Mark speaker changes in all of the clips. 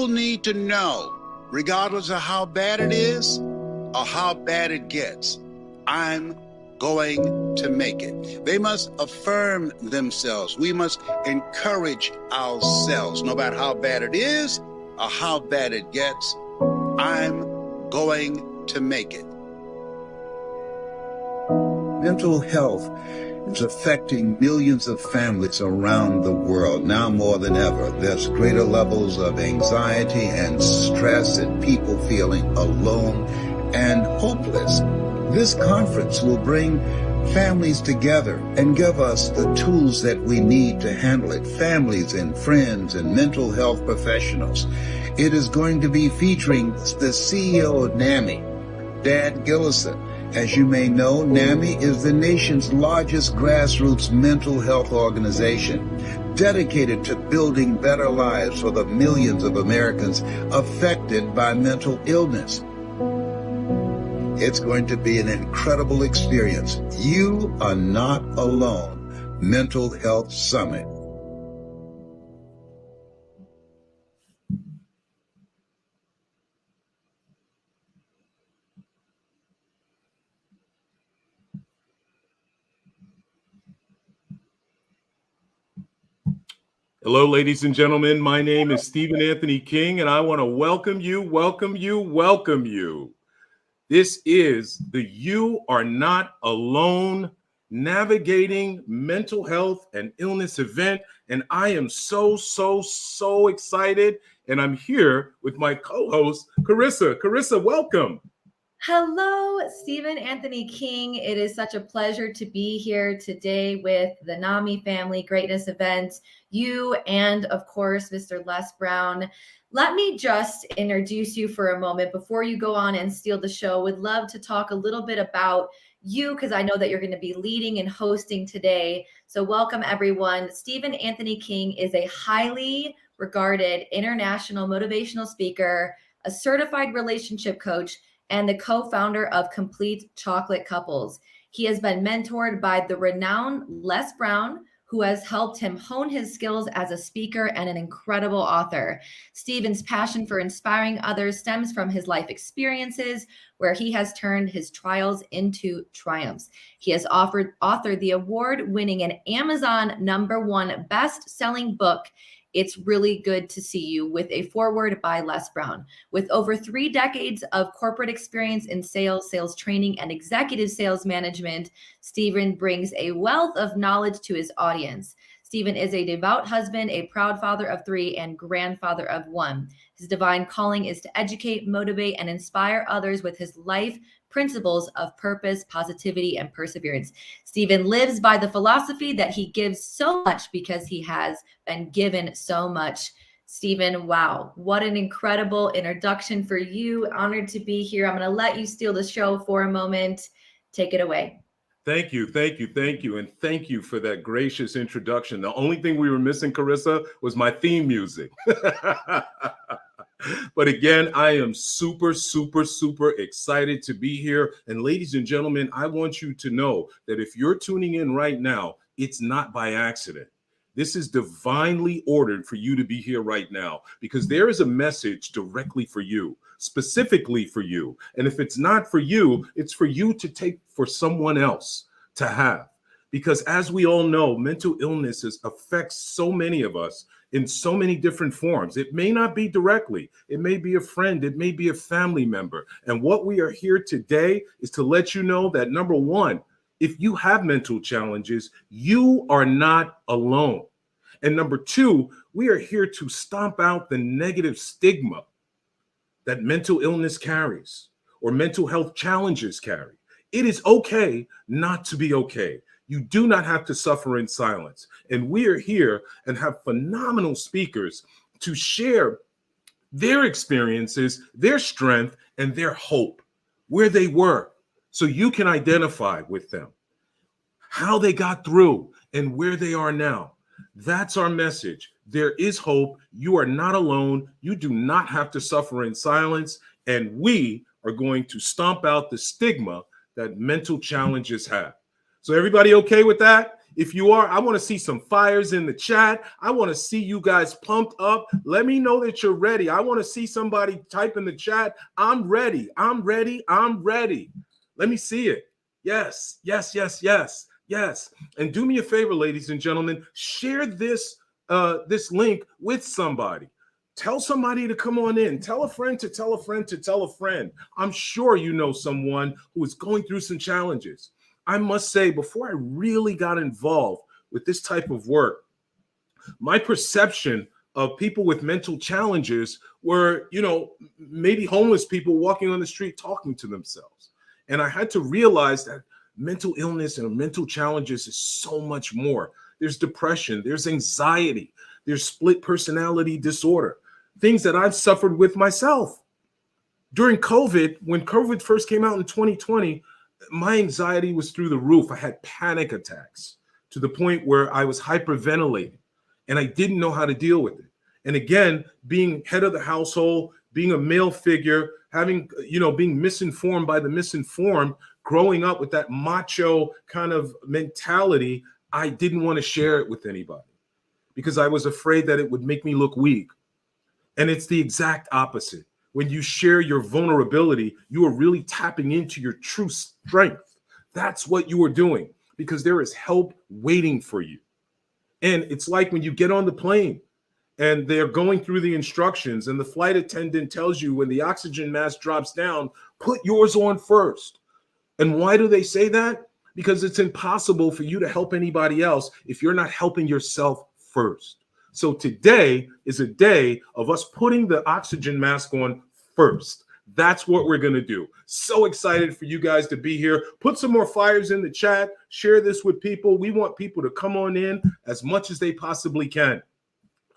Speaker 1: need to know, regardless of how bad it is or how bad it gets, I'm going to make it. They must affirm themselves. We must encourage ourselves. No matter how bad it is or how bad it gets, I'm going to make it. Mental health is affecting millions of families around the world. Now more than ever, there's greater levels of anxiety and stress and people feeling alone and hopeless. This conference will bring families together and give us the tools that we need to handle it. Families and friends and mental health professionals. It is going to be featuring the CEO of NAMI, Dan Gillison. As you may know, NAMI is the nation's largest grassroots mental health organization, dedicated to building better lives for the millions of Americans affected by mental illness. It's going to be an incredible experience. You are not alone. Mental Health Summit.
Speaker 2: Hello, ladies and gentlemen. My name is Stephen Anthony King, and I want to welcome you. This is the You Are Not Alone Navigating Mental Health and Illness event, and I am so excited, and I'm here with my co-host, Carissa. Carissa, welcome.
Speaker 3: Hello, Stephen Anthony King. It is such a pleasure to be here today with the NAMI Family Greatness event, you and, of course, Mr. Les Brown. Let me just introduce you for a moment before you go on and steal the show. Would love to talk a little bit about you because I know that you're going to be leading and hosting today. So welcome, everyone. Stephen Anthony King is a highly regarded international motivational speaker, a certified relationship coach, and the co-founder of Complete Chocolate Couples. He has been mentored by the renowned Les Brown, who has helped him hone his skills as a speaker and an incredible author. Stephen's passion for inspiring others stems from his life experiences, where he has turned his trials into triumphs. He has authored the award-winning and Amazon #1 best-selling book, It's Really Good to See You, with a foreword by Les Brown. With over 3 decades of corporate experience in sales, sales training, and executive sales management, Stephen brings a wealth of knowledge to his audience. Stephen is a devout husband, a proud father of 3, and grandfather of 1. His divine calling is to educate, motivate, and inspire others with his life principles of purpose, positivity, and perseverance. Stephen lives by the philosophy that he gives so much because he has been given so much. Stephen, wow, what an incredible introduction for you. Honored to be here. I'm going to let you steal the show for a moment. Take it away.
Speaker 2: Thank you. And thank you for that gracious introduction. The only thing we were missing, Carissa, was my theme music. But again, I am super excited to be here. And ladies and gentlemen, I want you to know that if you're tuning in right now, it's not by accident. This is divinely ordered for you to be here right now, because there is a message directly for you, specifically for you. And if it's not for you, it's for you to take for someone else to have. Because as we all know, mental illnesses affects so many of us in so many different forms. It may not be directly. It may be a friend. It may be a family member. And what we are here today is to let you know that, number one, if you have mental challenges, you are not alone. And number two, we are here to stomp out the negative stigma that mental illness carries or mental health challenges carry. It is okay not to be okay. You do not have to suffer in silence. And we are here and have phenomenal speakers to share their experiences, their strength, and their hope, where they were, so you can identify with them, how they got through, and where they are now. That's our message. There is hope. You are not alone. You do not have to suffer in silence. And we are going to stomp out the stigma that mental challenges have. So everybody okay with that? If you are, I want to see some fires in the chat. I want to see you guys pumped up. Let me know that you're ready. I want to see somebody type in the chat, I'm ready. I'm ready. I'm ready. Let me see it. Yes, yes, yes, yes, yes. And do me a favor, ladies and gentlemen, share this this link with somebody. Tell somebody to come on in. Tell a friend to tell a friend to tell a friend. I'm sure you know someone who is going through some challenges. I must say, before I really got involved with this type of work, my perception of people with mental challenges were, you know, maybe homeless people walking on the street talking to themselves. And I had to realize that mental illness and mental challenges is so much more. There's depression, there's anxiety, there's split personality disorder, things that I've suffered with myself. During COVID, when COVID first came out in 2020, my anxiety was through the roof. I had panic attacks to the point where I was hyperventilating and I didn't know how to deal with it. And again, being head of the household, being a male figure, having, you know, being misinformed by the misinformed, growing up with that macho kind of mentality, I didn't want to share it with anybody because I was afraid that it would make me look weak. And it's the exact opposite. When you share your vulnerability, you are really tapping into your true strength. That's what you are doing because there is help waiting for you. And it's like when you get on the plane and they're going through the instructions and the flight attendant tells you when the oxygen mask drops down, put yours on first. And why do they say that? Because it's impossible for you to help anybody else if you're not helping yourself first. So today is a day of us putting the oxygen mask on first. That's what we're going to do. So excited for you guys to be here. Put some more fires in the chat. Share this with people. We want people to come on in as much as they possibly can.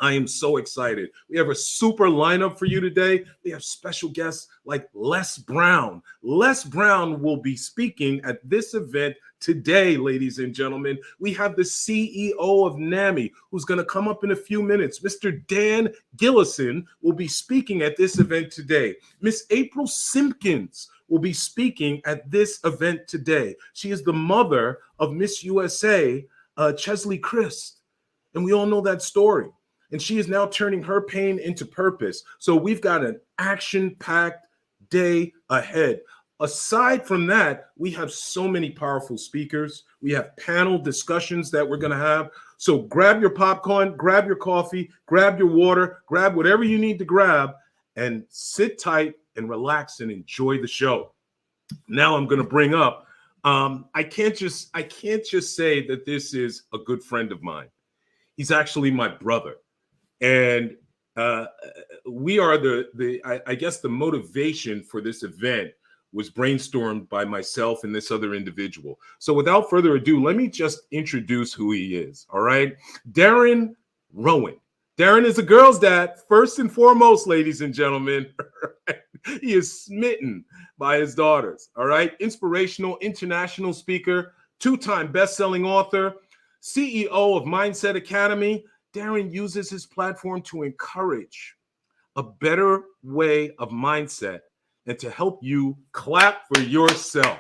Speaker 2: I am so excited. We have a super lineup for you today. We have special guests like Les Brown. Les Brown will be speaking at this event today, ladies and gentlemen. We have the CEO of NAMI, who's going to come up in a few minutes. Mr. Dan Gillison will be speaking at this event today. Miss April Simpkins will be speaking at this event today. She is the mother of Miss USA, Chesley Christ. And we all know that story. And she is now turning her pain into purpose. So we've got an action-packed day ahead. Aside from that, we have so many powerful speakers. We have panel discussions that we're going to have. So grab your popcorn, grab your coffee, grab your water, grab whatever you need to grab, and sit tight and relax and enjoy the show. Now I'm going to bring up, I can't just say that this is a good friend of mine. He's actually my brother. And we are I guess the motivation for this event was brainstormed by myself and this other individual. So without further ado, let me just introduce who he is. All right. Darren Rowan. Darren is a girl's dad, first and foremost, ladies and gentlemen. He is smitten by his daughters. All right. Inspirational international speaker, two-time best-selling author, CEO of Mindset Academy. Darren uses his platform to encourage a better way of mindset and to help you clap for yourself.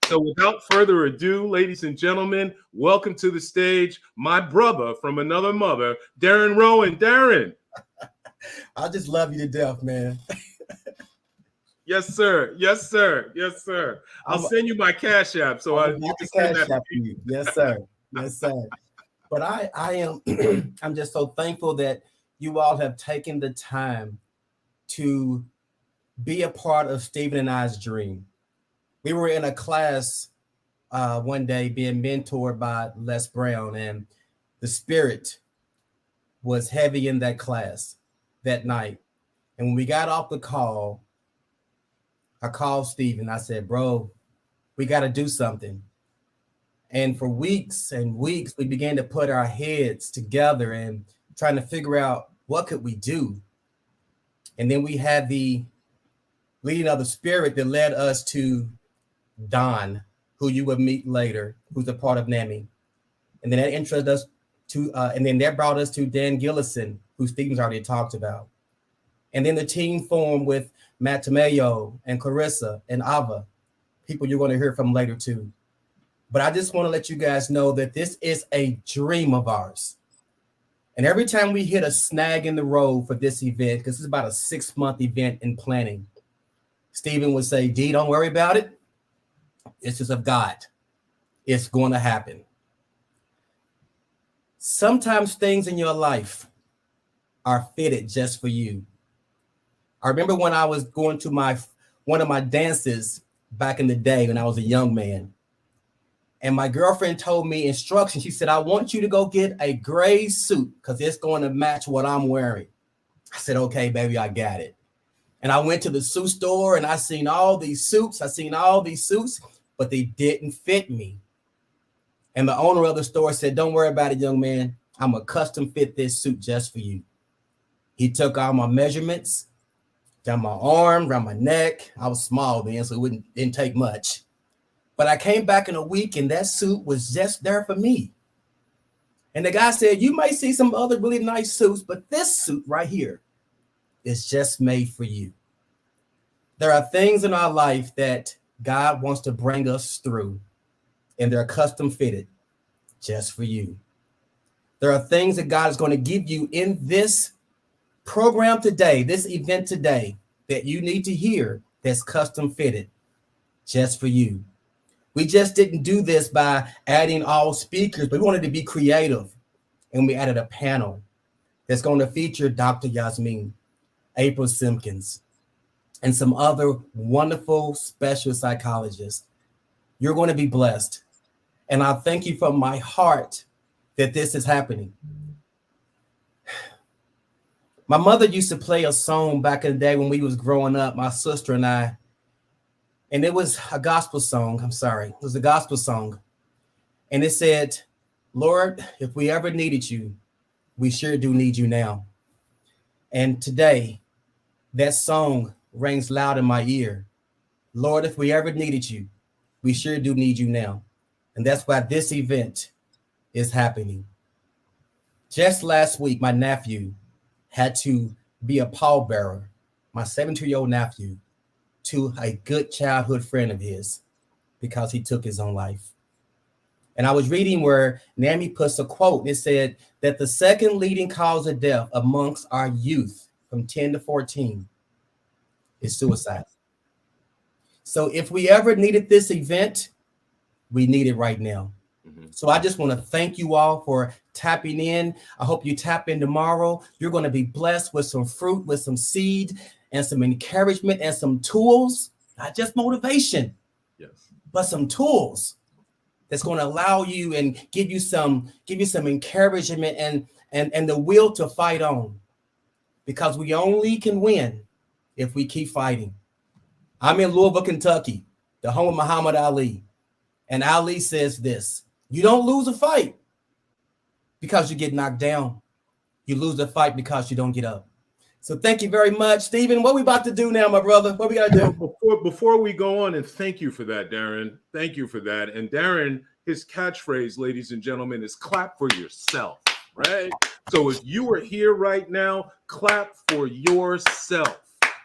Speaker 2: So without further ado, ladies and gentlemen, welcome to the stage, my brother from another mother, Darren Rowan. Darren.
Speaker 4: I just love you to death, man.
Speaker 2: Yes, sir. Yes, sir. Yes, sir. I'll send you my Cash App so you can send that to me.
Speaker 4: Yes, sir. Yes, sir. But I am I'm just so thankful that you all have taken the time to be a part of Stephen and I's dream. We were in a class one day being mentored by Les Brown, and the spirit was heavy in that class that night. And when we got off the call, I called Stephen. I said, bro, we got to do something. And for weeks and weeks, we began to put our heads together and trying to figure out what could we do. And then we had the leading of the spirit that led us to Don, who you would meet later, who's a part of NAMI. And then that introduced us to, and then that brought us to Dan Gillison, who Stephen's already talked about. And then the team formed with Matt Tamayo and Carissa and Ava, people you're going to hear from later too. But I just want to let you guys know that this is a dream of ours. And every time we hit a snag in the road for this event, because it's about a 6-month event in planning, Stephen would say, D, don't worry about it. It's just of God. It's going to happen. Sometimes things in your life are fitted just for you. I remember when I was going to one of my dances back in the day when I was a young man, and my girlfriend told me instructions. She said, I want you to go get a gray suit because it's going to match what I'm wearing. I said, okay, baby, I got it. And I went to the suit store and I seen all these suits. But they didn't fit me. And the owner of the store said, don't worry about it, young man. I'm going to custom fit this suit just for you. He took all my measurements, down my arm, around my neck. I was small then, so it didn't take much. But I came back in a week and that suit was just there for me. And the guy said, you might see some other really nice suits, but this suit right here is just made for you. There are things in our life that God wants to bring us through, and they're custom fitted just for you. There are things that God is going to give you in this program today, this event today, that you need to hear that's custom fitted just for you. We just didn't do this by adding all speakers, but we wanted to be creative. And we added a panel that's going to feature Dr. Yasmin, April Simpkins, and some other wonderful special psychologists. You're going to be blessed. And I thank you from my heart that this is happening. My mother used to play a song back in the day when we was growing up, my sister and I. And it was a gospel song. It was a gospel song. And it said, Lord, if we ever needed you, we sure do need you now. And today, that song rings loud in my ear. Lord, if we ever needed you, we sure do need you now. And that's why this event is happening. Just last week, my nephew had to be a pallbearer, my 17-year-old nephew, to a good childhood friend of his because he took his own life. And I was reading where NAMI puts a quote. It said that the second leading cause of death amongst our youth from 10 to 14 is suicide. So if we ever needed this event, we need it right now. Mm-hmm. So I just want to thank you all for tapping in. I hope you tap in tomorrow. You're going to be blessed with some fruit, with some seed, and some encouragement and some tools, not just motivation, yes, but some tools that's going to allow you and give you some encouragement and the will to fight on, because we only can win if we keep fighting. I'm in Louisville, Kentucky, the home of Muhammad Ali. And Ali says this: you don't lose a fight because you get knocked down. You lose a fight because you don't get up. So thank you very much, Stephen. What we about to do now, my brother? What we got to do?
Speaker 2: Before we go on, and thank you for that, Darren. Thank you for that. And Darren, his catchphrase, ladies and gentlemen, is clap for yourself, right? So if you are here right now, clap for yourself,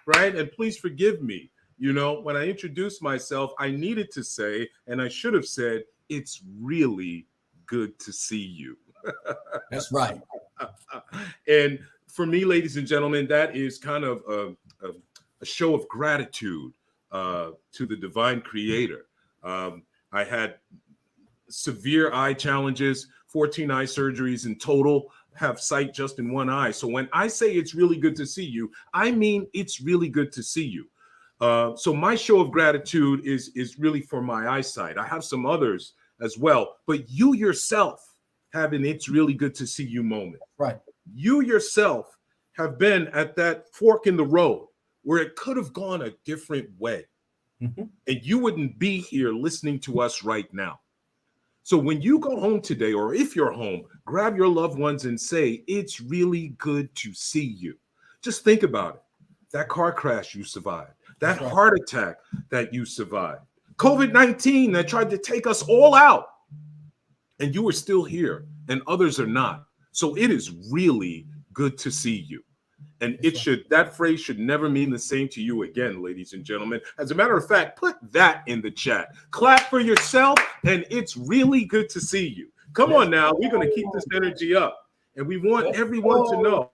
Speaker 2: right? And please forgive me. You know, when I introduced myself, I needed to say, and I should have said, it's really good to see you.
Speaker 4: That's right.
Speaker 2: And for me, ladies and gentlemen, that is kind of a show of gratitude to the divine creator. I had severe eye challenges, 14 eye surgeries in total, have sight just in one eye. So when I say it's really good to see you, I mean it's really good to see you. So my show of gratitude is really for my eyesight. I have some others as well, but you yourself have an "it's really good to see you" moment.
Speaker 4: Right.
Speaker 2: You yourself have been at that fork in the road where it could have gone a different way. Mm-hmm. And you wouldn't be here listening to us right now. So when you go home today, or if you're home, grab your loved ones and say, it's really good to see you. Just think about it. That car crash you survived, that heart attack that you survived, COVID-19 that tried to take us all out, and you are still here and others are not. So it is really good to see you. And that phrase should never mean the same to you again, ladies and gentlemen. As a matter of fact, put that in the chat. Clap for yourself, and it's really good to see you. Come on now, we're going to keep this energy up. And we want everyone to know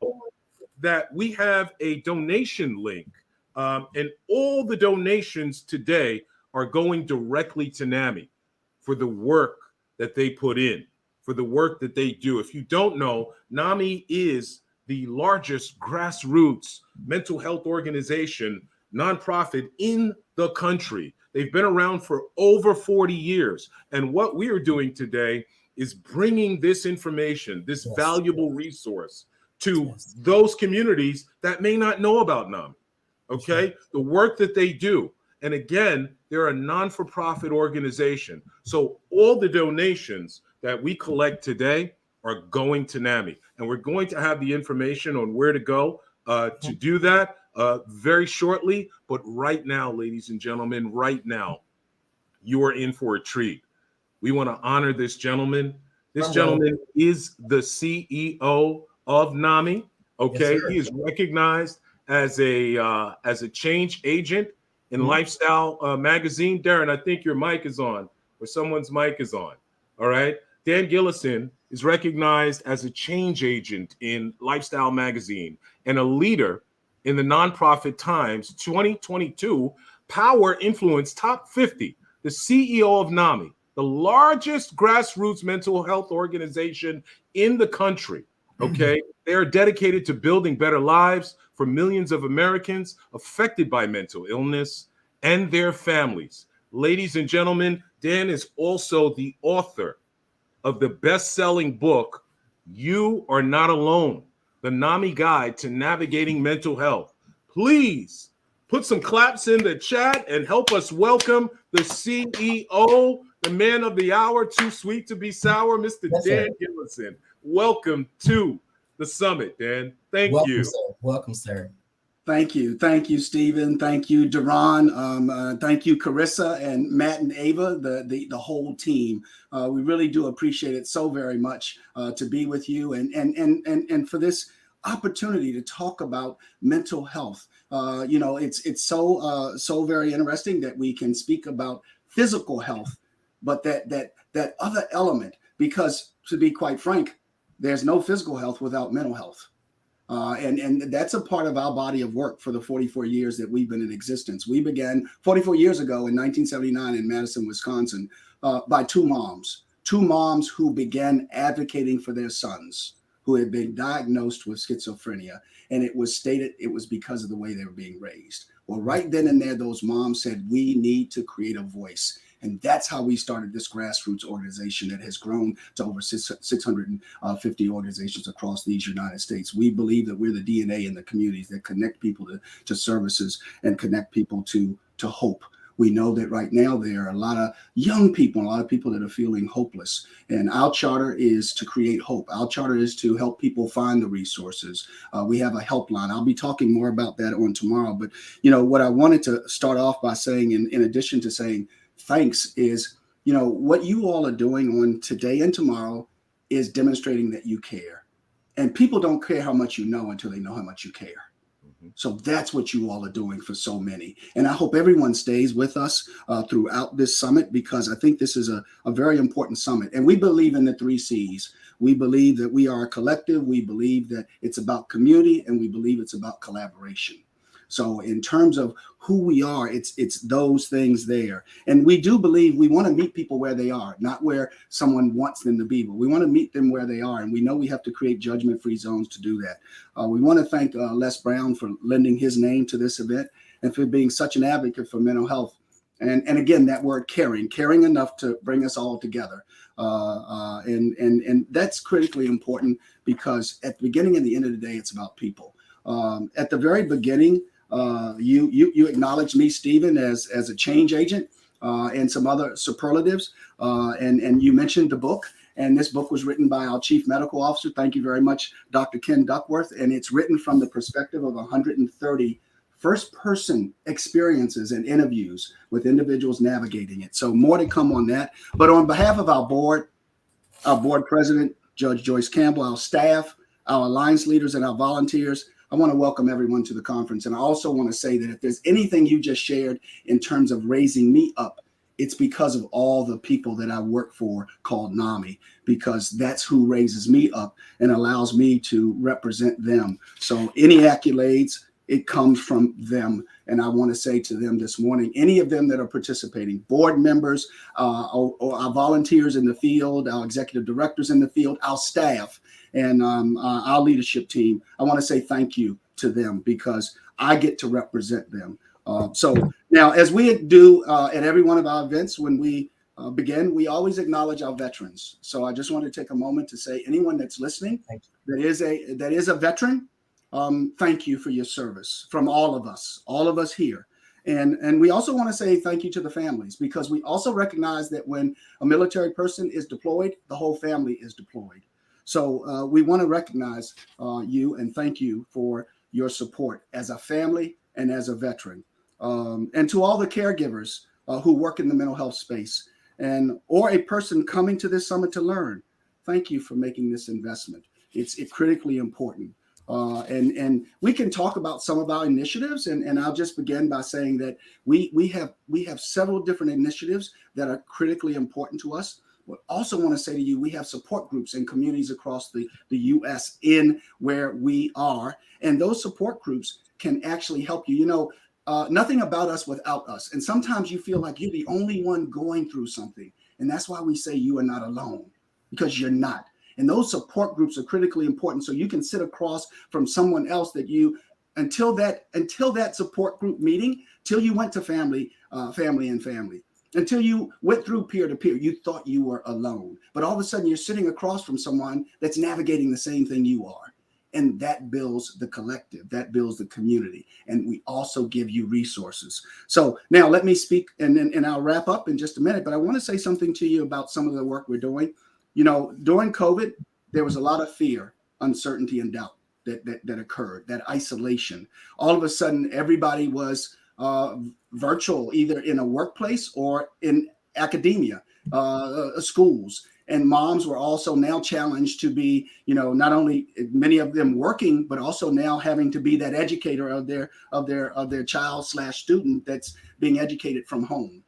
Speaker 2: that we have a donation link. And all the donations today are going directly to NAMI for the work that they put in, for the work that they do. If you don't know, NAMI is the largest grassroots mental health organization, nonprofit in the country. They've been around for over 40 years. And what we are doing today is bringing this information, this valuable resource to those communities that may not know about NAMI. Okay, the work that they do. And again, they're a non-for-profit organization. So all the donations that we collect today are going to NAMI. And we're going to have the information on where to go to do that very shortly. But right now, ladies and gentlemen, right now, you are in for a treat. We want to honor this gentleman. This gentleman is the CEO of NAMI. Okay, he is recognized as a change agent in Lifestyle magazine. Darren, I think your mic is on, or someone's mic is on. All right. Dan Gillison is recognized as a change agent in Lifestyle magazine and a leader in the nonprofit Times 2022 Power Influence Top 50, the CEO of NAMI, the largest grassroots mental health organization in the country. Okay. They are dedicated to building better lives for millions of Americans affected by mental illness and their families. Ladies and gentlemen, Dan is also the author of the best-selling book, You Are Not Alone, the NAMI Guide to Navigating Mental Health. Please put some claps in the chat and help us welcome the CEO, the man of the hour, too sweet to be sour, Mr. Dan Gillison. Welcome to the summit, Dan. Thank you.
Speaker 4: Sir. Welcome, sir.
Speaker 5: Thank you. Thank you, Stephen. Thank you, Duran. Thank you, Carissa and Matt and Ava, the whole team. We really do appreciate it so very much to be with you and for this opportunity to talk about mental health. It's so very interesting that we can speak about physical health, but that other element, because to be quite frank, there's no physical health without mental health. And that's a part of our body of work for the 44 years that we've been in existence. We began 44 years ago in 1979 in Madison, Wisconsin, by two moms who began advocating for their sons who had been diagnosed with schizophrenia. And it was stated it was because of the way they were being raised. Well, right then and there, those moms said, we need to create a voice. And that's how we started this grassroots organization that has grown to over 650 organizations across these United States. We believe that we're the DNA in the communities that connect people to services and connect people to hope. We know that right now there are a lot of young people, a lot of people that are feeling hopeless. And our charter is to create hope. Our charter is to help people find the resources. We have a helpline. I'll be talking more about that on tomorrow. But, what I wanted to start off by saying, in addition to saying, thanks is, what you all are doing on today and tomorrow is demonstrating that you care. And people don't care how much you know until they know how much you care. So that's what you all are doing for so many. And I hope everyone stays with us throughout this summit, because I think this is a very important summit. And we believe in the 3 C's. We believe that we are a collective. We believe that it's about community, and we believe it's about collaboration. So in terms of who we are, it's those things there. And we do believe we want to meet people where they are, not where someone wants them to be, but we want to meet them where they are. And we know we have to create judgment-free zones to do that. We want to thank Les Brown for lending his name to this event and for being such an advocate for mental health. And again, that word caring enough to bring us all together. And that's critically important, because at the beginning and the end of the day, it's about people. At the very beginning, you acknowledged me, Stephen, as a change agent and some other superlatives. And you mentioned the book. And this book was written by our chief medical officer. Thank you very much, Dr. Ken Duckworth. And it's written from the perspective of 130 first-person experiences and interviews with individuals navigating it. So more to come on that. But on behalf of our board president, Judge Joyce Campbell, our staff, our alliance leaders, and our volunteers, I want to welcome everyone to the conference. And I also want to say that if there's anything you just shared in terms of raising me up, it's because of all the people that I work for called NAMI, because that's who raises me up and allows me to represent them. So any accolades, it comes from them. And I want to say to them this morning, any of them that are participating, board members, or our volunteers in the field, our executive directors in the field, our staff, and our leadership team, I want to say thank you to them because I get to represent them. So now, as we do at every one of our events, when we begin, we always acknowledge our veterans. So I just want to take a moment to say, anyone that's listening that is a veteran, thank you for your service from all of us here. And we also want to say thank you to the families, because we also recognize that when a military person is deployed, the whole family is deployed. So we want to recognize you and thank you for your support as a family and as a veteran. And to all the caregivers who work in the mental health space or a person coming to this summit to learn, thank you for making this investment. It's critically important. And we can talk about some of our initiatives, and I'll just begin by saying that we have several different initiatives that are critically important to us. But also want to say to you, we have support groups in communities across the U.S. in where we are, and those support groups can actually help you. You know, nothing about us without us. And sometimes you feel like you're the only one going through something, and that's why we say you are not alone, because you're not. And those support groups are critically important. So you can sit across from someone else that you, until that support group meeting, till you went to family, until you went through peer-to-peer, you thought you were alone. But all of a sudden you're sitting across from someone that's navigating the same thing you are. And that builds the collective, that builds the community. And we also give you resources. So now let me speak, and I'll wrap up in just a minute, but I want to say something to you about some of the work we're doing. You know, during COVID, there was a lot of fear, uncertainty, and doubt that occurred, that isolation. All of a sudden, everybody was virtual, either in a workplace or in academia, schools. And moms were also now challenged to be, you know, not only many of them working, but also now having to be that educator of their child/student that's being educated from home.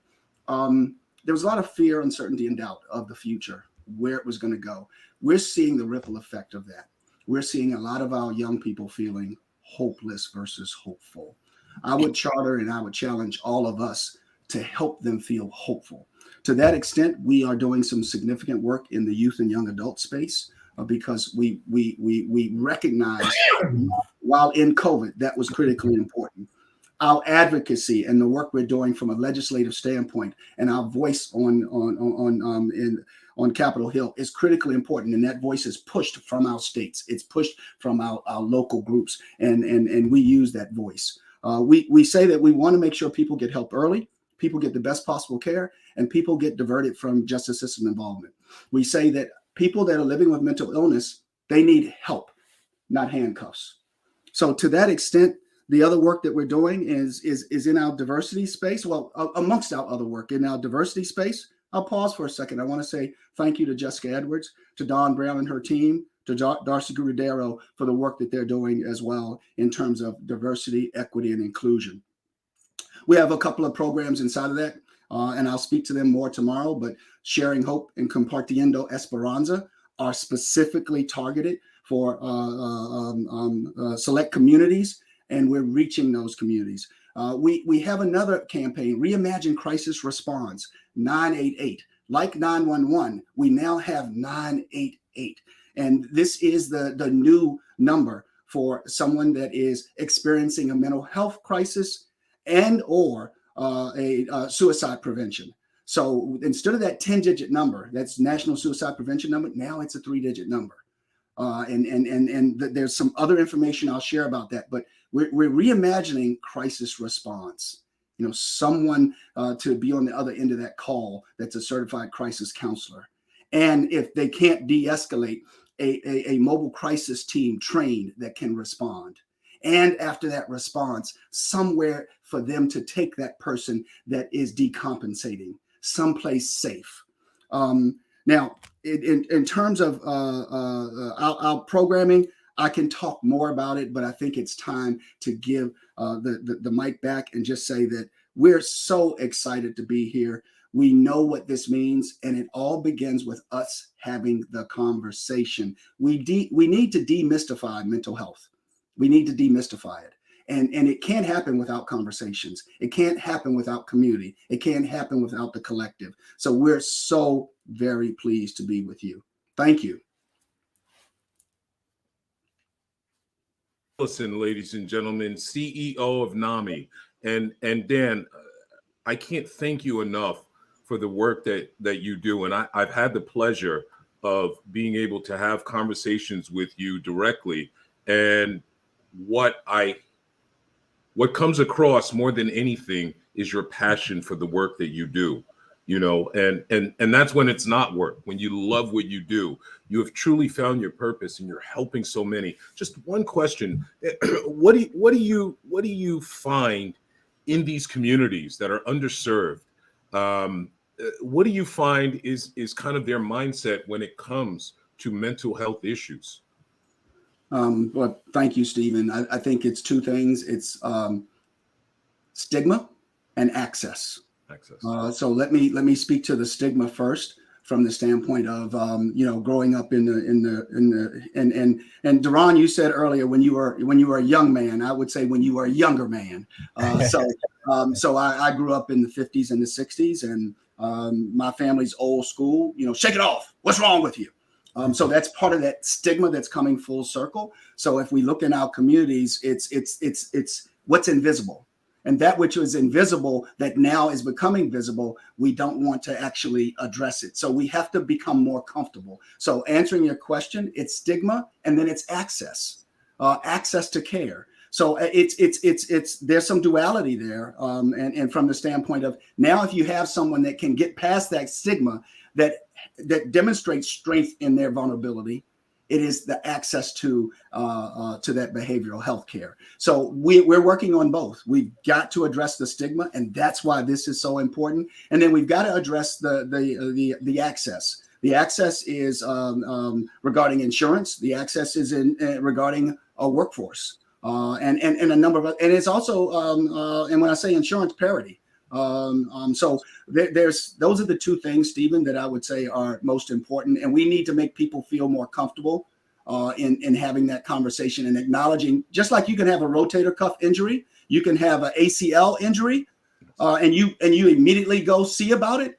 Speaker 5: There was a lot of fear, uncertainty, and doubt of the future, where it was going to go. We're seeing the ripple effect of that. We're seeing a lot of our young people feeling hopeless versus hopeful. I would charter and I would challenge all of us to help them feel hopeful. To that extent, we are doing some significant work in the youth and young adult space because we recognize while in COVID, that was critically important. Our advocacy and the work we're doing from a legislative standpoint and our voice on Capitol Hill is critically important. And that voice is pushed from our states. It's pushed from our local groups. And we use that voice. We say that we want to make sure people get help early, people get the best possible care, and people get diverted from justice system involvement. We say that people that are living with mental illness, they need help, not handcuffs. So to that extent, the other work that we're doing is in our diversity space. Well, amongst our other work in our diversity space, I'll pause for a second. I want to say thank you to Jessica Edwards, to Dawn Brown and her team, to Darcy Gurudero for the work that they're doing as well in terms of diversity, equity, and inclusion. We have a couple of programs inside of that, and I'll speak to them more tomorrow, but Sharing Hope and Compartiendo Esperanza are specifically targeted for select communities, and we're reaching those communities. We have another campaign, Reimagine Crisis Response, 988. Like 911, we now have 988. And this is the new number for someone that is experiencing a mental health crisis and or a suicide prevention. So instead of that 10-digit number, that's National Suicide Prevention number, now it's a 3-digit number. And there's some other information I'll share about that, but we're reimagining crisis response. You know, someone to be on the other end of that call that's a certified crisis counselor. And if they can't de-escalate, a mobile crisis team trained that can respond. And after that response, somewhere for them to take that person that is decompensating, someplace safe. Now, in terms of our programming, I can talk more about it, but I think it's time to give the mic back and just say that we're so excited to be here. We know what this means, and it all begins with us having the conversation. We need to demystify mental health. We need to demystify it. And it can't happen without conversations. It can't happen without community. It can't happen without the collective. So we're so very pleased to be with you. Thank you.
Speaker 2: Listen, ladies and gentlemen, CEO of NAMI. And Dan, I can't thank you enough for the work that you do. And I've had the pleasure of being able to have conversations with you directly. And what comes across more than anything is your passion for the work that you do, you know, and that's when it's not work. When you love what you do, you have truly found your purpose and you're helping so many. Just one question. What do you find in these communities that are underserved? What do you find is kind of their mindset when it comes to mental health issues?
Speaker 5: Well, thank you, Stephen. I think it's two things. It's stigma and access. So let me speak to the stigma first, from the standpoint of growing up in the and Duran, you said earlier when you were a young man. I would say when you were a younger man. So I grew up in the 50s and the 60s, and my family's old school. Shake it off. What's wrong with you? So that's part of that stigma that's coming full circle. So if we look in our communities, it's what's invisible, and that which was invisible that now is becoming visible, we don't want to actually address it. So we have to become more comfortable. So answering your question, it's stigma, and then it's access to care. So it's there's some duality there, and from the standpoint of now, if you have someone that can get past that stigma, that demonstrates strength in their vulnerability, it is the access to that behavioral health care. So we're working on both. We've got to address the stigma, and that's why this is so important. And then we've got to address the access. The access is regarding insurance. The access is regarding a workforce, and a number of, and it's also and when I say insurance, parity. So those are the two things, Stephen, that I would say are most important, and we need to make people feel more comfortable in having that conversation and acknowledging, just like you can have a rotator cuff injury, you can have an ACL injury, and you immediately go see about it.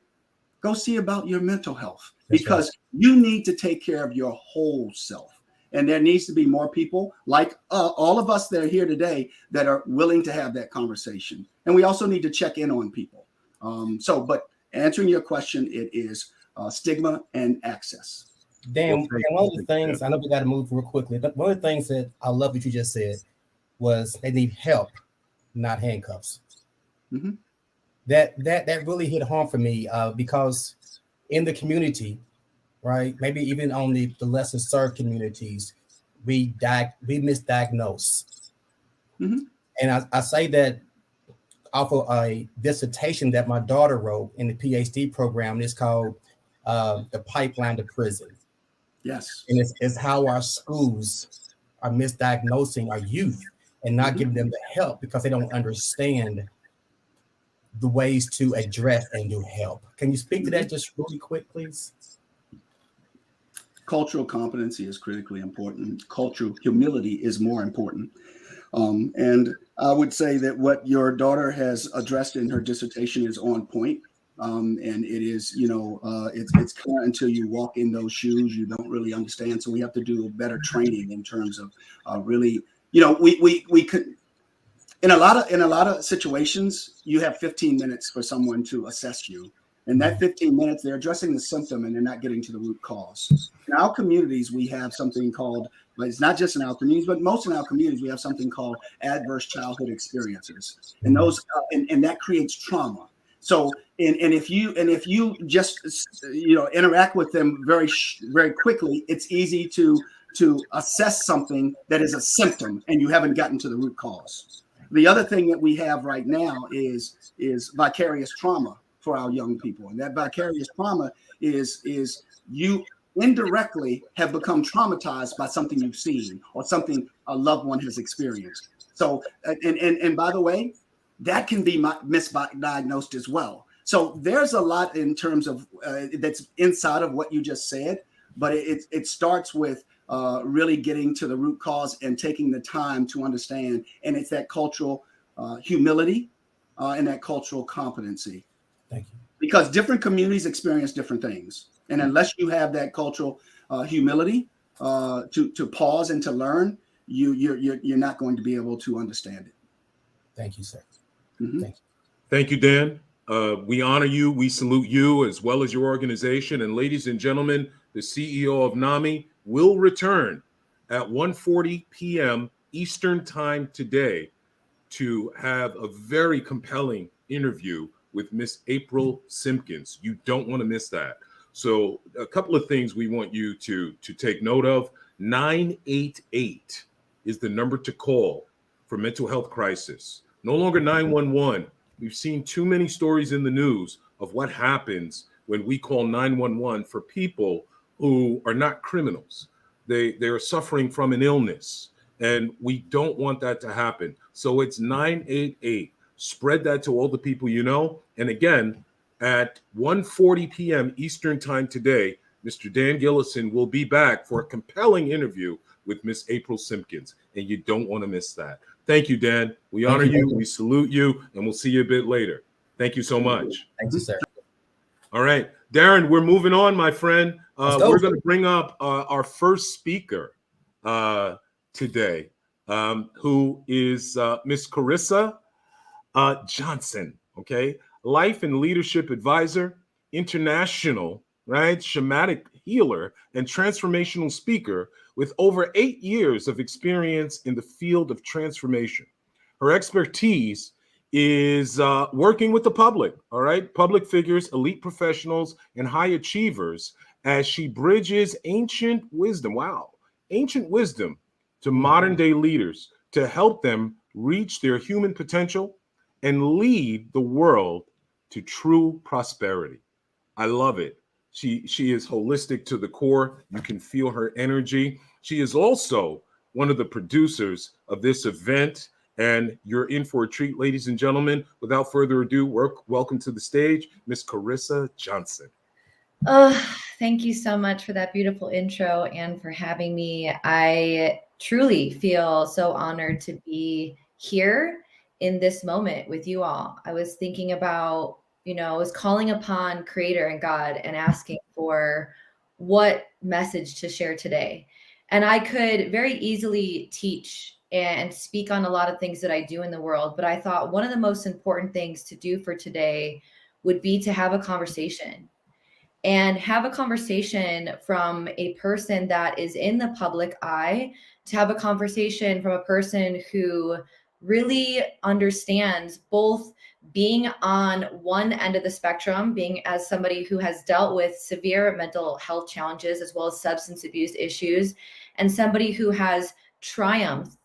Speaker 5: Go see about your mental health. That's because right. You need to take care of your whole self. And there needs to be more people like all of us that are here today that are willing to have that conversation. And we also need to check in on people. But answering your question, it is stigma and access.
Speaker 4: Dan, one of the things, I know we got to move real quickly, but one of the things that I love what you just said was they need help, not handcuffs. Mm-hmm. That really hit home for me because in the community, right, maybe even on the lesser served communities, we misdiagnose. Mm-hmm. And I say that off of a dissertation that my daughter wrote in the PhD program. It's called The Pipeline to Prison. Yes. And it's how our schools are misdiagnosing our youth and not giving them the help because they don't understand the ways to address and do help. Can you speak to that just really quick, please?
Speaker 5: Cultural competency is critically important. Cultural humility is more important. And I would say that what your daughter has addressed in her dissertation is on point. And it is, it's clear until you walk in those shoes, you don't really understand. So we have to do better training in terms of really, we could, in a lot of situations, you have 15 minutes for someone to assess you. And that 15 minutes, they're addressing the symptom and they're not getting to the root cause. In our communities, we have something called, but it's not just in our communities, but most in our communities, we have something called adverse childhood experiences. And those, and that creates trauma. So, and if you just, interact with them very, very quickly, it's easy to assess something that is a symptom and you haven't gotten to the root cause. The other thing that we have right now is vicarious trauma for our young people. And that vicarious trauma is indirectly have become traumatized by something you've seen or something a loved one has experienced. So, and by the way, that can be misdiagnosed as well. So there's a lot in terms of that's inside of what you just said, but it starts with really getting to the root cause and taking the time to understand. And it's that cultural humility and that cultural competency.
Speaker 4: Thank you.
Speaker 5: Because different communities experience different things. And unless you have that cultural humility to pause and to learn, you're not going to be able to understand it.
Speaker 4: Thank you, sir.
Speaker 5: Mm-hmm.
Speaker 4: Thank you.
Speaker 2: Thank you, Dan. We honor you. We salute you as well as your organization. And ladies and gentlemen, the CEO of NAMI will return at 1:40 p.m. Eastern Time today to have a very compelling interview with Miss April Simpkins. You don't want to miss that. So a couple of things we want you to take note of. 988 is the number to call for mental health crisis. No longer 911. We've seen too many stories in the news of what happens when we call 911 for people who are not criminals. They are suffering from an illness, and we don't want that to happen. So it's 988. Spread that to all the people you know. And again, at 1:40 p.m. Eastern Time today, Mr. Dan Gillison will be back for a compelling interview with Miss April Simpkins, and you don't want to miss that. Thank you, Dan. We honor you, we salute you, and we'll see you a bit later. Thank you so much.
Speaker 4: Thank you, sir.
Speaker 2: All right, Darren, we're moving on, my friend. We're going to bring up our first speaker today, who is Miss Carissa Johnsen, okay? Life and leadership advisor, international, right? Shamanic healer and transformational speaker with over 8 years of experience in the field of transformation. Her expertise is working with the public, all right? Public figures, elite professionals, and high achievers as she bridges ancient wisdom, ancient wisdom to modern day leaders to help them reach their human potential and lead the world to true prosperity. I love it. She is holistic to the core. You can feel her energy. She is also one of the producers of this event, and you're in for a treat, ladies and gentlemen. Without further ado, welcome to the stage, Miss Carissa Johnsen.
Speaker 3: Thank you so much for that beautiful intro and for having me. I truly feel so honored to be here in this moment with you all. I was thinking about, I was calling upon Creator and God and asking for what message to share today. And I could very easily teach and speak on a lot of things that I do in the world, but I thought one of the most important things to do for today would be to have a conversation. And have a conversation from a person that is in the public eye, to have a conversation from a person who really understands both being on one end of the spectrum, being as somebody who has dealt with severe mental health challenges as well as substance abuse issues, and somebody who has triumphed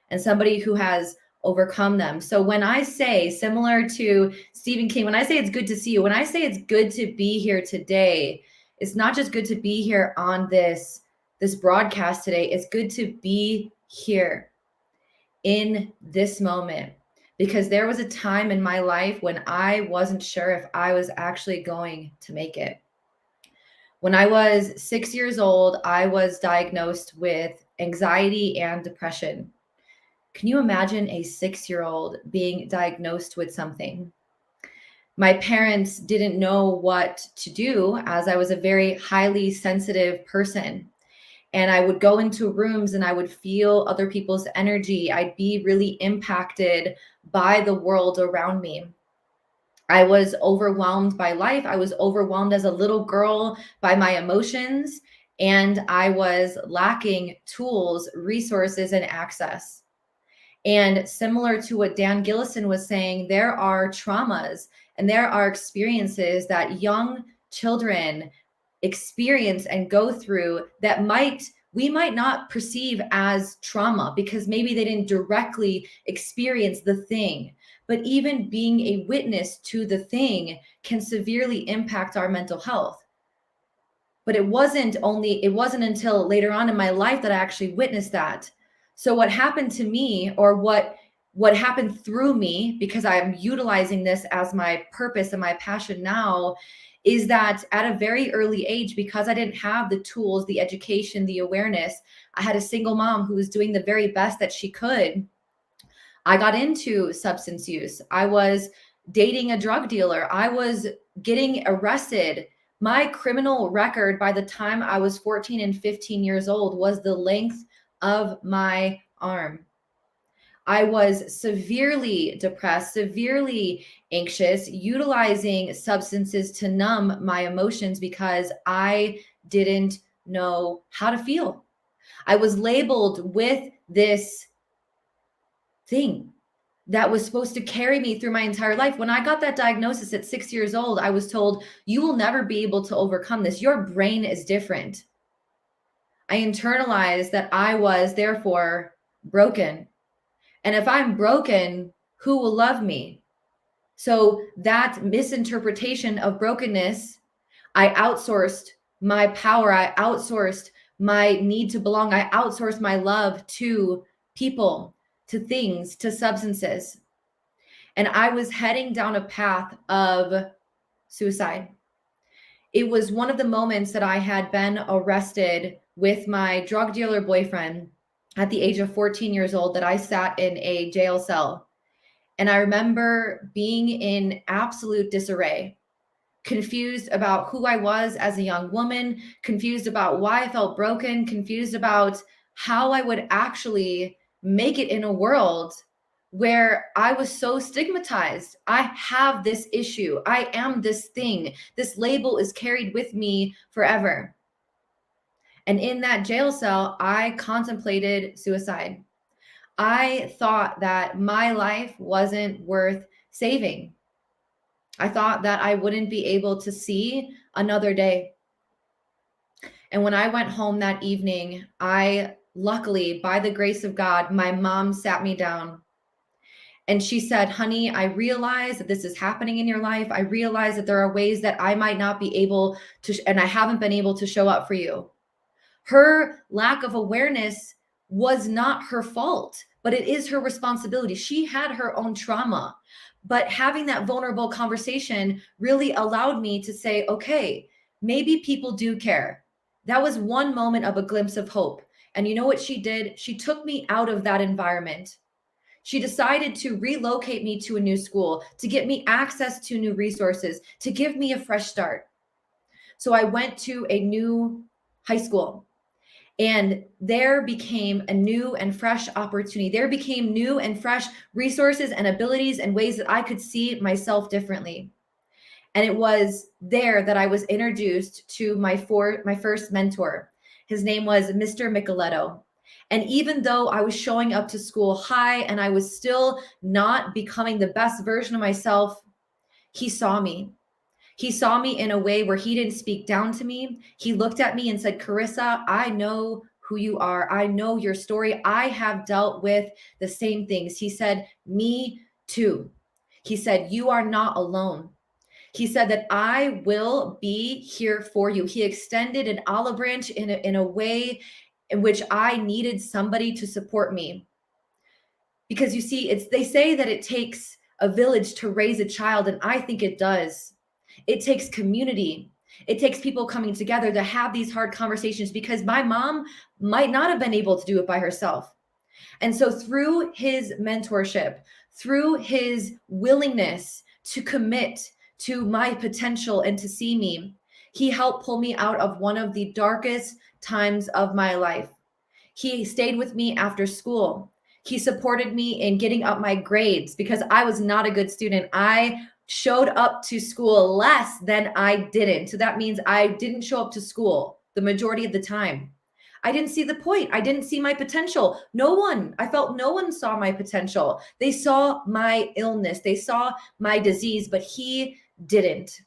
Speaker 3: and somebody who has overcome them. So when I say, similar to Stephen King, when I say it's good to see you, when I say it's good to be here today, it's not just good to be here on this broadcast today. It's good to be here in this moment, because there was a time in my life when I wasn't sure if I was actually going to make it. When I was 6 years old, I was diagnosed with anxiety and depression. Can you imagine a 6-year-old being diagnosed with something? My parents didn't know what to do, as I was a very highly sensitive person. And I would go into rooms and I would feel other people's energy. I'd be really impacted by the world around me. I was overwhelmed by life. I was overwhelmed as a little girl by my emotions, and I was lacking tools, resources, and access. And similar to what Dan Gillison was saying, there are traumas and there are experiences that young children experience and go through that we might not perceive as trauma because maybe they didn't directly experience the thing. But even being a witness to the thing can severely impact our mental health. But it wasn't until later on in my life that I actually witnessed that. So what happened to me, or what happened through me, because I'm utilizing this as my purpose and my passion now, is that at a very early age, because I didn't have the tools, the education, the awareness, I had a single mom who was doing the very best that she could. I got into substance use. I was dating a drug dealer. I was getting arrested. My criminal record by the time I was 14 and 15 years old was the length of my arm. I was severely depressed, severely anxious, utilizing substances to numb my emotions because I didn't know how to feel. I was labeled with this thing that was supposed to carry me through my entire life. When I got that diagnosis at 6 years old, I was told, you will never be able to overcome this. Your brain is different. I internalized that I was therefore broken. And if I'm broken, who will love me? So that misinterpretation of brokenness, I outsourced my power. I outsourced my need to belong. I outsourced my love to people, to things, to substances. And I was heading down a path of suicide. It was one of the moments that I had been arrested with my drug dealer boyfriend at the age of 14 years old, that I sat in a jail cell. And I remember being in absolute disarray, confused about who I was as a young woman, confused about why I felt broken, confused about how I would actually make it in a world where I was so stigmatized. I have this issue. I am this thing. This label is carried with me forever. And in that jail cell, I contemplated suicide. I thought that my life wasn't worth saving. I thought that I wouldn't be able to see another day. And when I went home that evening, luckily, by the grace of God, my mom sat me down and she said, honey, I realize that this is happening in your life. I realize that there are ways that I might not be able to, and I haven't been able to show up for you. Her lack of awareness was not her fault, but it is her responsibility. She had her own trauma, but having that vulnerable conversation really allowed me to say, okay, maybe people do care. That was one moment of a glimpse of hope. And you know what she did? She took me out of that environment. She decided to relocate me to a new school, to get me access to new resources, to give me a fresh start. So I went to a new high school. And there became a new and fresh opportunity. There became new and fresh resources and abilities and ways that I could see myself differently. And it was there that I was introduced to my first mentor. His name was Mr. Micheletto. And even though I was showing up to school high and I was still not becoming the best version of myself, he saw me. He saw me in a way where he didn't speak down to me. He looked at me and said, Carissa, I know who you are. I know your story. I have dealt with the same things. He said, me too. He said, you are not alone. He said that I will be here for you. He extended an olive branch in a way in which I needed somebody to support me. Because you see, they say that it takes a village to raise a child, and I think it does. It takes community. It takes people coming together to have these hard conversations, because my mom might not have been able to do it by herself. And so through his mentorship, through his willingness to commit to my potential and to see me, he helped pull me out of one of the darkest times of my life. He stayed with me after school. He supported me in getting up my grades because I was not a good student. I showed up to school less than I didn't. So that means I didn't show up to school the majority of the time. I didn't see the point. I didn't see my potential. I felt no one saw my potential. They saw my illness. They saw my disease, but he didn't.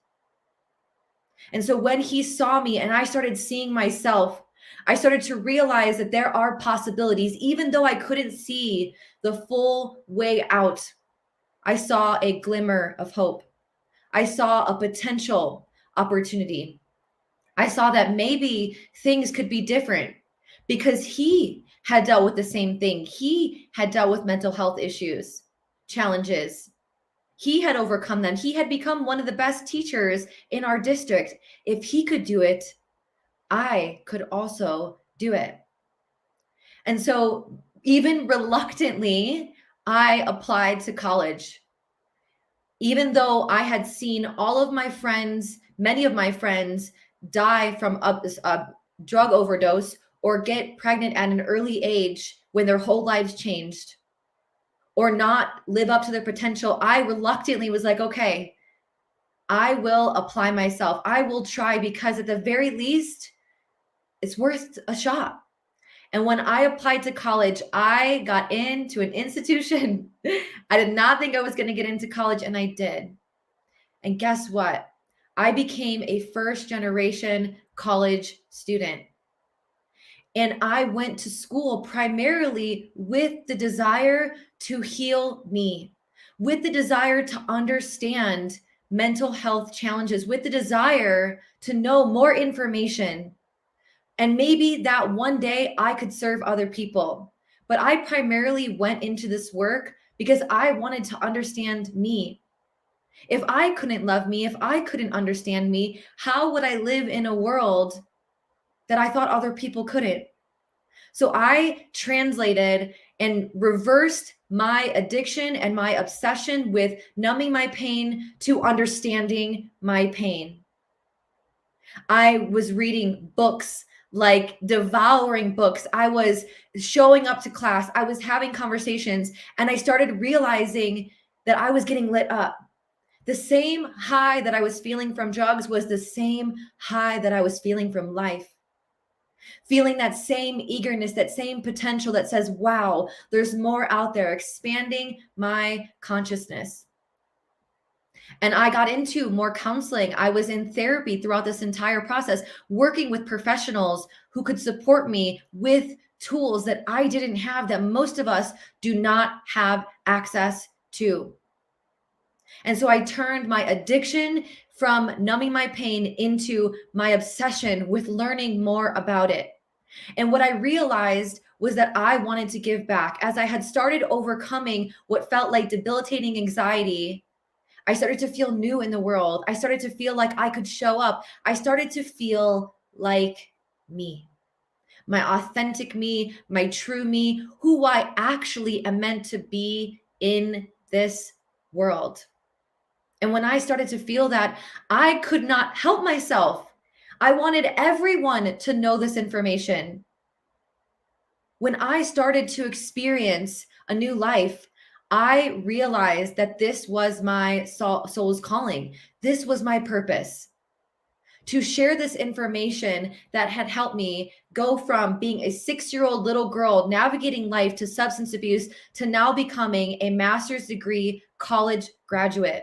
Speaker 3: And so when he saw me and I started seeing myself, I started to realize that there are possibilities, even though I couldn't see the full way out. I saw a glimmer of hope. I saw a potential opportunity. I saw that maybe things could be different because he had dealt with the same thing. He had dealt with mental health issues, challenges. He had overcome them. He had become one of the best teachers in our district. If he could do it, I could also do it. And so even reluctantly, I applied to college. Even though I had seen all of my friends, many of my friends, die from a drug overdose or get pregnant at an early age when their whole lives changed or not live up to their potential, I reluctantly was like, okay, I will apply myself. I will try because at the very least, it's worth a shot. And when I applied to college, I got into an institution. I did not think I was going to get into college, and I did. And guess what? I became a first-generation college student. And I went to school primarily with the desire to heal me, with the desire to understand mental health challenges, with the desire to know more information. And maybe that one day I could serve other people. But I primarily went into this work because I wanted to understand me. If I couldn't love me, if I couldn't understand me, how would I live in a world that I thought other people couldn't? So I translated and reversed my addiction and my obsession with numbing my pain to understanding my pain. I was reading books, like devouring books. I was showing up to class. I was having conversations, and I started realizing that I was getting lit up. The same high that I was feeling from drugs was the same high that I was feeling from life. Feeling that same eagerness, that same potential that says, wow, there's more out there, expanding my consciousness. And I got into more counseling. I was in therapy throughout this entire process, working with professionals who could support me with tools that I didn't have, that most of us do not have access to. And so I turned my addiction from numbing my pain into my obsession with learning more about it. And what I realized was that I wanted to give back. As I had started overcoming what felt like debilitating anxiety, I started to feel new in the world. I started to feel like I could show up. I started to feel like me, my authentic me, my true me, who I actually am meant to be in this world. And when I started to feel that, I could not help myself. I wanted everyone to know this information. When I started to experience a new life, I realized that this was my soul's calling. This was my purpose. To share this information that had helped me go from being a 6-year-old little girl navigating life to substance abuse to now becoming a master's degree college graduate.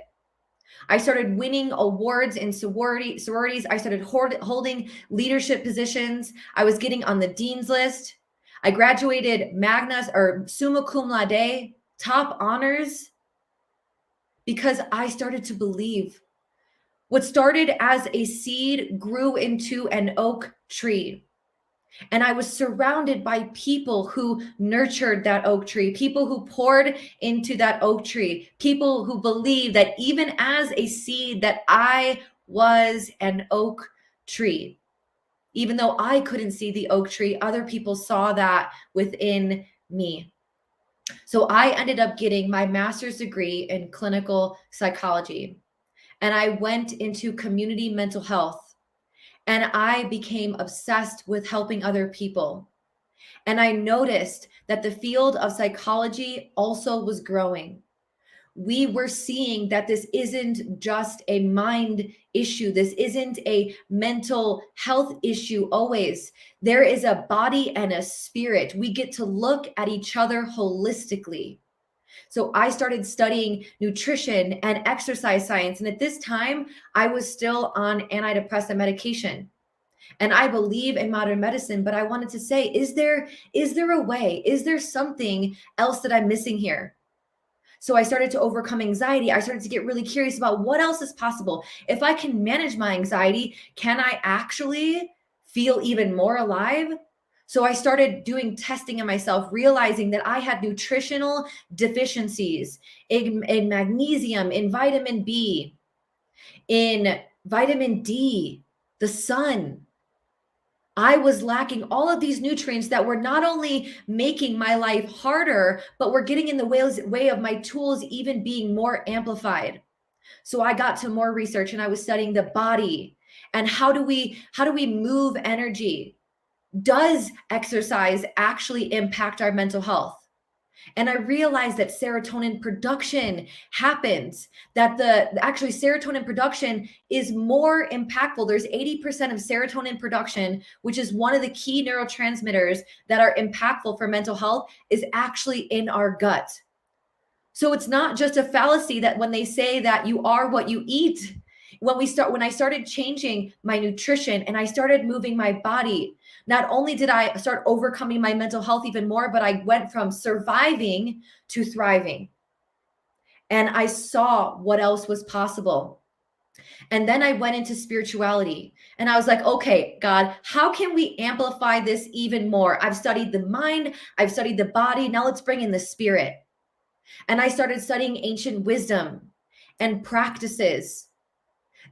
Speaker 3: I started winning awards in sororities. I started holding leadership positions. I was getting on the dean's list. I graduated summa cum laude, top honors, because I started to believe. What started as a seed grew into an oak tree. And I was surrounded by people who nurtured that oak tree, people who poured into that oak tree, people who believed that even as a seed that I was an oak tree. Even though I couldn't see the oak tree, other people saw that within me. So I ended up getting my master's degree in clinical psychology. And I went into community mental health. And I became obsessed with helping other people. And I noticed that the field of psychology also was growing. We were seeing that this isn't just a mind issue. This isn't a mental health issue always. There is a body and a spirit. We get to look at each other holistically. So I started studying nutrition and exercise science. And at this time, I was still on antidepressant medication. And I believe in modern medicine, but I wanted to say, is there a way? Is there something else that I'm missing here? So I started to overcome anxiety. I started to get really curious about what else is possible. If I can manage my anxiety, can I actually feel even more alive? So I started doing testing on myself, realizing that I had nutritional deficiencies in magnesium, in vitamin B, in vitamin D, the sun. I was lacking all of these nutrients that were not only making my life harder, but were getting in the way of my tools even being more amplified. So I got to more research and I was studying the body and how do we move energy? Does exercise actually impact our mental health? And I realized that serotonin production happens, that actually serotonin production is more impactful. There's 80% of serotonin production, which is one of the key neurotransmitters that are impactful for mental health, is actually in our gut. So it's not just a fallacy that when they say that you are what you eat. When I started changing my nutrition and I started moving my body, not only did I start overcoming my mental health even more, but I went from surviving to thriving. And I saw what else was possible. And then I went into spirituality and I was like, okay, God, how can we amplify this even more? I've studied the mind, I've studied the body. Now let's bring in the spirit. And I started studying ancient wisdom and practices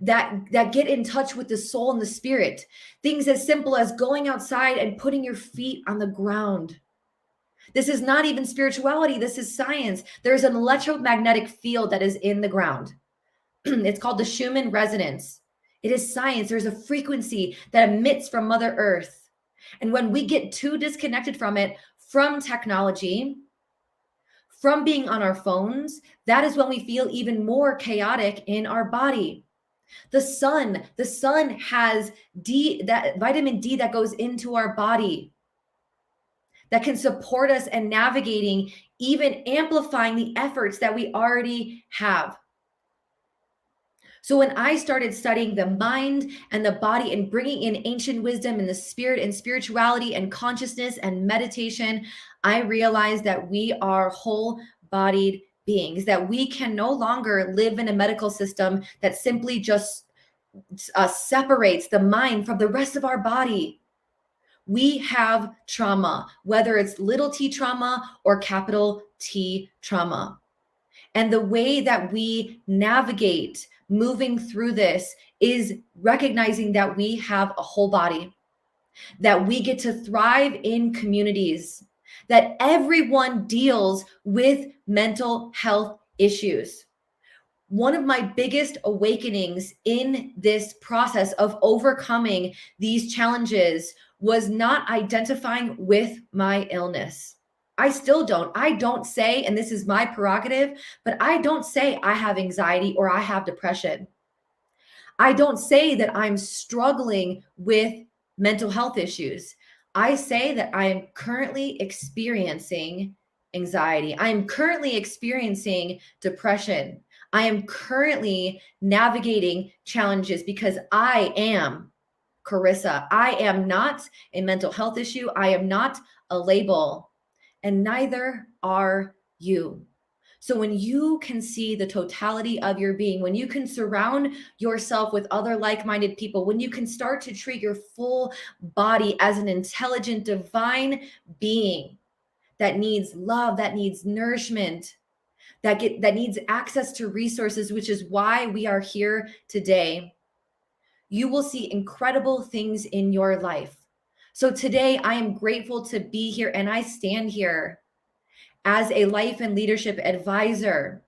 Speaker 3: that get in touch with the soul and the spirit. Things as simple as going outside and putting your feet on the ground. This is not even spirituality. This is science. There's an electromagnetic field that is in the ground. It's called the Schumann resonance. It is science. There's a frequency that emits from Mother Earth. And when we get too disconnected from it, from technology, from being on our phones, that is when we feel even more chaotic in our body. The sun has that vitamin D that goes into our body that can support us in navigating, even amplifying the efforts that we already have. So when I started studying the mind and the body and bringing in ancient wisdom and the spirit and spirituality and consciousness and meditation, I realized that we are whole-bodied beings, that we can no longer live in a medical system that simply just separates the mind from the rest of our body. We have trauma, whether it's little t trauma or capital T trauma. And the way that we navigate moving through this is recognizing that we have a whole body, that we get to thrive in communities, that everyone deals with mental health issues. One of my biggest awakenings in this process of overcoming these challenges was not identifying with my illness. I still don't. I don't say, and this is my prerogative, but I don't say I have anxiety or I have depression. I don't say that I'm struggling with mental health issues. I say that I am currently experiencing anxiety. I am currently experiencing depression. I am currently navigating challenges because I am Carissa. I am not a mental health issue. I am not a label, and neither are you. So when you can see the totality of your being, when you can surround yourself with other like-minded people, when you can start to treat your full body as an intelligent, divine being that needs love, that needs nourishment, that needs access to resources, which is why we are here today, you will see incredible things in your life. So today I am grateful to be here, and I stand here as a life and leadership advisor,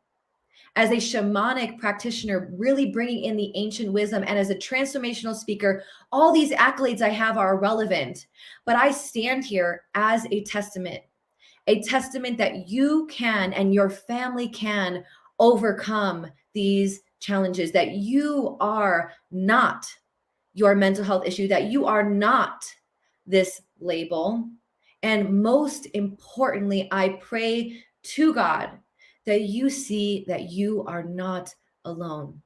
Speaker 3: as a shamanic practitioner, really bringing in the ancient wisdom, and as a transformational speaker. All these accolades I have are irrelevant, but I stand here as a testament that you can and your family can overcome these challenges, that you are not your mental health issue, that you are not this label. And most importantly, I pray to God that you see that you are not alone.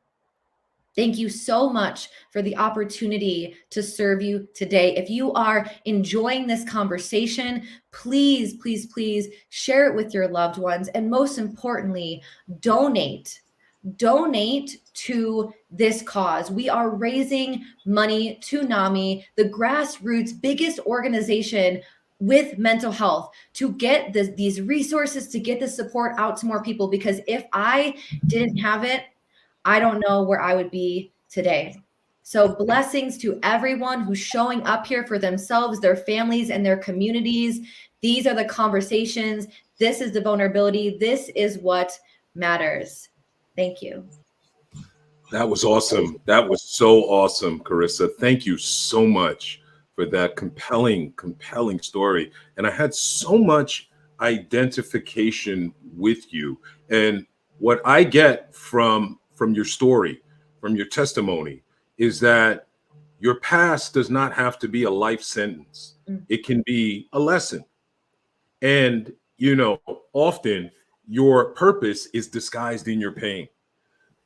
Speaker 3: Thank you so much for the opportunity to serve you today. If you are enjoying this conversation, please, please, please share it with your loved ones. And most importantly, donate. Donate to this cause. We are raising money to NAMI, the grassroots biggest organization with mental health, to get these resources, to get the support out to more people. Because if I didn't have it, I don't know where I would be today. So blessings to everyone who's showing up here for themselves, their families, and their communities. These are the conversations. This is the vulnerability. This is what matters. Thank you.
Speaker 2: That was awesome. That was so awesome, Carissa. Thank you so much for that compelling story. And I had so much identification with you. And what I get from your story, from your testimony, is that your past does not have to be a life sentence. It can be a lesson. And, often your purpose is disguised in your pain.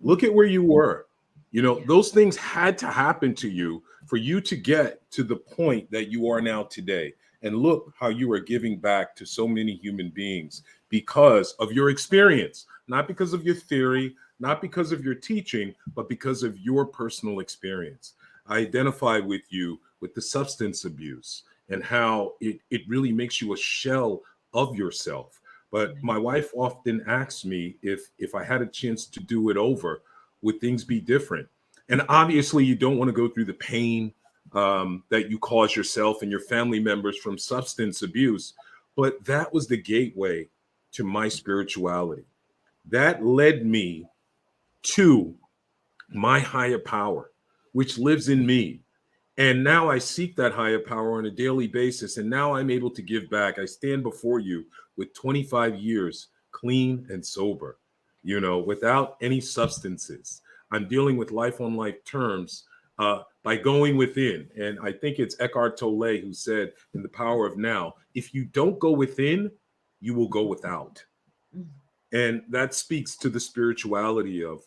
Speaker 2: Look at where you were. Those things had to happen to you for you to get to the point that you are now today. And look how you are giving back to so many human beings because of your experience, not because of your theory, not because of your teaching, but because of your personal experience. I identify with you with the substance abuse and how it really makes you a shell of yourself. But my wife often asks me if I had a chance to do it over, would things be different? And obviously you don't want to go through the pain that you cause yourself and your family members from substance abuse. But that was the gateway to my spirituality. That led me to my higher power, which lives in me. And now I seek that higher power on a daily basis. And now I'm able to give back. I stand before you with 25 years clean and sober, without any substances. I'm dealing with life on life terms by going within. And I think it's Eckhart Tolle who said in The Power of Now, if you don't go within, you will go without. And that speaks to the spirituality of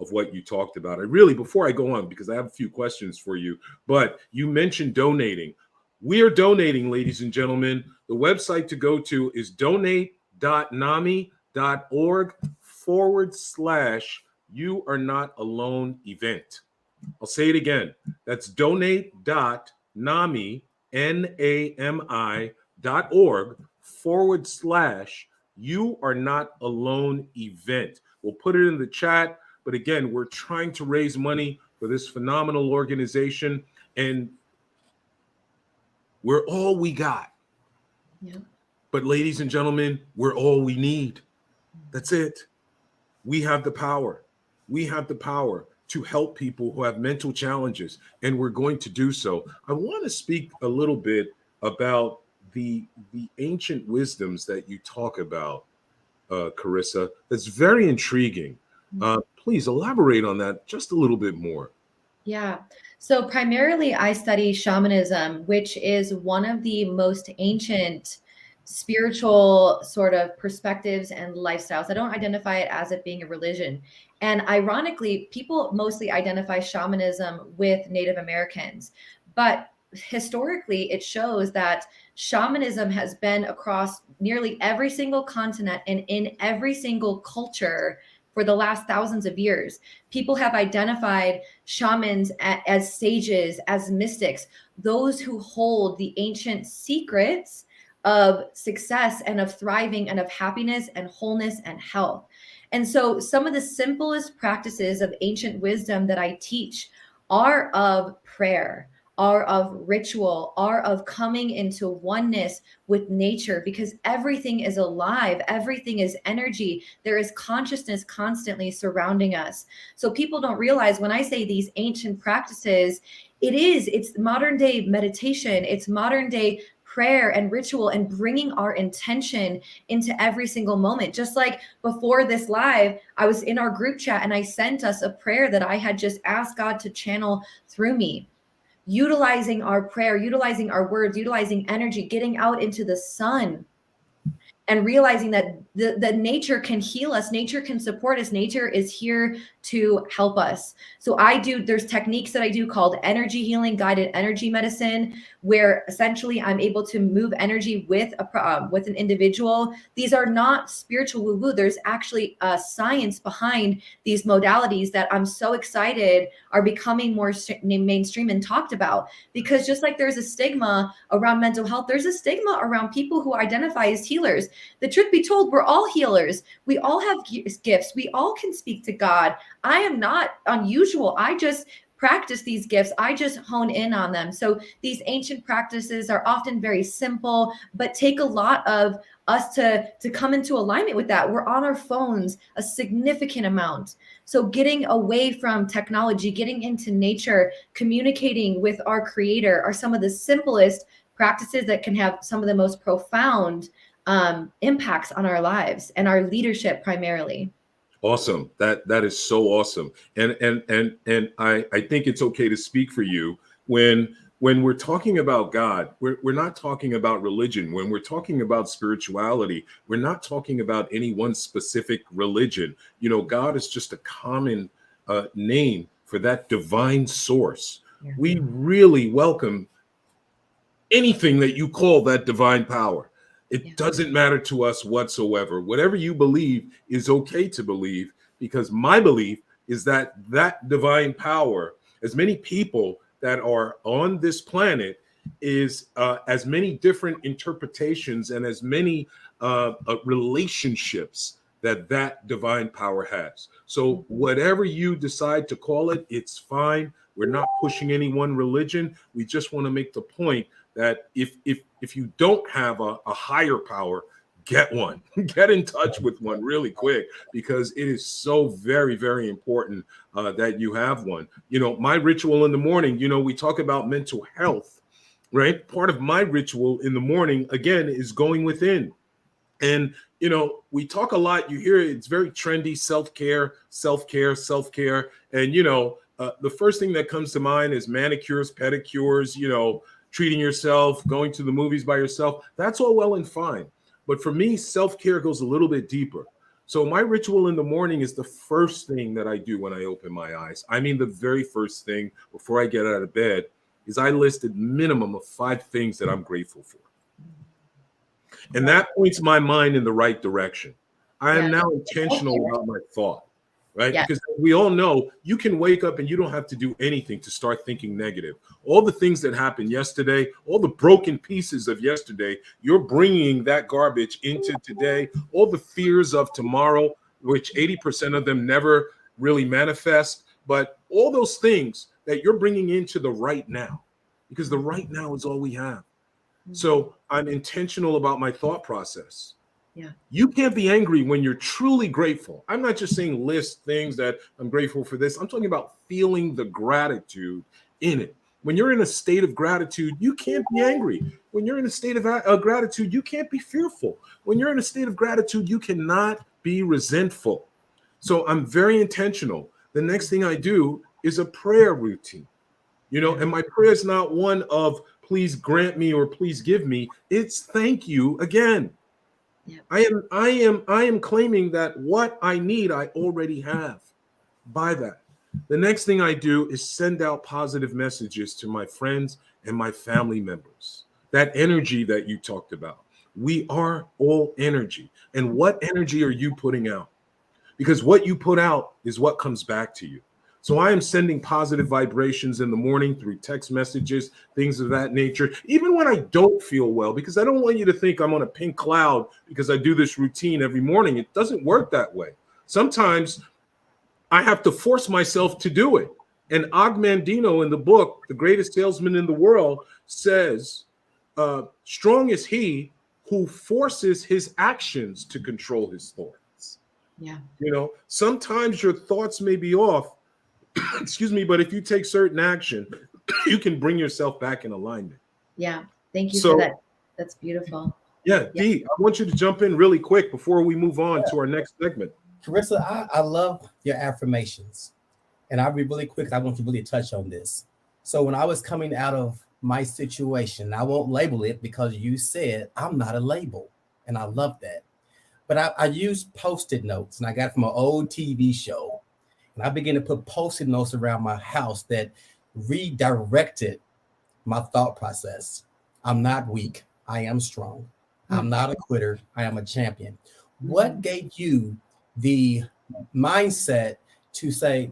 Speaker 2: what you talked about. Before I go on, because I have a few questions for you, but you mentioned donating. We are donating, ladies and gentlemen. The website to go to is donate.nami.org/You Are Not Alone event. I'll say it again. That's donate.nami.org/You Are Not Alone event. We'll put it in the chat. But again, we're trying to raise money for this phenomenal organization, and we're all we got. Yeah. But ladies and gentlemen, we're all we need. That's it. We have the power. We have the power to help people who have mental challenges, and we're going to do so. I want to speak a little bit about the ancient wisdoms that you talk about, Carissa. That's very intriguing. Please elaborate on that just a little bit more.
Speaker 3: Yeah. So primarily I study shamanism, which is one of the most ancient spiritual sort of perspectives and lifestyles. I don't identify it as it being a religion. And ironically, people mostly identify shamanism with Native Americans. But historically, it shows that shamanism has been across nearly every single continent and in every single culture for the last thousands of years. People have identified shamans as sages, as mystics, those who hold the ancient secrets of success and of thriving and of happiness and wholeness and health. And so some of the simplest practices of ancient wisdom that I teach are of prayer, are of ritual, are of coming into oneness with nature, because everything is alive, everything is energy. There is consciousness constantly surrounding us. So people don't realize when I say these ancient practices, it's modern day meditation, it's modern day prayer and ritual, and bringing our intention into every single moment. Just like before this live, I was in our group chat and I sent us a prayer that I had just asked God to channel through me. Utilizing our prayer, utilizing our words, utilizing energy, getting out into the sun and realizing that the nature can heal us, nature can support us, nature is here to help us. So there's techniques that I do called energy healing, guided energy medicine, where essentially I'm able to move energy with an individual. These are not spiritual woo-woo. There's actually a science behind these modalities that I'm so excited are becoming more mainstream and talked about. Because just like there's a stigma around mental health, there's a stigma around people who identify as healers. The truth be told, we're all healers. We all have gifts. We all can speak to God. I am not unusual. I just practice these gifts. I just hone in on them. So these ancient practices are often very simple, but take a lot of us to come into alignment with that. We're on our phones a significant amount. So getting away from technology, getting into nature, communicating with our creator are some of the simplest practices that can have some of the most profound impacts on our lives and our leadership primarily.
Speaker 2: Awesome. That is so awesome. And I think it's okay to speak for you when we're talking about God, we're not talking about religion. When we're talking about spirituality, we're not talking about any one specific religion. God is just a common name for that divine source. Yeah. We really welcome anything that you call that divine power. It doesn't matter to us whatsoever. Whatever you believe is okay to believe, because my belief is that that divine power, as many people that are on this planet, is as many different interpretations and as many relationships that divine power has. So whatever you decide to call it, it's fine. We're not pushing any one religion. We just want to make the point that if you don't have a higher power, get one. Get in touch with one really quick, because it is so very, very important that you have one. My ritual in the morning, we talk about mental health, right? Part of my ritual in the morning, again, is going within. And, we talk a lot, you hear it's very trendy, self-care. And, the first thing that comes to mind is manicures, pedicures, treating yourself, going to the movies by yourself. That's all well and fine. But for me, self-care goes a little bit deeper. So my ritual in the morning is the first thing that I do when I open my eyes. I mean, the very first thing before I get out of bed is I listed minimum of 5 things that I'm grateful for. And that points my mind in the right direction. I am now intentional about my thought. Right? Yeah. Because we all know you can wake up and you don't have to do anything to start thinking negative. All the things that happened yesterday, all the broken pieces of yesterday, you're bringing that garbage into today. All the fears of tomorrow, which 80% of them never really manifest, but all those things that you're bringing into the right now, because the right now is all we have. So I'm intentional about my thought process. Yeah. You can't be angry when you're truly grateful. I'm not just saying list things that I'm grateful for this. I'm talking about feeling the gratitude in it. When you're in a state of gratitude, you can't be angry. When you're in a state of gratitude, you can't be fearful. When you're in a state of gratitude, you cannot be resentful. So I'm very intentional. The next thing I do is a prayer routine, and my prayer is not one of please grant me or please give me. It's thank you again. Yeah. I am claiming that what I need, I already have by that. The next thing I do is send out positive messages to my friends and my family members. That energy that you talked about. We are all energy. And what energy are you putting out? Because what you put out is what comes back to you. So I am sending positive vibrations in the morning through text messages, things of that nature, even when I don't feel well, because I don't want you to think I'm on a pink cloud because I do this routine every morning. It doesn't work that way. Sometimes I have to force myself to do it. And Denino in the book, The Greatest Salesman in the World, says, strong is he who forces his actions to control his thoughts. Yeah. Sometimes your thoughts may be off, excuse me, but if you take certain action, you can bring yourself back in alignment.
Speaker 3: Yeah. Thank you for that. That's beautiful.
Speaker 2: Yeah. Dee, I want you to jump in really quick before we move on to our next segment.
Speaker 4: Carissa, I love your affirmations. And I'll be really quick. I want you to really touch on this. So when I was coming out of my situation, I won't label it because you said I'm not a label. And I love that. But I used Post-it notes, and I got it from an old TV show. And I began to put Post-it notes around my house that redirected my thought process. I'm not weak. I am strong. I'm not a quitter. I am a champion. What gave you the mindset to say,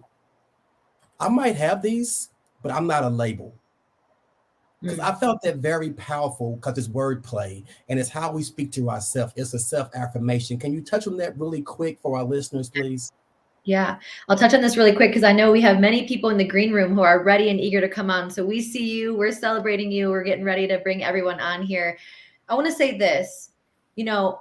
Speaker 4: I might have these, but I'm not a label? Because I felt that very powerful, because it's wordplay and it's how we speak to ourselves. It's a self-affirmation. Can you touch on that really quick for our listeners, please?
Speaker 3: Yeah, I'll touch on this really quick because I know we have many people in the green room who are ready and eager to come on. So we see you, we're celebrating you, we're getting ready to bring everyone on here. I want to say this, you know,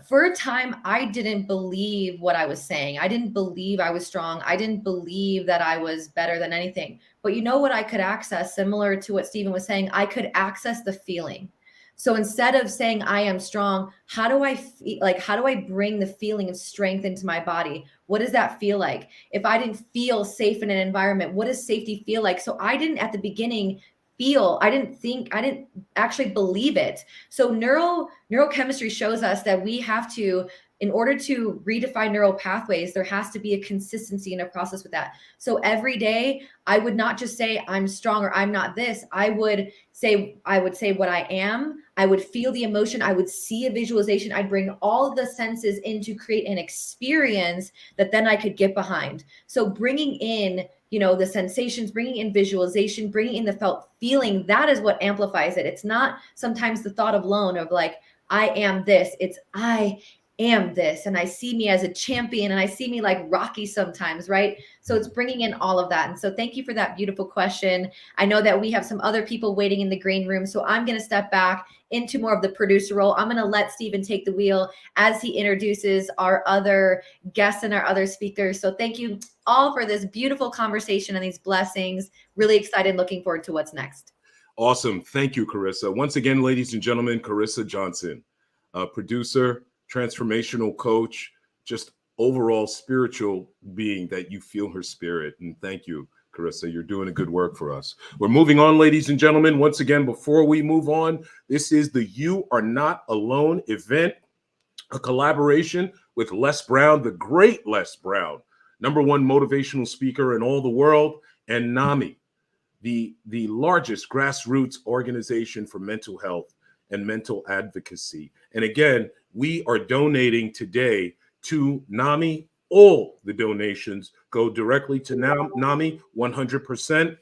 Speaker 3: for a time, I didn't believe what I was saying. I didn't believe I was strong. I didn't believe that I was better than anything. But you know what I could access, similar to what Stephen was saying, I could access the feeling. So instead of saying I am strong, how do I feel? Like, how do I bring the feeling of strength into my body? What does that feel like? If I didn't feel safe in an environment, what does safety feel like? So I didn't at the beginning I didn't actually believe it. So neurochemistry shows us that we have to, in order to redefine neural pathways, there has to be a consistency in a process with that. So every day I would not just say I'm strong or I'm not this. I would say what I am. I would feel the emotion. I would see a visualization. I'd bring all of the senses in to create an experience that then I could get behind. So bringing in, you know, the sensations, bringing in visualization, bringing in the felt feeling, that is what amplifies it. It's not sometimes the thought alone of like, I am this. It's I am this, and I see me as a champion, and I see me like Rocky sometimes, right? So it's bringing in all of that. And so thank you for that beautiful question. I know that we have some other people waiting in the green room, so I'm going to step back into more of the producer role. I'm going to let Stephen take the wheel as he introduces our other guests and our other speakers. So thank you all for this beautiful conversation and these blessings. Really excited, looking forward to what's next.
Speaker 2: Awesome. Thank you, Carissa. Once again, ladies and gentlemen, Carissa Johnsen, producer, transformational coach, just overall spiritual being that you feel her spirit. And thank you, Carissa. You're doing a good work for us. We're moving on, ladies and gentlemen. Once again, before we move on, this is the You Are Not Alone event, a collaboration with Les Brown, the great Les Brown, #1 motivational speaker in all the world, and NAMI, the largest grassroots organization for mental health and mental advocacy. And again, we are donating today to NAMI. All the donations go directly to NAMI, 100%.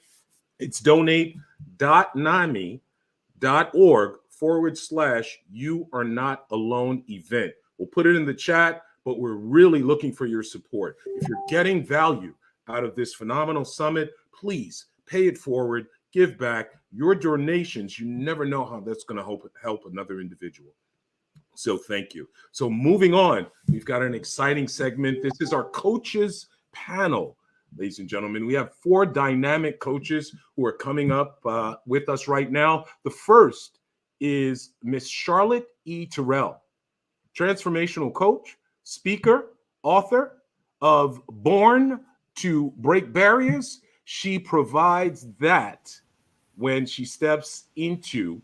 Speaker 2: It's donate.nami.org/You Are Not Alone event. We'll put it in the chat, but we're really looking for your support. If you're getting value out of this phenomenal summit, please pay it forward, give back. Your donations, you never know how that's going to help another individual. So thank you. So moving on, we've got an exciting segment. This is our coaches panel, ladies and gentlemen. We have 4 dynamic coaches who are coming up with us right now. The first is Miss Charlotte E. Terrell, transformational coach, speaker, author of Born to Break Barriers. She provides that when she steps into,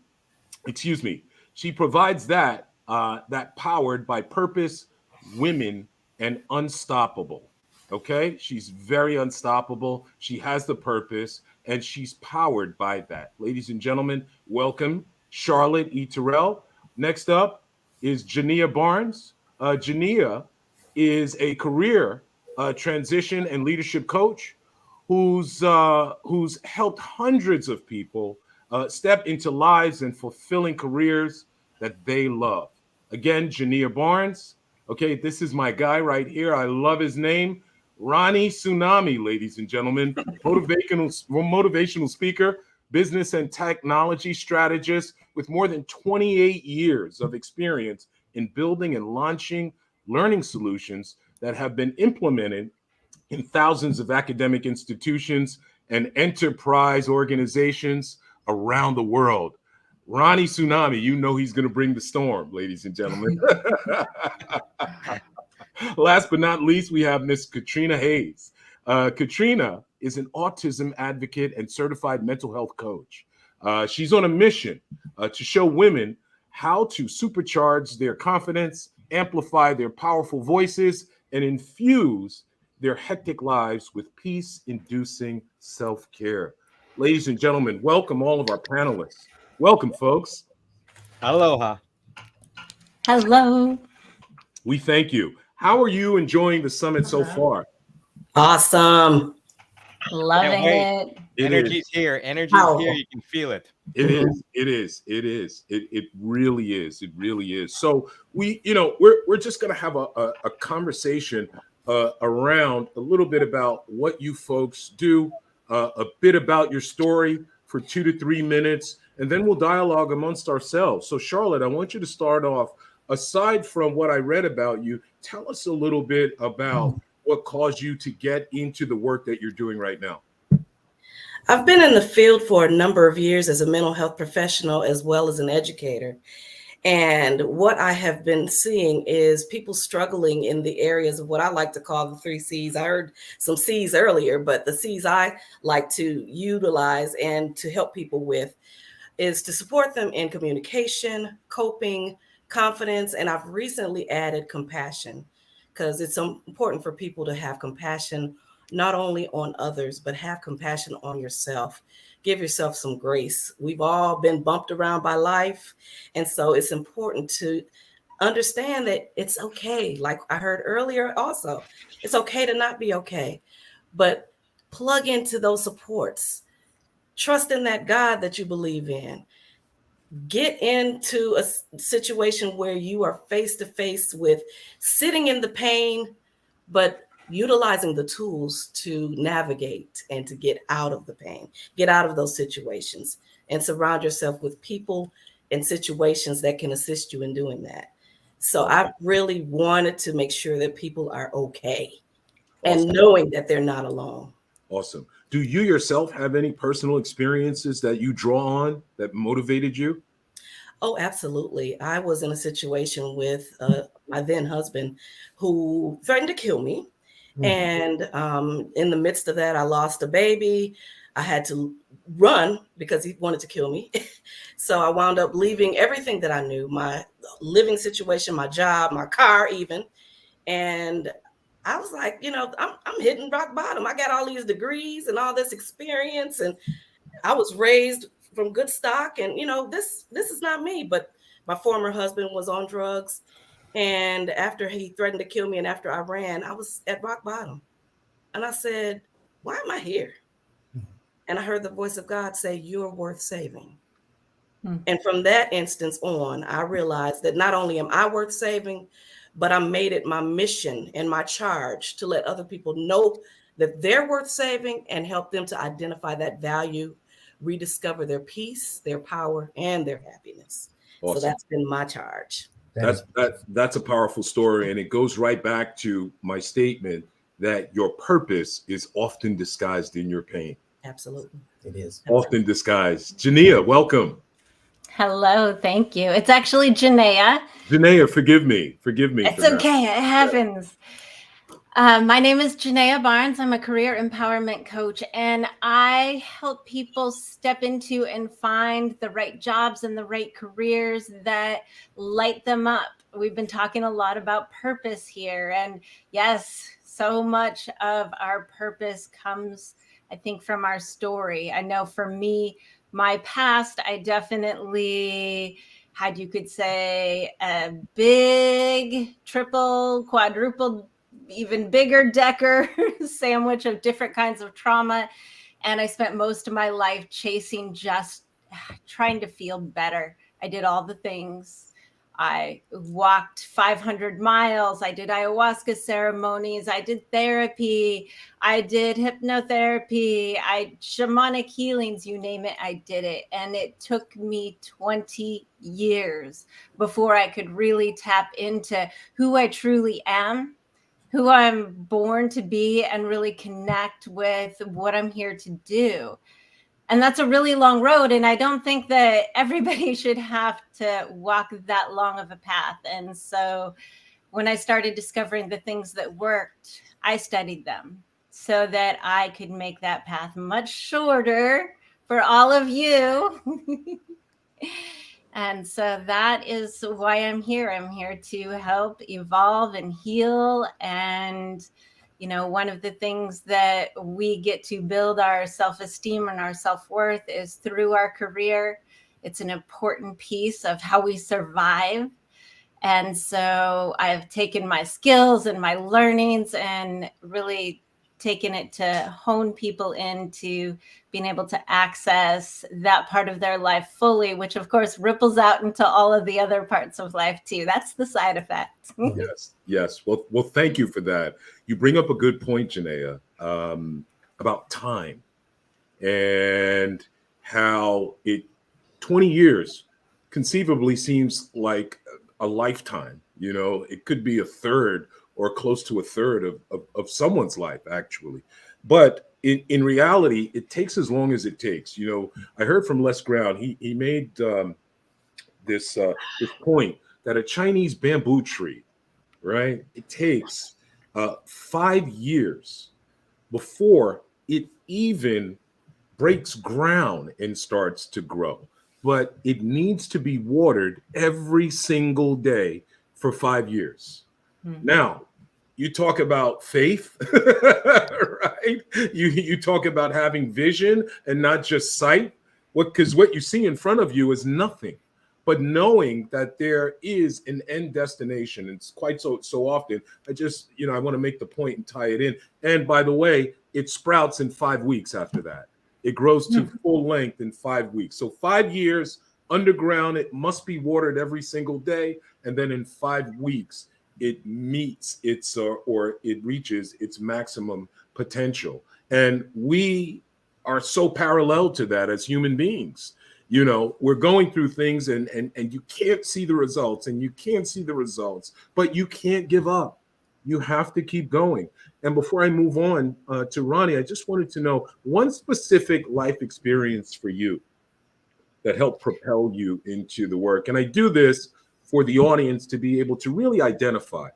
Speaker 2: she provides that powered by purpose, women, and unstoppable. Okay, she's very unstoppable. She has the purpose, and she's powered by that. Ladies and gentlemen, welcome Charlotte E. Terrell. Next up is Jania Barnes. Jania is a career transition and leadership coach who's helped hundreds of people step into lives and fulfilling careers that they love. Again, Jania Barnes. Okay, this is my guy right here. I love his name. Ronnie Tsunami, ladies and gentlemen, motivational speaker, business and technology strategist with more than 28 years of experience in building and launching learning solutions that have been implemented in thousands of academic institutions and enterprise organizations around the world. Ronnie Tsunami, you know he's going to bring the storm, ladies and gentlemen. Last but not least, we have Miss Katrina Hayes. Katrina is an autism advocate and certified mental health coach. She's on a mission to show women how to supercharge their confidence, amplify their powerful voices, and infuse their hectic lives with peace-inducing self-care. Ladies and gentlemen, welcome all of our panelists. Welcome, folks.
Speaker 6: Aloha.
Speaker 3: Hello.
Speaker 2: We thank you. How are you enjoying the summit so far?
Speaker 7: Awesome.
Speaker 3: Loving it.
Speaker 6: Energy's here. Energy's here. You can feel it.
Speaker 2: It is. It is. It is. It really is. It really is. So we're just going to have a conversation around a little bit about what you folks do, a bit about your story for 2 to 3 minutes, and then we'll dialogue amongst ourselves. So Charlotte, I want you to start off. Aside from what I read about you, tell us a little bit about what caused you to get into the work that you're doing right now.
Speaker 7: I've been in the field for a number of years as a mental health professional as well as an educator. And what I have been seeing is people struggling in the areas of what I like to call the 3 C's. I heard some C's earlier, but the C's I like to utilize and to help people with is to support them in communication, coping, confidence, and I've recently added compassion, because it's so important for people to have compassion, not only on others, but have compassion on yourself. Give yourself some grace. We've all been bumped around by life. And so it's important to understand that it's okay. Like I heard earlier also, it's okay to not be okay, but plug into those supports. Trust in that God that you believe in. Get into a situation where you are face to face with sitting in the pain, but utilizing the tools to navigate and to get out of the pain, get out of those situations, and surround yourself with people and situations that can assist you in doing that. So I really wanted to make sure that people are okay and knowing that they're not alone.
Speaker 2: Awesome. Do you yourself have any personal experiences that you draw on that motivated you?
Speaker 7: Oh, absolutely. I was in a situation with my then husband who threatened to kill me. And in the midst of that, I lost a baby. I had to run because he wanted to kill me. So I wound up leaving everything that I knew, my living situation, my job, my car even. And I was like, I'm hitting rock bottom. I got all these degrees and all this experience, and I was raised from good stock, and this is not me. But my former husband was on drugs, and after he threatened to kill me and after I ran, I was at rock bottom. And I said, why am I here? And I heard the voice of God say, you're worth saving. And from that instance on, I realized that not only am I worth saving, but I made it my mission and my charge to let other people know that they're worth saving and help them to identify that value, rediscover their peace, their power, and their happiness. Awesome. So that's been my charge.
Speaker 2: That's a powerful story. And it goes right back to my statement that your purpose is often disguised in your pain.
Speaker 7: Absolutely.
Speaker 4: It is.
Speaker 2: Often disguised. Jania, welcome.
Speaker 3: Hello, thank you. It's actually Janaea.
Speaker 2: Janaea, forgive me.
Speaker 3: It's okay. It happens. My name is Janaea Barnes. I'm a career empowerment coach, and I help people step into and find the right jobs and the right careers that light them up. We've been talking a lot about purpose here, and yes, so much of our purpose comes, I think, from our story. I know for me, my past, I definitely had, you could say, a big triple, quadruple, even bigger decker sandwich of different kinds of trauma. And I spent most of my life chasing, just trying to feel better. I did all the things. I walked 500 miles. I did ayahuasca ceremonies. I did therapy. I did hypnotherapy. Shamanic healings, you name it, I did it. And it took me 20 years before I could really tap into who I truly am, who I'm born to be, and really connect with what I'm here to do. And that's a really long road. And I don't think that everybody should have to walk that long of a path. And so when I started discovering the things that worked, I studied them so that I could make that path much shorter for all of you.
Speaker 8: And so that is why I'm here. I'm here to help evolve and heal. And, one of the things that we get to build our self-esteem and our self-worth is through our career. It's an important piece of how we survive. And so I've taken my skills and my learnings and really taken it to hone people into being able to access that part of their life fully, which of course ripples out into all of the other parts of life too. That's the side effect.
Speaker 2: Yes. Well, thank you for that. You bring up a good point, Janaea, about time and how 20 years conceivably seems like a lifetime. It could be a third or close to a third of someone's life, actually. But in reality, it takes as long as it takes. I heard from Les Brown, he made this point that a Chinese bamboo tree, right, it takes 5 years before it even breaks ground and starts to grow. But it needs to be watered every single day for 5 years. Now, you talk about faith, right? You talk about having vision and not just sight. Because what you see in front of you is nothing. But knowing that there is an end destination, it's quite so often. I want to make the point and tie it in. And by the way, it sprouts in 5 weeks after that. It grows to full length in 5 weeks. So 5 years underground, it must be watered every single day. And then in 5 weeks, it meets or it reaches its maximum potential. And we are so parallel to that as human beings. We're going through things and you can't see the results, but you can't give up. You have to keep going. And before I move on to Ronnie, I just wanted to know one specific life experience for you that helped propel you into the work. And I do this for the audience to be able to really identify.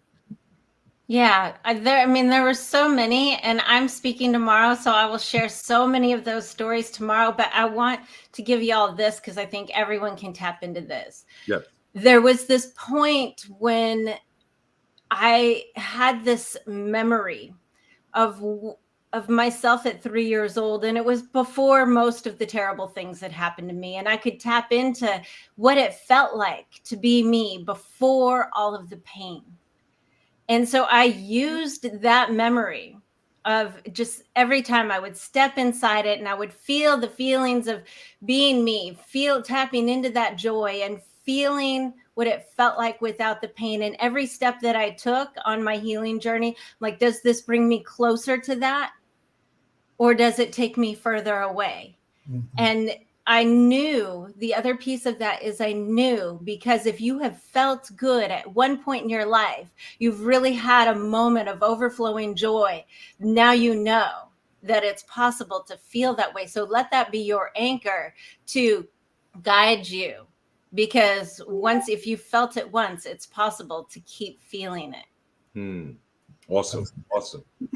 Speaker 8: Yeah, there were so many, and I'm speaking tomorrow, so I will share so many of those stories tomorrow. But I want to give you all this because I think everyone can tap into this.
Speaker 2: Yes.
Speaker 8: There was this point when I had this memory of myself at 3 years old, and it was before most of the terrible things that happened to me, and I could tap into what it felt like to be me before all of the pain. And so I used that memory of just every time I would step inside it and I would feel the feelings of being me, tapping into that joy and feeling what it felt like without the pain. And every step that I took on my healing journey, like, does this bring me closer to that? Or does it take me further away? Mm-hmm. And I knew the other piece of that is I knew, because if you have felt good at one point in your life, you've really had a moment of overflowing joy. Now you know that it's possible to feel that way. So let that be your anchor to guide you, because if you felt it once, it's possible to keep feeling it.
Speaker 2: Awesome.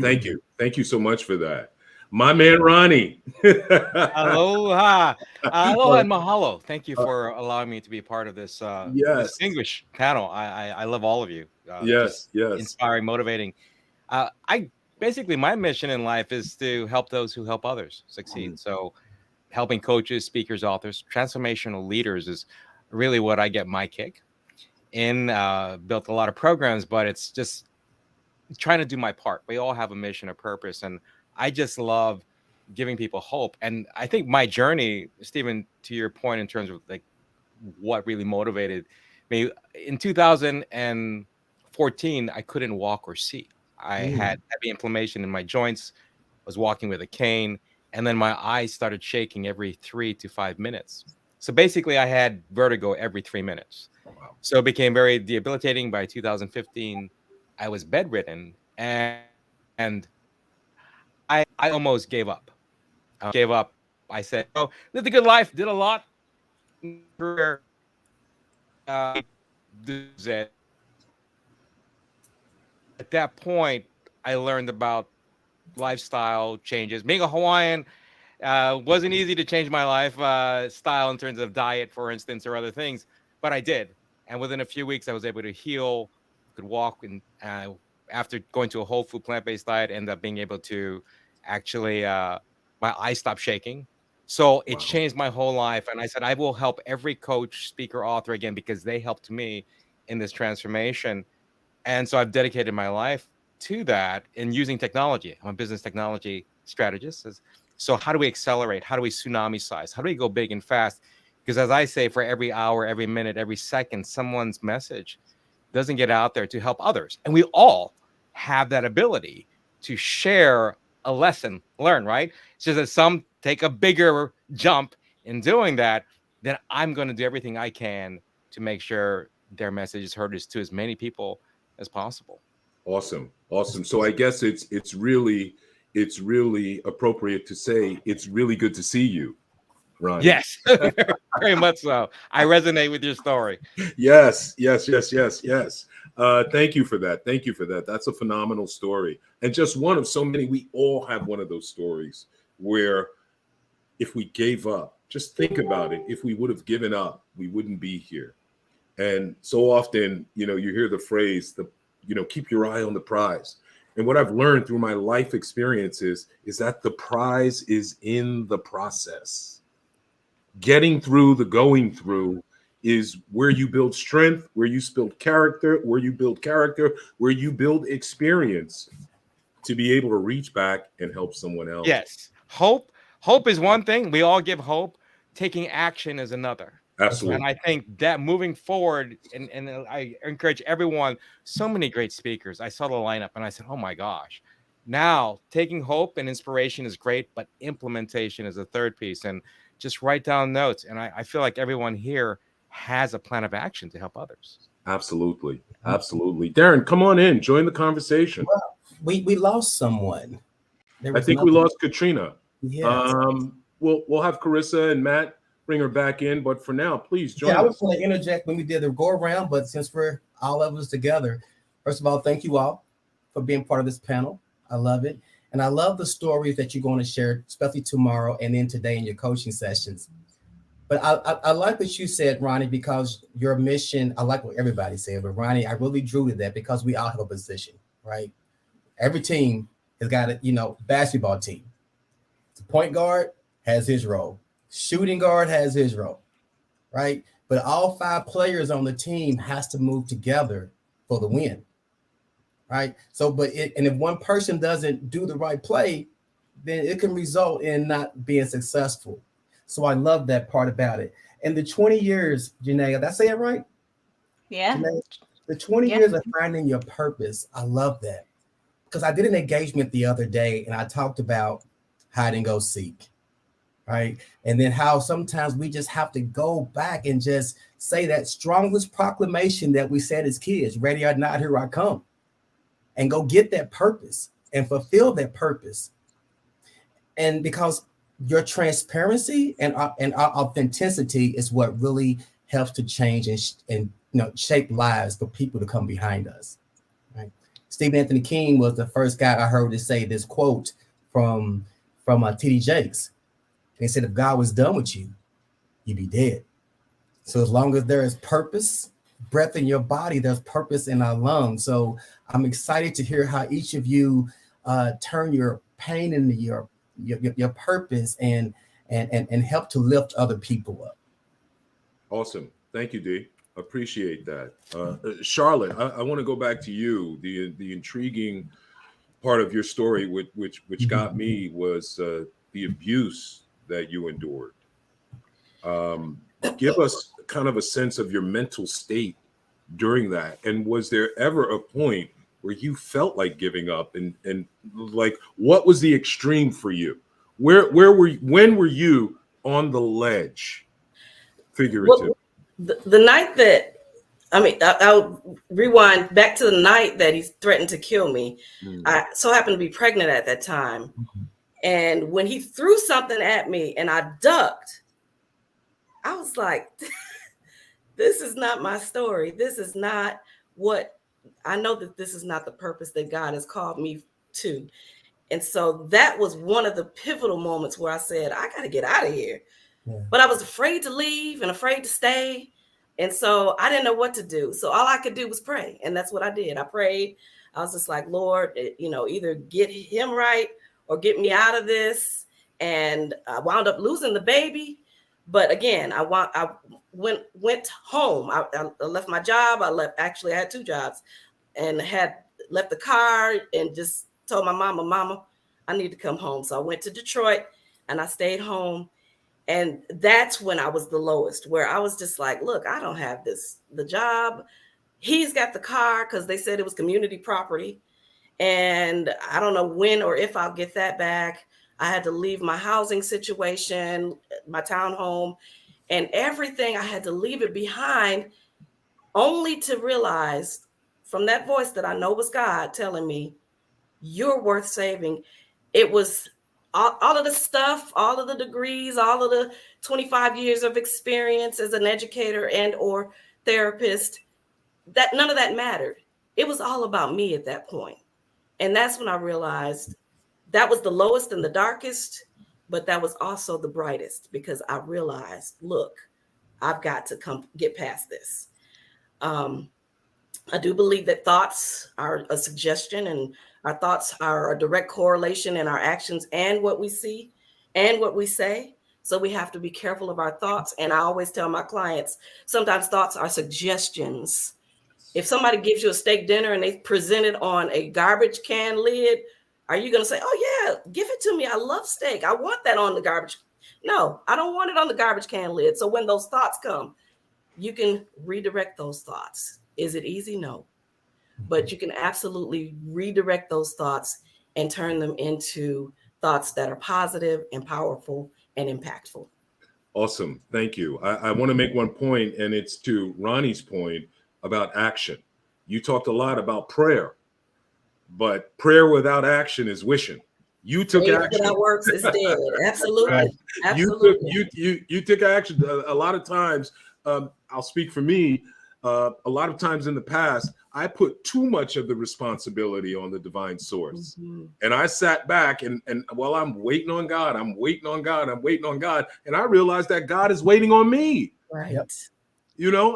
Speaker 2: Thank you so much for that. My man, Ronnie.
Speaker 6: Aloha. Aloha and mahalo. Thank you for allowing me to be a part of this distinguished panel. I love all of you.
Speaker 2: Yes.
Speaker 6: Inspiring, motivating. Basically, my mission in life is to help those who help others succeed. So helping coaches, speakers, authors, transformational leaders is really what I get my kick in. Built a lot of programs, but it's just trying to do my part. We all have a mission, a purpose, and I just love giving people hope. And I think my journey, Stephen, to your point, in terms of like what really motivated me, in 2014, I couldn't walk or see. I had heavy inflammation in my joints, was walking with a cane, and then my eyes started shaking every 3 to 5 minutes. So basically, I had vertigo every 3 minutes. Wow. So it became very debilitating. By 2015, I was bedridden, and I almost gave up. I said, "Oh, lived a good life, did a lot." At that point, I learned about lifestyle changes. Being a Hawaiian, Wasn't easy to change my life style in terms of diet, for instance, or other things, but I did. And within a few weeks, I was able to heal, could walk, and after going to a whole food plant-based diet, ended up being able to actually, my eyes stopped shaking. So it changed my whole life. And I said, I will help every coach, speaker, author again, because they helped me in this transformation. And so I've dedicated my life to that and using technology. I'm a business technology strategist. So how do we accelerate? How do we tsunami size? How do we go big and fast? Because as I say, for every hour, every minute, every second, someone's message doesn't get out there to help others. And we all have that ability to share a lesson learned, right? It's just that some take a bigger jump in doing that. Then I'm going to do everything I can to make sure their message is heard to as many people as possible.
Speaker 2: Awesome. So I guess it's really appropriate to say it's really good to see you, Ron.
Speaker 6: Yes, very much so. I resonate with your story.
Speaker 2: Yes. Thank you for that. That's a phenomenal story, and just one of so many. We all have one of those stories where if we gave up, just think about it. If we would have given up, we wouldn't be here. And so often, you hear the phrase, keep your eye on the prize. And what I've learned through my life experiences is that the prize is in the process. Getting through the going through is where you build strength, where you build character, where you build experience to be able to reach back and help someone else.
Speaker 6: Yes. Hope is one thing. We all give hope. Taking action is another.
Speaker 2: Absolutely.
Speaker 6: And I think that moving forward, and I encourage everyone, so many great speakers. I saw the lineup and I said, oh my gosh. Now, taking hope and inspiration is great, but implementation is the third piece. And just write down notes. And I feel like everyone here has a plan of action to help others.
Speaker 2: Absolutely. Darren, come on in. Join the conversation.
Speaker 4: Well, we lost someone.
Speaker 2: I think we lost Katrina.
Speaker 4: Yes.
Speaker 2: We'll have Carissa and Matt bring her back in, but for now, please join us.
Speaker 4: I was going to interject when we did the go around, but since we're all of us together, first of all, thank you all for being part of this panel. I love it. And I love the stories that you're going to share, especially tomorrow and then today in your coaching sessions. But I like what you said, Ronnie, because your mission, I like what everybody said, but Ronnie, I really drew to that because we all have a position, right? Every team has got a, basketball team. The point guard has his role. Shooting guard has his role, right? But all 5 players on the team has to move together for the win, right? So, and if one person doesn't do the right play, then it can result in not being successful. So I love that part about it. And the 20 years, Janae, did I say it right?
Speaker 8: Yeah.
Speaker 4: Janae, the 20 years of finding your purpose, I love that. Because I did an engagement the other day and I talked about hide and go seek. Right. And then how sometimes we just have to go back and just say that strongest proclamation that we said as kids, ready or not, here I come, and go get that purpose and fulfill that purpose. And because your transparency and our authenticity is what really helps to change and shape lives for people to come behind us. Right. Stephen Anthony King was the first guy I heard to say this quote from T.D. Jakes. They said, if God was done with you, you'd be dead. So as long as there is purpose, breath in your body, there's purpose in our lungs. So I'm excited to hear how each of you turn your pain into your purpose and help to lift other people up.
Speaker 2: Awesome. Thank you, D. Appreciate that. Charlotte, I want to go back to you. The intriguing part of your story, which got me, was the abuse that you endured. Give us kind of a sense of your mental state during that. And was there ever a point where you felt like giving up and like, what was the extreme for you? When were you on the ledge? Figuratively.
Speaker 7: Well, the night that, I'll rewind back to the night that he threatened to kill me. I so happened to be pregnant at that time. And when he threw something at me and I ducked, I was like, this is not my story. This is not what I know, that this is not the purpose that God has called me to. And so that was one of the pivotal moments where I said, I got to get out of here.
Speaker 4: Yeah.
Speaker 7: But I was afraid to leave and afraid to stay. And so I didn't know what to do. So all I could do was pray. And that's what I did. I prayed. I was just like, Lord, either get him right or get me out of this. And I wound up losing the baby. But again, I went home. I left my job. I had 2 jobs, and had left the car and just told my mama, I need to come home. So I went to Detroit and I stayed home. And that's when I was the lowest, where I was just like, look, I don't have the job. He's got the car because they said it was community property. And I don't know when or if I'll get that back. I had to leave my housing situation, my townhome, and everything. I had to leave it behind, only to realize from that voice that I know was God telling me, you're worth saving. It was all of the stuff, all of the degrees, all of the 25 years of experience as an educator and or therapist, that none of that mattered. It was all about me at that point. And that's when I realized that was the lowest and the darkest, but that was also the brightest, because I realized, look, I've got to get past this. I do believe that thoughts are a suggestion, and our thoughts are a direct correlation in our actions and what we see and what we say. So we have to be careful of our thoughts. And I always tell my clients, sometimes thoughts are suggestions. If somebody gives you a steak dinner and they present it on a garbage can lid, are you going to say, oh yeah, give it to me. I love steak. I want that on the garbage. No, I don't want it on the garbage can lid. So when those thoughts come, you can redirect those thoughts. Is it easy? No. But you can absolutely redirect those thoughts and turn them into thoughts that are positive and powerful and impactful.
Speaker 2: Awesome. Thank you. I want to make one point, and it's to Ronnie's point about action. You talked a lot about prayer, but prayer without action is wishing. You took action.
Speaker 7: Without works is dead. Absolutely. Absolutely.
Speaker 2: You took action. A lot of times, I'll speak for me. A lot of times in the past, I put too much of the responsibility on the divine source. Mm-hmm. And I sat back and while I'm waiting on God, I'm waiting on God. And I realized that God is waiting on me.
Speaker 7: Right.
Speaker 4: Yep.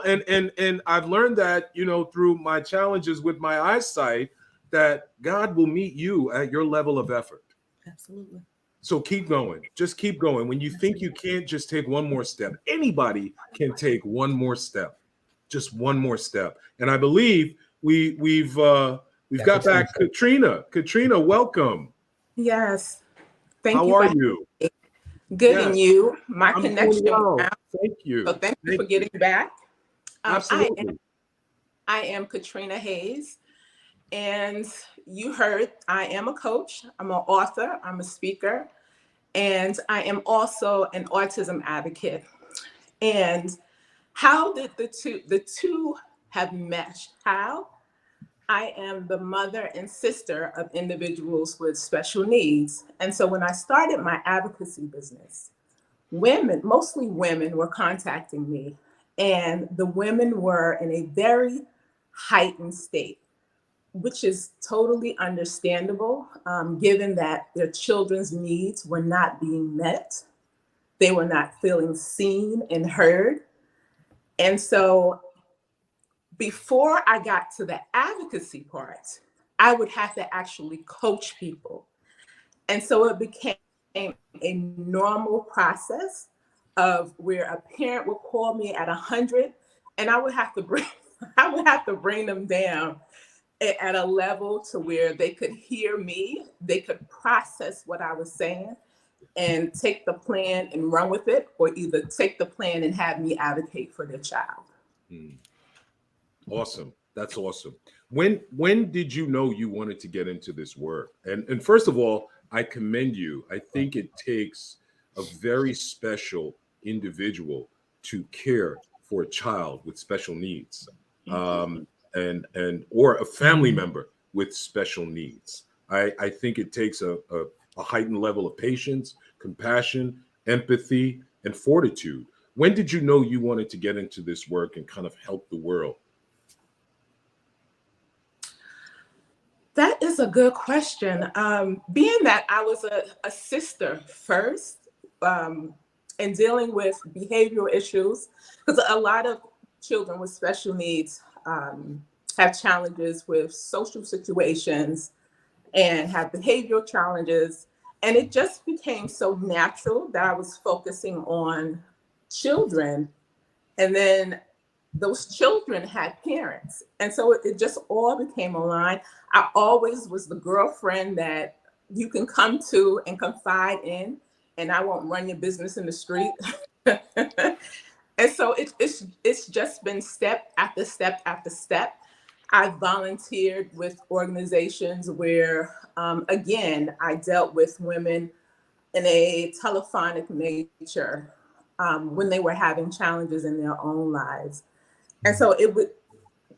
Speaker 2: And I've learned that, through my challenges with my eyesight, that God will meet you at your level of effort.
Speaker 7: Absolutely.
Speaker 2: So keep going. Just keep going. When you think you can't, just take one more step. Anybody can take one more step. Just one more step. And I believe we've got back Katrina. Katrina, welcome.
Speaker 9: Yes. Thank
Speaker 2: How
Speaker 9: you.
Speaker 2: How are you?
Speaker 9: Good.
Speaker 2: Yes.
Speaker 9: And you? My
Speaker 2: I'm
Speaker 9: connection.
Speaker 2: well. Thank you.
Speaker 9: So thank you for getting back.
Speaker 2: Absolutely.
Speaker 9: I am Katrina Hayes. And you heard, I am a coach. I'm an author. I'm a speaker. And I am also an autism advocate. And how did the two have meshed? How? I am the mother and sister of individuals with special needs. And so when I started my advocacy business, women, mostly women, were contacting me. And the women were in a very heightened state, which is totally understandable, given that their children's needs were not being met. They were not feeling seen and heard. And so before I got to the advocacy part, I would have to actually coach people. And so it became a normal process of where a parent would call me at 100, and I would have to bring them down at a level to where they could hear me, they could process what I was saying, and take the plan and run with it, or either take the plan and have me advocate for their child.
Speaker 2: Awesome. That's awesome. When did you know you wanted to get into this work? And first of all, I commend you. I think it takes a very special individual to care for a child with special needs, and or a family member with special needs. I think it takes a heightened level of patience, compassion, empathy, and fortitude. When did you know you wanted to get into this work and kind of help the world?
Speaker 9: That is a good question. Being that I was a sister first, and dealing with behavioral issues, because a lot of children with special needs have challenges with social situations and have behavioral challenges. And it just became so natural that I was focusing on children. And then those children had parents. And so it just all became aligned. I always was the girlfriend that you can come to and confide in, and I won't run your business in the street. And so it's just been step after step after step. I volunteered with organizations where, again, I dealt with women in a telephonic nature when they were having challenges in their own lives. And so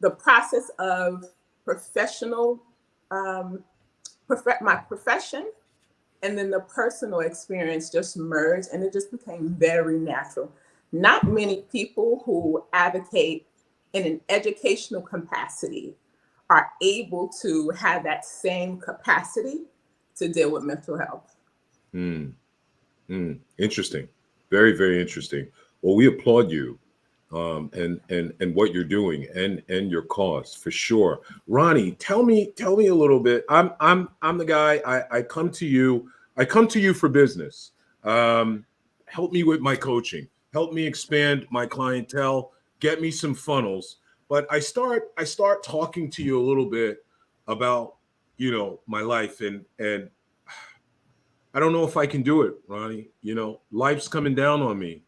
Speaker 9: the process of professional, my profession, and then the personal experience just merged, and it just became very natural. Not many people who advocate in an educational capacity are able to have that same capacity to deal with mental health.
Speaker 2: Interesting. Very, very interesting. Well, we applaud you and what you're doing and your cause for sure. Ronnie, tell me a little bit. I'm the guy. I come to you. I come to you for business. Help me with my coaching. Help me expand my clientele. Get me some funnels. But I start talking to you a little bit about, my life, and I don't know if I can do it, Ronnie. Life's coming down on me.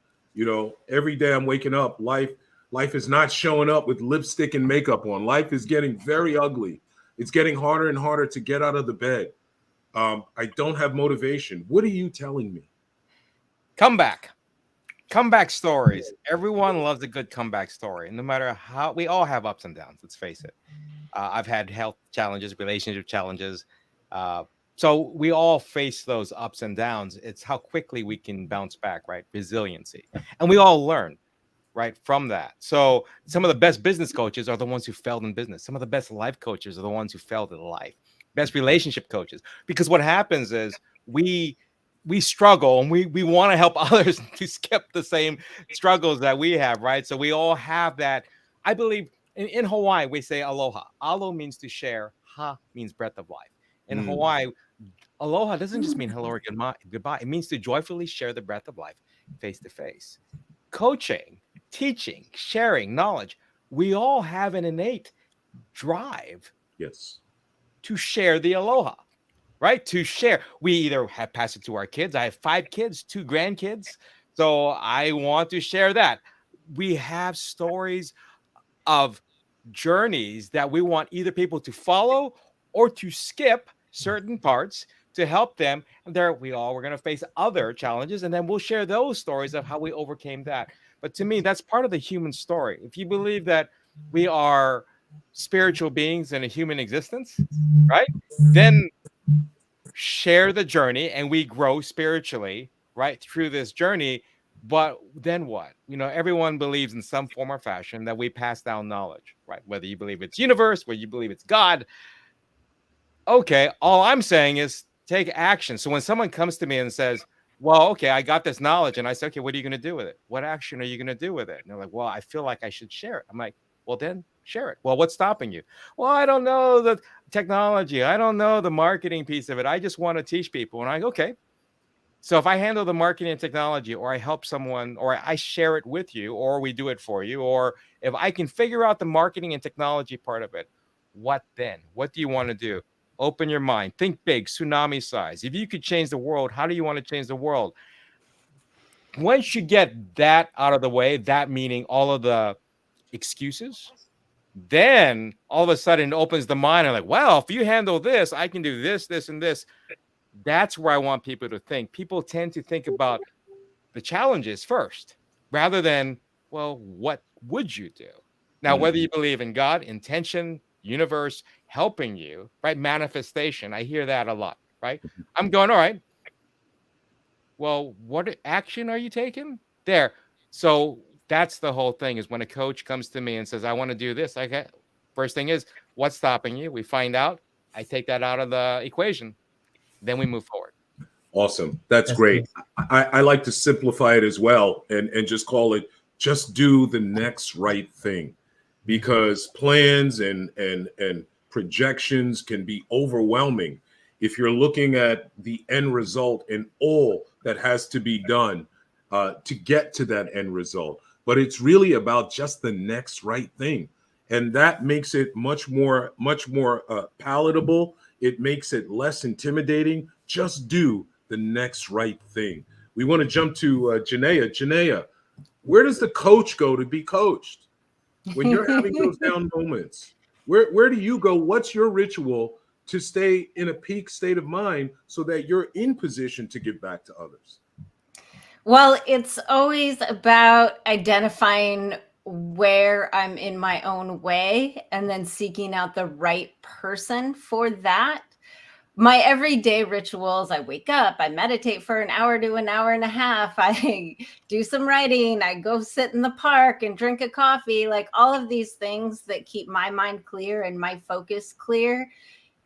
Speaker 2: Every day I'm waking up, life is not showing up with lipstick and makeup on. Life is getting very ugly. It's getting harder and harder to get out of the bed. I don't have motivation. What are you telling me?
Speaker 6: Comeback stories. Everyone loves a good comeback story. No matter how, we all have ups and downs. Let's face it. I've had health challenges, relationship challenges. So we all face those ups and downs. It's how quickly we can bounce back, right? Resiliency. And we all learn, right, from that. So some of the best business coaches are the ones who failed in business. Some of the best life coaches are the ones who failed in life. Best relationship coaches. Because what happens is we struggle, and we want to help others to skip the same struggles that we have, right? So we all have that. I believe in Hawaii, we say aloha. Alo means to share. Ha means breath of life. In Hawaii, aloha doesn't just mean hello or goodbye. It means to joyfully share the breath of life face to face. Coaching, teaching, sharing knowledge. We all have an innate drive.
Speaker 2: Yes.
Speaker 6: To share the aloha, right? To share. We either have passed it to our kids. I have 5 kids, 2 grandkids. So I want to share that. We have stories of journeys that we want either people to follow or to skip certain parts to help them. And we're going to face other challenges, and then we'll share those stories of how we overcame that. But to me, that's part of the human story. If you believe that we are spiritual beings in a human existence, right? Then share the journey, and we grow spiritually, right, through this journey. But then what? Everyone believes in some form or fashion that we pass down knowledge, right? Whether you believe it's universe, whether you believe it's God. Okay, all I'm saying is take action. So when someone comes to me and says, well, okay, I got this knowledge, and I say, okay, what are you going to do with it? What action are you going to do with it? And they're like, well, I feel like I should share it. I'm like, well, then share it. Well, what's stopping you? Well, I don't know the technology. I don't know the marketing piece of it. I just want to teach people. And I go, okay. So if I handle the marketing and technology, or I help someone, or I share it with you, or we do it for you, or if I can figure out the marketing and technology part of it, what then? What do you want to do? Open your mind. Think big, tsunami size. If you could change the world, how do you want to change the world? Once you get that out of the way, that meaning all of the excuses, then all of a sudden it opens the mind. I'm like, well, if you handle this, I can do this, this, and this. That's where I want people to think. People tend to think about the challenges first, rather than, well, what would you do? Now, whether you believe in God, intention, universe, helping you, right? Manifestation. I hear that a lot, right? I'm going, all right. Well, what action are you taking there? So that's the whole thing, is when a coach comes to me and says, I want to do this. First thing is, what's stopping you? We find out. I take that out of the equation. Then we move forward.
Speaker 2: Awesome. That's great. I like to simplify it as well and just call it just do the next right thing, because plans and projections can be overwhelming if you're looking at the end result and all that has to be done to get to that end result. But it's really about just the next right thing. And that makes it much more palatable. It makes it less intimidating. Just do the next right thing. We want to jump to Janaea. Janaea, where does the coach go to be coached when you're having those down moments? Where do you go? What's your ritual to stay in a peak state of mind so that you're in position to give back to others?
Speaker 8: Well, it's always about identifying where I'm in my own way and then seeking out the right person for that. My everyday rituals, I wake up, I meditate for an hour to an hour and a half. I do some writing, I go sit in the park and drink a coffee, like all of these things that keep my mind clear and my focus clear.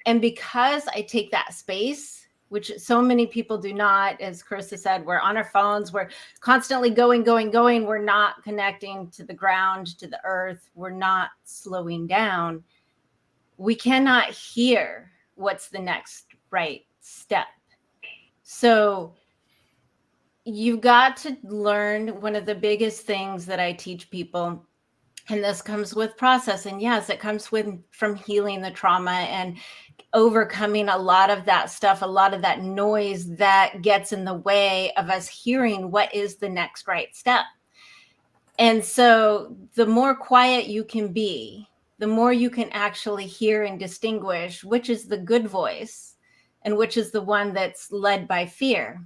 Speaker 8: And because I take that space, which so many people do not, as Carissa said, we're on our phones, we're constantly going. We're not connecting to the ground, to the earth. We're not slowing down. We cannot hear what's the next right step. So you've got to learn. One of the biggest things that I teach people, and this comes with process, and yes, it comes from healing the trauma and overcoming a lot of that stuff, a lot of that noise that gets in the way of us hearing what is the next right step. And so the more quiet you can be, the more you can actually hear and distinguish which is the good voice and which is the one that's led by fear.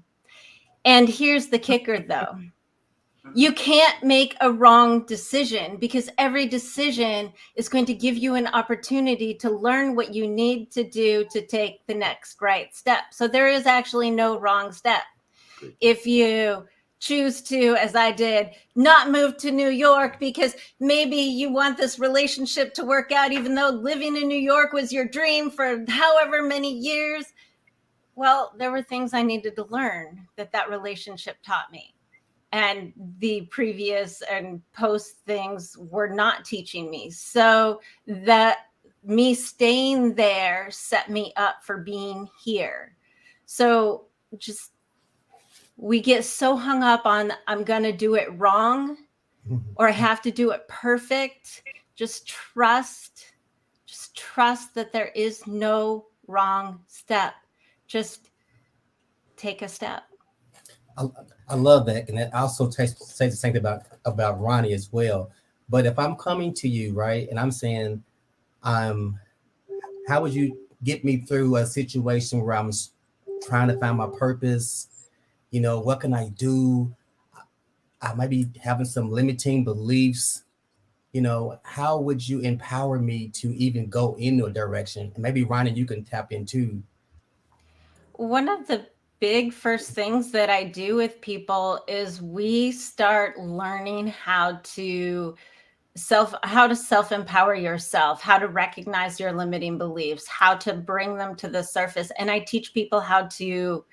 Speaker 8: And here's the kicker, though. You can't make a wrong decision, because every decision is going to give you an opportunity to learn what you need to do to take the next right step. So there is actually no wrong step. If you choose to, as I did, not move to New York because maybe you want this relationship to work out, even though living in New York was your dream for however many years. Well, there were things I needed to learn that relationship taught me. And the previous and post things were not teaching me. So that me staying there set me up for being here. So just, we get so hung up on, I'm going to do it wrong or I have to do it perfect. Just trust that there is no wrong step. Just take a step.
Speaker 4: I love that. And that also say the same thing about Ronnie as well. But if I'm coming to you, right, and I'm saying, how would you get me through a situation where I'm trying to find my purpose? You know, what can I do? I might be having some limiting beliefs. You know, how would you empower me to even go in a direction? And maybe Ronnie, you can tap into.
Speaker 8: One of the big first things that I do with people is we start learning how to self-empower yourself, how to recognize your limiting beliefs, how to bring them to the surface. And I teach people how to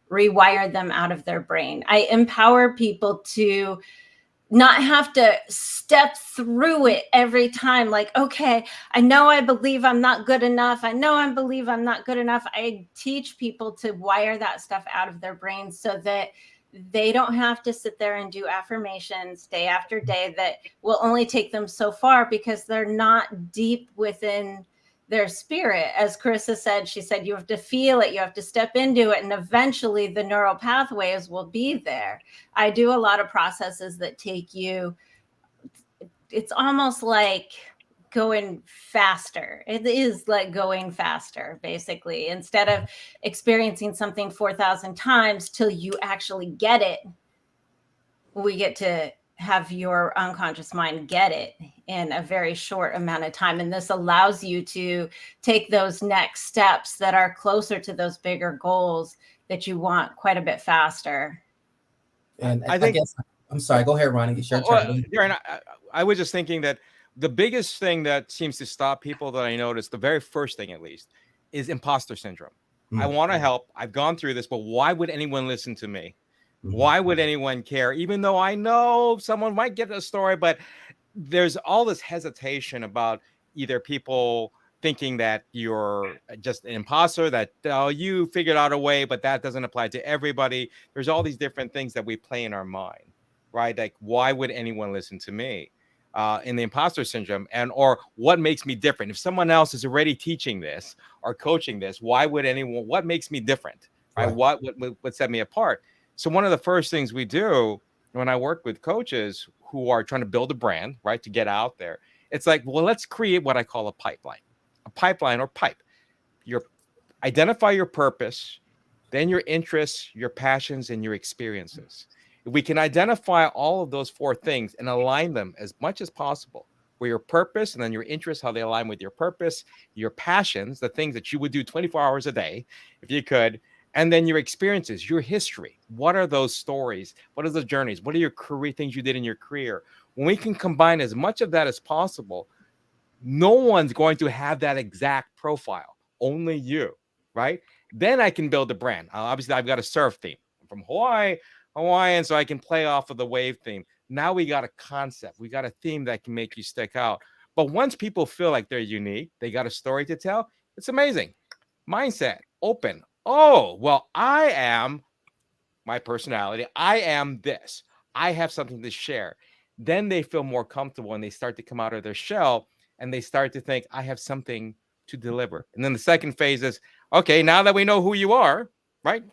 Speaker 8: rewire them out of their brain. I empower people to not have to step through it every time. Like, okay, I know I believe I'm not good enough. I teach people to wire that stuff out of their brains so that they don't have to sit there and do affirmations day after day that will only take them so far because they're not deep within their spirit. As Carissa said, she said, you have to feel it, you have to step into it, and eventually the neural pathways will be there. I do a lot of processes that take you, it's almost like going faster. It is like going faster, basically. Instead of experiencing something 4,000 times till you actually get it, we get to have your unconscious mind get it in a very short amount of time. And this allows you to take those next steps that are closer to those bigger goals that you want quite a bit faster.
Speaker 4: And I guess, I'm sorry, go ahead, Ronnie. It's your turn.
Speaker 6: Darren, I was just thinking that the biggest thing that seems to stop people that I noticed, the very first thing at least, is imposter syndrome. I want to help. I've gone through this, but why would anyone listen to me? Why would anyone care? Even though I know someone might get a story, but there's all this hesitation about either people thinking that you're just an imposter, that you figured out a way, but that doesn't apply to everybody. There's all these different things that we play in our mind, right? Like, why would anyone listen to me? In the imposter syndrome, or what makes me different? If someone else is already teaching this or coaching this, why would anyone? What makes me different? Right? What would set me apart? So one of the first things we do when I work with coaches who are trying to build a brand, right, to get out there, it's like, well, let's create what I call a pipeline or pipe. Identify your purpose, then your interests, your passions, and your experiences. If we can identify all of those 4 things and align them as much as possible, where your purpose and then your interests, how they align with your purpose, your passions, the things that you would do 24 hours a day, if you could, and then your experiences, your history. What are those stories? What are the journeys? What are your career things you did in your career? When we can combine as much of that as possible, no one's going to have that exact profile, only you, right? Then I can build a brand. Obviously, I've got a surf theme. I'm from Hawaiian, so I can play off of the wave theme. Now we got a concept. We got a theme that can make you stick out. But once people feel like they're unique, they got a story to tell, it's amazing. Mindset, open. Oh, well, I am my personality. I am this. I have something to share. Then they feel more comfortable and they start to come out of their shell and they start to think, I have something to deliver. And then the second phase is, okay, now that we know who you are, right?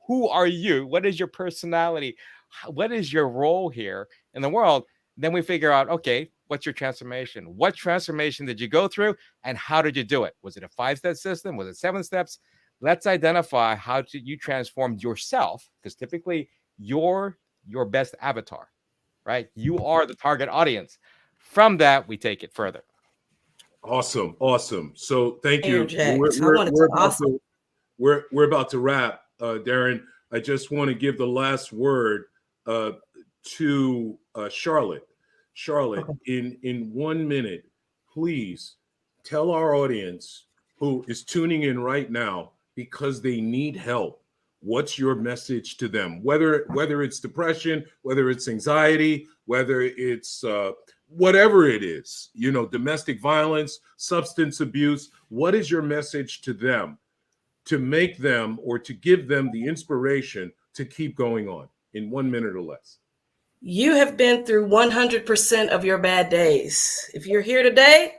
Speaker 6: Who are you? What is your personality? What is your role here in the world? Then we figure out, okay, what's your transformation? What transformation did you go through and how did you do it? Was it a 5-step system? Was it 7 steps? Let's identify how you transformed yourself, because typically you're your best avatar, right? You are the target audience. From that, we take it further.
Speaker 2: Awesome. So thank you. We're about to wrap, Darren. I just want to give the last word to Charlotte. Charlotte, in 1 minute, please tell our audience who is tuning in right now because they need help. What's your message to them? Whether it's depression, whether it's anxiety, whether it's whatever it is, domestic violence, substance abuse, what is your message to them to make them or to give them the inspiration to keep going on in 1 minute or less?
Speaker 7: You have been through 100% of your bad days. If you're here today,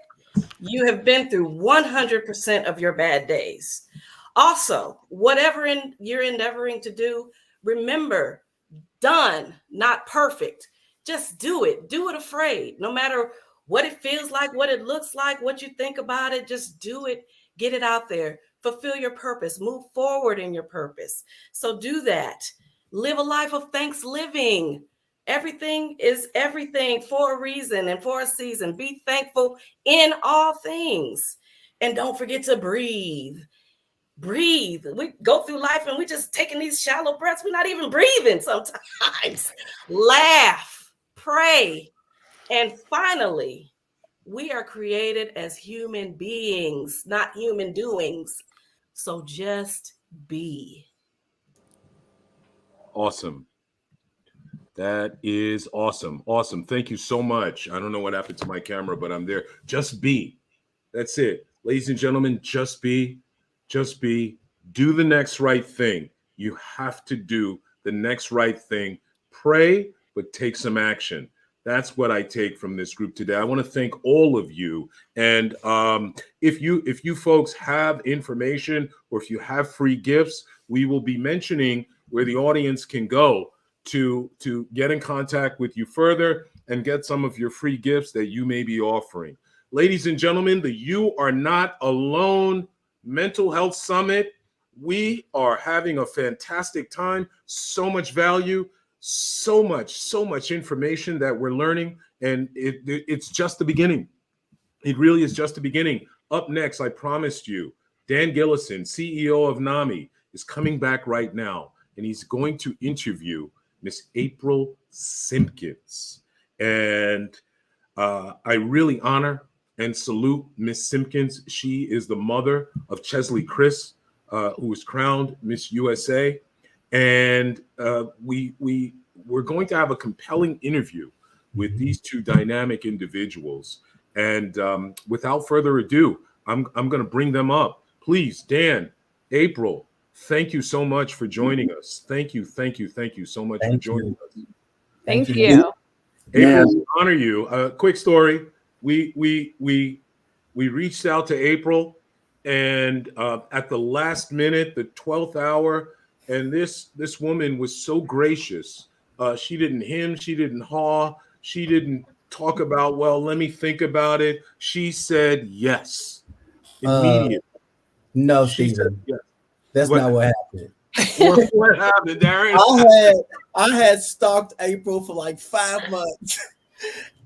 Speaker 7: you have been through 100% of your bad days. Also, whatever you're endeavoring to do, remember, done, not perfect. Just do it. Do it afraid. No matter what it feels like, what it looks like, what you think about it, just do it. Get it out there. Fulfill your purpose. Move forward in your purpose. So do that. Live a life of thanks living. Everything is everything for a reason and for a season. Be thankful in all things. And don't forget to breathe. Breathe. We go through life and we just taking these shallow breaths. We're not even breathing sometimes. Laugh, pray. And finally, we are created as human beings, not human doings. So just be.
Speaker 2: Awesome. That is awesome. Awesome. Thank you so much. I don't know what happened to my camera, but I'm there. Just be. That's it. Ladies and gentlemen, just be. Just be. Do the next right thing. You have to do the next right thing. Pray, but take some action. That's what I take from this group today. I want to thank all of you. And if you folks have information or if you have free gifts, we will be mentioning where the audience can go to get in contact with you further and get some of your free gifts that you may be offering. Ladies and gentlemen, the You Are Not Alone Mental Health Summit. We are having a fantastic time. So much value. So much information that we're learning, and it's just the beginning. It really is just the beginning. Up next, I promised you, Dan Gillison, CEO of NAMI, is coming back right now, and he's going to interview Miss April Simpkins. And I really honor and salute Miss Simpkins. She is the mother of Chesley Chris, who was crowned Miss USA. And we're going to have a compelling interview with these two dynamic individuals. And without further ado, I'm going to bring them up. Please, Dan, April, thank you so much for joining us. Thank you so much for joining us.
Speaker 8: Thank you.
Speaker 2: April, we honor you. Quick story. We reached out to April, and at the last minute, the 12th hour, and this woman was so gracious. She didn't hem, she didn't haw, she didn't talk about, well, let me think about it. She said yes immediately.
Speaker 4: No,
Speaker 2: She
Speaker 4: Stephen,
Speaker 2: said yes.
Speaker 4: that's not what happened.
Speaker 2: What happened, Darren?
Speaker 4: I had stalked April for like 5 months,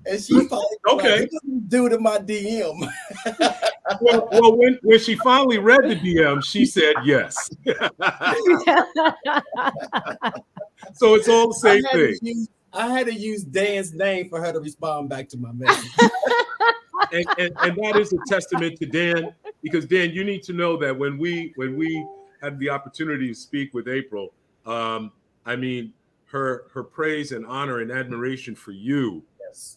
Speaker 4: and she probably
Speaker 2: okay.
Speaker 4: Like, due to my DM.
Speaker 2: well, when she finally read the DM, she said yes. So it's all the same thing.
Speaker 4: I had to use Dan's name for her to respond back to my message.
Speaker 2: and that is a testament to Dan, because Dan, you need to know that when we had the opportunity to speak with April, I mean, her praise and honor and admiration for you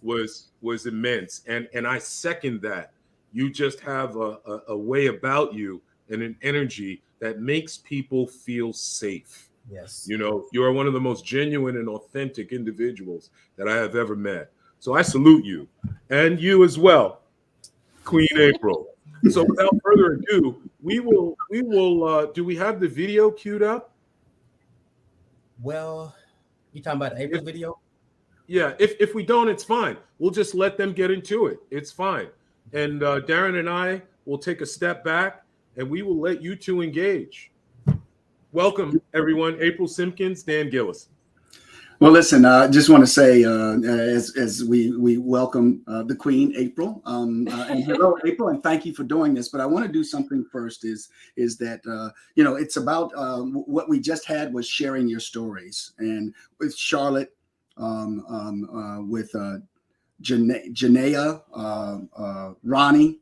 Speaker 2: was immense, and I second that. You just have a way about you and an energy that makes people feel safe.
Speaker 4: Yes.
Speaker 2: You know, you are one of the most genuine and authentic individuals that I have ever met. So I salute you, and you as well, Queen April. So without further ado, we will do we have the video queued up?
Speaker 4: Well, you talking about the April video?
Speaker 2: Yeah, if we don't, it's fine. We'll just let them get into it. It's fine. And Darren and I will take a step back, and we will let you two engage. Welcome, everyone. April Simpkins, Dan Gillison.
Speaker 5: Well, listen, I just want to say, as we welcome the Queen, April, and hello, April, and thank you for doing this. But I want to do something first. Is that you know, it's about what we just had was sharing your stories, and with Charlotte, with Janaea, Ronnie,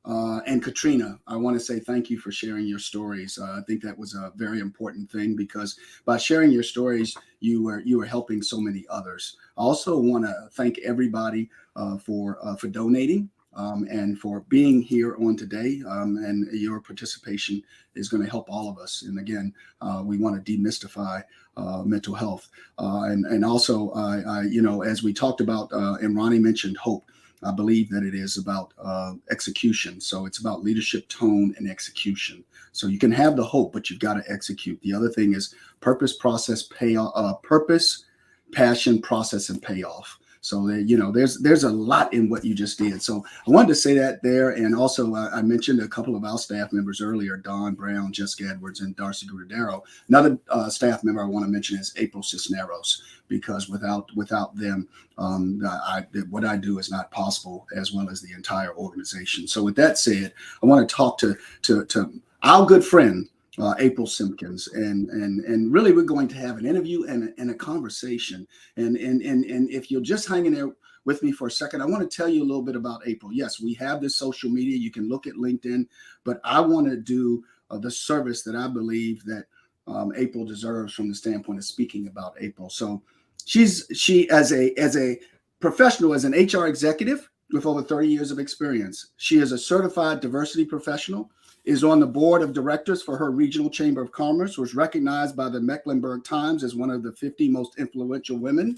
Speaker 5: and Katrina. I want to say thank you for sharing your stories. I think that was a very important thing, because by sharing your stories, you were helping so many others. I also want to thank everybody for donating and for being here on today. And your participation is going to help all of us. And again, we want to demystify mental health. And also, you know, as we talked about, and Ronnie mentioned hope, I believe that it is about execution. So it's about leadership, tone, and execution. So you can have the hope, but you've got to execute. The other thing is purpose, process, payoff. Purpose, passion, process, and payoff. So you know, there's a lot in what you just did. So I wanted to say that there. And also I mentioned a couple of our staff members earlier, Don Brown, Jessica Edwards, and Darcy Gudero. Another staff member I want to mention is April Cisneros, because without them, what I do is not possible, as well as the entire organization. So with that said, I want to talk to our good friend, April Simpkins, and really we're going to have an interview and a conversation. And if you'll just hang in there with me for a second, I want to tell you a little bit about April. Yes, we have this social media. You can look at LinkedIn, but I want to do the service that I believe that April deserves from the standpoint of speaking about April. So she as a professional, as an HR executive with over 30 years of experience. She is a certified diversity professional, is on the board of directors for her regional chamber of commerce, was recognized by the Mecklenburg Times as one of the 50 most influential women.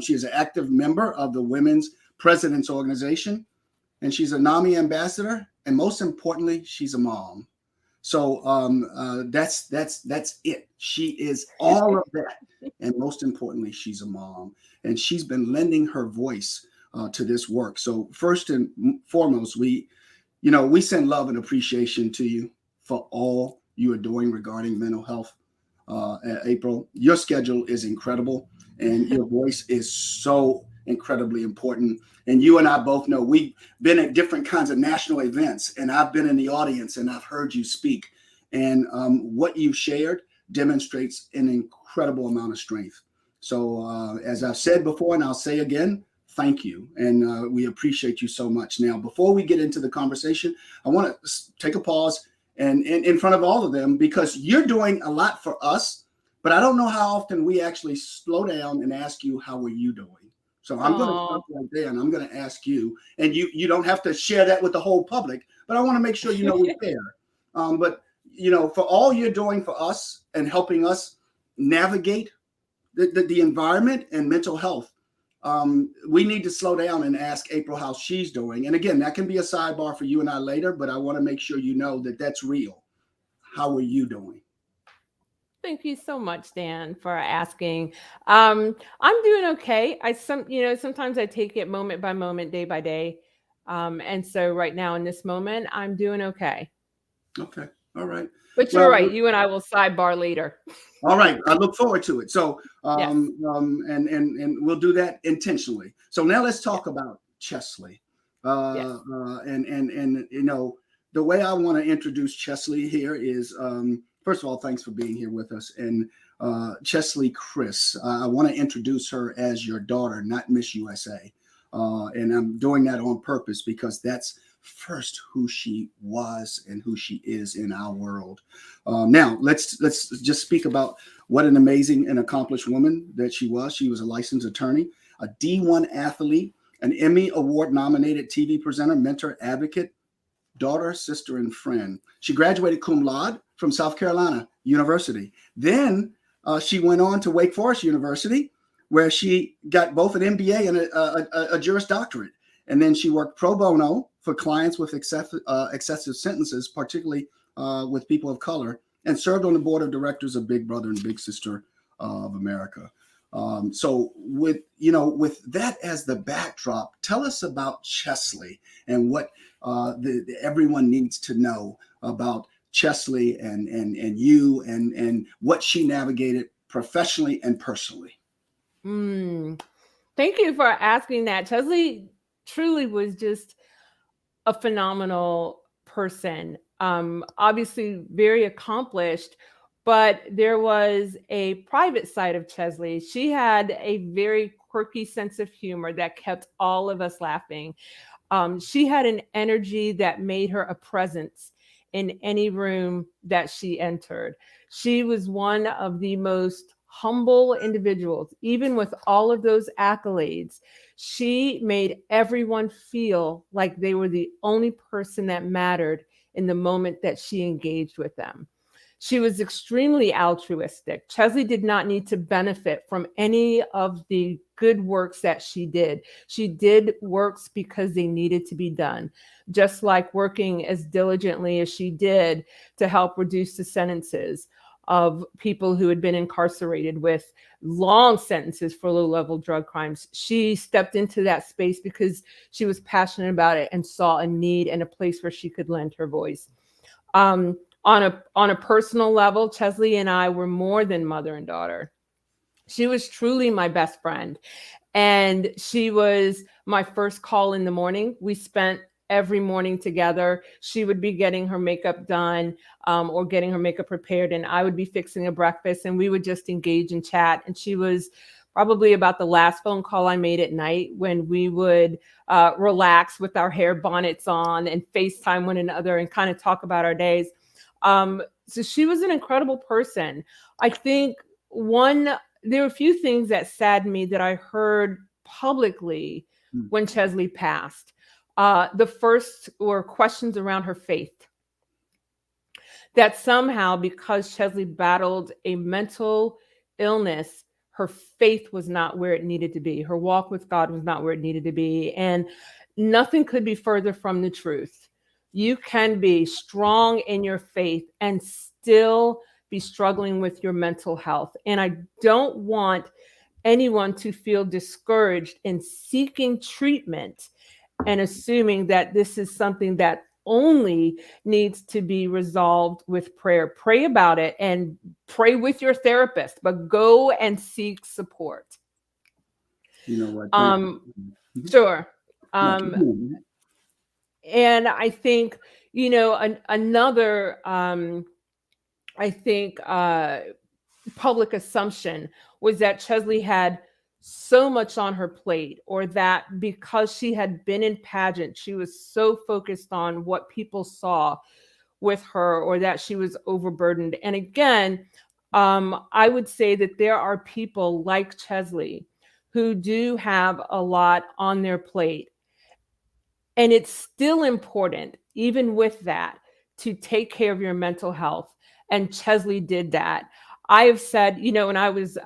Speaker 5: She is an active member of the Women's President's Organization, and she's a NAMI ambassador. And most importantly, she's a mom. So that's it. She is all of that. And most importantly, she's a mom, and she's been lending her voice to this work. So first and foremost, we send love and appreciation to you for all you are doing regarding mental health. April, your schedule is incredible, and your voice is so incredibly important. And you and I both know we've been at different kinds of national events, and I've been in the audience and I've heard you speak. And what you've shared demonstrates an incredible amount of strength. So as I've said before, and I'll say again, thank you. And we appreciate you so much. Now, before we get into the conversation, I want to take a pause and in front of all of them, because you're doing a lot for us, but I don't know how often we actually slow down and ask you, how are you doing? So I'm going to stop right there, and I'm going to ask you, and you don't have to share that with the whole public, but I want to make sure you know we care. But, you know, for all you're doing for us and helping us navigate the environment and mental health, we need to slow down and ask April how she's doing. And again, that can be a sidebar for you and I later, but I want to make sure you know that that's real. How are you doing?
Speaker 10: Thank you so much, Dan, for asking. I'm doing okay. Sometimes I take it moment by moment, day by day. And so right now in this moment, I'm doing okay.
Speaker 5: Okay. All right.
Speaker 10: But you're right. You and I will sidebar later.
Speaker 5: All right. I look forward to it. So,
Speaker 10: Yes.
Speaker 5: And we'll do that intentionally. So now let's talk about Chesley.
Speaker 10: Yes.
Speaker 5: And you know, the way I want to introduce Chesley here is, first of all, thanks for being here with us. And Chesley Chris, I want to introduce her as your daughter, not Miss USA. And I'm doing that on purpose because that's first who she was and who she is in our world. Now let's just speak about what an amazing and accomplished woman that she was. She was a licensed attorney, a D1 athlete, an Emmy Award nominated TV presenter, mentor, advocate, daughter, sister, and friend. She graduated cum laude from South Carolina University. Then she went on to Wake Forest University, where she got both an MBA and a Juris Doctorate. And then she worked pro bono for clients with excessive sentences, particularly with people of color, and served on the board of directors of Big Brother and Big Sister of America. So with that as the backdrop, tell us about Chesley and what everyone needs to know about Chesley and you and what she navigated professionally and personally.
Speaker 10: Thank you for asking that. Chesley truly was just a phenomenal person. Obviously very accomplished, but there was a private side of Chesley. She had a very quirky sense of humor that kept all of us laughing. She had an energy that made her a presence in any room that she entered. She was one of the most humble individuals. Even with all of those accolades, she made everyone feel like they were the only person that mattered in the moment that she engaged with them. She was extremely altruistic. Chesley did not need to benefit from any of the good works that she did. She did works because they needed to be done, just like working as diligently as she did to help reduce the sentences of people who had been incarcerated with long sentences for low-level drug crimes. She stepped into that space because she was passionate about it and saw a need and a place where she could lend her voice. On a personal level, Chesley and I were more than mother and daughter. She was truly my best friend, and she was my first call in the morning. We spent every morning together. She would be getting her makeup done or getting her makeup prepared, and I would be fixing a breakfast, and we would just engage and chat. And she was probably about the last phone call I made at night when we would relax with our hair bonnets on and FaceTime one another and kind of talk about our days. So she was an incredible person. I think there were a few things that saddened me that I heard publicly when Chesley passed. The first were questions around her faith. That somehow, because Chesley battled a mental illness, her faith was not where it needed to be. Her walk with God was not where it needed to be. And nothing could be further from the truth. You can be strong in your faith and still be struggling with your mental health. And I don't want anyone to feel discouraged in seeking treatment and assuming that this is something that only needs to be resolved with prayer. Pray about it and pray with your therapist, but go and seek support.
Speaker 5: You know what?
Speaker 10: Sure. And I think, another, public assumption was that Chesley had so much on her plate, or that because she had been in pageant, she was so focused on what people saw with her, or that she was overburdened. And again, I would say that there are people like Chesley who do have a lot on their plate. And it's still important, even with that, to take care of your mental health. And Chesley did that. I have said, when I was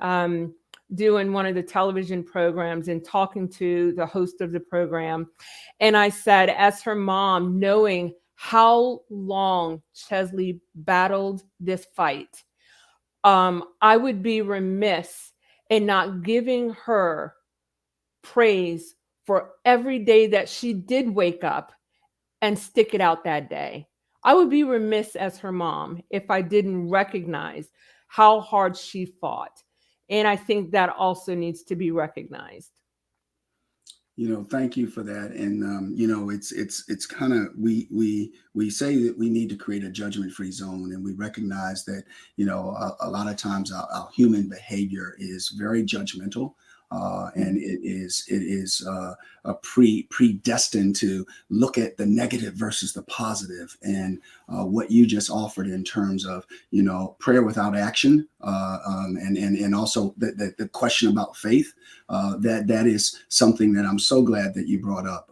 Speaker 10: doing one of the television programs and talking to the host of the program, and I said, as her mom, knowing how long Chesley battled this fight, I would be remiss in not giving her praise for every day that she did wake up and stick it out that day. I would be remiss as her mom if I didn't recognize how hard she fought. And I think that also needs to be recognized.
Speaker 5: Thank you for that. And it's kind of, we say that we need to create a judgment-free zone, and we recognize that a lot of times our human behavior is very judgmental. And it is predestined to look at the negative versus the positive. And what you just offered in terms of prayer without action, and also the question about faith, that is something that I'm so glad that you brought up,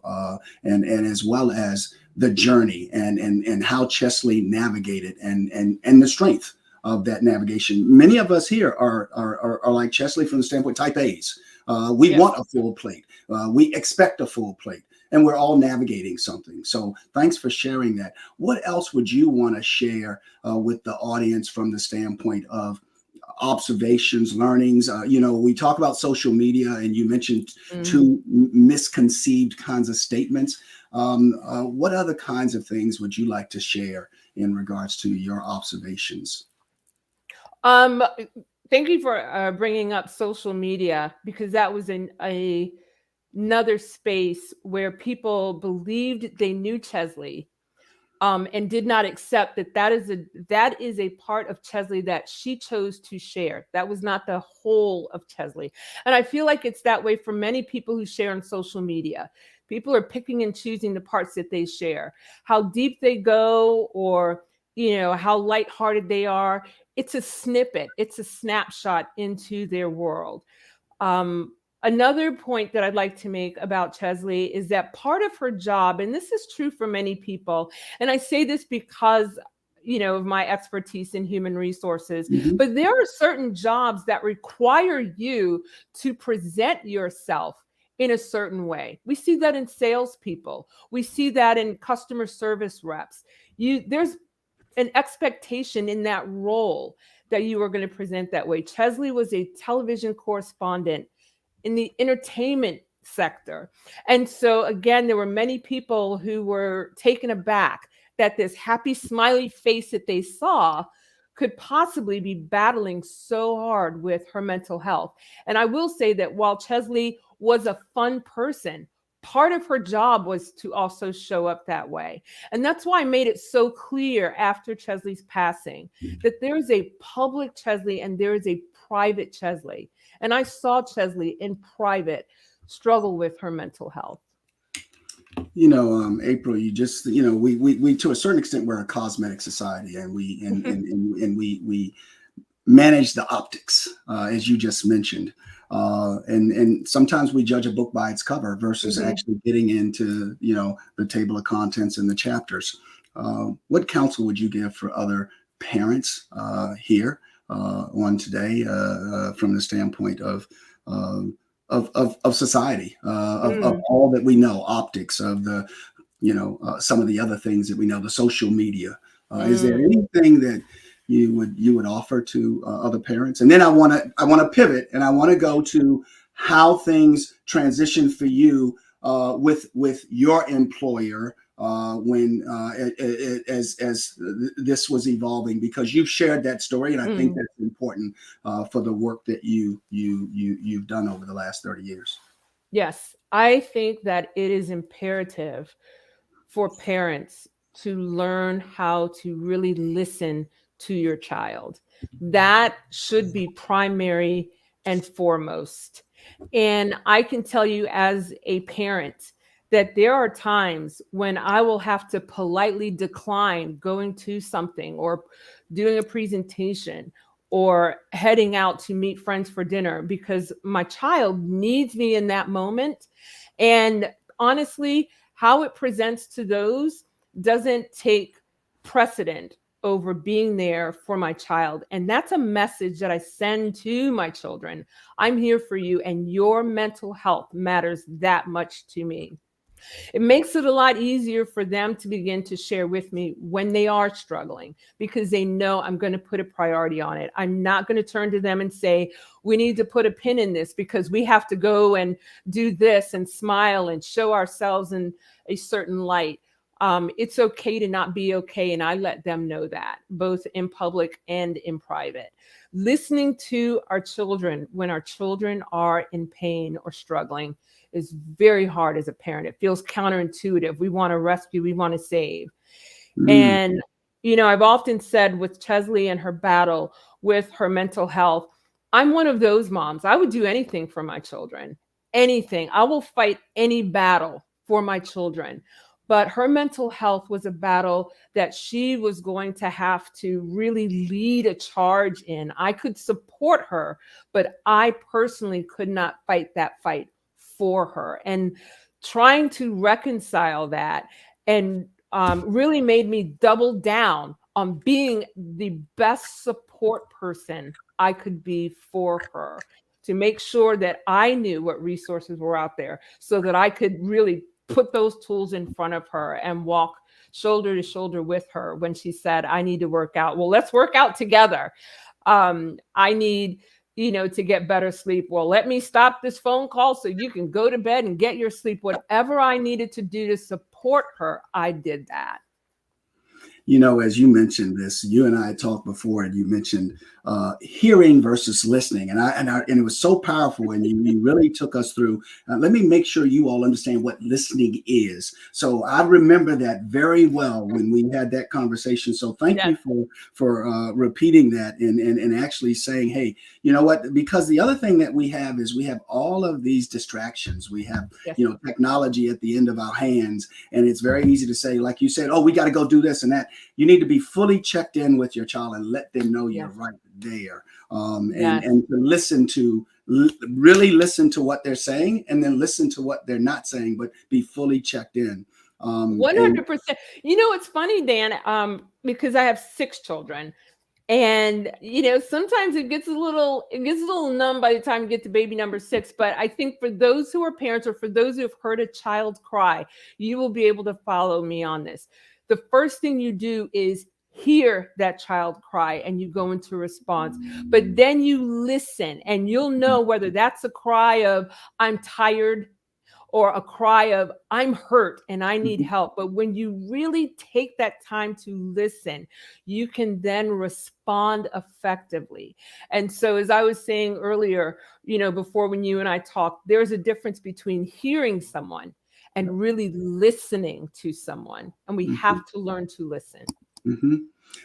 Speaker 5: and as well as the journey and how Chesley navigated and the strength of that navigation. Many of us here are like Chesley from the standpoint type A's. We want a full plate. We expect a full plate, and we're all navigating something. So thanks for sharing that. What else would you want to share with the audience from the standpoint of observations, learnings? We talk about social media, and you mentioned two misconceived kinds of statements. What other kinds of things would you like to share in regards to your observations?
Speaker 10: Thank you for bringing up social media, because that was another space where people believed they knew Chesley, and did not accept that is a part of Chesley that she chose to share. That was not the whole of Chesley. And I feel like it's that way for many people who share on social media. People are picking and choosing the parts that they share, how deep they go, or how lighthearted they are. It's a snippet. It's a snapshot into their world. Another point that I'd like to make about Chesley is that part of her job, and this is true for many people, and I say this because, of my expertise in human resources, but there are certain jobs that require you to present yourself in a certain way. We see that in salespeople. We see that in customer service reps. There's an expectation in that role that you are going to present that way. Chesley was a television correspondent in the entertainment sector. And so again, there were many people who were taken aback that this happy, smiley face that they saw could possibly be battling so hard with her mental health. And I will say that while Chesley was a fun person, part of her job was to also show up that way. And that's why I made it so clear after Chesley's passing that there is a public Chesley and there is a private Chesley. And I saw Chesley in private struggle with her mental health.
Speaker 5: April, you just, we to a certain extent, we're a cosmetic society, and we manage the optics, as you just mentioned. And sometimes we judge a book by its cover versus actually getting into, the table of contents and the chapters. What counsel would you give for other parents here on today from the standpoint of society, of all that we know, optics, of the, some of the other things that we know, the social media? Is there anything that you would offer to other parents? And then I want to pivot, and I want to go to how things transition for you with your employer when as this was evolving, because you've shared that story, and I think that's important for the work that you've done over the last 30 years.
Speaker 10: Yes, I think that it is imperative for parents to learn how to really listen to your child. That should be primary and foremost. And I can tell you as a parent that there are times when I will have to politely decline going to something or doing a presentation or heading out to meet friends for dinner because my child needs me in that moment. And honestly, how it presents to those doesn't take precedent over being there for my child. And that's a message that I send to my children. I'm here for you, and your mental health matters that much to me. It makes it a lot easier for them to begin to share with me when they are struggling, because they know I'm going to put a priority on it. I'm not going to turn to them and say, we need to put a pin in this because we have to go and do this and smile and show ourselves in a certain light. It's okay to not be okay. And I let them know that, both in public and in private. Listening to our children when our children are in pain or struggling is very hard as a parent. It feels counterintuitive. We want to rescue, we want to save. And, I've often said with Chesley and her battle with her mental health, I'm one of those moms. I would do anything for my children, anything. I will fight any battle for my children. But her mental health was a battle that she was going to have to really lead a charge in. I could support her, but I personally could not fight that fight for her. And trying to reconcile that and really made me double down on being the best support person I could be for her, to make sure that I knew what resources were out there so that I could really put those tools in front of her and walk shoulder to shoulder with her when she said, I need to work out. Well, let's work out together. I need, to get better sleep. Well, let me stop this phone call so you can go to bed and get your sleep. Whatever I needed to do to support her, I did that.
Speaker 5: As you mentioned this, you and I talked before, and you mentioned hearing versus listening, and it was so powerful, and you really took us through. Let me make sure you all understand what listening is. So I remember that very well when we had that conversation. So thank you for repeating that and actually saying, hey, you know what? Because the other thing that we have is we have all of these distractions. We have technology at the end of our hands, and it's very easy to say, like you said, oh, we got to go do this and that. You need to be fully checked in with your child and let them know you're right there. And to listen to, really listen to what they're saying, and then listen to what they're not saying, but be fully checked in.
Speaker 10: 100%. It's funny, Dan, because I have 6 children. And, sometimes it gets a little numb by the time you get to baby number 6. But I think for those who are parents, or for those who have heard a child cry, you will be able to follow me on this. The first thing you do is hear that child cry and you go into response, but then you listen, and you'll know whether that's a cry of I'm tired or a cry of I'm hurt and I need help. But when you really take that time to listen, you can then respond effectively. And so, as I was saying earlier, before, when you and I talked, there's a difference between hearing someone and really listening to someone. And we have to learn to listen.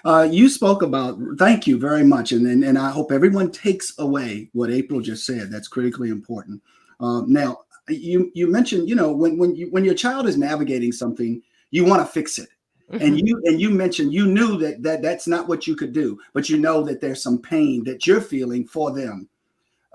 Speaker 5: You spoke about, thank you very much. And I hope everyone takes away what April just said. That's critically important. Now, you mentioned, when your child is navigating something, you want to fix it. And you mentioned, you knew that's not what you could do, but you know that there's some pain that you're feeling for them.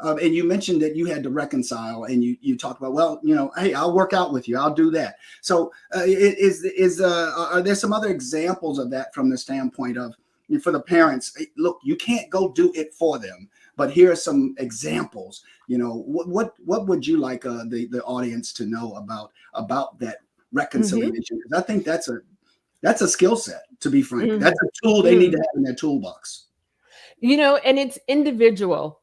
Speaker 5: And you mentioned that you had to reconcile, and you talked about, well, hey, I'll work out with you. I'll do that. So are there some other examples of that from the standpoint of, for the parents, look, you can't go do it for them, but here are some examples. What would you like the audience to know about that reconciliation? Because I think that's a skill set, to be frank. That's a tool they need to have in their toolbox.
Speaker 10: And it's individual.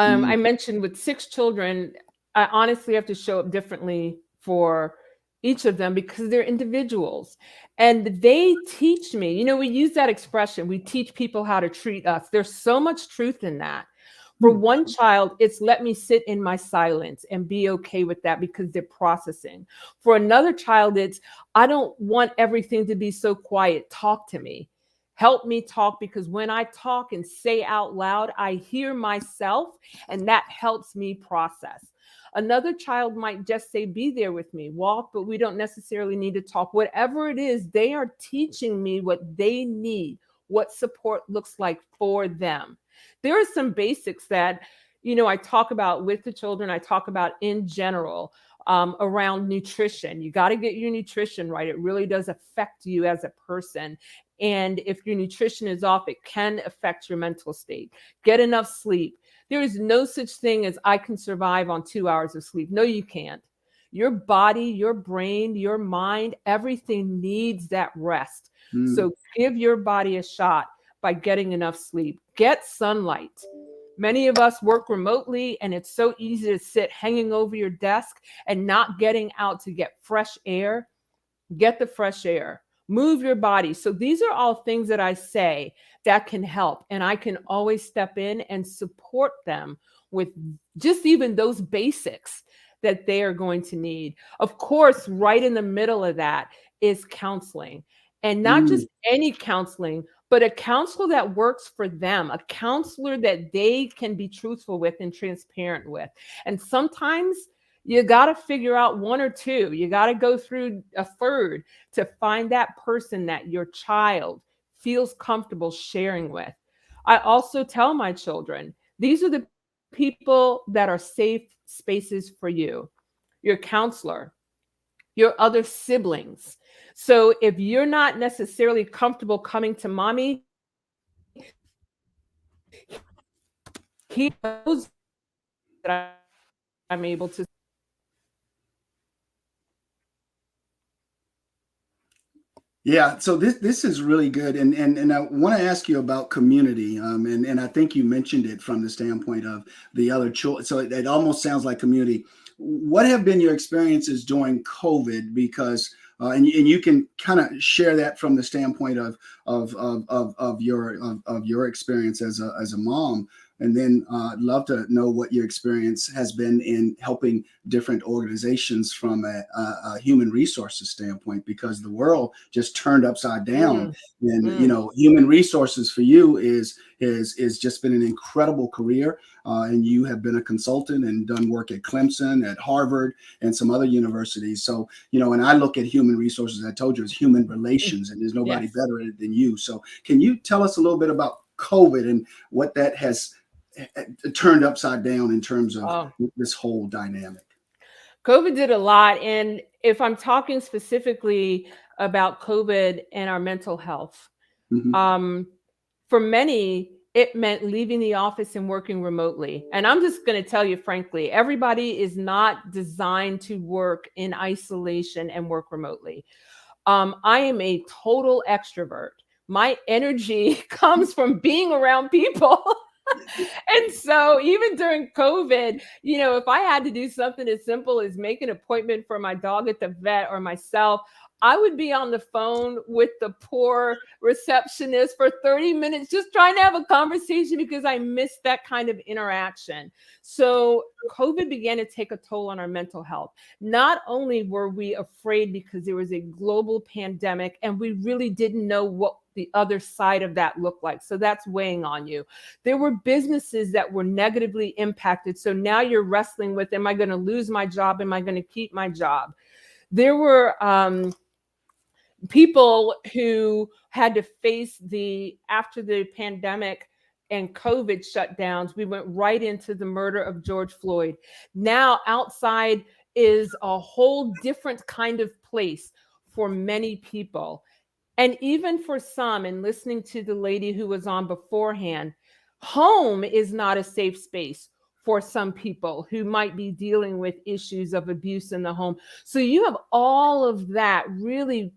Speaker 10: I mentioned with 6 children, I honestly have to show up differently for each of them because they're individuals. And they teach me, we use that expression, we teach people how to treat us. There's so much truth in that. For one child, it's let me sit in my silence and be okay with that because they're processing. For another child, it's I don't want everything to be so quiet. Talk to me. help me talk, because when I talk and say out loud, I hear myself, and that helps me process. Another child might just say, be there with me, walk, but we don't necessarily need to talk. Whatever it is, they are teaching me what they need, what support looks like for them. There are some basics that, I talk about with the children, I talk about in general around nutrition. You got to get your nutrition right. It really does affect you as a person. And if your nutrition is off, it can affect your mental state. Get enough sleep. There is no such thing as I can survive on 2 hours of sleep. No, you can't. Your body, your brain, your mind, everything needs that rest. So give your body a shot by getting enough sleep. Get sunlight. Many of us work remotely, and it's so easy to sit hanging over your desk and not getting out to get fresh air. Get the fresh air. Move your body. So these are all things that I say that can help, and I can always step in and support them with just even those basics that they are going to need. Of course, right in the middle of that is counseling, and not just any counseling, but a counselor that works for them, a counselor that they can be truthful with and transparent with. And sometimes you got to figure out one or two. You got to go through a third to find that person that your child feels comfortable sharing with. I also tell my children, these are the people that are safe spaces for you, your counselor, your other siblings. So if you're not necessarily comfortable coming to mommy, he knows that I'm able to.
Speaker 5: Yeah, so this is really good, and I want to ask you about community, and I think you mentioned it from the standpoint of the other children. So it almost sounds like community. What have been your experiences during COVID? Because and you can kind of share that from the standpoint of your experience as a mom. And then I'd love to know what your experience has been in helping different organizations from a human resources standpoint, because the world just turned upside down. And human resources for you is just been an incredible career. And you have been a consultant and done work at Clemson, at Harvard, and some other universities. So, and I look at human resources, I told you, as human relations, and there's nobody better at it than you. So can you tell us a little bit about COVID and what that has turned upside down in terms of this whole dynamic?
Speaker 10: COVID did a lot. And if I'm talking specifically about COVID and our mental health, for many, it meant leaving the office and working remotely. And I'm just going to tell you, frankly, everybody is not designed to work in isolation and work remotely. I am a total extrovert. My energy comes from being around people. And so even during COVID, if I had to do something as simple as make an appointment for my dog at the vet or myself, I would be on the phone with the poor receptionist for 30 minutes, just trying to have a conversation because I missed that kind of interaction. So COVID began to take a toll on our mental health. Not only were we afraid because there was a global pandemic and we really didn't know what the other side of that looked like. So that's weighing on you. There were businesses that were negatively impacted. So now you're wrestling with, am I going to lose my job? Am I going to keep my job? There were people who had to face after the pandemic and COVID shutdowns, we went right into the murder of George Floyd. Now outside is a whole different kind of place for many people. And even for some, and listening to the lady who was on beforehand, home is not a safe space for some people who might be dealing with issues of abuse in the home. So you have all of that really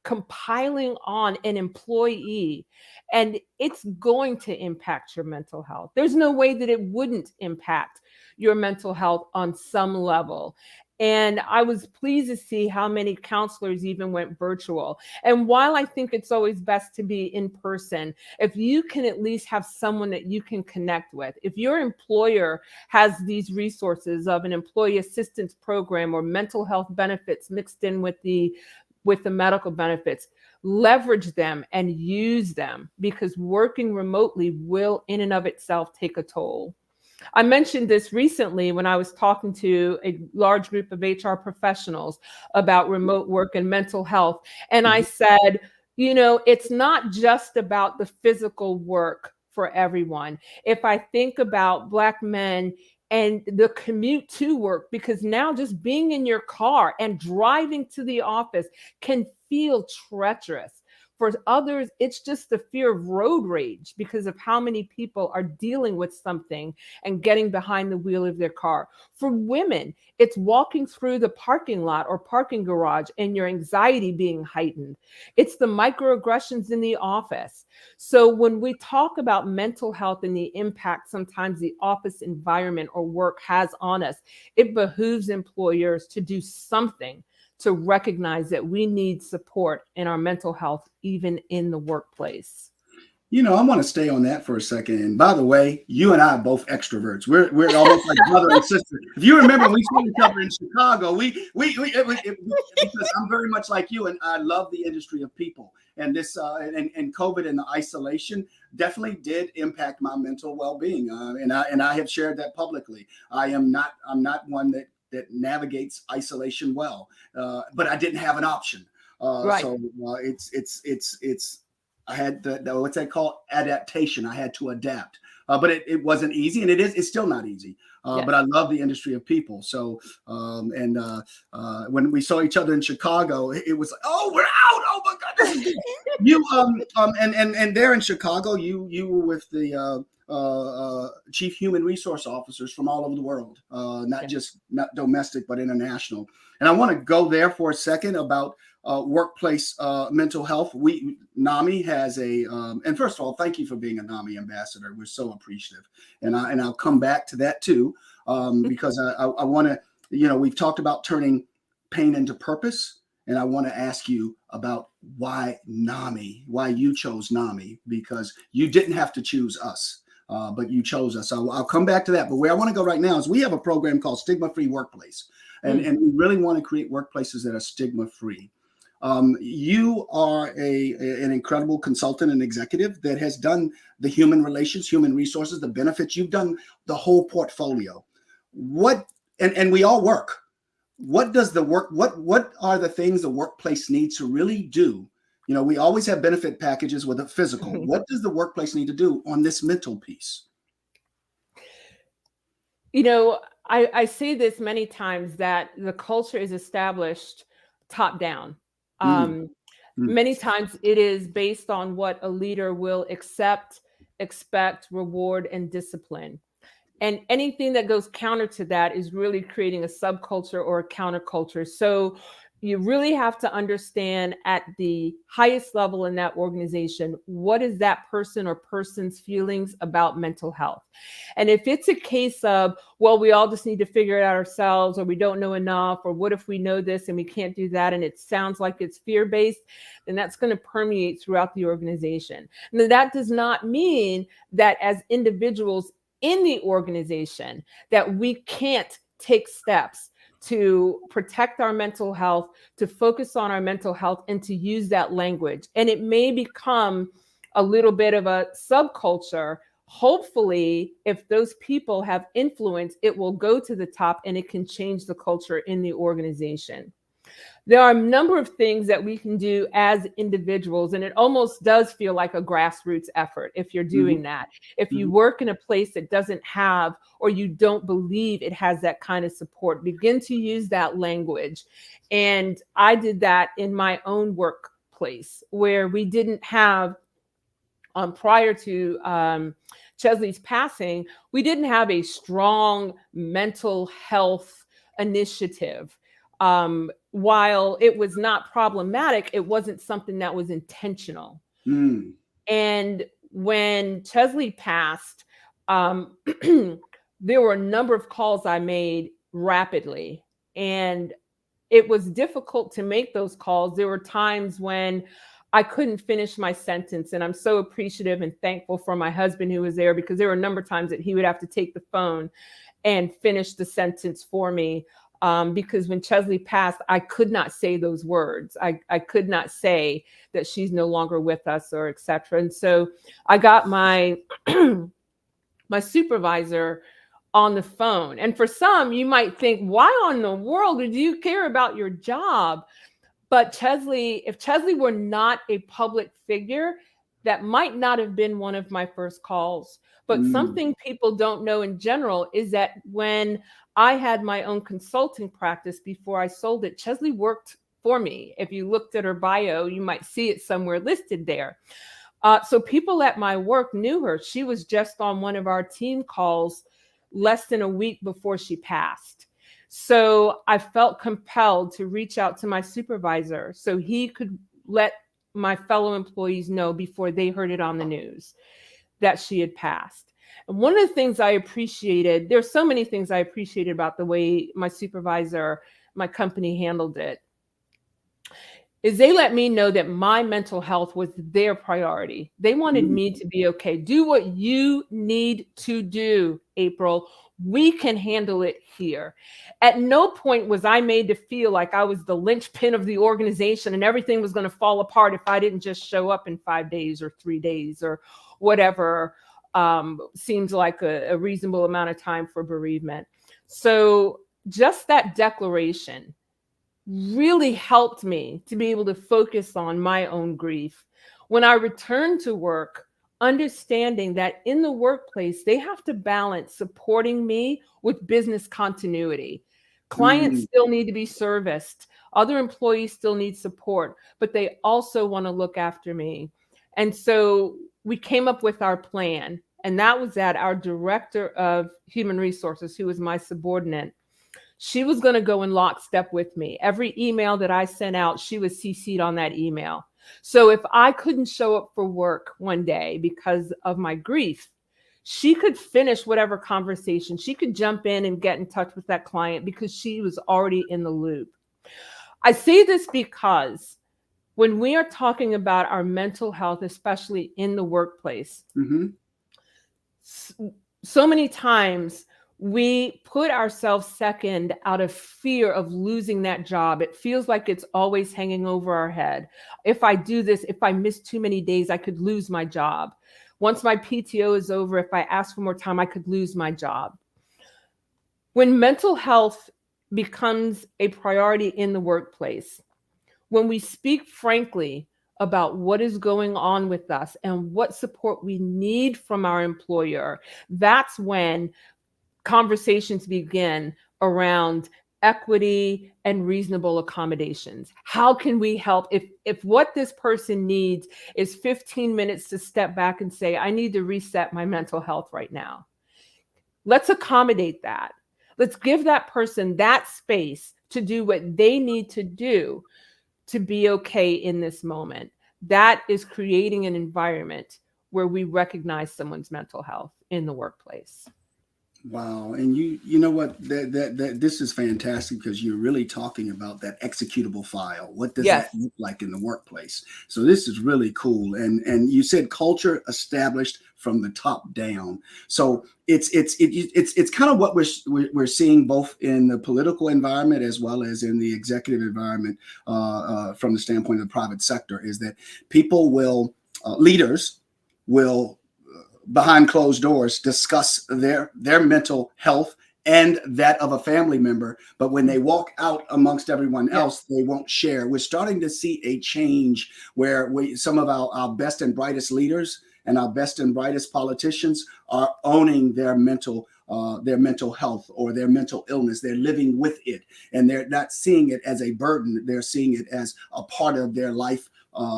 Speaker 10: compiling on an employee, and it's going to impact your mental health. There's no way that it wouldn't impact your mental health on some level. And I was pleased to see how many counselors even went virtual. And while I think it's always best to be in person, if you can at least have someone that you can connect with, if your employer has these resources of an employee assistance program or mental health benefits mixed in with the with the medical benefits, leverage them and use them, because working remotely will in and of itself take a toll. I mentioned this recently when I was talking to a large group of HR professionals about remote work and mental health. And I said, you know, it's not just about the physical work for everyone. If I think about Black men and the commute to work, because now just being in your car and driving to the office can feel treacherous. For others, it's just the fear of road rage because of how many people are dealing with something and getting behind the wheel of their car. For women, it's walking through the parking lot or parking garage and your anxiety being heightened. It's the microaggressions in the office. So when we talk about mental health and the impact sometimes the office environment or work has on us, it behooves employers to do something to recognize that we need support in our mental health, even in the workplace.
Speaker 5: You know, I want to stay on that for a second. And by the way, you and I are both extroverts. We're almost like brother and sister. If you remember, we saw each other in Chicago. Because I'm very much like you, and I love the industry of people. And this and COVID and the isolation definitely did impact my mental well-being. And I have shared that publicly. I'm not one that navigates isolation well, but I didn't have an option.
Speaker 10: Right.
Speaker 5: So it's I had the what's that called, adaptation. I had to adapt, but it wasn't easy, and it's still not easy.
Speaker 10: Yeah.
Speaker 5: But I love the industry of people. So when we saw each other in Chicago, it was like, oh, we're out. Oh my God, you and there in Chicago, you were with the chief human resource officers from all over the world, not domestic, but international. And I want to go there for a second about workplace mental health. NAMI has and first of all, thank you for being a NAMI ambassador. We're so appreciative. And I'll come back to that too, because I want to, we've talked about turning pain into purpose. And I want to ask you about why you chose NAMI, because you didn't have to choose us. But you chose us. So I'll come back to that. But where I want to go right now is we have a program called Stigma-Free Workplace. And we really want to create workplaces that are stigma-free. You are an incredible consultant and executive that has done the human relations, human resources, the benefits. You've done the whole portfolio. And we all work. What are the things the workplace needs to really do? We always have benefit packages with a physical. What does the workplace need to do on this mental piece?
Speaker 10: I say this many times, that the culture is established top down. Many times it is based on what a leader will accept, expect, reward, and discipline. And anything that goes counter to that is really creating a subculture or a counterculture. So you really have to understand at the highest level in that organization, what is that person or person's feelings about mental health? And if it's a case of, well, we all just need to figure it out ourselves, or we don't know enough, or what if we know this and we can't do that, and it sounds like it's fear-based, then that's going to permeate throughout the organization. And that does not mean that as individuals in the organization that we can't take steps to protect our mental health, to focus on our mental health, and to use that language. And it may become a little bit of a subculture. Hopefully, if those people have influence, it will go to the top and it can change the culture in the organization. There are a number of things that we can do as individuals, and it almost does feel like a grassroots effort if you're doing that. If you work in a place that doesn't have, or you don't believe it has that kind of support, begin to use that language. And I did that in my own workplace, where we didn't have, prior to Chesley's passing, we didn't have a strong mental health initiative. While it was not problematic, it wasn't something that was intentional. And when Chesley passed, there were a number of calls I made rapidly, and it was difficult to make those calls. There were times when I couldn't finish my sentence, and I'm so appreciative and thankful for my husband who was there, because there were a number of times that he would have to take the phone and finish the sentence for me. because when Chesley passed, I could not say those words. I could not say that she's no longer with us or et cetera. And so I got my my supervisor on the phone. And for some, you might think, why on the world do you care about your job? But Chesley, if Chesley were not a public figure, that might not have been one of my first calls. But something people don't know in general is that when I had my own consulting practice before I sold it, Chesley worked for me. If you looked at her bio, you might see it somewhere listed there. So people at my work knew her. She was just on one of our team calls less than a week before she passed. So I felt compelled to reach out to my supervisor so he could let my fellow employees know before they heard it on the news that she had passed. And one of the things I appreciated, there's so many things I appreciated about the way my supervisor, my company handled it, is they let me know that my mental health was their priority. They wanted me to be okay. Do what you need to do, April. We can handle it here. At no point was I made to feel like I was the linchpin of the organization and everything was going to fall apart if I didn't just show up in 5 days or 3 days or whatever seems like a reasonable amount of time for bereavement. So just that declaration really helped me to be able to focus on my own grief. When I returned to work, understanding that in the workplace, they have to balance supporting me with business continuity. Clients still need to be serviced. Other employees still need support, but they also want to look after me. And so we came up with our plan, and that was that our director of human resources, who was my subordinate, she was going to go in lockstep with me. Every email that I sent out, she was CC'd on that email. So if I couldn't show up for work one day because of my grief, she could finish whatever conversation. She could jump in and get in touch with that client because she was already in the loop. I say this because when we are talking about our mental health, especially in the workplace, so many times we put ourselves second out of fear of losing that job. It feels like it's always hanging over our head. If I do this, if I miss too many days, I could lose my job. Once my PTO is over, if I ask for more time, I could lose my job. When mental health becomes a priority in the workplace, when we speak frankly about what is going on with us and what support we need from our employer, that's when conversations begin around equity and reasonable accommodations. How can we help? If what this person needs is 15 minutes to step back and say, I need to reset my mental health right now. Let's accommodate that. Let's give that person that space to do what they need to do to be okay in this moment. That is creating an environment where we recognize someone's mental health in the workplace.
Speaker 5: Wow. And you know what, that this is fantastic because you're really talking about that executable file. What does that look like in the workplace? So this is really cool. And you said culture established from the top down. So it's kind of what we're seeing both in the political environment as well as in the executive environment from the standpoint of the private sector, is that people will, leaders will, behind closed doors, discuss their mental health and that of a family member. But when they walk out amongst everyone else, they won't share. We're starting to see a change where some of our best and brightest leaders and our best and brightest politicians are owning their mental health or their mental illness. They're living with it, and they're not seeing it as a burden. They're seeing it as a part of their life,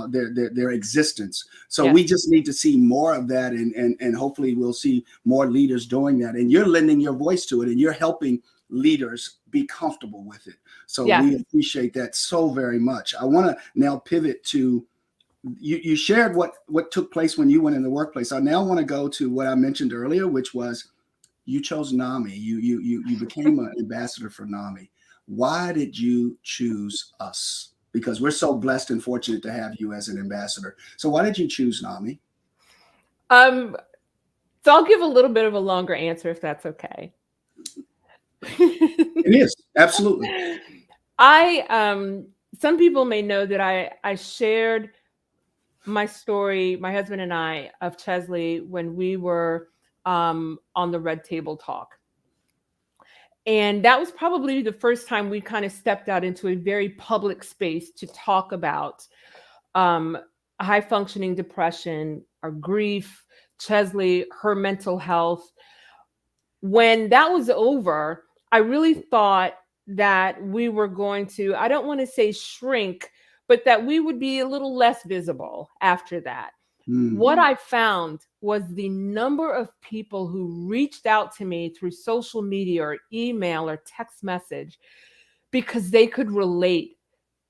Speaker 5: their existence. So we just need to see more of that, and hopefully we'll see more leaders doing that. And you're lending your voice to it, and you're helping leaders be comfortable with it. So we appreciate that so very much. I want to now pivot to you shared what took place when you went in the workplace. I now want to go to what I mentioned earlier, which was you chose NAMI. You became an ambassador for NAMI. Why did you choose us? Because we're so blessed and fortunate to have you as an ambassador. So why did you choose NAMI?
Speaker 10: So I'll give a little bit of a longer answer if that's okay.
Speaker 5: It is, absolutely.
Speaker 10: Some people may know that I shared my story, my husband and I, of Chesley when we were on the Red Table Talk. And that was probably the first time we kind of stepped out into a very public space to talk about high functioning depression, our grief, Chesley, her mental health. When that was over, I really thought that we were going to, I don't want to say shrink, but that we would be a little less visible after that. What I found was the number of people who reached out to me through social media or email or text message because they could relate.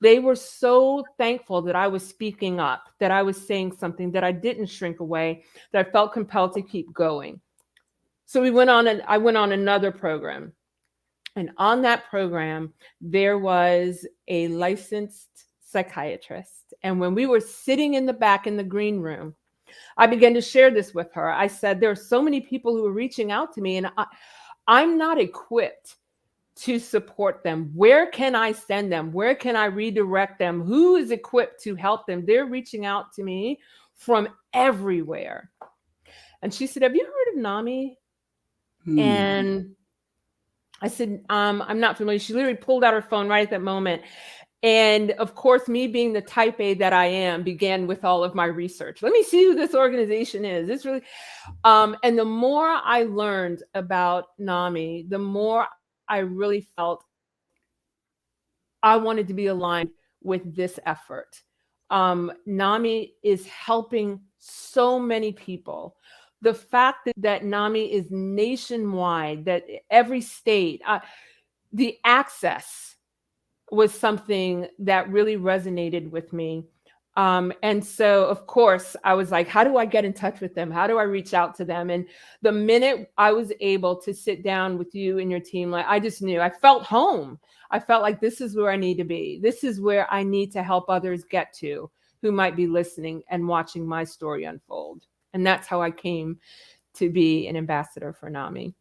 Speaker 10: They were so thankful that I was speaking up, that I was saying something, that I didn't shrink away, that I felt compelled to keep going. So I went on another program. And on that program, there was a licensed psychiatrist. And when we were sitting in the back in the green room, I began to share this with her. I said, there are so many people who are reaching out to me, and I'm not equipped to support them. Where can I send them? Where can I redirect them? Who is equipped to help them? They're reaching out to me from everywhere. And she said, have you heard of NAMI? And I said, I'm not familiar. She literally pulled out her phone right at that moment. And of course, me being the type A that I am, began with all of my research. Let me see who this organization is. It's really, and the more I learned about NAMI, the more I really felt I wanted to be aligned with this effort. NAMI is helping so many people. The fact that NAMI is nationwide, that every state, the access was something that really resonated with me. And so, of course, I was like, how do I get in touch with them? How do I reach out to them? And the minute I was able to sit down with you and your team, like, I just knew, I felt home. I felt like this is where I need to be. This is where I need to help others get to who might be listening and watching my story unfold. And that's how I came to be an ambassador for NAMI.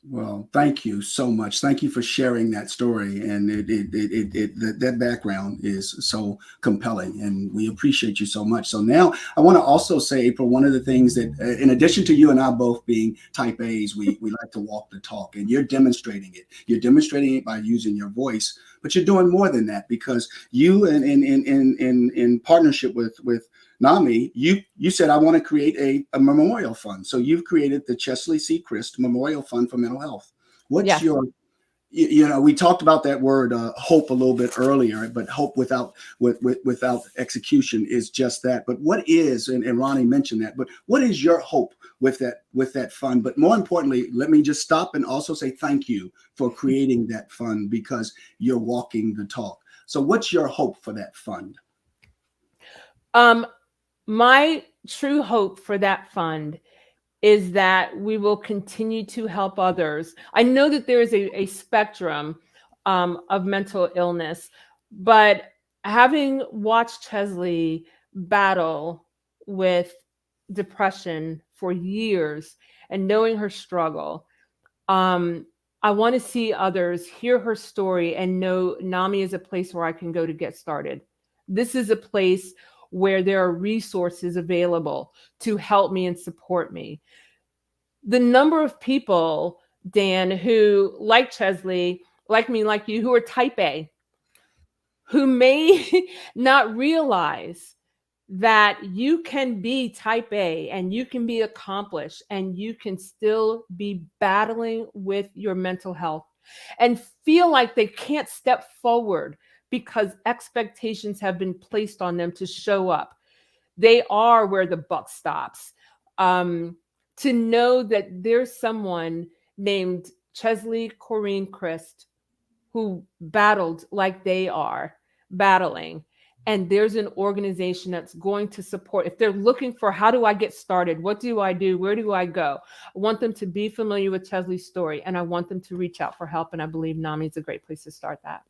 Speaker 5: Well, thank you so much. Thank you for sharing that story. And that background is so compelling, and we appreciate you so much. So now I want to also say, April, one of the things that, in addition to you and I both being type A's, we like to walk the talk, and you're demonstrating it. You're demonstrating it by using your voice, but you're doing more than that, because you, in partnership with NAMI, you said, I want to create a memorial fund. So you've created the Chesley C. Christ Memorial Fund for Mental Health. What's your, we talked about that word hope a little bit earlier, but hope without execution is just that. But what is, and Ronnie mentioned that, but what is your hope with that fund? But more importantly, let me just stop and also say thank you for creating that fund, because you're walking the talk. So what's your hope for that fund?
Speaker 10: My true hope for that fund is that we will continue to help others. I know that there is a spectrum of mental illness, but having watched Chesley battle with depression for years and knowing her struggle, I want to see others hear her story and know NAMI is a place where I can go to get started. This is a place where there are resources available to help me and support me. The number of people, Dan, who, like Chesley, like me, like you, who are type A, who may not realize that you can be type A and you can be accomplished and you can still be battling with your mental health and feel like they can't step forward because expectations have been placed on them to show up. They are where the buck stops. To know that there's someone named Chesley Kareem Christ who battled like they are battling, and there's an organization that's going to support. If they're looking for, how do I get started? What do I do? Where do I go? I want them to be familiar with Chesley's story, and I want them to reach out for help. And I believe NAMI is a great place to start that.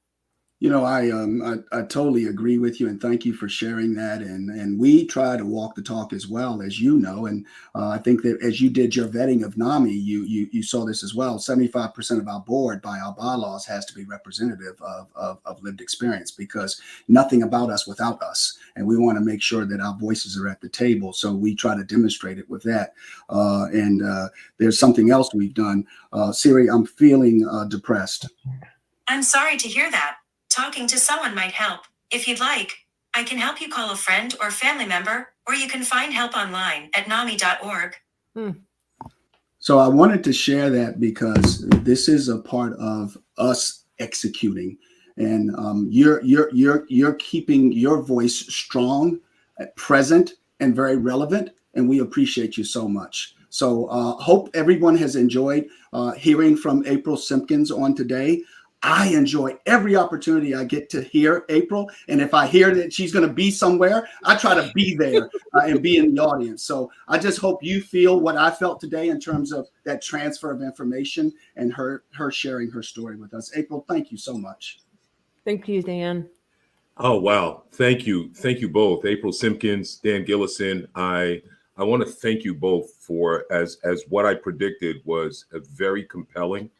Speaker 5: You know, I totally agree with you, and thank you for sharing that. And we try to walk the talk as well, as you know. And I think that as you did your vetting of NAMI, you saw this as well. 75% of our board, by our bylaws, has to be representative of lived experience, because nothing about us without us. And we want to make sure that our voices are at the table. So we try to demonstrate it with that. And there's something else we've done. Siri, I'm feeling depressed.
Speaker 11: I'm sorry to hear that. Talking to someone might help. If you'd like, I can help you call a friend or family member, or you can find help online at NAMI.org.
Speaker 5: So I wanted to share that because this is a part of us executing, and you're keeping your voice strong, present, and very relevant, and we appreciate you so much. So hope everyone has enjoyed hearing from April Simpkins on today. I enjoy every opportunity I get to hear April. And if I hear that she's going to be somewhere, I try to be there and be in the audience. So I just hope you feel what I felt today in terms of that transfer of information and her sharing her story with us. April, thank you so much.
Speaker 10: Thank you, Dan.
Speaker 2: Oh, wow. Thank you. Thank you both. April Simpkins, Dan Gillison. I want to thank you both for, as what I predicted was a very compelling,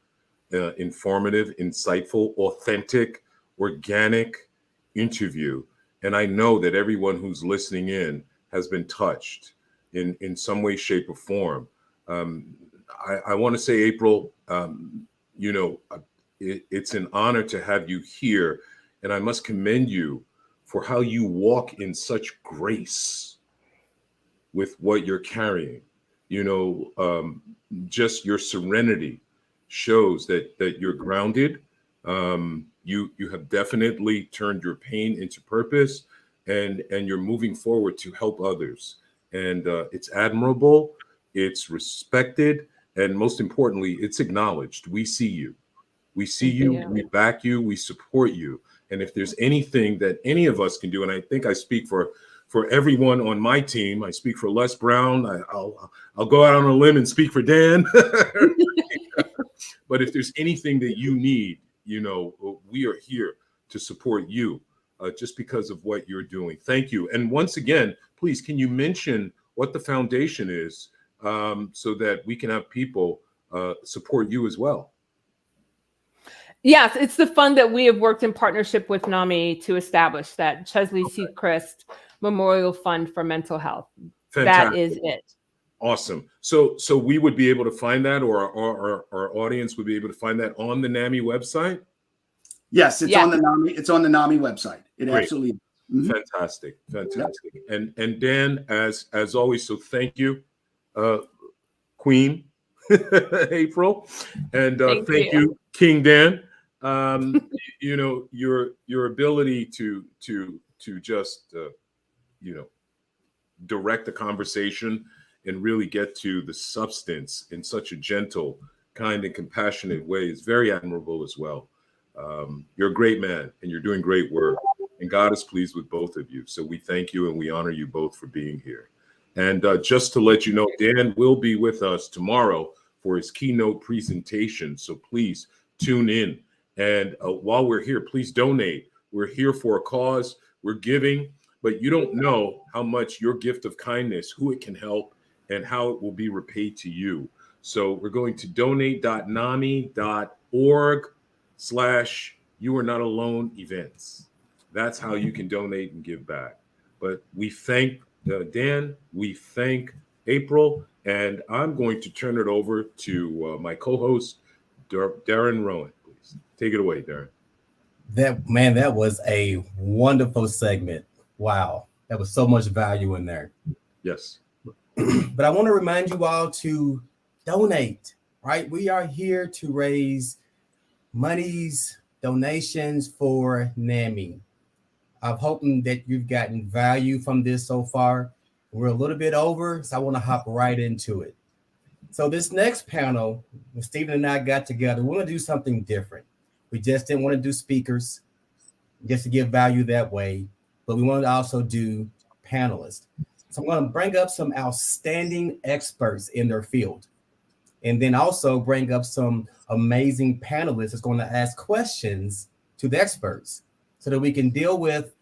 Speaker 2: informative, insightful, authentic, organic interview. And I know that everyone who's listening in has been touched in some way, shape, or form. I want to say, April, you know, it's an honor to have you here. And I must commend you for how you walk in such grace with what you're carrying. You know, just your serenity shows that you're grounded. You have definitely turned your pain into purpose, and you're moving forward to help others. And it's admirable, it's respected, and most importantly, it's acknowledged. We see you. We see you, we back you, we support you. And if there's anything that any of us can do, and I think I speak for everyone on my team, I speak for Les Brown, I'll go out on a limb and speak for Dan. But if there's anything that you need, you know, we are here to support you just because of what you're doing. Thank you. And once again, please, can you mention what the foundation is so that we can have people support you as well?
Speaker 10: Yes, it's the fund that we have worked in partnership with NAMI to establish, that Chesley Seacrest Memorial Fund for Mental Health.
Speaker 2: Fantastic.
Speaker 10: That is it.
Speaker 2: Awesome. So we would be able to find that, or our audience would be able to find that on the NAMI website?
Speaker 5: Yes, it's on the NAMI. It's on the NAMI website. It
Speaker 2: Great.
Speaker 5: Absolutely is.
Speaker 2: Fantastic. Fantastic. Yep. And Dan, as always, so thank you, Queen April, and thank you, King Dan. You know, your ability to just you know, direct the conversation and really get to the substance in such a gentle, kind, and compassionate way is very admirable as well. You're a great man, and you're doing great work, and God is pleased with both of you. So we thank you and we honor you both for being here. And just to let you know, Dan will be with us tomorrow for his keynote presentation. So please tune in. And while we're here, please donate. We're here for a cause. We're giving, but you don't know how much your gift of kindness, who it can help, and how it will be repaid to you. So we're going to donate.nami.org/youarenot-alone-events. That's how you can donate and give back. But we thank Dan, we thank April, and I'm going to turn it over to my co-host, Darren Rowan. Please take it away, Darren.
Speaker 4: That was a wonderful segment. Wow, that was so much value in there.
Speaker 2: Yes.
Speaker 4: But I want to remind you all to donate, right? We are here to raise donations for NAMI. I'm hoping that you've gotten value from this so far. We're a little bit over, so I want to hop right into it. So this next panel, when Stephen and I got together, we want to do something different. We just didn't want to do speakers just to give value that way, but we wanted to also do panelists. So I'm going to bring up some outstanding experts in their field, and then also bring up some amazing panelists that's going to ask questions to the experts. so that we can deal with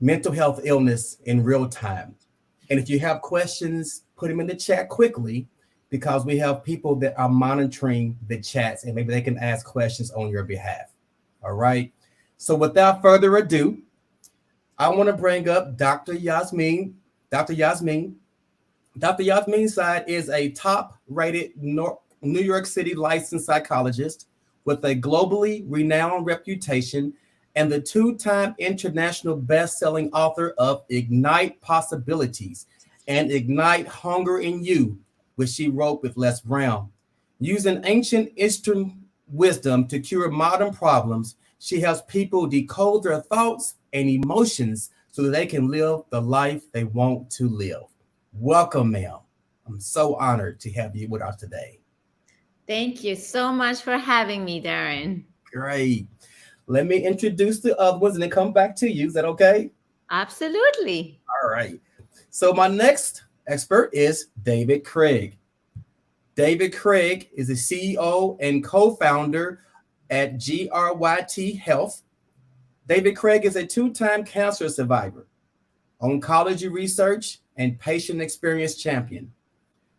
Speaker 4: mental health illness in real time. And if you have questions, put them in the chat quickly, because we have people that are monitoring the chats and maybe they can ask questions on your behalf. All right. So without further ado, I want to bring up Dr. Yasmin. Dr. Yasmin Side is a top-rated New York City licensed psychologist with a globally renowned reputation and the two-time international best-selling author of Ignite Possibilities and Ignite Hunger in You, which she wrote with Les Brown. Using ancient Eastern wisdom to cure modern problems, she helps people decode their thoughts and emotions so that they can live the life they want to live. Welcome, ma'am. I'm so honored to have you with us today.
Speaker 12: Thank you so much for having me, Darren.
Speaker 4: Great. Let me introduce the other ones and then come back to you. Is that okay?
Speaker 12: Absolutely.
Speaker 4: All right. So my next expert is David Craig. David Craig is the CEO and co-founder at GRYT Health. David Craig is a two-time cancer survivor, oncology research, and patient experience champion.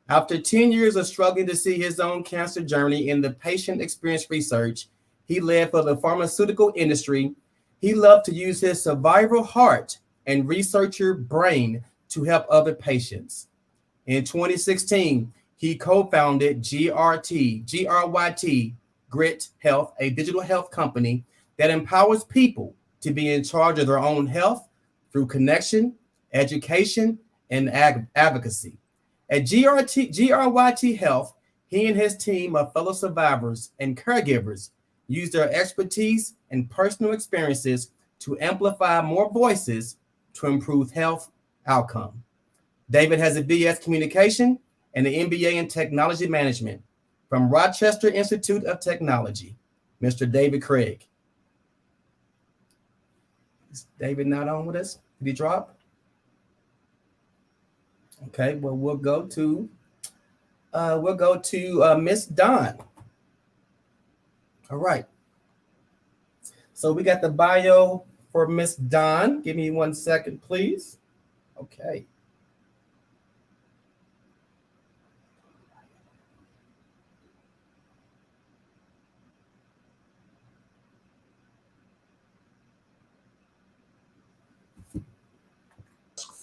Speaker 4: After 10 years of struggling to see his own cancer journey in the patient experience research he led for the pharmaceutical industry, he loved to use his survival heart and researcher brain to help other patients. In 2016, he co-founded GRYT Grit Health, a digital health company that empowers people to be in charge of their own health through connection, education, and advocacy. At GRYT Health, he and his team of fellow survivors and caregivers use their expertise and personal experiences to amplify more voices to improve health outcome. David has a BS Communication and an MBA in Technology Management from Rochester Institute of Technology. Mr. David Craig. Is David not on with us? Did he drop? Okay, well, we'll go to Miss Dawn. All right. So we got the bio for Miss Dawn. Give me 1 second, please. Okay.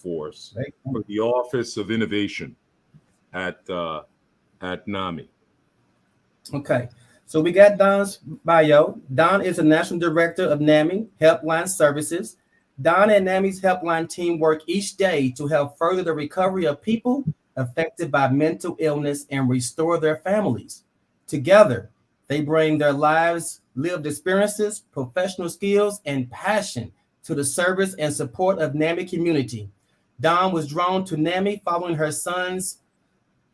Speaker 2: Force for the Office of Innovation at NAMI.
Speaker 4: Okay, so we got Don's bio. Don is the National Director of NAMI Helpline Services. Don and NAMI's helpline team work each day to help further the recovery of people affected by mental illness and restore their families. Together, they bring their lives, lived experiences, professional skills, and passion to the service and support of NAMI community. Dawn was drawn to NAMI following her son's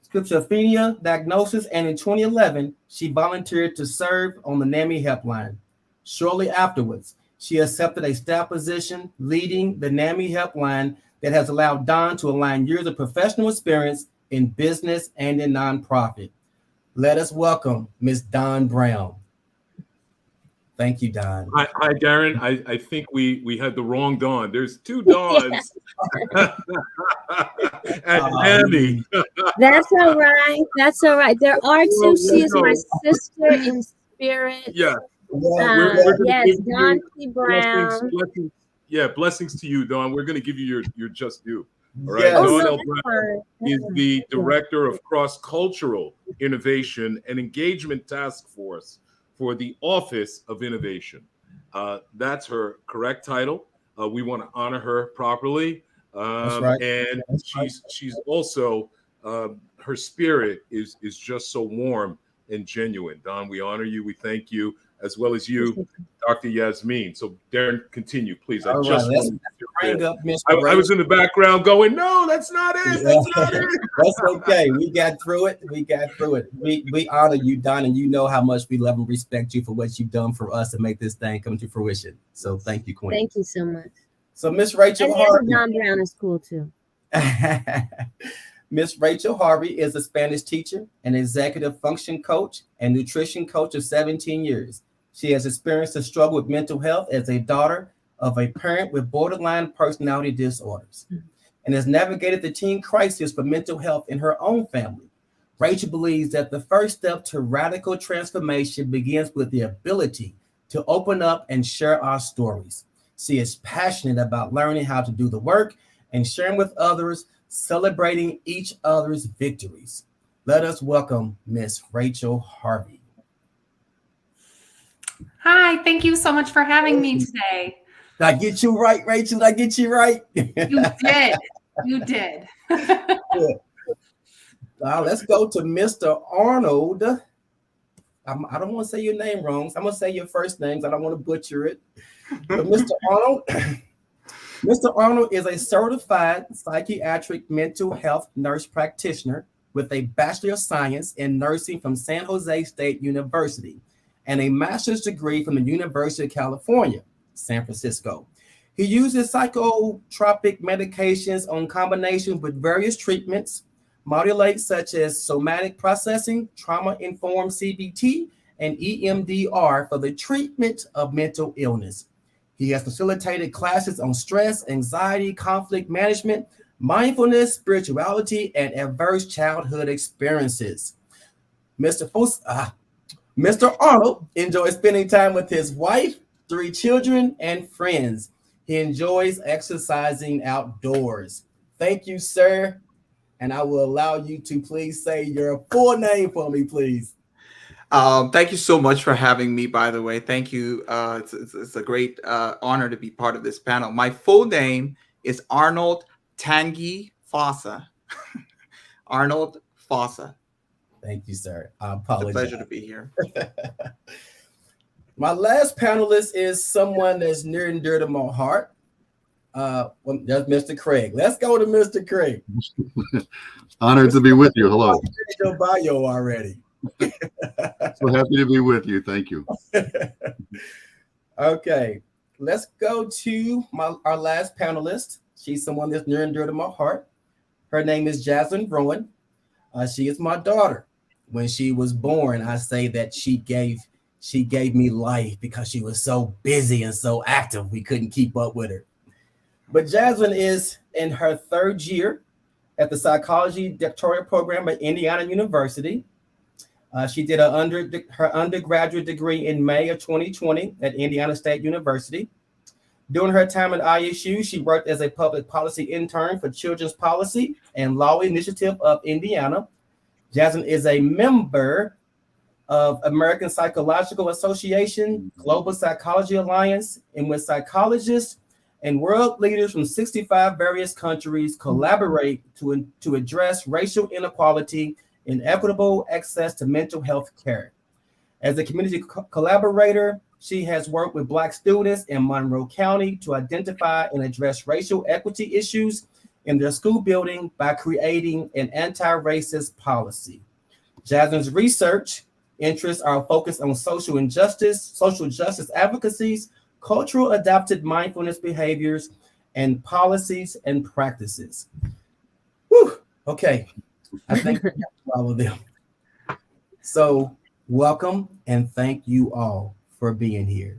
Speaker 4: schizophrenia diagnosis, and in 2011, she volunteered to serve on the NAMI helpline. Shortly afterwards, she accepted a staff position leading the NAMI helpline that has allowed Dawn to align years of professional experience in business and in nonprofit. Let us welcome Ms. Dawn Brown. Thank you, Don.
Speaker 2: Hi, Darren. I think we had the wrong Dawn. There's two Dawns at NAMI.
Speaker 13: That's all right. That's all right. There are two. She is my sister in spirit.
Speaker 2: Yeah.
Speaker 13: Yes, Dawn P. Brown.
Speaker 2: Blessings to you, Dawn. We're going to give you your just due. All right.
Speaker 4: Yes.
Speaker 2: Dawn L. Brown is the Director of Cross-Cultural Innovation and Engagement Task Force for the Office of Innovation. That's her correct title. We want to honor her properly.
Speaker 4: That's right.
Speaker 2: And she's also, her spirit is just so warm and genuine. Don, we honor you. We thank you, as well as you, Dr. Yasmin. So Darren, continue, please. I was in the background going, no, that's not it. That's not it.
Speaker 4: That's okay. We got through it. We honor you, Don, and you know how much we love and respect you for what you've done for us to make this thing come to fruition. So thank you, Queen.
Speaker 13: Thank you so much.
Speaker 4: So Miss Rachel
Speaker 13: and
Speaker 4: Harvey.
Speaker 13: Don Brown is cool too.
Speaker 4: Miss Rachel Harvey is a Spanish teacher, an executive function coach, and nutrition coach of 17 years. She has experienced the struggle with mental health as a daughter of a parent with borderline personality disorders and has navigated the teen crisis for mental health in her own family. Rachel believes that the first step to radical transformation begins with the ability to open up and share our stories. She is passionate about learning how to do the work and sharing with others, celebrating each other's victories. Let us welcome Miss Rachel Harvey.
Speaker 14: Hi, thank you so much for having me today.
Speaker 4: Did I get you right, Rachel? Did I get you right?
Speaker 14: You did. You did.
Speaker 4: Let's go to Mr. Arnold. I don't want to say your name wrong. So I'm going to say your first names. I don't want to butcher it. But Mr. Arnold, Mr. Arnold is a certified psychiatric mental health nurse practitioner with a Bachelor of Science in Nursing from San Jose State University and a master's degree from the University of California, San Francisco. He uses psychotropic medications on combinations with various treatments, modulates such as somatic processing, trauma-informed CBT, and EMDR for the treatment of mental illness. He has facilitated classes on stress, anxiety, conflict management, mindfulness, spirituality, and adverse childhood experiences. Mr. Arnold enjoys spending time with his wife, 3 children, and friends. He enjoys exercising outdoors. Thank you, sir. And I will allow you to please say your full name for me, please.
Speaker 15: Thank you so much for having me, by the way. Thank you. It's a great honor to be part of this panel. My full name is Arnold Tanguy Fossa. Arnold Fossa.
Speaker 4: Thank you, sir. I apologize.
Speaker 15: It's a pleasure to be here.
Speaker 4: My last panelist is someone that's near and dear to my heart. That's Mr. Craig. Let's go to Mr. Craig.
Speaker 16: Honored to be with you. Hello.
Speaker 4: Your bio already.
Speaker 16: So happy to be with you. Thank you.
Speaker 4: Okay, let's go to our last panelist. She's someone that's near and dear to my heart. Her name is Jasmine Rowan. She is my daughter. When she was born, I say that she gave me life because she was so busy and so active. We couldn't keep up with her. But Jasmine is in her 3rd year at the psychology doctoral program at Indiana University. She did her undergraduate degree in May of 2020 at Indiana State University. During her time at ISU, she worked as a public policy intern for Children's Policy and Law Initiative of Indiana. Jasmine is a member of American Psychological Association, Global Psychology Alliance, and with psychologists and world leaders from 65 various countries collaborate to address racial inequality and equitable access to mental health care. As a community collaborator, she has worked with Black students in Monroe County to identify and address racial equity issues in their school building by creating an anti-racist policy. Jasmine's research interests are focused on social justice advocacies, cultural adapted mindfulness behaviors, and policies and practices. Whew. Okay, I think we got all of them. So welcome and thank you all for being here.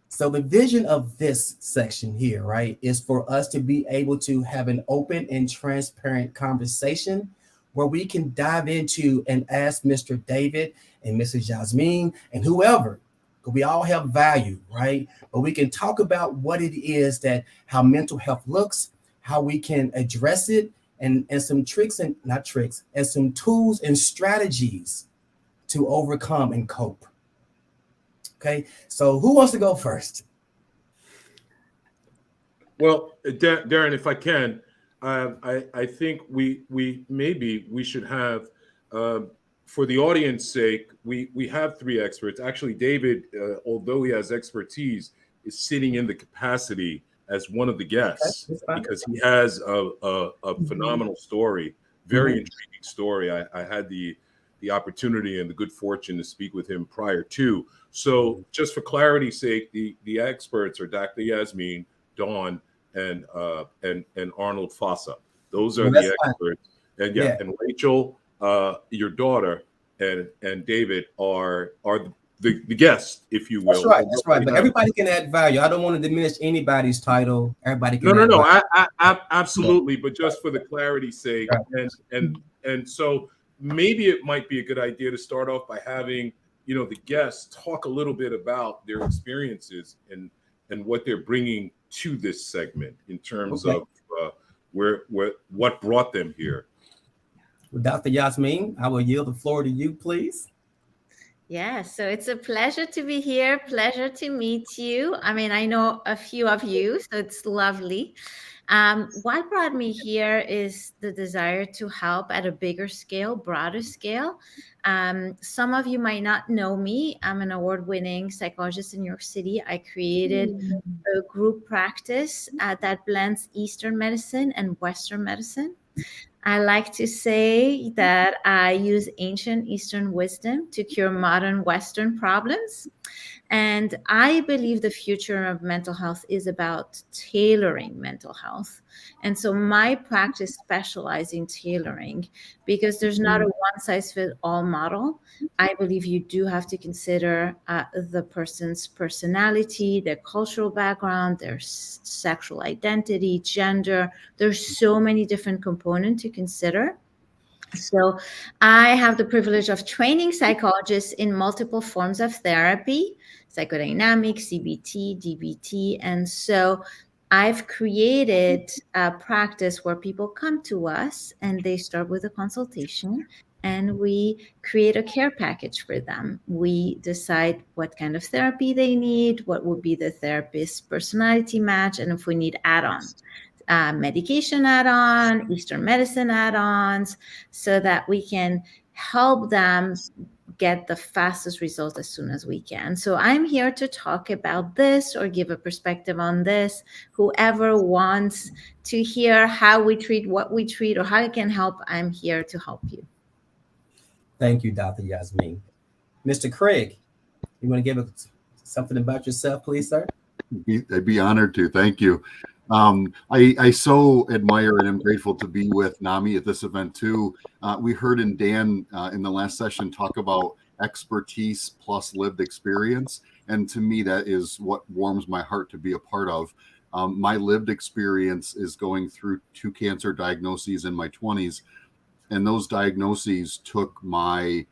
Speaker 4: So the vision of this section here, right, is for us to be able to have an open and transparent conversation where we can dive into and ask Mr. David and Mrs. Jasmine and whoever, because we all have value, right? But we can talk about what it is how mental health looks, how we can address it, and some and some tools and strategies to overcome and cope. Okay, so who wants to go first?
Speaker 2: Well, Darren, if I can, I think we should have, for the audience sake, we have 3 experts. Actually, David, although he has expertise, is sitting in the capacity as one of the guests because he has a phenomenal story, very intriguing story. I had the opportunity and the good fortune to speak with him prior to. So just for clarity's sake, the experts are Dr. Yasmin, Dawn, and Arnold Fossa. Those are the experts. And and Rachel, your daughter, and David are the guest, if you will.
Speaker 4: That's right. That's right. But everybody can add value. I don't want to diminish anybody's title. Everybody can.
Speaker 2: No.
Speaker 4: I
Speaker 2: Absolutely. But just for the clarity's sake, and so maybe it might be a good idea to start off by having, the guests talk a little bit about their experiences and what they're bringing to this segment in terms of what brought them here.
Speaker 4: Well, Dr. Yasmin, I will yield the floor to you, please.
Speaker 12: Yeah, so it's a pleasure to be here. Pleasure to meet you. I mean, I know a few of you, so it's lovely. What brought me here is the desire to help at a bigger scale, broader scale. Some of you might not know me. I'm an award-winning psychologist in New York City. I created a group practice that blends Eastern medicine and Western medicine. I like to say that I use ancient Eastern wisdom to cure modern Western problems. And I believe the future of mental health is about tailoring mental health. And so my practice specializes in tailoring because there's not a one-size-fits-all model. I believe you do have to consider the person's personality, their cultural background, their sexual identity, gender. There's so many different components to consider. So I have the privilege of training psychologists in multiple forms of therapy, psychodynamic, CBT, DBT. And so I've created a practice where people come to us and they start with a consultation and we create a care package for them. We decide what kind of therapy they need, what would be the therapist's personality match, and if we need add-ons. Medication add-on, Eastern medicine add-ons, so that we can help them get the fastest results as soon as we can. So I'm here to talk about this or give a perspective on this. Whoever wants to hear how we treat, what we treat, or how it can help, I'm here to help you.
Speaker 4: Thank you, Dr. Yasmin. Mr. Craig, you want to give us something about yourself, please, sir?
Speaker 16: I'd be honored to. Thank you. I so admire and am grateful to be with NAMI at this event too. We heard in Dan in the last session talk about expertise plus lived experience. And to me, that is what warms my heart to be a part of. My lived experience is going through 2 cancer diagnoses in my 20s. And those diagnoses took my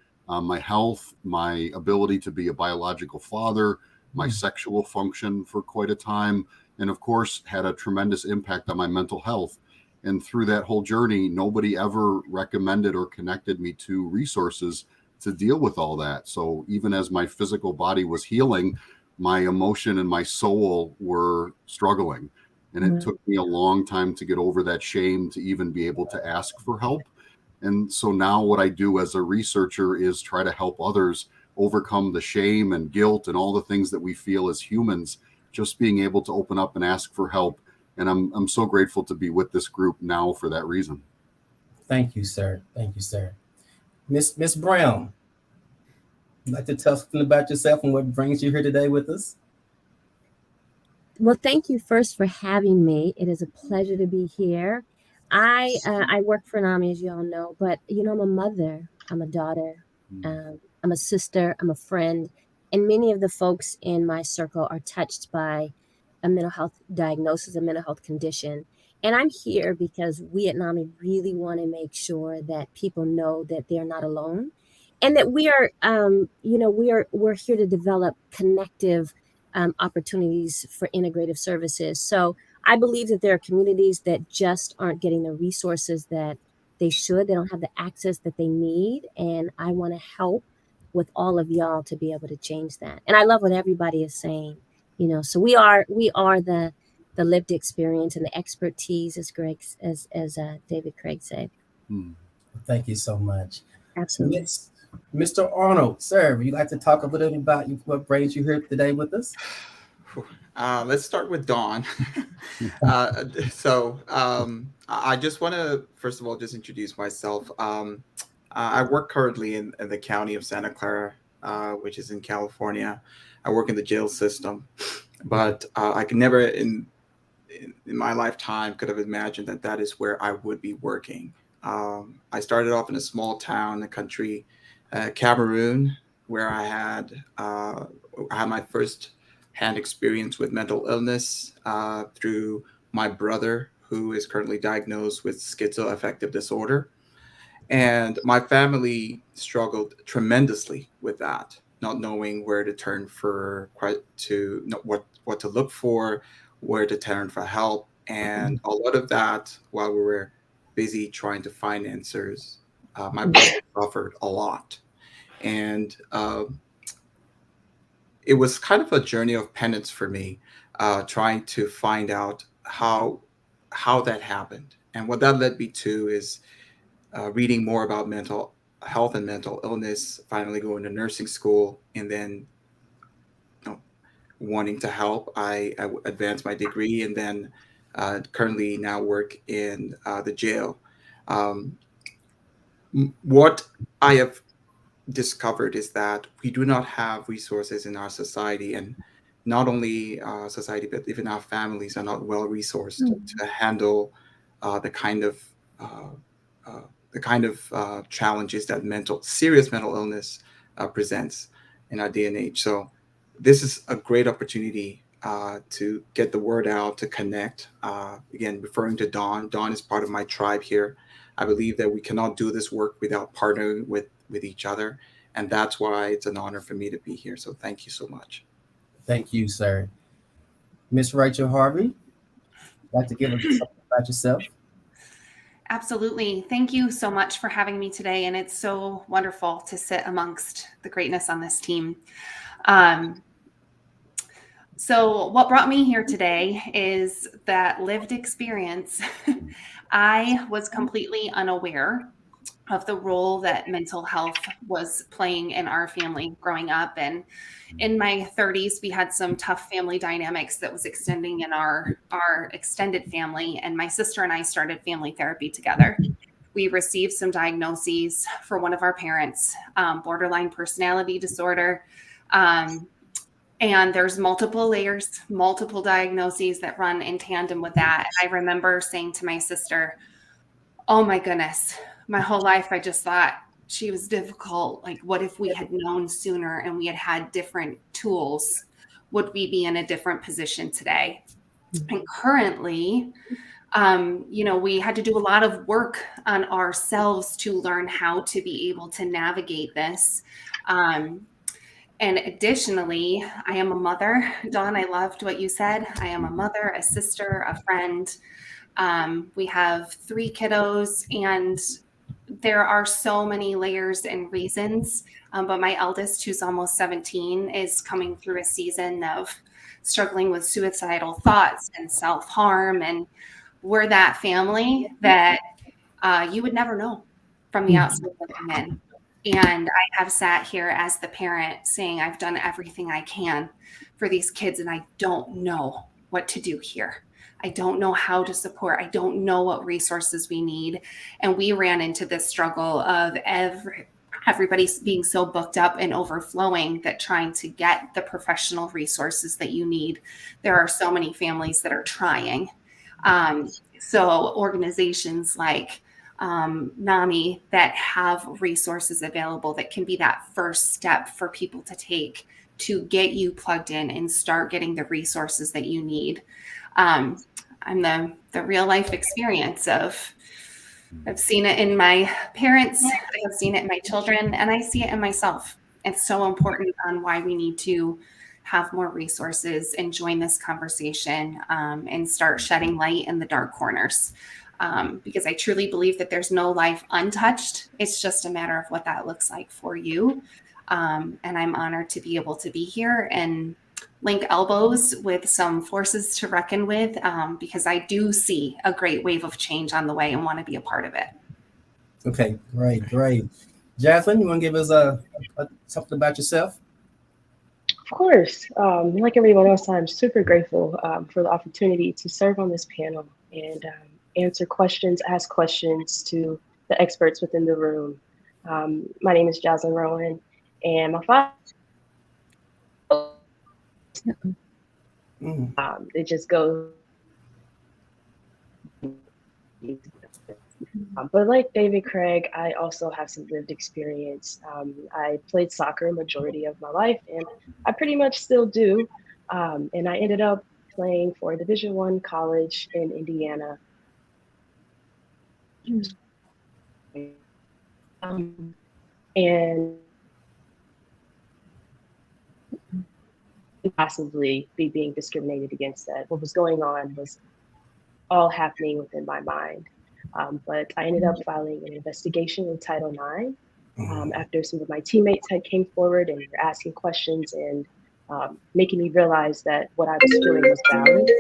Speaker 16: health, my ability to be a biological father, my sexual function for quite a time, and of course had a tremendous impact on my mental health. And through that whole journey, nobody ever recommended or connected me to resources to deal with all that. So even as my physical body was healing, my emotion and my soul were struggling. And it took me a long time to get over that shame to even be able to ask for help. And so now what I do as a researcher is try to help others overcome the shame and guilt and all the things that we feel as humans, just being able to open up and ask for help. And I'm so grateful to be with this group now for that reason.
Speaker 4: Thank you, sir. Thank you, sir. Miss Brown, you'd like to tell something about yourself and what brings you here today with us?
Speaker 13: Well, thank you first for having me. It is a pleasure to be here. I work for NAMI, as you all know, but I'm a mother, I'm a daughter, I'm a sister, I'm a friend, and many of the folks in my circle are touched by a mental health diagnosis, a mental health condition. And I'm here because we at NAMI really want to make sure that people know that they're not alone, and that we are, we're here to develop connective opportunities for integrative services. So I believe that there are communities that just aren't getting the resources that they should. They don't have the access that they need. And I want to help with all of y'all to be able to change that. And I love what everybody is saying, so we are the lived experience and the expertise, as David Craig said.
Speaker 4: Thank you so much.
Speaker 13: Absolutely.
Speaker 4: Mr. Arnold, sir, would you like to talk a little bit about what brings you here today with us?
Speaker 15: Let's start with Dawn. I just want to, first of all, just introduce myself. I work currently in the county of Santa Clara, which is in California. I work in the jail system, but I could never in my lifetime could have imagined that is where I would be working. I started off in a small town in the country, Cameroon, where I had my first hand experience with mental illness through my brother, who is currently diagnosed with schizoaffective disorder. And my family struggled tremendously with that, not knowing where to turn for what to look for, where to turn for help. And a lot of that, while we were busy trying to find answers, my brother suffered a lot. And it was kind of a journey of penance for me, trying to find out how that happened. And what that led me to is reading more about mental health and mental illness, finally going to nursing school, and then wanting to help. I advanced my degree, and then currently now work in the jail. What I have discovered is that we do not have resources in our society, and not only society, but even our families are not well resourced to handle the kind of challenges that serious mental illness presents in our day and age. So this is a great opportunity to get the word out, to connect. Again, referring to Dawn. Dawn is part of my tribe here. I believe that we cannot do this work without partnering with each other. And that's why it's an honor for me to be here. So thank you so much.
Speaker 4: Thank you, sir. Miss Rachel Harvey, like to give us something about yourself?
Speaker 14: Absolutely. Thank you so much for having me today. And it's so wonderful to sit amongst the greatness on this team. So what brought me here today is that lived experience. I was completely unaware of the role that mental health was playing in our family growing up. And in my 30s, we had some tough family dynamics that was extending in our extended family. And my sister and I started family therapy together. We received some diagnoses for one of our parents, borderline personality disorder. And there's multiple layers, multiple diagnoses that run in tandem with that. And I remember saying to my sister, oh my goodness, my whole life, I just thought she was difficult. Like, what if we had known sooner and we had had different tools? Would we be in a different position today? And currently, we had to do a lot of work on ourselves to learn how to be able to navigate this. And additionally, I am a mother. Dawn, I loved what you said. I am a mother, a sister, a friend. We have 3 kiddos, and there are so many layers and reasons. But my eldest, who's almost 17, is coming through a season of struggling with suicidal thoughts and self-harm. And we're that family that you would never know from the outside looking in. And I have sat here as the parent saying, I've done everything I can for these kids, and I don't know what to do here. I don't know how to support. I don't know what resources we need. And we ran into this struggle of everybody being so booked up and overflowing that trying to get the professional resources that you need. There are so many families that are trying. So organizations like NAMI that have resources available that can be that first step for people to take to get you plugged in and start getting the resources that you need. I'm the real life experience of, I've seen it in my parents, I've seen it in my children, and I see it in myself. It's so important on why we need to have more resources and join this conversation and start shedding light in the dark corners. Because I truly believe that there's no life untouched. It's just a matter of what that looks like for you. And I'm honored to be able to be here and link elbows with some forces to reckon with, because I do see a great wave of change on the way and want to be a part of it.
Speaker 4: Okay, great. Jasmine, you want to give us something about yourself?
Speaker 17: Of course. Like everyone else, I'm super grateful for the opportunity to serve on this panel and answer questions, ask questions to the experts within the room. My name is Jasmine Rowan, and my father, it just goes. But like David Craig, I also have some lived experience. I played soccer majority of my life, and I pretty much still do. And I ended up playing for a Division I college in Indiana. And possibly be being discriminated against, that what was going on was all happening within my mind. But I ended up filing an investigation in Title IX after some of my teammates had came forward and were asking questions and making me realize that what I was feeling was valid.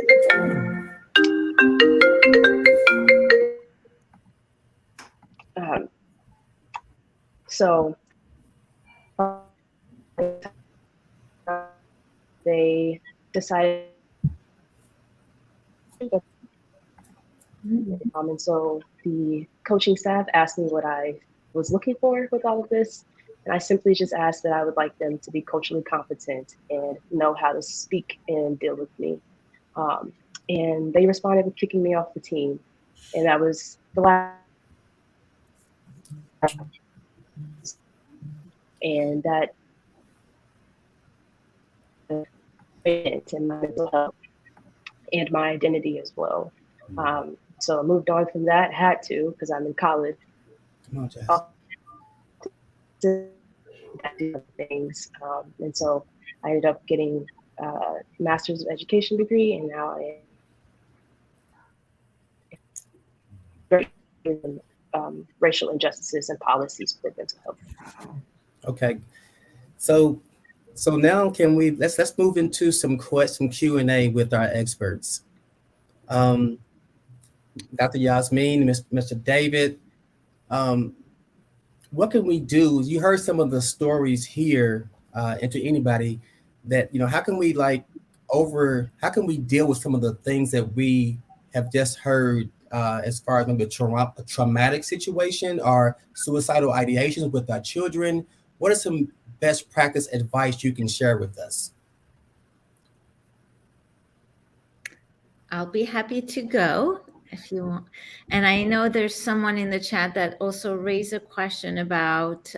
Speaker 17: So they decided, and so the coaching staff asked me what I was looking for with all of this. And I simply just asked that I would like them to be culturally competent and know how to speak and deal with me. And they responded with kicking me off the team. And that was the last. And that and my mental health and my identity as well. So I moved on from that, had to, because I'm in college.
Speaker 4: Come on, Jess.
Speaker 17: Things. And so I ended up getting a master's of education degree, and now I am racial injustices and policies for mental health.
Speaker 4: Okay, so now can we let's move into some Q&A with our experts. Dr. Yasmin, Mr. David, what can we do? You heard some of the stories here, and to anybody that, how can we how can we deal with some of the things that we have just heard as far as maybe a traumatic situation or suicidal ideations with our children? What are some best practice advice you can share with us?
Speaker 12: I'll be happy to go if you want. And I know there's someone in the chat that also raised a question about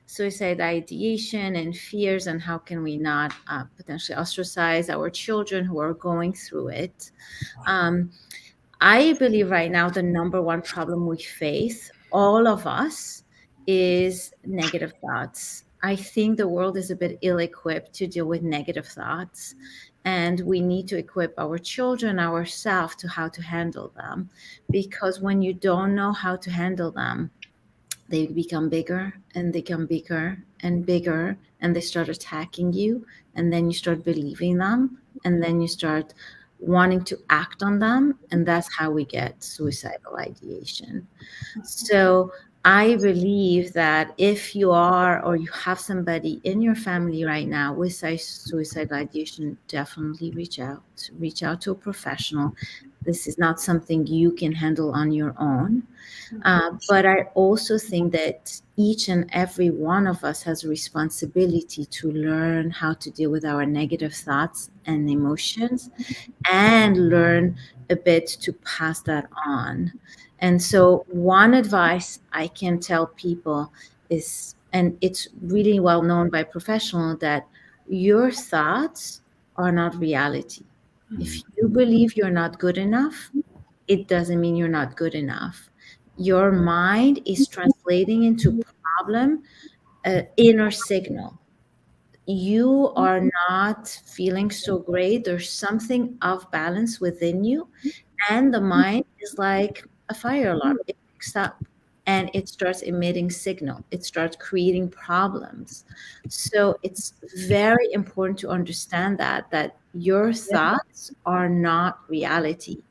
Speaker 12: suicide ideation and fears, and how can we not potentially ostracize our children who are going through it. I believe right now the number one problem we face, all of us, is negative thoughts. I think the world is a bit ill-equipped to deal with negative thoughts, and we need to equip our children, ourselves, to how to handle them. Because when you don't know how to handle them, they become bigger and they become bigger and bigger, and they start attacking you, and then you start believing them, and then you start wanting to act on them, and that's how we get suicidal ideation. So I believe that if you are, or you have somebody in your family right now with suicidal ideation, definitely reach out to a professional. This is not something you can handle on your own. But I also think that each and every one of us has a responsibility to learn how to deal with our negative thoughts and emotions, and learn a bit to pass that on. And so one advice I can tell people is, and it's really well known by professionals, that your thoughts are not reality. If you believe you're not good enough, it doesn't mean you're not good enough. Your mind is translating into problem, inner signal. You are not feeling so great. There's something off balance within you, and the mind is like a fire alarm. It picks up and it starts emitting signal. It starts creating problems. So it's very important to understand that your thoughts are not reality.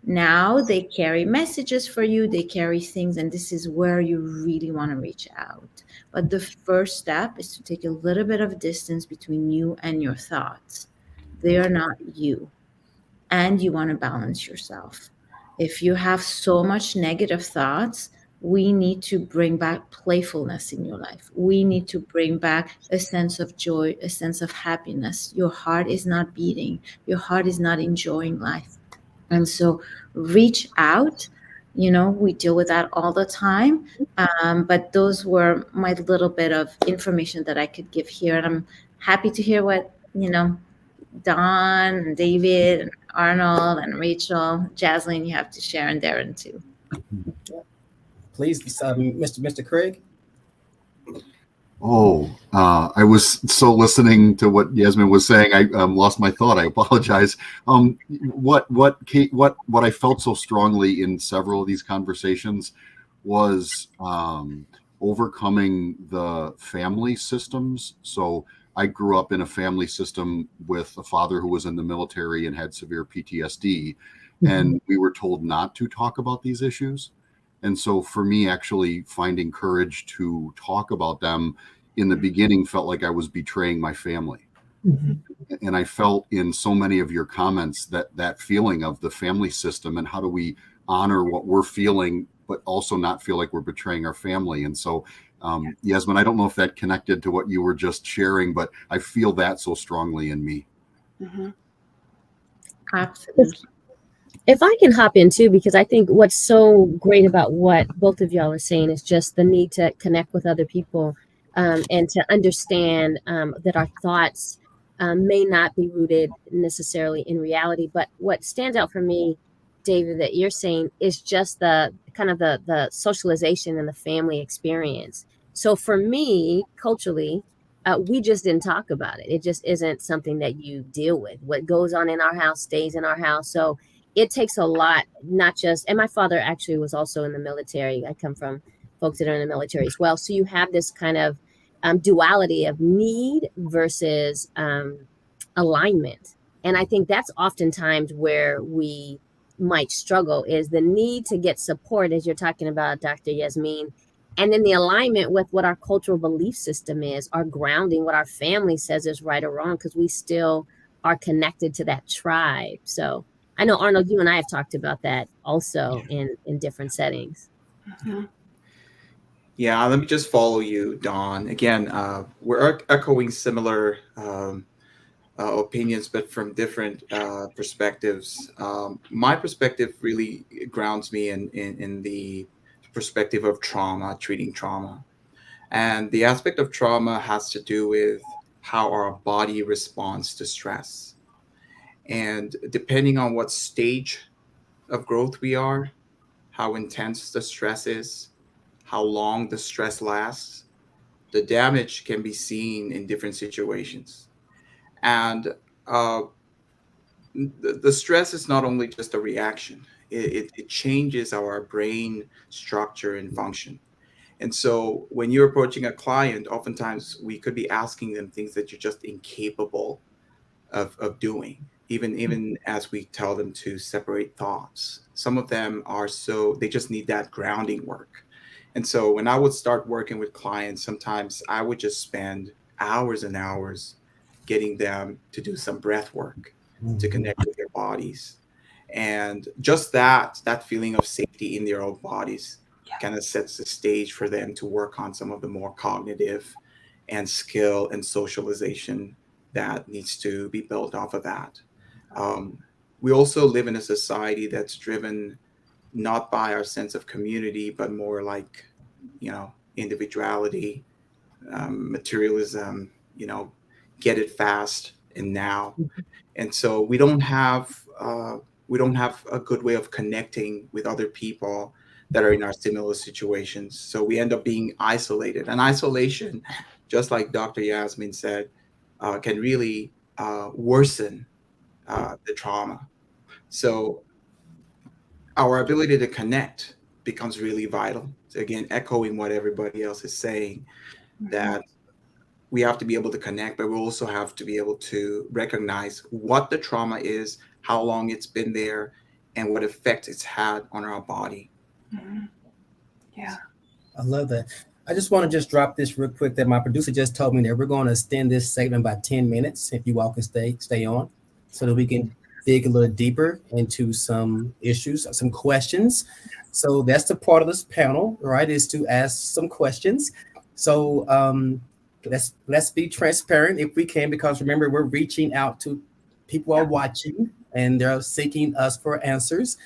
Speaker 12: Now they carry messages for you, they carry things, and this is where you really want to reach out. But the first step is to take a little bit of distance between you and your thoughts. They are not you. And you want to balance yourself. If you have so much negative thoughts, we need to bring back playfulness in your life. We need to bring back a sense of joy, a sense of happiness. Your heart is not beating. Your heart is not enjoying life. And so reach out we deal with that all the time. But those were my little bit of information that I could give here. And I'm happy to hear what, Don and David and Arnold and Rachel, Jaslyn, you have to share, and Darren too.
Speaker 4: Please, Mr. Craig.
Speaker 16: Oh, I was so listening to what Yasmin was saying. I lost my thought. I apologize. What I felt so strongly in several of these conversations was overcoming the family systems. So I grew up in a family system with a father who was in the military and had severe PTSD, and we were told not to talk about these issues. And so for me, actually finding courage to talk about them in the beginning felt like I was betraying my family. And I felt in so many of your comments that feeling of the family system and how do we honor what we're feeling, but also not feel like we're betraying our family. And so, Yasmin, I don't know if that connected to what you were just sharing, but I feel that so strongly in me.
Speaker 12: Absolutely.
Speaker 13: If I can hop in too, because I think what's so great about what both of y'all are saying is just the need to connect with other people and to understand that our thoughts may not be rooted necessarily in reality. But what stands out for me, David, that you're saying is just the kind of the socialization and the family experience. So for me, culturally, we just didn't talk about it. It just isn't something that you deal with. What goes on in our house stays in our house. So it takes a lot, not just, and my father actually was also in the military. I come from folks that are in the military as well. So you have this kind of duality of need versus alignment. And I think that's oftentimes where we might struggle, is the need to get support, as you're talking about, Dr. Yasmin, and then the alignment with what our cultural belief system is, our grounding, what our family says is right or wrong, because we still are connected to that tribe. So I know, Arnold, you and I have talked about that also in different settings.
Speaker 15: Yeah, let me just follow you, Dawn. Again, we're echoing similar opinions, but from different perspectives. My perspective really grounds me in the perspective of trauma, treating trauma. And the aspect of trauma has to do with how our body responds to stress. And depending on what stage of growth we are, how intense the stress is, how long the stress lasts, the damage can be seen in different situations. And the stress is not only just a reaction, it changes our brain structure and function. And so when you're approaching a client, oftentimes we could be asking them things that you're just incapable of doing, even as we tell them to separate thoughts. Some of them are they just need that grounding work. And so when I would start working with clients, sometimes I would just spend hours and hours getting them to do some breath work to connect with their bodies. And just that feeling of safety in their own bodies kind of sets the stage for them to work on some of the more cognitive and skill and socialization that needs to be built off of that. We also live in a society that's driven not by our sense of community, but more like, individuality, materialism, get it fast and now. And so we don't have a good way of connecting with other people that are in our similar situations. So we end up being isolated. And isolation, just like Dr. Yasmin said, can really worsen the trauma. So our ability to connect becomes really vital. So again, echoing what everybody else is saying, that we have to be able to connect, but we also have to be able to recognize what the trauma is, how long it's been there, and what effect it's had on our body.
Speaker 14: Yeah.
Speaker 4: I love that. I just want to just drop this real quick that my producer just told me that we're going to extend this segment by 10 minutes. If you all can stay on so that we can dig a little deeper into some issues, some questions. So that's the part of this panel, right, is to ask some questions. So let's be transparent if we can, because remember, we're reaching out to people who are watching and they're seeking us for answers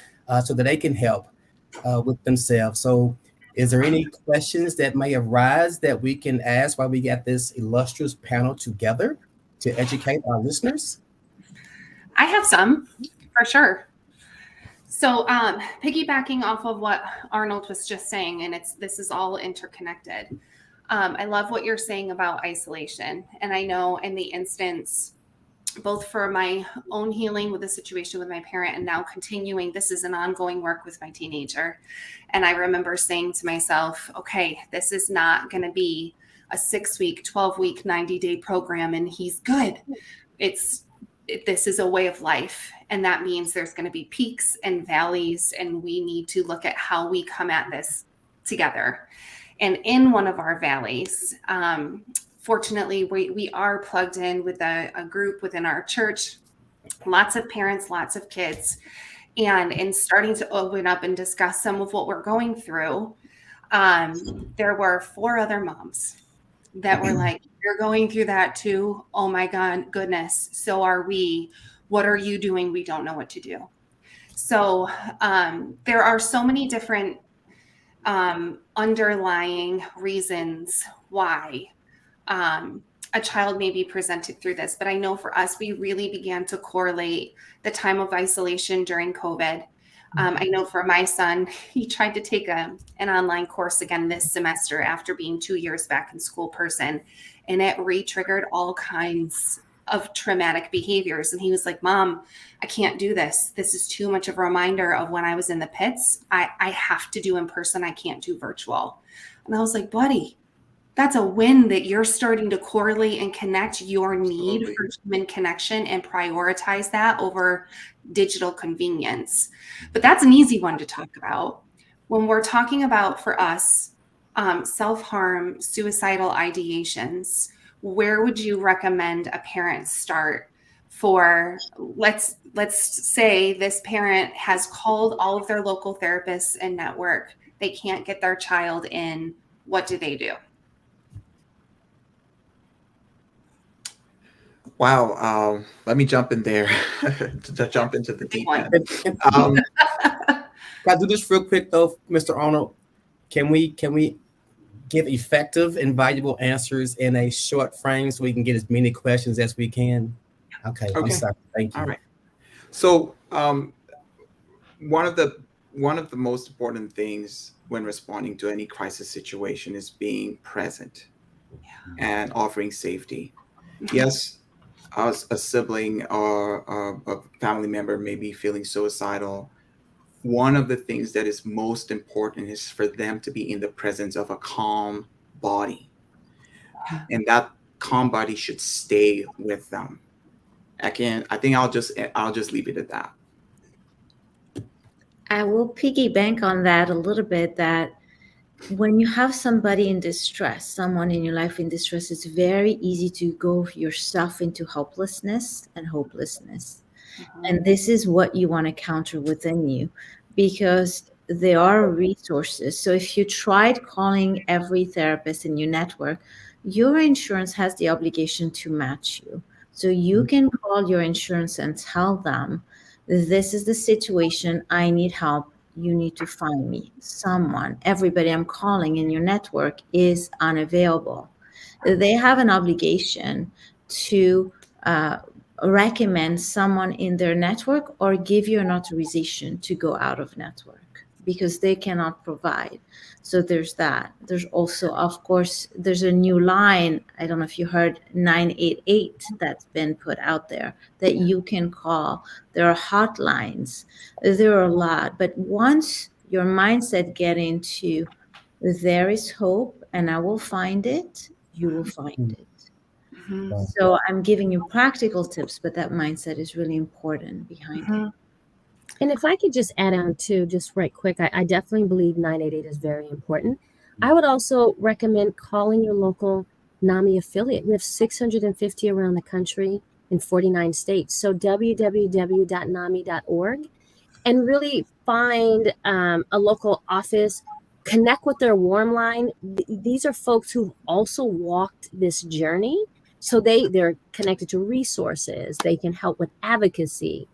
Speaker 4: so that they can help. with themselves. So is there any questions that may arise that we can ask while we got this illustrious panel together to educate our listeners?
Speaker 14: I have some, for sure. So piggybacking off of what Arnold was just saying, and this is all interconnected. I love what you're saying about isolation. And I know in the instance, both for my own healing with the situation with my parent and now continuing, this is an ongoing work with my teenager. And I remember saying to myself, okay, this is not going to be a 6-week, 12-week, 90-day program and he's good. This is a way of life. And that means there's going to be peaks and valleys, and we need to look at how we come at this together. And in one of our valleys, fortunately, we are plugged in with a group within our church, lots of parents, lots of kids. And in starting to open up and discuss some of what we're going through, there were 4 other moms that were like, you're going through that too. Oh my God, goodness. So are we. What are you doing? We don't know what to do. So there are so many different underlying reasons why a child may be presented through this. But I know for us, we really began to correlate the time of isolation during COVID. I know for my son, he tried to take an online course again this semester after being 2 years back in school person, and it re-triggered all kinds of traumatic behaviors. And he was like, Mom, I can't do this. This is too much of a reminder of when I was in the pits. I have to do in person. I can't do virtual. And I was like, buddy, that's a win that you're starting to correlate and connect your need for human connection and prioritize that over digital convenience. But that's an easy one to talk about. When we're talking about, for us, self-harm, suicidal ideations, where would you recommend a parent start for, let's say this parent has called all of their local therapists and network. They can't get their child in. What do they do?
Speaker 15: Wow. Let me jump in there to jump into the deep end.
Speaker 4: Can I do this real quick though, Mr. Arnold? Can we give effective and valuable answers in a short frame so we can get as many questions as we can? Okay. I'm sorry. Thank you.
Speaker 15: All right. So one of the most important things when responding to any crisis situation is being present and offering safety. Yes, as a sibling or a family member may be feeling suicidal. One of the things that is most important is for them to be in the presence of a calm body. And that calm body should stay with them. Again, I think I'll just leave it at that.
Speaker 12: I will piggyback on that a little bit, that when you have somebody in distress, someone in your life in distress, it's very easy to go yourself into helplessness and hopelessness. And this is what you want to counter within you, because there are resources. So if you tried calling every therapist in your network, your insurance has the obligation to match you. So you can call your insurance and tell them, this is the situation, I need help, you need to find me someone. Everybody I'm calling in your network is unavailable. They have an obligation to recommend someone in their network or give you an authorization to go out of network, because they cannot provide. So there's that. There's also, of course, there's a new line. I don't know if you heard 988 that's been put out there that you can call. There are hotlines. There are a lot. But once your mindset get into there is hope and I will find it, you will find it. So I'm giving you practical tips, but that mindset is really important behind it.
Speaker 13: And if I could just add on to, just right quick, I definitely believe 988 is very important. I would also recommend calling your local NAMI affiliate. We have 650 around the country in 49 states. So www.nami.org, and really find a local office, connect with their warm line. These are folks who've also walked this journey. So they're connected to resources. They can help with advocacy.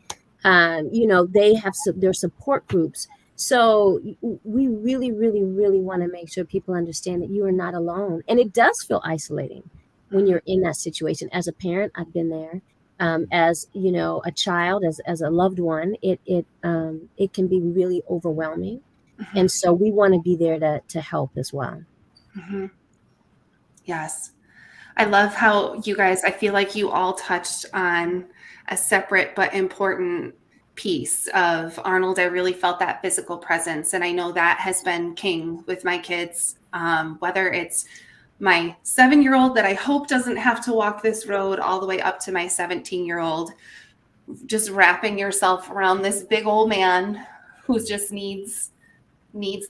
Speaker 13: They have their support groups. So we really, really, really want to make sure people understand that you are not alone. And it does feel isolating when you're in that situation. As a parent, I've been there. As you know, a child, as a loved one, it can be really overwhelming. And so we want to be there to help as well.
Speaker 14: Mm-hmm. Yes. I love how you guys, I feel like you all touched on a separate but important piece of Arnold. I really felt that physical presence. And I know that has been king with my kids, whether it's my 7-year-old that I hope doesn't have to walk this road all the way up to my 17-year-old, just wrapping yourself around this big old man who just needs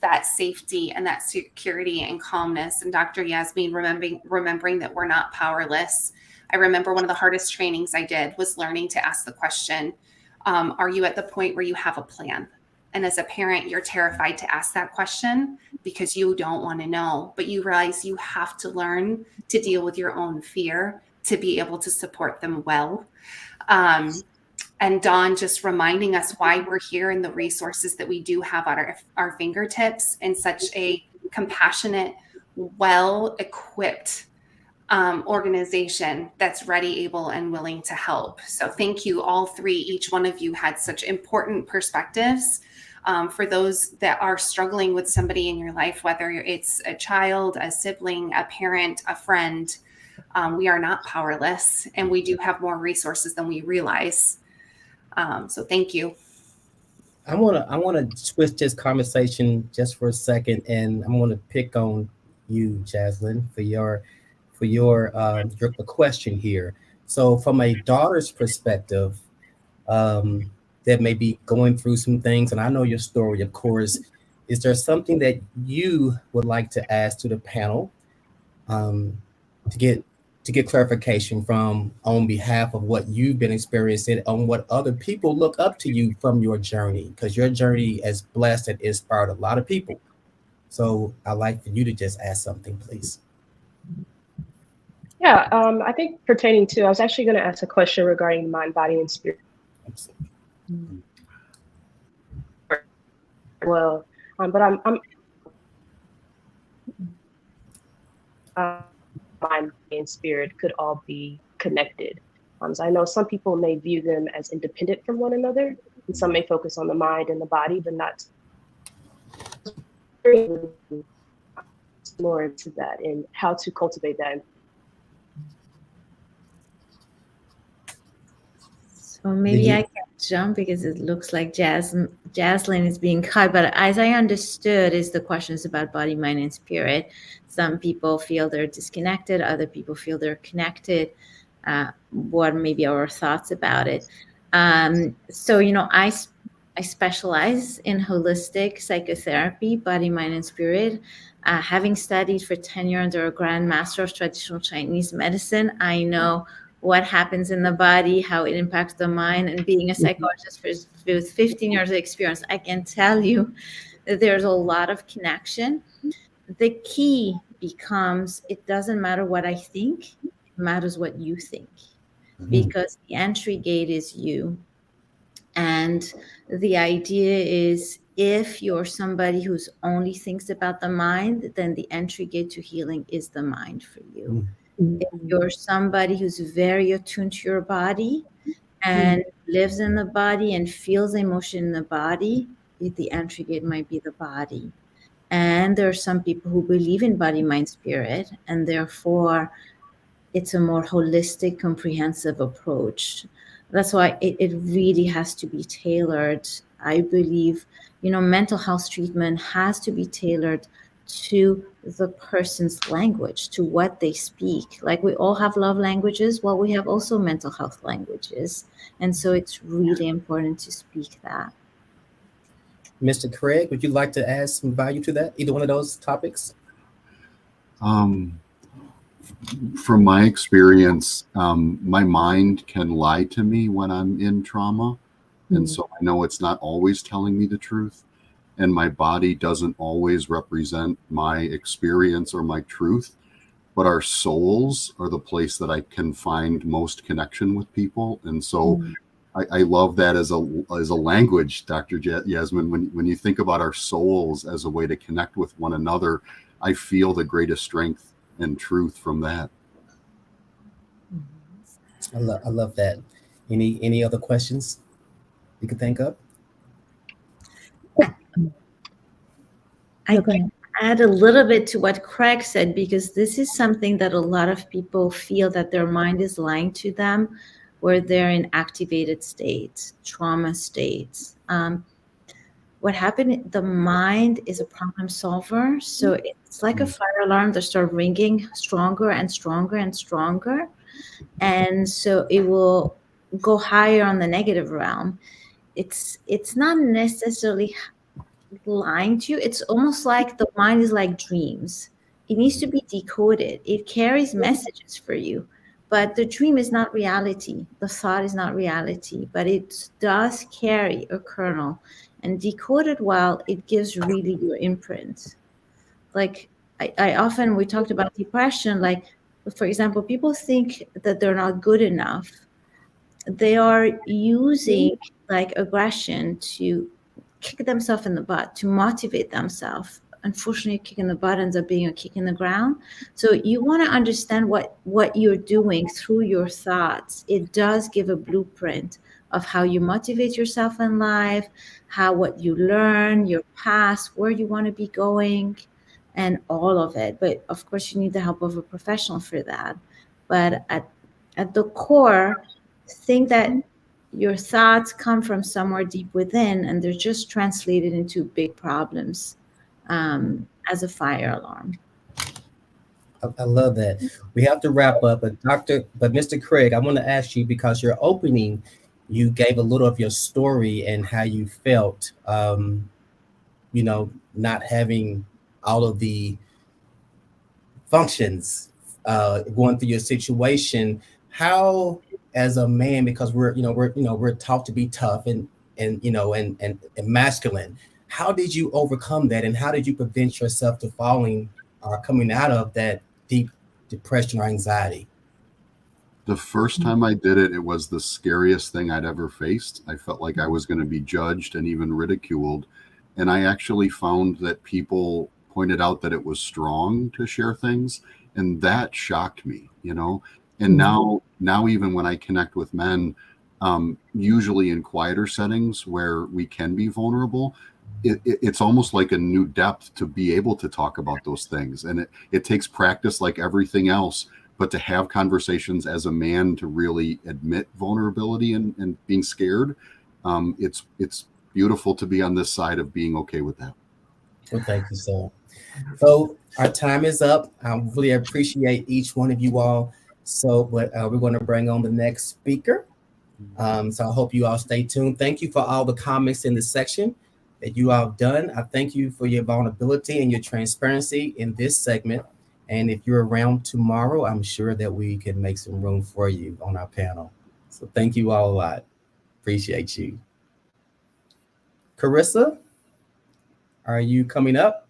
Speaker 14: that safety and that security and calmness. And Dr. Yasmin, remembering that we're not powerless. I remember one of the hardest trainings I did was learning to ask the question, are you at the point where you have a plan? And as a parent, you're terrified to ask that question because you don't want to know, but you realize you have to learn to deal with your own fear to be able to support them well. And Dawn just reminding us why we're here and the resources that we do have at our fingertips in such a compassionate, well-equipped organization that's ready, able, and willing to help. So thank you, all three. Each one of you had such important perspectives for those that are struggling with somebody in your life, whether it's a child, a sibling, a parent, a friend. We are not powerless, and we do have more resources than we realize. So thank you.
Speaker 4: I want to switch this conversation just for a second, and I'm going to pick on you, Jaslyn, for your question here. So from a daughter's perspective, that may be going through some things, and I know your story, of course. Is there something that you would like to ask to the panel to get clarification from on behalf of what you've been experiencing, on what other people look up to you from your journey? Because your journey has blessed and inspired a lot of people. So I'd like for you to just ask something, please.
Speaker 17: Yeah, I think pertaining to, I was actually going to ask a question regarding mind, body, and spirit. Well, but I'm mind and spirit could all be connected. So I know some people may view them as independent from one another, and some may focus on the mind and the body, but not more into that and how to cultivate that.
Speaker 12: So maybe I can jump because it looks like Jaslyn is being cut, but as I understood is the questions about body, mind, and spirit. Some people feel they're disconnected, other people feel they're connected. What maybe our thoughts about it? So, you know, I specialize in holistic psychotherapy, body, mind, and spirit. Having studied for 10 years under a Grand Master of Traditional Chinese Medicine, I know what happens in the body, how it impacts the mind, and being a psychologist with 15 years of experience, I can tell you that there's a lot of connection. The key becomes, it doesn't matter what I think, it matters what you think, because the entry gate is you. And the idea is, if you're somebody who's only thinks about the mind, then the entry gate to healing is the mind for you. If you're somebody who's very attuned to your body and lives in the body and feels emotion in the body, the entry gate might be the body. And there are some people who believe in body, mind, spirit, and therefore it's a more holistic, comprehensive approach. That's why it really has to be tailored. I believe, you know, mental health treatment has to be tailored to the person's language, to what they speak. Like, we all have love languages, well, we have also mental health languages. And so it's really important to speak that.
Speaker 4: Mr. Craig, would you like to add some value to that, either one of those topics?
Speaker 16: From my experience, my mind can lie to me when I'm in trauma. And so I know it's not always telling me the truth. And my body doesn't always represent my experience or my truth. But our souls are the place that I can find most connection with people. And so I love that as a language, Dr. Yasmin. When you think about our souls as a way to connect with one another, I feel the greatest strength and truth from that.
Speaker 4: I love that. Any other questions you can think of?
Speaker 12: I can add a little bit to what Craig said, because this is something that a lot of people feel that their mind is lying to them, where they're in activated states, trauma states. What happened, the mind is a problem solver. So it's like a fire alarm that starts ringing stronger and stronger and stronger. And so it will go higher on the negative realm. It's not necessarily lying to you. It's almost like the mind is like dreams. It needs to be decoded. It carries messages for you, but the dream is not reality. The thought is not reality, but it does carry a kernel, and decoded well, it gives really your imprint. Like I often, we talked about depression, like, for example, people think that they're not good enough. They are using like aggression to kick themselves in the butt, to motivate themselves. Unfortunately, kicking the butt ends up being a kick in the ground. So you want to understand what you're doing through your thoughts. It does give a blueprint of how you motivate yourself in life, what you learn, your past, where you want to be going, and all of it. But of course, you need the help of a professional for that. But at the core, think that your thoughts come from somewhere deep within, and they're just translated into big problems as a fire alarm.
Speaker 4: I love that. We have to wrap up, but Mr. Craig, I want to ask you, because your opening, you gave a little of your story and how you felt, not having all of the functions going through your situation. How, as a man, because we're taught to be tough and masculine, how did you overcome that, and how did you prevent yourself to falling or coming out of that deep depression or anxiety?
Speaker 16: The first time I did it, it was the scariest thing I'd ever faced. I felt like I was going to be judged and even ridiculed. And I actually found that people pointed out that it was strong to share things. And that shocked me, And now even when I connect with men, usually in quieter settings where we can be vulnerable, it's almost like a new depth to be able to talk about those things. And it takes practice like everything else, but to have conversations as a man, to really admit vulnerability and being scared, it's beautiful to be on this side of being okay with that.
Speaker 4: Well, thank you, sir. So our time is up. I really appreciate each one of you all. So, but we're going to bring on the next speaker. So I hope you all stay tuned. Thank you for all the comments in the section that you all have done. I thank you for your vulnerability and your transparency in this segment. And if you're around tomorrow, I'm sure that we can make some room for you on our panel. So thank you all a lot. Appreciate you. Carissa, are you coming up?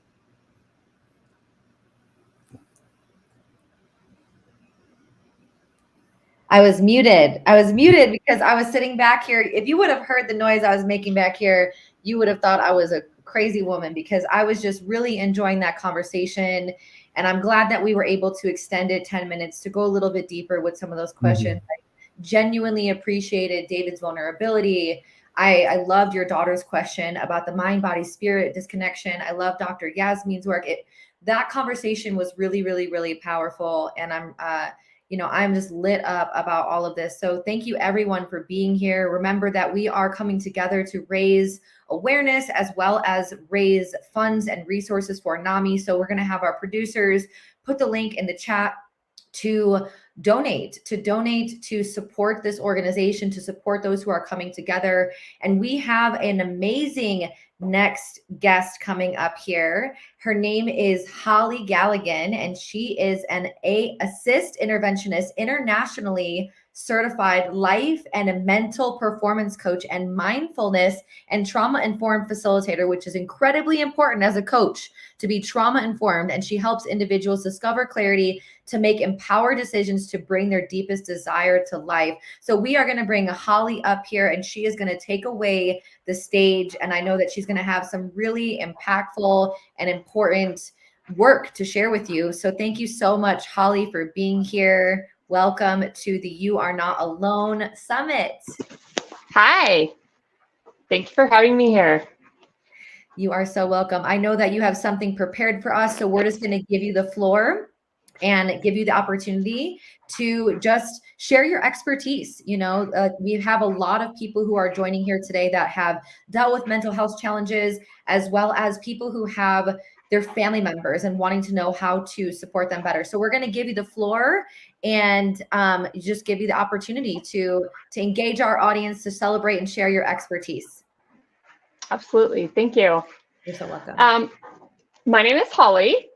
Speaker 3: I was muted because I was sitting back here. If you would have heard the noise I was making back here, you would have thought I was a crazy woman, because I was just really enjoying that conversation. And I'm glad that we were able to extend it 10 minutes to go a little bit deeper with some of those questions. I genuinely appreciated David's vulnerability. I loved your daughter's question about the mind, body, spirit disconnection. I love Dr. Yasmin's work. That conversation was really, really, really powerful. And I'm just lit up about all of this. So thank you everyone for being here. Remember that we are coming together to raise awareness as well as raise funds and resources for NAMI. So we're going to have our producers put the link in the chat to donate to support this organization, to support those who are coming together. And we have an amazing next guest coming up here. Her name is Holly Galligan, and she is an assist interventionist internationally certified life and mental performance coach and mindfulness and trauma-informed facilitator, which is incredibly important as a coach to be trauma-informed. And she helps individuals discover clarity to make empowered decisions to bring their deepest desire to life. So we are going to bring Holly up here, and she is going to take away the stage. And I know that she's going to have some really impactful and important work to share with you. So thank you so much, Holly, for being here. Welcome to the You Are Not Alone Summit.
Speaker 18: Hi. Thank you for having me here.
Speaker 3: You are so welcome. I know that you have something prepared for us, so we're just going to give you the floor and give you the opportunity to just share your expertise. You know, we have a lot of people who are joining here today that have dealt with mental health challenges, as well as people who have their family members and wanting to know how to support them better. So we're going to give you the floor and just give you the opportunity to engage our audience, to celebrate and share your expertise.
Speaker 18: Absolutely. Thank you.
Speaker 3: You're so welcome.
Speaker 18: My name is Holly,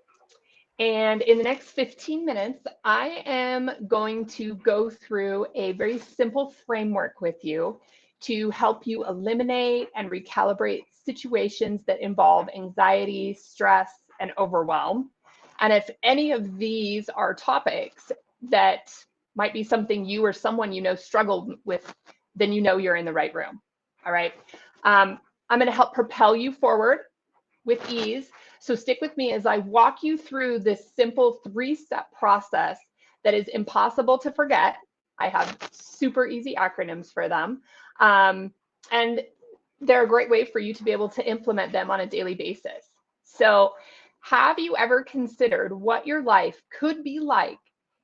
Speaker 18: and in the next 15 minutes, I am going to go through a very simple framework with you to help you eliminate and recalibrate situations that involve anxiety, stress, and overwhelm. And if any of these are topics that might be something you or someone you know struggled with, then you know you're in the right room. All right. I'm going to help propel you forward with ease. So stick with me as I walk you through this simple 3-step process that is impossible to forget. I have super easy acronyms for them. And they're a great way for you to be able to implement them on a daily basis. So have you ever considered what your life could be like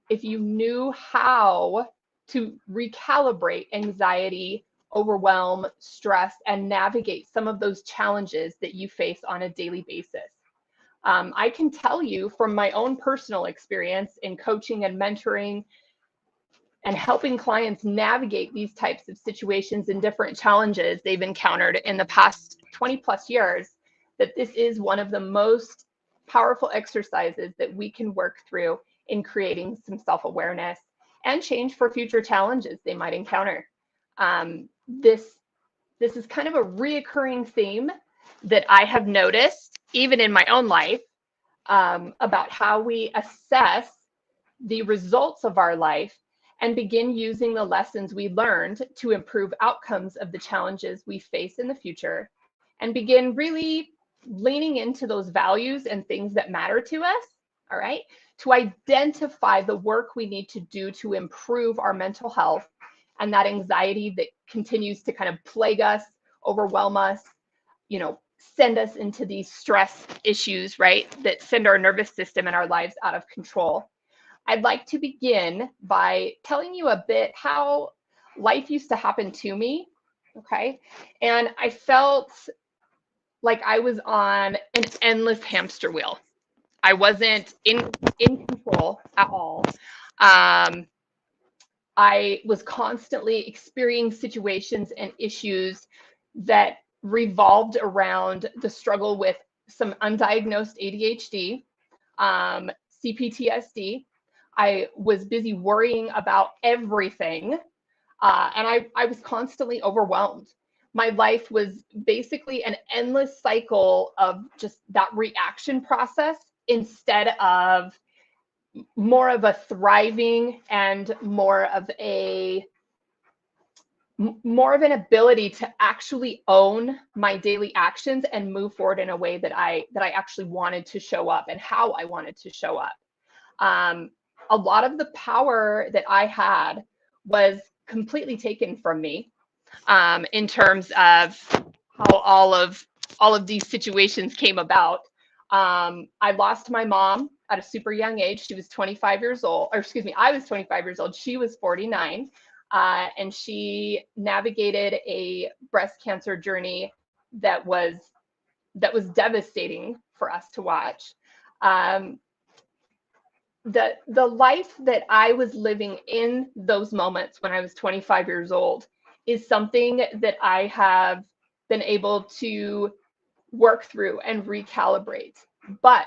Speaker 18: if you knew how to recalibrate anxiety, overwhelm, stress, and navigate some of those challenges that you face on a daily basis? I can tell you from my own personal experience in coaching and mentoring and helping clients navigate these types of situations and different challenges they've encountered in the past 20 plus years, that this is one of the most powerful exercises that we can work through in creating some self-awareness and change for future challenges they might encounter. This is kind of a reoccurring theme that I have noticed even in my own life, about how we assess the results of our life and begin using the lessons we learned to improve outcomes of the challenges we face in the future, and begin really leaning into those values and things that matter to us, all right, to identify the work we need to do to improve our mental health and that anxiety that continues to kind of plague us, overwhelm us, you know, send us into these stress issues, right, that send our nervous system and our lives out of control. I'd like to begin by telling you a bit how life used to happen to me, okay? And I felt like I was on an endless hamster wheel. I wasn't in control at all. I was constantly experiencing situations and issues that revolved around the struggle with some undiagnosed ADHD, CPTSD. I was busy worrying about everything, and I was constantly overwhelmed. My life was basically an endless cycle of just that reaction process instead of more of a thriving and more of an ability to actually own my daily actions and move forward in a way that I actually wanted to show up and how I wanted to show up. A lot of the power that I had was completely taken from me, in terms of how all of these situations came about. I lost my mom at a super young age. She was 25 years old, or excuse me, I was 25 years old. She was 49. And she navigated a breast cancer journey that was devastating for us to watch. The life that I was living in those moments when I was 25 years old is something that I have been able to work through and recalibrate. But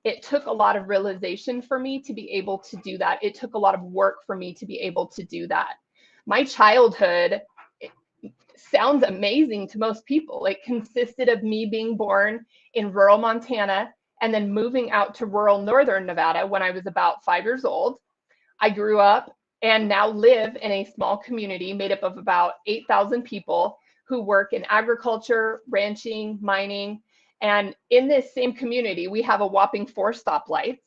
Speaker 18: it took a lot of realization for me to be able to do that. It took a lot of work for me to be able to do that. My childhood sounds amazing to most people. It consisted of me being born in rural Montana and then moving out to rural northern Nevada when I was about 5 years old. I grew up and now live in a small community made up of about 8,000 people who work in agriculture, ranching, mining. And in this same community, we have a whopping 4 stoplights.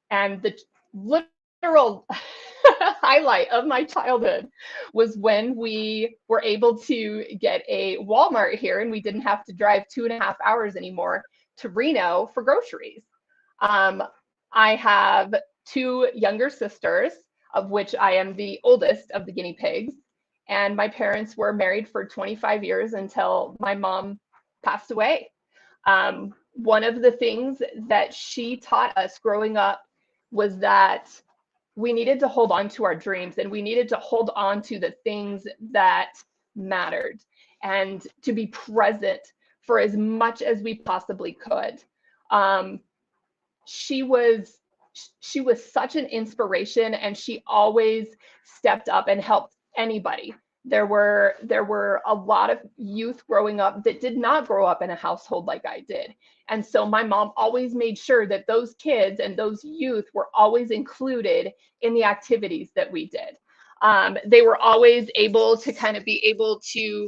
Speaker 18: And the literal highlight of my childhood was when we were able to get a Walmart here and we didn't have to drive 2.5 hours anymore to Reno for groceries. I have 2 younger sisters, of which I am the oldest of the guinea pigs. And my parents were married for 25 years until my mom passed away. One of the things that she taught us growing up was that we needed to hold on to our dreams and we needed to hold on to the things that mattered and to be present for as much as we possibly could. She was such an inspiration, and she always stepped up and helped anybody. There were a lot of youth growing up that did not grow up in a household like I did. And so my mom always made sure that those kids and those youth were always included in the activities that we did. They were always able to kind of be able to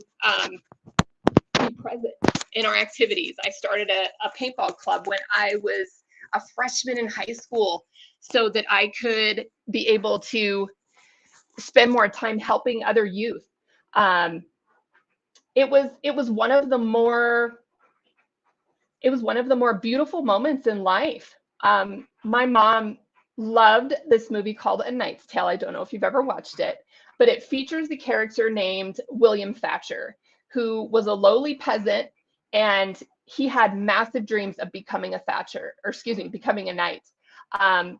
Speaker 18: be present in our activities. I started a paintball club when I was a freshman in high school so that I could be able to spend more time helping other youth. It was one of the more beautiful moments in life. My mom loved this movie called A Knight's Tale. I don't know if you've ever watched it, but it features the character named William Thatcher, who was a lowly peasant, and he had massive dreams of becoming becoming a knight.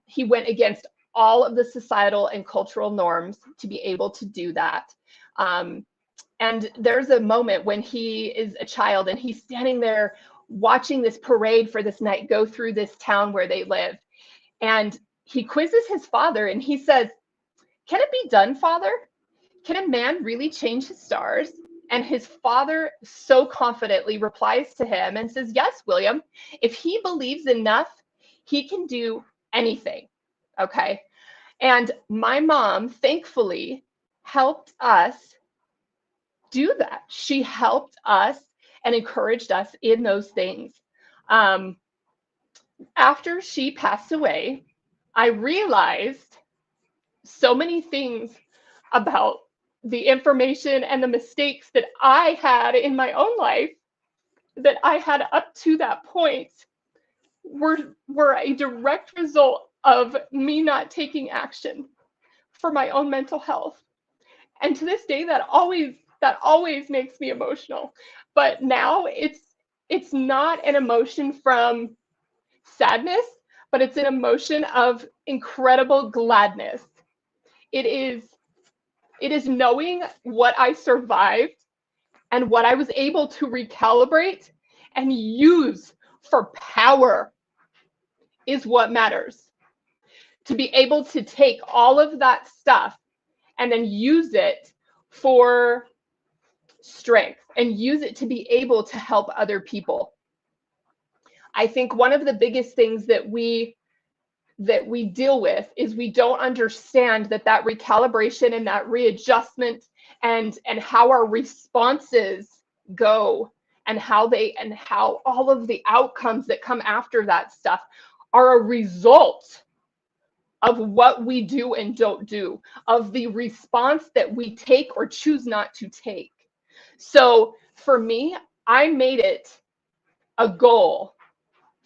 Speaker 18: He went against all of the societal and cultural norms to be able to do that. And there's a moment when he is a child and he's standing there watching this parade for this knight go through this town where they live. And he quizzes his father and he says, "Can it be done, father? Can a man really change his stars?" And his father so confidently replies to him and says, "Yes, William, if he believes enough, he can do anything." Okay. And my mom, thankfully, helped us do that. She helped us and encouraged us in those things. After she passed away, I realized so many things about the information and the mistakes that I had in my own life that I had up to that point were a direct result of me not taking action for my own mental health. And to this day, that always makes me emotional. But now it's not an emotion from sadness, but it's an emotion of incredible gladness. It is knowing what I survived and what I was able to recalibrate and use for power is what matters. To be able to take all of that stuff and then use it for strength and use it to be able to help other people. I think one of the biggest things that we deal with is we don't understand that recalibration and that readjustment and how our responses go and how all of the outcomes that come after that stuff are a result of what we do and don't do, of the response that we take or choose not to take. So for me, I made it a goal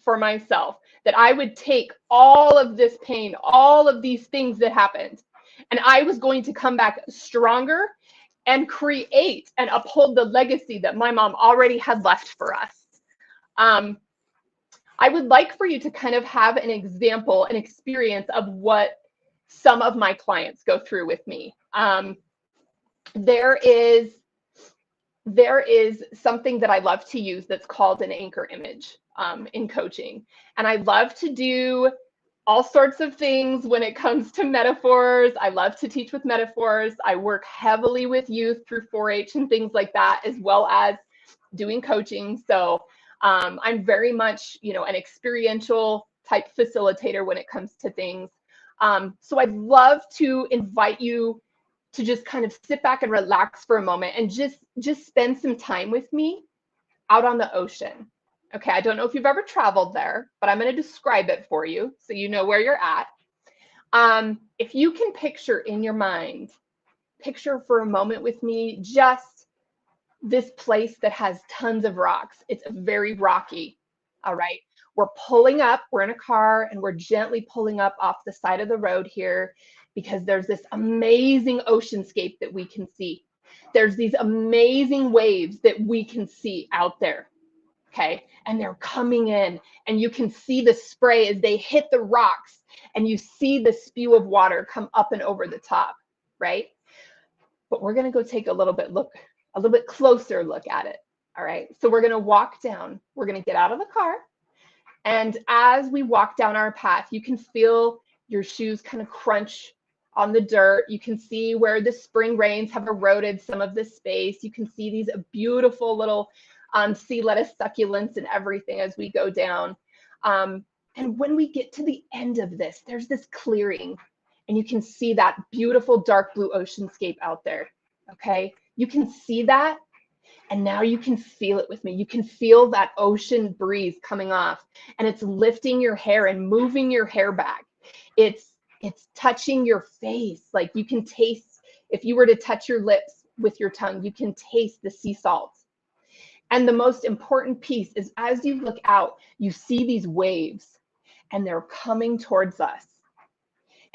Speaker 18: for myself that I would take all of this pain, all of these things that happened, and I was going to come back stronger and create and uphold the legacy that my mom already had left for us. I would like for you to kind of have an example, an experience of what some of my clients go through with me. There is something that I love to use that's called an anchor image. in coaching. And I love to do all sorts of things when it comes to metaphors. I love to teach with metaphors. I work heavily with youth through 4-H and things like that, as well as doing coaching. So I'm very much, an experiential type facilitator when it comes to things. So I'd love to invite you to just kind of sit back and relax for a moment and just spend some time with me out on the ocean. Okay, I don't know if you've ever traveled there, but I'm going to describe it for you so you know where you're at. If you can picture in your mind, picture for a moment with me just this place that has tons of rocks. It's very rocky, all right? We're pulling up, we're in a car, and we're gently pulling up off the side of the road here because there's this amazing oceanscape that we can see. There's these amazing waves that we can see out there, okay? And they're coming in, and you can see the spray as they hit the rocks, and you see the spew of water come up and over the top, right? But we're gonna go take a little bit closer look at it, all right? So we're gonna walk down, we're gonna get out of the car, and as we walk down our path, you can feel your shoes kind of crunch on the dirt. You can see where the spring rains have eroded some of the space. You can see these beautiful little sea lettuce succulents and everything as we go down. And when we get to the end of this, there's this clearing, and you can see that beautiful dark blue oceanscape out there, okay? You can see that, and now you can feel it with me. You can feel that ocean breeze coming off, and it's lifting your hair and moving your hair back. It's touching your face. Like you can taste, if you were to touch your lips with your tongue, you can taste the sea salt. And the most important piece is as you look out, you see these waves, and they're coming towards us,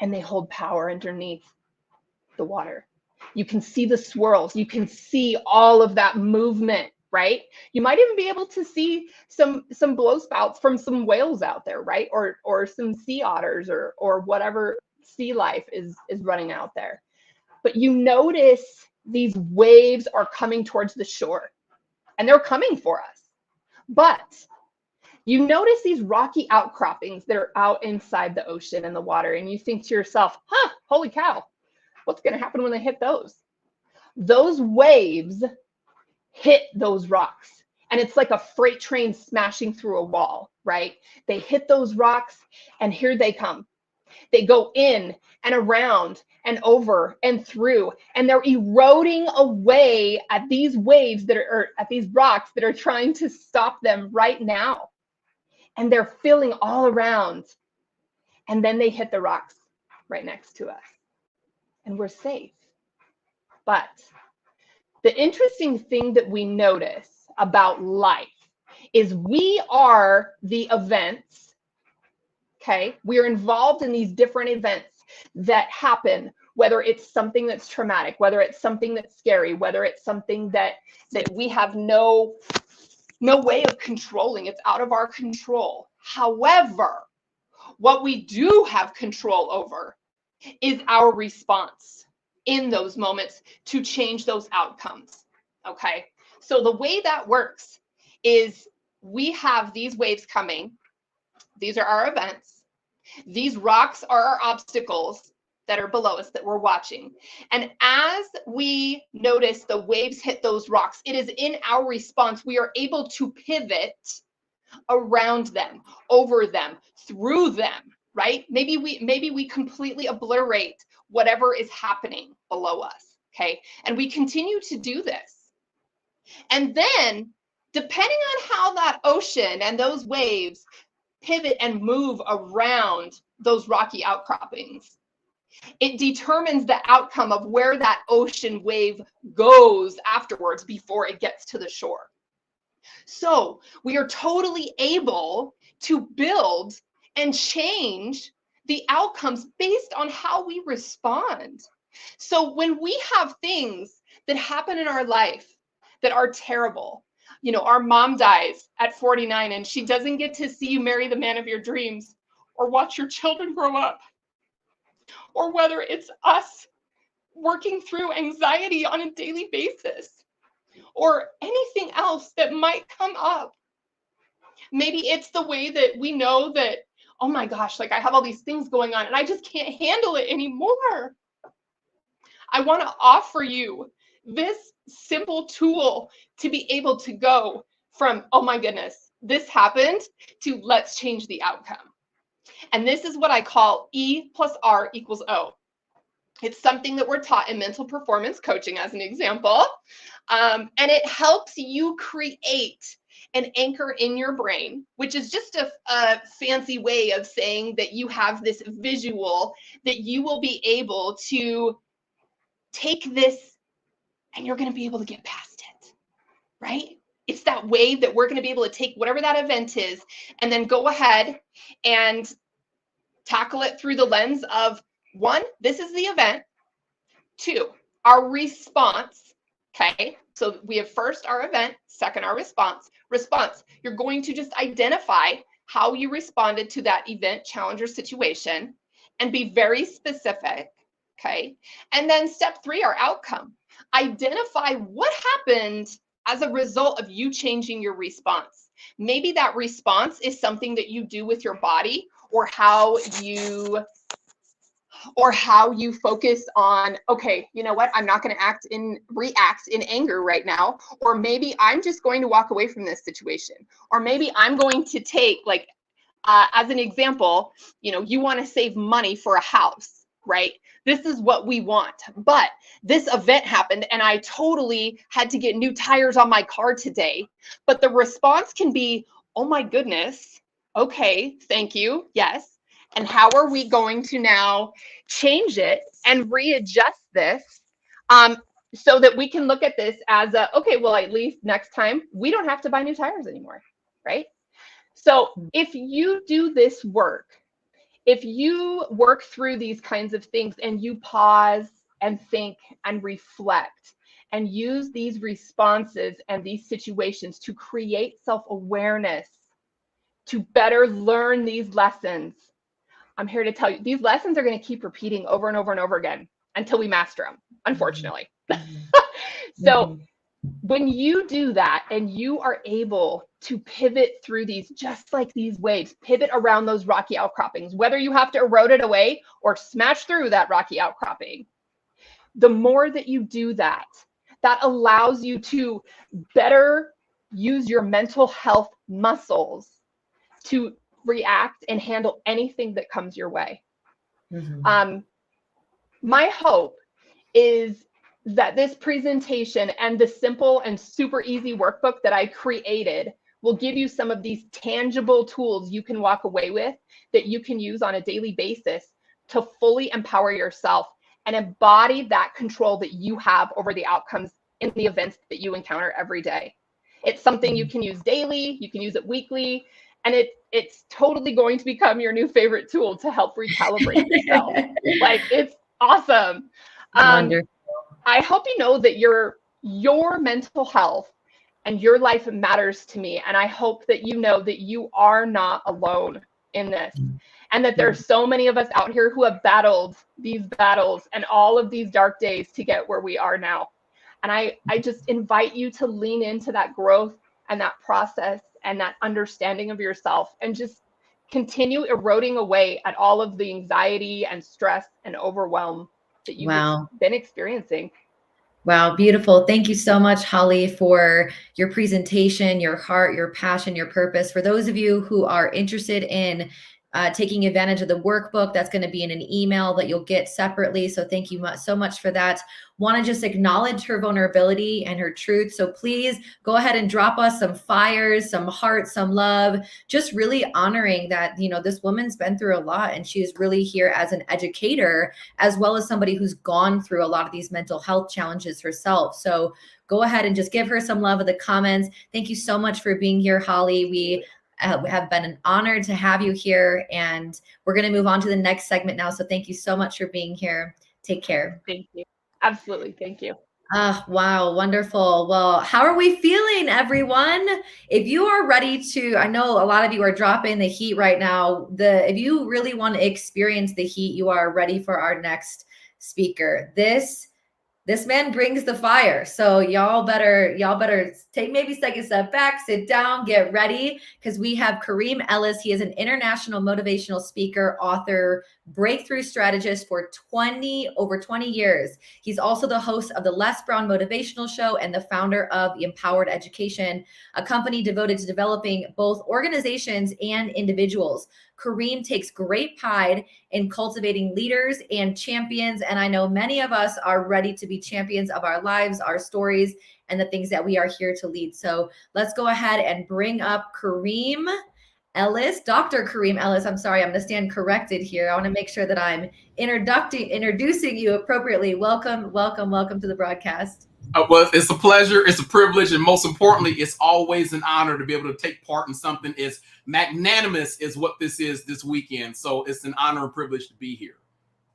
Speaker 18: and they hold power underneath the water. You can see the swirls. You can see all of that movement, right? You might even be able to see some blow spouts from some whales out there, right? Or some sea otters or whatever sea life is running out there. But you notice these waves are coming towards the shore, and they're coming for us. But you notice these rocky outcroppings that are out inside the ocean and the water, and you think to yourself, holy cow, what's going to happen when they hit those? Those waves hit those rocks, and it's like a freight train smashing through a wall, right? They hit those rocks, and here they come. They go in and around and over and through, and they're eroding away at these waves that are, at these rocks that are trying to stop them right now. And they're filling all around, and then they hit the rocks right next to us, and we're safe. But the interesting thing that we notice about life is we are the events, okay? We are involved in these different events that happen, whether it's something that's traumatic, whether it's something that's scary, whether it's something that we have no way of controlling. It's out of our control. However, what we do have control over is our response in those moments to change those outcomes, okay? So the way that works is we have these waves coming. These are our events. These rocks are our obstacles that are below us that we're watching. And as we notice the waves hit those rocks, it is in our response, we are able to pivot around them, over them, through them, right? Maybe we completely obliterate whatever is happening below us, okay? And we continue to do this. And then, depending on how that ocean and those waves pivot and move around those rocky outcroppings, it determines the outcome of where that ocean wave goes afterwards before it gets to the shore. So we are totally able to build and change the outcomes based on how we respond. So when we have things that happen in our life that are terrible, you know, our mom dies at 49 and she doesn't get to see you marry the man of your dreams or watch your children grow up, or whether it's us working through anxiety on a daily basis, or anything else that might come up. Maybe it's the way that we know that, oh my gosh, like I have all these things going on and I just can't handle it anymore. I want to offer you this simple tool to be able to go from, oh my goodness, this happened, to let's change the outcome. And this is what I call E plus R equals O. It's something that we're taught in mental performance coaching as an example. And it helps you create an anchor in your brain, which is just a fancy way of saying that you have this visual that you will be able to take this and you're going to be able to get past it, right? It's that way that we're going to be able to take whatever that event is and then go ahead and tackle it through the lens of, 1, this is the event. 2, our response. Okay, so we have first our event, second our response. Response, you're going to just identify how you responded to that event, challenge, or situation, and be very specific. Okay, and then step 3, our outcome. Identify what happened as a result of you changing your response. Maybe that response is something that you do with your body, or how you focus on, okay, you know what, I'm not going to react in anger right now, or maybe I'm just going to walk away from this situation, or maybe I'm going to take, like, as an example, you know, you want to save money for a house, right? This is what we want, but this event happened and I totally had to get new tires on my car today. But the response can be, oh my goodness, okay, thank you, yes. And how are we going to now change it and readjust this so that we can look at this as okay, well, at least next time we don't have to buy new tires anymore, right? So if you do this work, if you work through these kinds of things and you pause and think and reflect and use these responses and these situations to create self-awareness, to better learn these lessons, I'm here to tell you, these lessons are going to keep repeating over and over and over again until we master them, unfortunately. So when you do that and you are able to pivot through these, just like these waves, pivot around those rocky outcroppings, whether you have to erode it away or smash through that rocky outcropping, the more that you do that, that allows you to better use your mental health muscles to react and handle anything that comes your way. My hope is that this presentation and the simple and super easy workbook that I created will give you some of these tangible tools you can walk away with that you can use on a daily basis to fully empower yourself and embody that control that you have over the outcomes in the events that you encounter every day. It's something you can use daily, you can use it weekly, and it's totally going to become your new favorite tool to help recalibrate yourself. Like, it's awesome.
Speaker 3: Wonderful.
Speaker 18: I hope you know that your mental health and your life matters to me. And I hope that you know that you are not alone in this, and that there's so many of us out here who have battled these battles and all of these dark days to get where we are now. And I just invite you to lean into that growth and that process and that understanding of yourself, and just continue eroding away at all of the anxiety and stress and overwhelm that you've been experiencing.
Speaker 3: Wow, beautiful. Thank you so much, Holly, for your presentation, your heart, your passion, your purpose. For those of you who are interested in taking advantage of the workbook, that's going to be in an email that you'll get separately. So thank you so much for that. Want to just acknowledge her vulnerability and her truth. So please go ahead and drop us some fires, some hearts, some love, just really honoring that, you know, this woman's been through a lot, and she is really here as an educator, as well as somebody who's gone through a lot of these mental health challenges herself. So go ahead and just give her some love in the comments. Thank you so much for being here, Holly. We have been an honor to have you here, and we're going to move on to the next segment now. So thank you so much for being here. Take care.
Speaker 18: Thank you. Absolutely. Thank you.
Speaker 3: Wow. Wonderful. Well, how are we feeling, everyone? If you are ready to, I know a lot of you are dropping the heat right now. If you really want to experience the heat, you are ready for our next speaker. This this man brings the fire. So y'all better take a step back, sit down, get ready, because we have Kareem Ellis. He is an international motivational speaker, author, breakthrough strategist for over 20 years. He's also the host of the Les Brown Motivational Show and the founder of Empowered Education, a company devoted to developing both organizations and individuals. Kareem takes great pride in cultivating leaders and champions, and I know many of us are ready to be champions of our lives, our stories, and the things that we are here to lead. So let's go ahead and bring up Kareem Ellis, Dr. Kareem Ellis. I'm sorry, I'm going to stand corrected here. I want to make sure that I'm introducing you appropriately. Welcome to the broadcast.
Speaker 19: Well, it's a pleasure, it's a privilege, and most importantly, it's always an honor to be able to take part in something as magnanimous as what this is this weekend. So it's an honor and privilege to be here.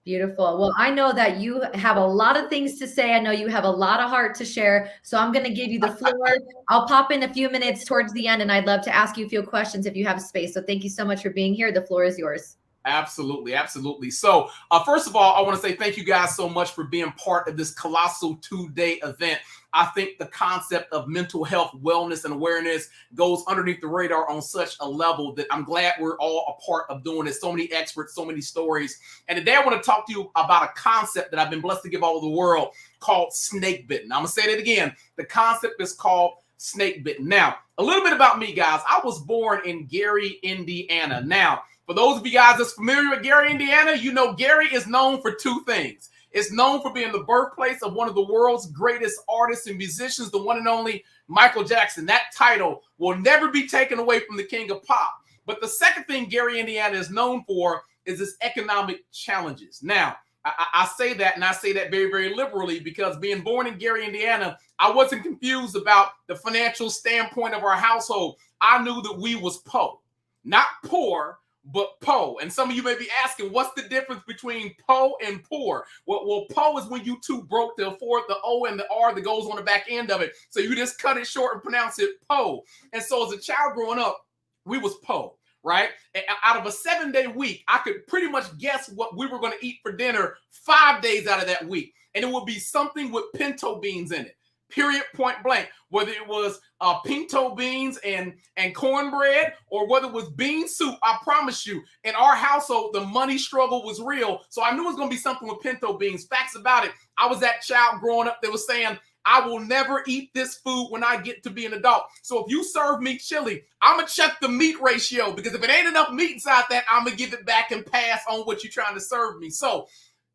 Speaker 3: Beautiful. Well, I know that you have a lot of things to say. I know you have a lot of heart to share. So I'm going to give you the floor. I'll pop in a few minutes towards the end, and I'd love to ask you a few questions if you have space. So thank you so much for being here. The floor is yours.
Speaker 19: Absolutely. Absolutely. So first of all, I want to say thank you guys so much for being part of this colossal 2-day event. I think the concept of mental health, wellness, and awareness goes underneath the radar on such a level that I'm glad we're all a part of doing it. So many experts, so many stories. And today I want to talk to you about a concept that I've been blessed to give all over the world called snake bitten. I'm going to say that again. The concept is called snake bitten. Now, a little bit about me, guys. I was born in Gary, Indiana. Now, for those of you guys that's familiar with Gary, Indiana, you know Gary is known for two things. It's known for being the birthplace of one of the world's greatest artists and musicians, the one and only Michael Jackson. That title will never be taken away from the king of pop. But the second thing Gary, Indiana is known for is its economic challenges. Now, I say that, and I say that very, very liberally, because being born in Gary, Indiana, I wasn't confused about the financial standpoint of our household. I knew that we was po, not poor, but po. And some of you may be asking, what's the difference between po and poor? Well, po is when you two broke to afford the O and the R that goes on the back end of it. So you just cut it short and pronounce it po. And so as a child growing up, we was po, right? And out of a 7-day week, I could pretty much guess what we were going to eat for dinner 5 days out of that week. And it would be something with pinto beans in it. Period, point blank. Whether it was pinto beans and cornbread, or whether it was bean soup, I promise you, in our household, the money struggle was real. So I knew it was going to be something with pinto beans. Facts about it, I was that child growing up that was saying, I will never eat this food when I get to be an adult. So if you serve me chili, I'm going to check the meat ratio, because if it ain't enough meat inside that, I'm going to give it back and pass on what you're trying to serve me. So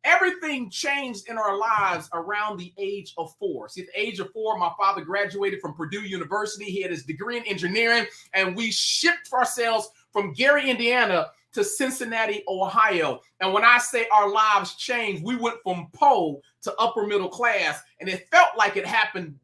Speaker 19: everything changed in our lives around the age of 4. See, at the age of 4, my father graduated from Purdue University. He had his degree in engineering, and we shipped ourselves from Gary, Indiana to Cincinnati, Ohio. And when I say our lives changed, we went from po to upper middle class, and it felt like it happened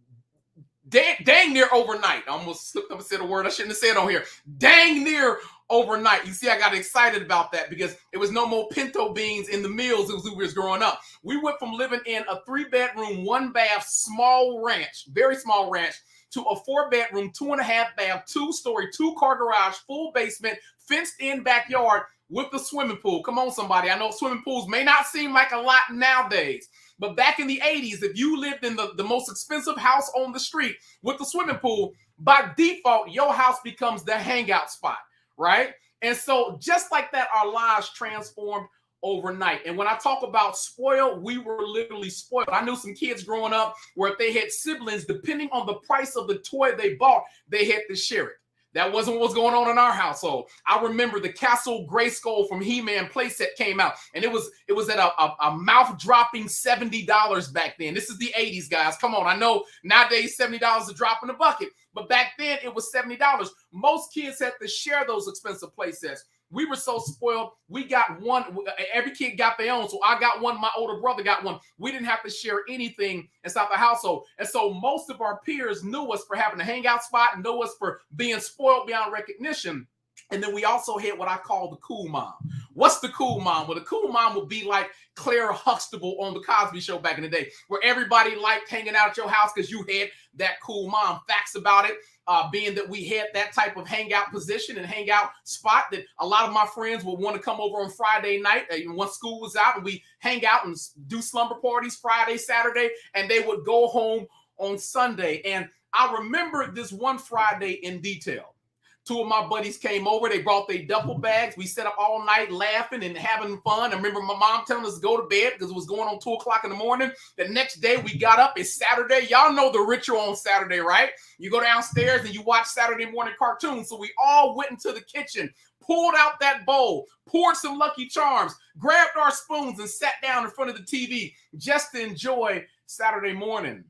Speaker 19: dang near overnight. I almost slipped up and said a word I shouldn't have said on here. Dang near overnight. You see, I got excited about that because it was no more pinto beans in the meals as we was growing up. We went from living in a 3-bedroom, 1-bath, small ranch, very small ranch, to a 4-bedroom, 2.5-bath, 2-story, 2-car garage, full basement, fenced-in backyard with a swimming pool. Come on, somebody. I know swimming pools may not seem like a lot nowadays, but back in the 80s, if you lived in the most expensive house on the street with the swimming pool, by default, your house becomes the hangout spot, right? And so just like that, our lives transformed overnight. And when I talk about spoiled, we were literally spoiled. I knew some kids growing up where if they had siblings, depending on the price of the toy they bought, they had to share it. That wasn't what was going on in our household. I remember the Castle Grayskull from He-Man playset came out, and it was at a mouth-dropping $70 back then. This is the 80s, guys. Come on. I know nowadays $70 is a drop in the bucket, but back then it was $70. Most kids had to share those expensive playsets. We were so spoiled. We got one. Every kid got their own. So I got one. My older brother got one. We didn't have to share anything inside the household. And so most of our peers knew us for having a hangout spot and knew us for being spoiled beyond recognition. And then we also had what I call the cool mom. What's the cool mom? Well, the cool mom would be like Claire Huxtable on the Cosby Show back in the day, where everybody liked hanging out at your house because you had that cool mom. Facts about it. being that we had that type of hangout position and hangout spot, that a lot of my friends would want to come over on Friday night once school was out, and we hang out and do slumber parties Friday, Saturday, and they would go home on Sunday. And I remember this one Friday in detail. Two of my buddies came over. They brought their duffel bags. We sat up all night laughing and having fun. I remember my mom telling us to go to bed because it was going on 2 o'clock in the morning. The next day we got up. It's Saturday. Y'all know the ritual on Saturday, right? You go downstairs and you watch Saturday morning cartoons. So we all went into the kitchen, pulled out that bowl, poured some Lucky Charms, grabbed our spoons, and sat down in front of the TV just to enjoy Saturday morning.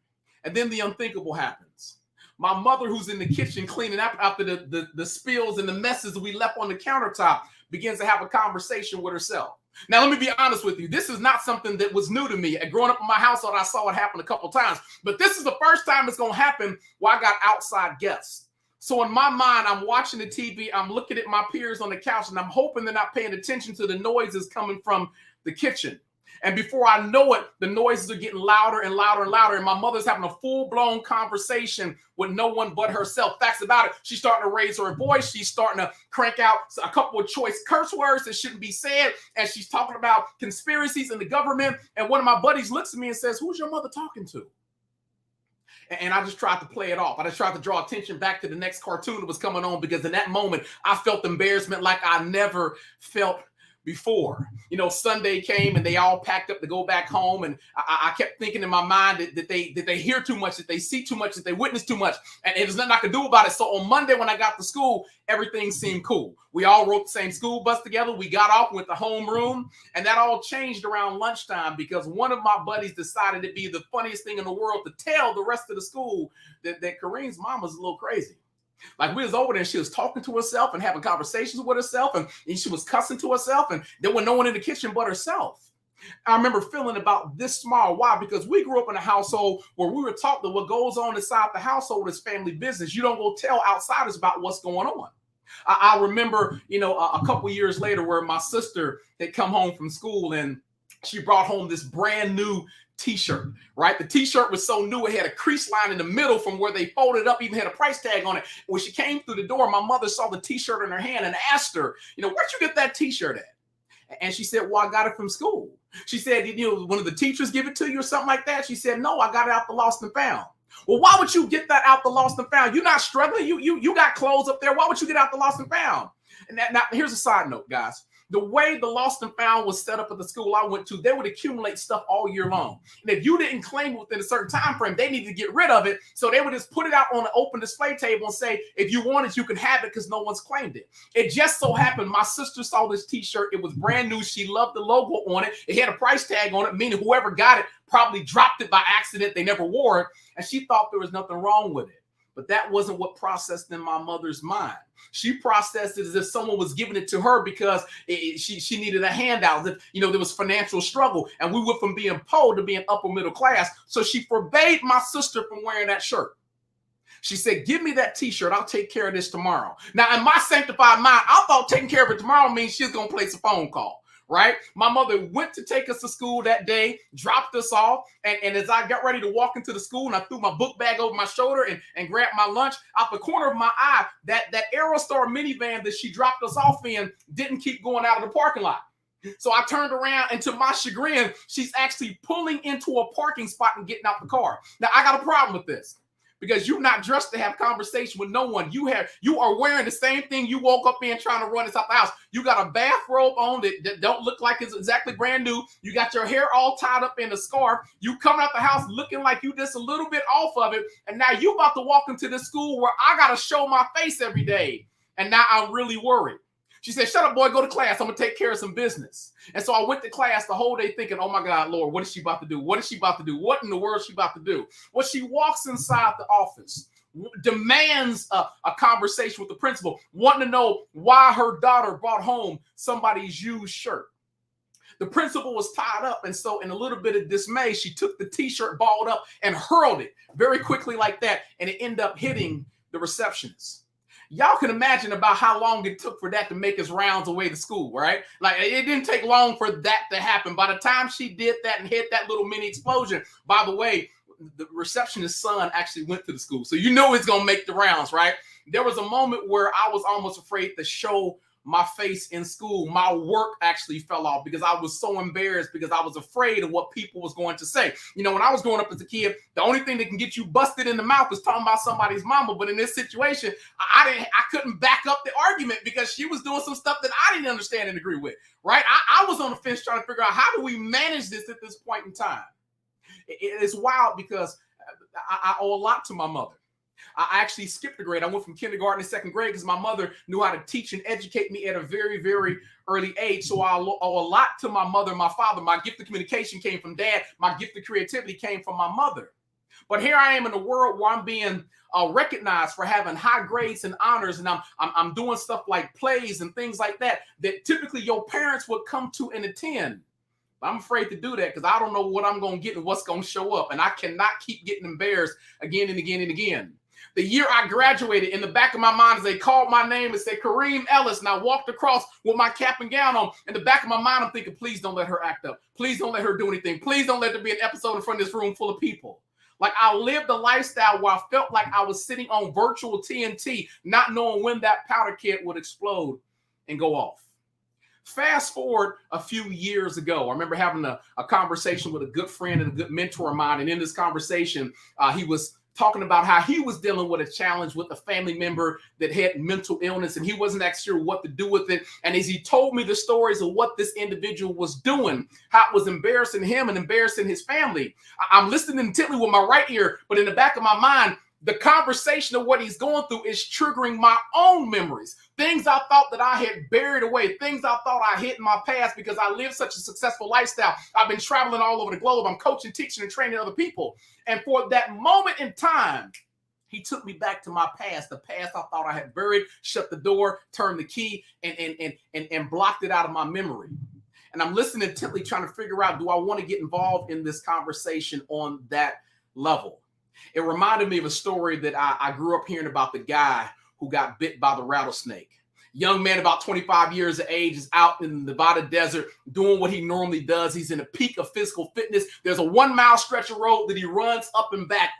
Speaker 19: And then the unthinkable happens. My mother, who's in the kitchen cleaning up after the spills and the messes that we left on the countertop, begins to have a conversation with herself. Now, let me be honest with you. This is not something that was new to me. Growing up in my household, I saw it happen a couple times. But this is the first time it's going to happen while I got outside guests. So in my mind, I'm watching the TV. I'm looking at my peers on the couch, and I'm hoping they're not paying attention to the noises coming from the kitchen. And before I know it, the noises are getting louder and louder and louder. And my mother's having a full-blown conversation with no one but herself. Facts about it, she's starting to raise her voice. She's starting to crank out a couple of choice curse words that shouldn't be said. And she's talking about conspiracies in the government. And one of my buddies looks at me and says, "Who's your mother talking to?" And I just tried to play it off. I just tried to draw attention back to the next cartoon that was coming on, because in that moment, I felt embarrassment like I never felt before. You know, Sunday came and they all packed up to go back home, and I kept thinking in my mind that they hear too much, that they see too much, that they witness too much, and there's nothing I could do about it. So on Monday when I got to school, everything seemed cool. We all rode the same school bus together. We got off, went to homeroom, and that all changed around lunchtime because one of my buddies decided it'd be the funniest thing in the world to tell the rest of the school that Kareem's mom was a little crazy. Like, we was over there and she was talking to herself and having conversations with herself, and she was cussing to herself, and there was no one in the kitchen but herself. I remember feeling about this small. Why? Because we grew up in a household where we were taught that what goes on inside the household is family business. You don't go tell outsiders about what's going on. I remember, you know, a couple years later where my sister had come home from school and she brought home this brand new t-shirt, right? The t-shirt was so new, it had a crease line in the middle from where they folded up, even had a price tag on it. When she came through the door, my mother saw the t-shirt in her hand and asked her, you know, "Where'd you get that t-shirt at?" And she said, "Well, I got it from school." She said, "You know, one of the teachers give it to you or something like that?" She said, "No, I got it out the lost and found." Well, why would you get that out the lost and found? You're not struggling. You got clothes up there. Why would you get out the lost and found? And now here's a side note, guys. The way the lost and found was set up at the school I went to, they would accumulate stuff all year long. And if you didn't claim it within a certain time frame, they needed to get rid of it. So they would just put it out on an open display table and say, if you want it, you can have it because no one's claimed it. It just so happened my sister saw this t-shirt. It was brand new. She loved the logo on it. It had a price tag on it, meaning whoever got it probably dropped it by accident. They never wore it. And she thought there was nothing wrong with it. But that wasn't what processed in my mother's mind. She processed it as if someone was giving it to her because she needed a handout. That, you know, there was financial struggle, and we went from being poor to being upper middle class. So she forbade my sister from wearing that shirt. She said, "Give me that t-shirt. I'll take care of this tomorrow." Now, in my sanctified mind, I thought taking care of it tomorrow means she's going to place a phone call. Right? My mother went to take us to school that day, dropped us off. And as I got ready to walk into the school and I threw my book bag over my shoulder and grabbed my lunch, out the corner of my eye, that Aerostar minivan that she dropped us off in didn't keep going out of the parking lot. So I turned around, and to my chagrin, she's actually pulling into a parking spot and getting out the car. Now, I got a problem with this. Because you're not dressed to have conversation with no one. You are wearing the same thing you woke up in trying to run inside the house. You got a bathrobe on that don't look like it's exactly brand new. You got your hair all tied up in a scarf. You coming out the house looking like you just a little bit off of it. And now you about to walk into the school where I got to show my face every day. And now I'm really worried. She said, "Shut up, boy, go to class. I'm going to take care of some business." And so I went to class the whole day thinking, oh, my God, Lord, what is she about to do? What is she about to do? What in the world is she about to do? Well, she walks inside the office, demands a conversation with the principal, wanting to know why her daughter brought home somebody's used shirt. The principal was tied up, and so in a little bit of dismay, she took the t-shirt balled up and hurled it very quickly like that, and it ended up hitting the receptionist. Y'all can imagine about how long it took for that to make its rounds away to school, right? Like, it didn't take long for that to happen. By the time she did that and hit that little mini explosion, by the way, the receptionist's son actually went to the school. So you know it's going to make the rounds, right? There was a moment where I was almost afraid to show my face in school. My work actually fell off because I was so embarrassed because I was afraid of what people was going to say. You know, when I was growing up as a kid, the only thing that can get you busted in the mouth was talking about somebody's mama. But in this situation, I couldn't back up the argument because she was doing some stuff that I didn't understand and agree with, right? I was on the fence trying to figure out how do we manage this at this point in time. It's wild because I owe a lot to my mother. I actually skipped a grade. I went from kindergarten to second grade because my mother knew how to teach and educate me at a very, very early age. So I owe a lot to my mother and my father. My gift of communication came from dad. My gift of creativity came from my mother. But here I am in a world where I'm being recognized for having high grades and honors, and I'm doing stuff like plays and things like that typically your parents would come to and attend. But I'm afraid to do that because I don't know what I'm going to get and what's going to show up, and I cannot keep getting embarrassed again and again and again. The year I graduated, in the back of my mind, as they called my name and said, Kareem Ellis, and I walked across with my cap and gown on. In the back of my mind, I'm thinking, please don't let her act up. Please don't let her do anything. Please don't let there be an episode in front of this room full of people. Like, I lived a lifestyle where I felt like I was sitting on virtual TNT, not knowing when that powder keg would explode and go off. Fast forward a few years ago, I remember having a conversation with a good friend and a good mentor of mine. And in this conversation, he was talking about how he was dealing with a challenge with a family member that had mental illness, and he wasn't actually sure what to do with it. And as he told me the stories of what this individual was doing, how it was embarrassing him and embarrassing his family, I'm listening intently with my right ear, but in the back of my mind, the conversation of what he's going through is triggering my own memories. Things I thought that I had buried away, things I thought I hid in my past because I lived such a successful lifestyle. I've been traveling all over the globe. I'm coaching, teaching, and training other people. And for that moment in time, he took me back to my past, the past I thought I had buried, shut the door, turned the key, and blocked it out of my memory. And I'm listening intently, trying to figure out, do I want to get involved in this conversation on that level? It reminded me of a story that I grew up hearing about the guy who got bit by the rattlesnake. Young man, about 25 years of age, is out in the Nevada desert doing what he normally does. He's in a peak of physical fitness. There's a 1 mile stretch of road that he runs up and back.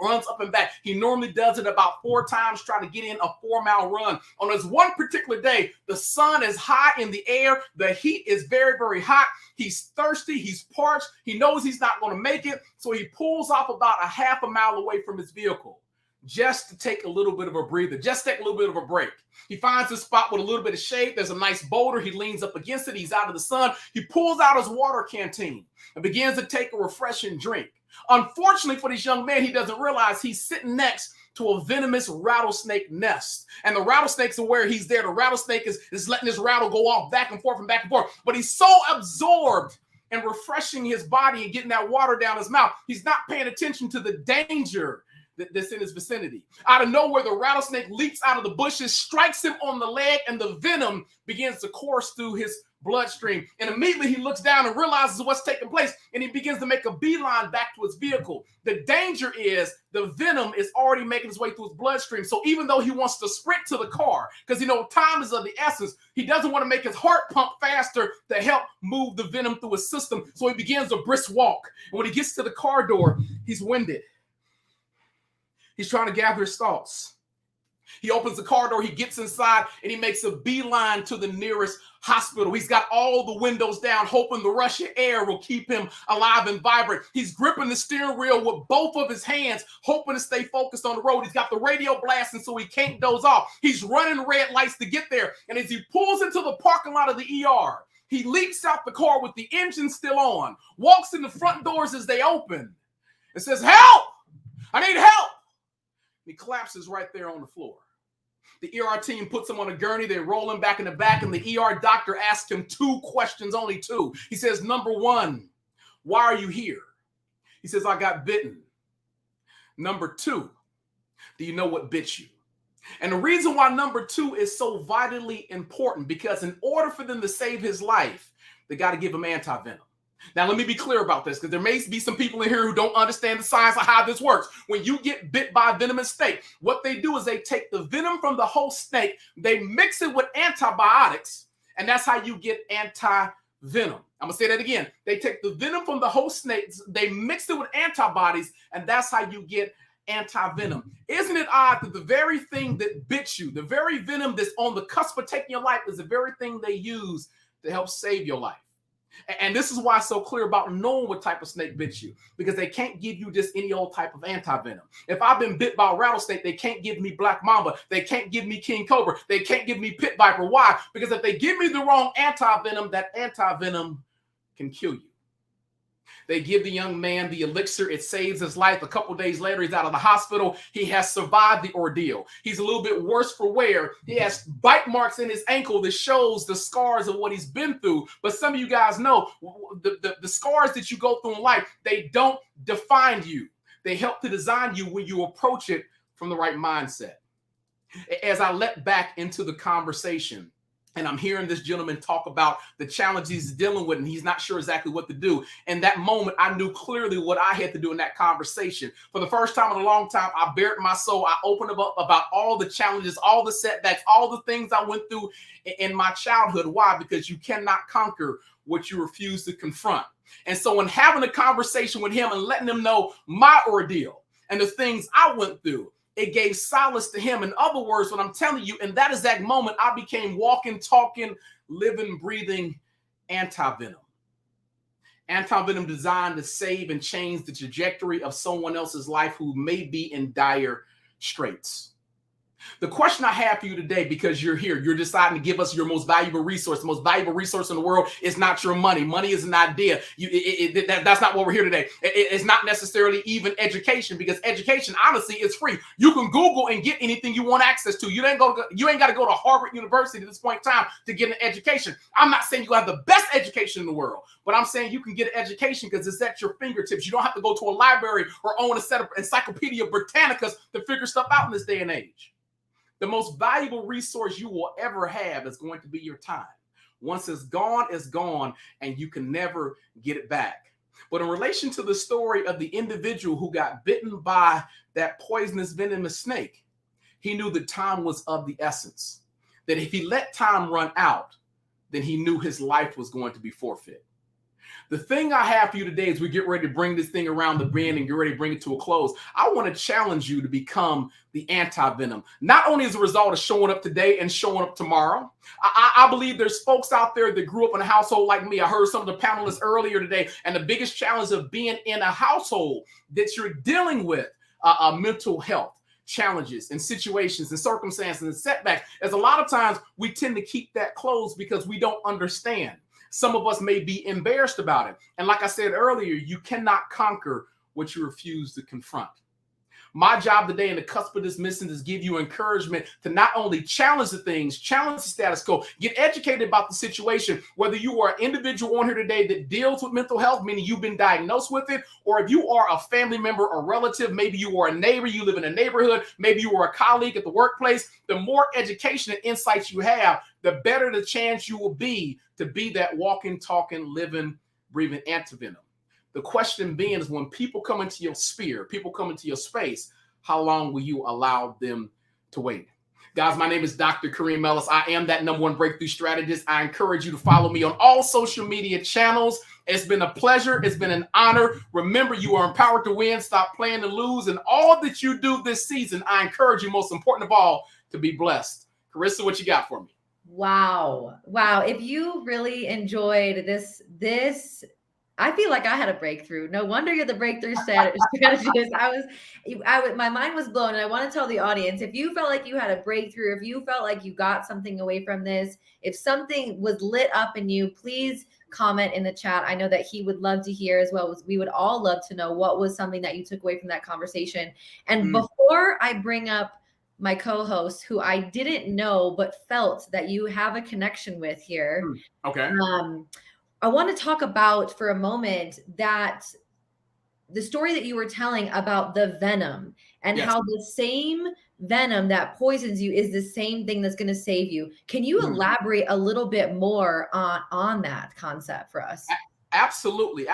Speaker 19: He normally does it about 4 times, trying to get in a 4-mile run. On this one particular day, the sun is high in the air. The heat is very, very hot. He's thirsty. He's parched. He knows he's not going to make it. So he pulls off about a half a mile away from his vehicle just to take a little bit of a breather, just take a little bit of a break. He finds a spot with a little bit of shade. There's a nice boulder. He leans up against it. He's out of the sun. He pulls out his water canteen and begins to take a refreshing drink. Unfortunately for this young man, he doesn't realize he's sitting next to a venomous rattlesnake nest. And the rattlesnake's aware he's there. The rattlesnake is letting his rattle go off back and forth and back and forth. But he's so absorbed in refreshing his body and getting that water down his mouth, he's not paying attention to the danger that's in his vicinity. Out of nowhere, the rattlesnake leaps out of the bushes, strikes him on the leg, and the venom begins to course through his bloodstream. And immediately he looks down and realizes what's taking place, and he begins to make a beeline back to his vehicle. The danger is the venom is already making its way through his bloodstream. So even though he wants to sprint to the car, because time is of the essence, he doesn't want to make his heart pump faster to help move the venom through his system. So he begins a brisk walk. And when he gets to the car door, he's winded. He's trying to gather his thoughts. He opens the car door, he gets inside, and he makes a beeline to the nearest hospital. He's got all the windows down, hoping the rush of air will keep him alive and vibrant. He's gripping the steering wheel with both of his hands, hoping to stay focused on the road. He's got the radio blasting so he can't doze off. He's running red lights to get there. And as he pulls into the parking lot of the ER, he leaps out the car with the engine still on, walks in the front doors as they open, and says, "Help! I need help!" He collapses right there on the floor. The ER team puts him on a gurney. They roll him back in the back, and the ER doctor asks him 2 questions, only 2. He says, number 1, why are you here? He says, I got bitten. Number 2, do you know what bit you? And the reason why number 2 is so vitally important, because in order for them to save his life, they got to give him antivenom. Now, let me be clear about this, because there may be some people in here who don't understand the science of how this works. When you get bit by a venomous snake, what they do is they take the venom from the whole snake, they mix it with antibiotics, and that's how you get antivenom. venom. I'm gonna say that again. They take the venom from the host snakes, they mix it with antibodies, and that's how you get anti-venom. Isn't it odd that the very thing that bit you, the very venom that's on the cusp of taking your life, is the very thing they use to help save your life? And this is why it's so clear about knowing what type of snake bit you, because they can't give you just any old type of anti-venom. If I've been bit by a rattlesnake, they can't give me black mamba. They can't give me king cobra. They can't give me pit viper. Why? Because if they give me the wrong anti-venom, that anti-venom can kill you. They give the young man the elixir. It saves his life. A couple days later, he's out of the hospital. He has survived the ordeal. He's a little bit worse for wear. He has bite marks in his ankle that shows the scars of what he's been through. But some of you guys know the scars that you go through in life, they don't define you. They help to design you when you approach it from the right mindset. As I let back into the conversation, and I'm hearing this gentleman talk about the challenges he's dealing with, and he's not sure exactly what to do. In that moment, I knew clearly what I had to do in that conversation. For the first time in a long time, I bared my soul. I opened up about all the challenges, all the setbacks, all the things I went through in my childhood. Why? Because you cannot conquer what you refuse to confront. And so in having a conversation with him and letting him know my ordeal and the things I went through, it gave solace to him. In other words, what I'm telling you, in that exact moment, I became walking, talking, living, breathing anti-venom. Anti-venom designed to save and change the trajectory of someone else's life who may be in dire straits. The question I have for you today, because you're here, you're deciding to give us your most valuable resource. The most valuable resource in the world is not your money. Money is an idea. That's not what we're here today. It's not necessarily even education, because education, honestly, is free. You can Google and get anything you want access to. You ain't got to go to Harvard University at this point in time to get an education. I'm not saying you have the best education in the world, but I'm saying you can get an education because it's at your fingertips. You don't have to go to a library or own a set of Encyclopedia Britannicas to figure stuff out in this day and age. The most valuable resource you will ever have is going to be your time. Once it's gone, and you can never get it back. But in relation to the story of the individual who got bitten by that poisonous venomous snake, he knew that time was of the essence. That if he let time run out, then he knew his life was going to be forfeit. The thing I have for you today as we get ready to bring this thing around the bend and get ready to bring it to a close, I want to challenge you to become the anti-venom, not only as a result of showing up today and showing up tomorrow. I believe there's folks out there that grew up in a household like me. I heard some of the panelists earlier today, and the biggest challenge of being in a household that you're dealing with mental health challenges and situations and circumstances and setbacks, as a lot of times we tend to keep that closed because we don't understand. Some of us may be embarrassed about it. And like I said earlier, you cannot conquer what you refuse to confront. My job today in the cusp of this mission is give you encouragement to not only challenge the things, challenge the status quo, get educated about the situation, whether you are an individual on here today that deals with mental health, meaning you've been diagnosed with it, or if you are a family member or relative, maybe you are a neighbor, you live in a neighborhood, maybe you are a colleague at the workplace, the more education and insights you have, the better the chance you will be to be that walking, talking, living, breathing antivenom. The question being is when people come into your sphere, people come into your space, how long will you allow them to wait? Guys, my name is Dr. Kareem Ellis. I am that #1 breakthrough strategist. I encourage you to follow me on all social media channels. It's been a pleasure. It's been an honor. Remember, you are empowered to win. Stop playing to lose. And all that you do this season, I encourage you, most important of all, to be blessed. Carissa, what you got for me?
Speaker 3: Wow. If you really enjoyed this, I feel like I had a breakthrough. No wonder you're the breakthrough strategist. My mind was blown. And I want to tell the audience, if you felt like you had a breakthrough, if you felt like you got something away from this, if something was lit up in you, please comment in the chat. I know that he would love to hear, as well as we would all love to know what was something that you took away from that conversation. And before I bring up my co-host, who I didn't know but felt that you have a connection with here.
Speaker 19: Okay.
Speaker 3: I want to talk about for a moment that the story that you were telling about the venom and how the same venom that poisons you is the same thing that's going to save you. Can you elaborate a little bit more on that concept for us?
Speaker 19: Absolutely.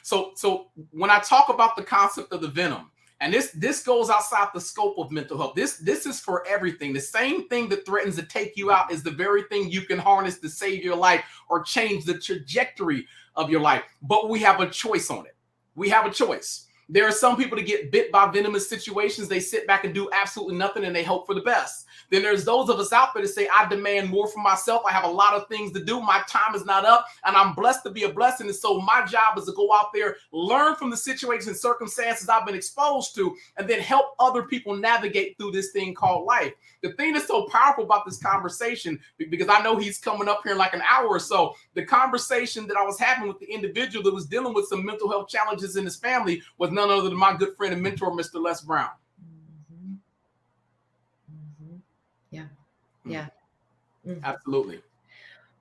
Speaker 19: So when I talk about the concept of the venom, And this goes outside the scope of mental health. This is for everything. The same thing that threatens to take you out is the very thing you can harness to save your life or change the trajectory of your life. But we have a choice on it. We have a choice. There are some people that get bit by venomous situations. They sit back and do absolutely nothing and they hope for the best. Then there's those of us out there that say, I demand more for myself. I have a lot of things to do. My time is not up and I'm blessed to be a blessing. And so my job is to go out there, learn from the situations and circumstances I've been exposed to, and then help other people navigate through this thing called life. The thing that's so powerful about this conversation, because I know he's coming up here in like an hour or so, the conversation that I was having with the individual that was dealing with some mental health challenges in his family was none other than my good friend and mentor, Mr. Les Brown.
Speaker 3: Yeah.
Speaker 19: Absolutely.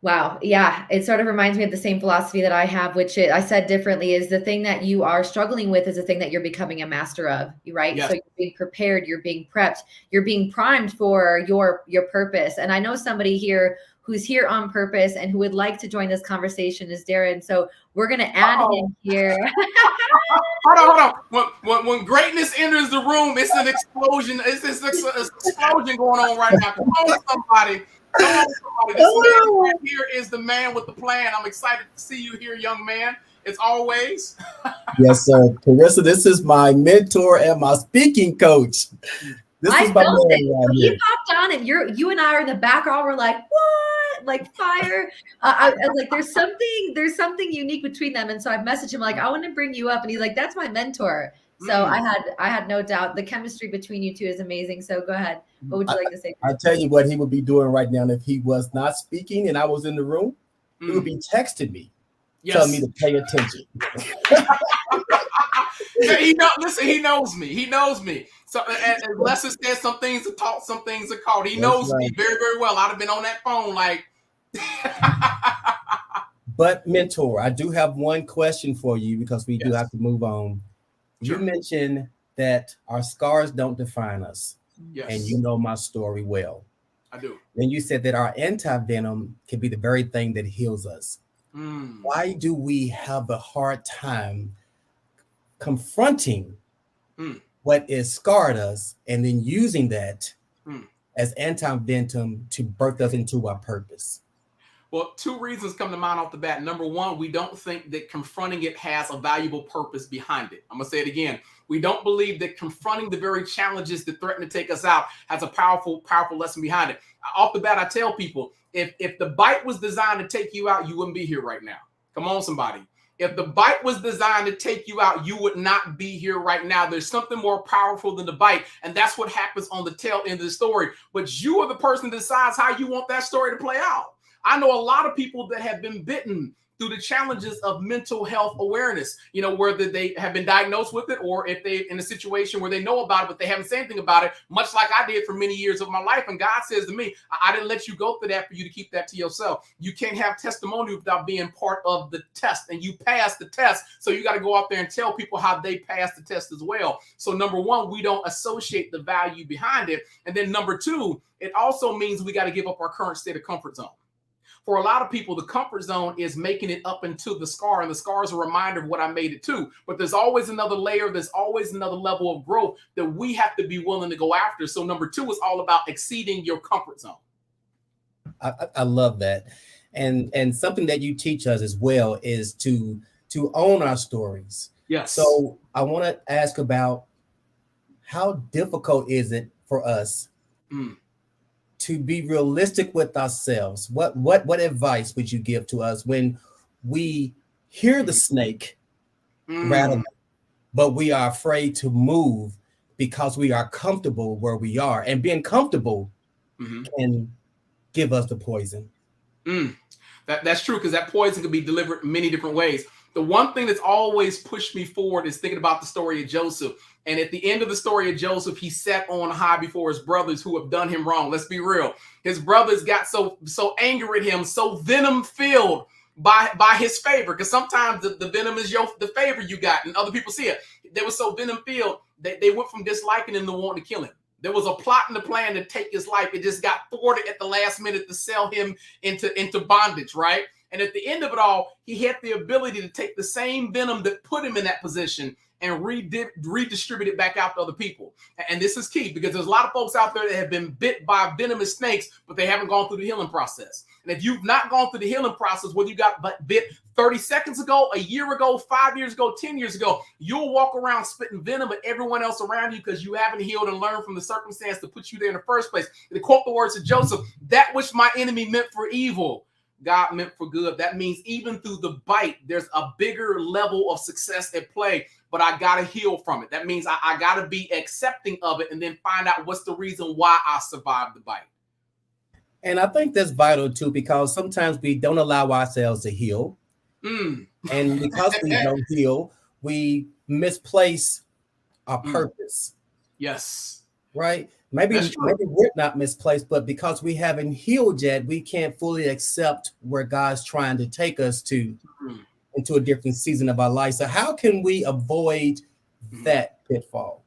Speaker 3: Wow. Yeah. It sort of reminds me of the same philosophy that I have, which I said differently is the thing that you are struggling with is the thing that you're becoming a master of, right?
Speaker 19: Yes.
Speaker 3: So you're being prepared, you're being prepped, you're being primed for your purpose. And I know somebody here who's here on purpose and who would like to join this conversation is Darren. So we're going to add him here.
Speaker 19: Hold on. When greatness enters the room, it's an explosion. It's this explosion going on right now. Come on, somebody. Come on, somebody. This man right here is the man with the plan. I'm excited to see you here, young man. As always.
Speaker 4: Yes, sir. Carissa, this is my mentor and my speaking coach. This is my man right
Speaker 3: he
Speaker 4: here.
Speaker 3: popped on and you and I are in the background. We're like, what? Like fire. I was like, there's something unique between them. And so I messaged him like, I want to bring you up. And he's like, that's my mentor. So I had no doubt the chemistry between you two is amazing. So go ahead. What would you like to say?
Speaker 4: I tell you what he would be doing right now if he was not speaking and I was in the room. He would be texting me, telling me to pay attention.
Speaker 19: Listen, he knows me. He knows me. So as Lester said, some things are taught, some things are called. He knows me very, very well. I'd have been on that phone like.
Speaker 4: But mentor, I do have one question for you because we do have to move on. Sure. You mentioned that our scars don't define us.
Speaker 19: Yes.
Speaker 4: And you know my story well.
Speaker 19: I do.
Speaker 4: Then you said that our anti-venom can be the very thing that heals us. Why do we have a hard time confronting what is scarred us and then using that as anti-venom to birth us into our purpose?
Speaker 19: Well, two reasons come to mind off the bat. Number one, we don't think that confronting it has a valuable purpose behind it. I'm going to say it again. We don't believe that confronting the very challenges that threaten to take us out has a powerful, powerful lesson behind it. Off the bat, I tell people, if the bite was designed to take you out, you wouldn't be here right now. Come on, somebody. If the bite was designed to take you out, you would not be here right now. There's something more powerful than the bite. And that's what happens on the tail end of the story. But you are the person that decides how you want that story to play out. I know a lot of people that have been bitten through the challenges of mental health awareness, whether they have been diagnosed with it or if they're in a situation where they know about it, but they haven't said anything about it, much like I did for many years of my life. And God says to me, I didn't let you go through that for you to keep that to yourself. You can't have testimony without being part of the test, and you passed the test. So you got to go out there and tell people how they passed the test as well. So number one, we don't associate the value behind it. And then number two, it also means we got to give up our current state of comfort zone. For a lot of people, the comfort zone is making it up into the scar, and the scar is a reminder of what I made it to. But there's always another layer. There's always another level of growth that we have to be willing to go after. So number two is all about exceeding your comfort zone.
Speaker 4: I love that. And something that you teach us as well is to own our stories.
Speaker 19: Yes.
Speaker 4: So I want to ask about how difficult is it for us to be realistic with ourselves? What advice would you give to us when we hear the snake rattling, but we are afraid to move because we are comfortable where we are, and being comfortable can give us the poison?
Speaker 19: That's true, because that poison can be delivered many different ways. The one thing that's always pushed me forward is thinking about the story of Joseph. And at the end of the story of Joseph, he sat on high before his brothers who have done him wrong. Let's be real. His brothers got so angry at him, so venom-filled by his favor, because sometimes the venom is the favor you got, and other people see it. They were so venom-filled that they went from disliking him to wanting to kill him. There was a plot and a plan to take his life. It just got thwarted at the last minute to sell him into bondage, right? And at the end of it all, he had the ability to take the same venom that put him in that position and redistribute it back out to other people. And this is key because there's a lot of folks out there that have been bit by venomous snakes, but they haven't gone through the healing process. And if you've not gone through the healing process, whether you got bit 30 seconds ago, a year ago, 5 years ago, 10 years ago, you'll walk around spitting venom at everyone else around you because you haven't healed and learned from the circumstance to put you there in the first place. To quote the words of Joseph, that which my enemy meant for evil, God meant for good. That means even through the bite, there's a bigger level of success at play, but I got to heal from it. That means I got to be accepting of it and then find out what's the reason why I survived the bite.
Speaker 4: And I think that's vital too, because sometimes we don't allow ourselves to heal. And because we don't heal, we misplace our purpose.
Speaker 19: Yes.
Speaker 4: Right? Maybe we're not misplaced, but because we haven't healed yet, we can't fully accept where God's trying to take us to into a different season of our life. So how can we avoid that pitfall?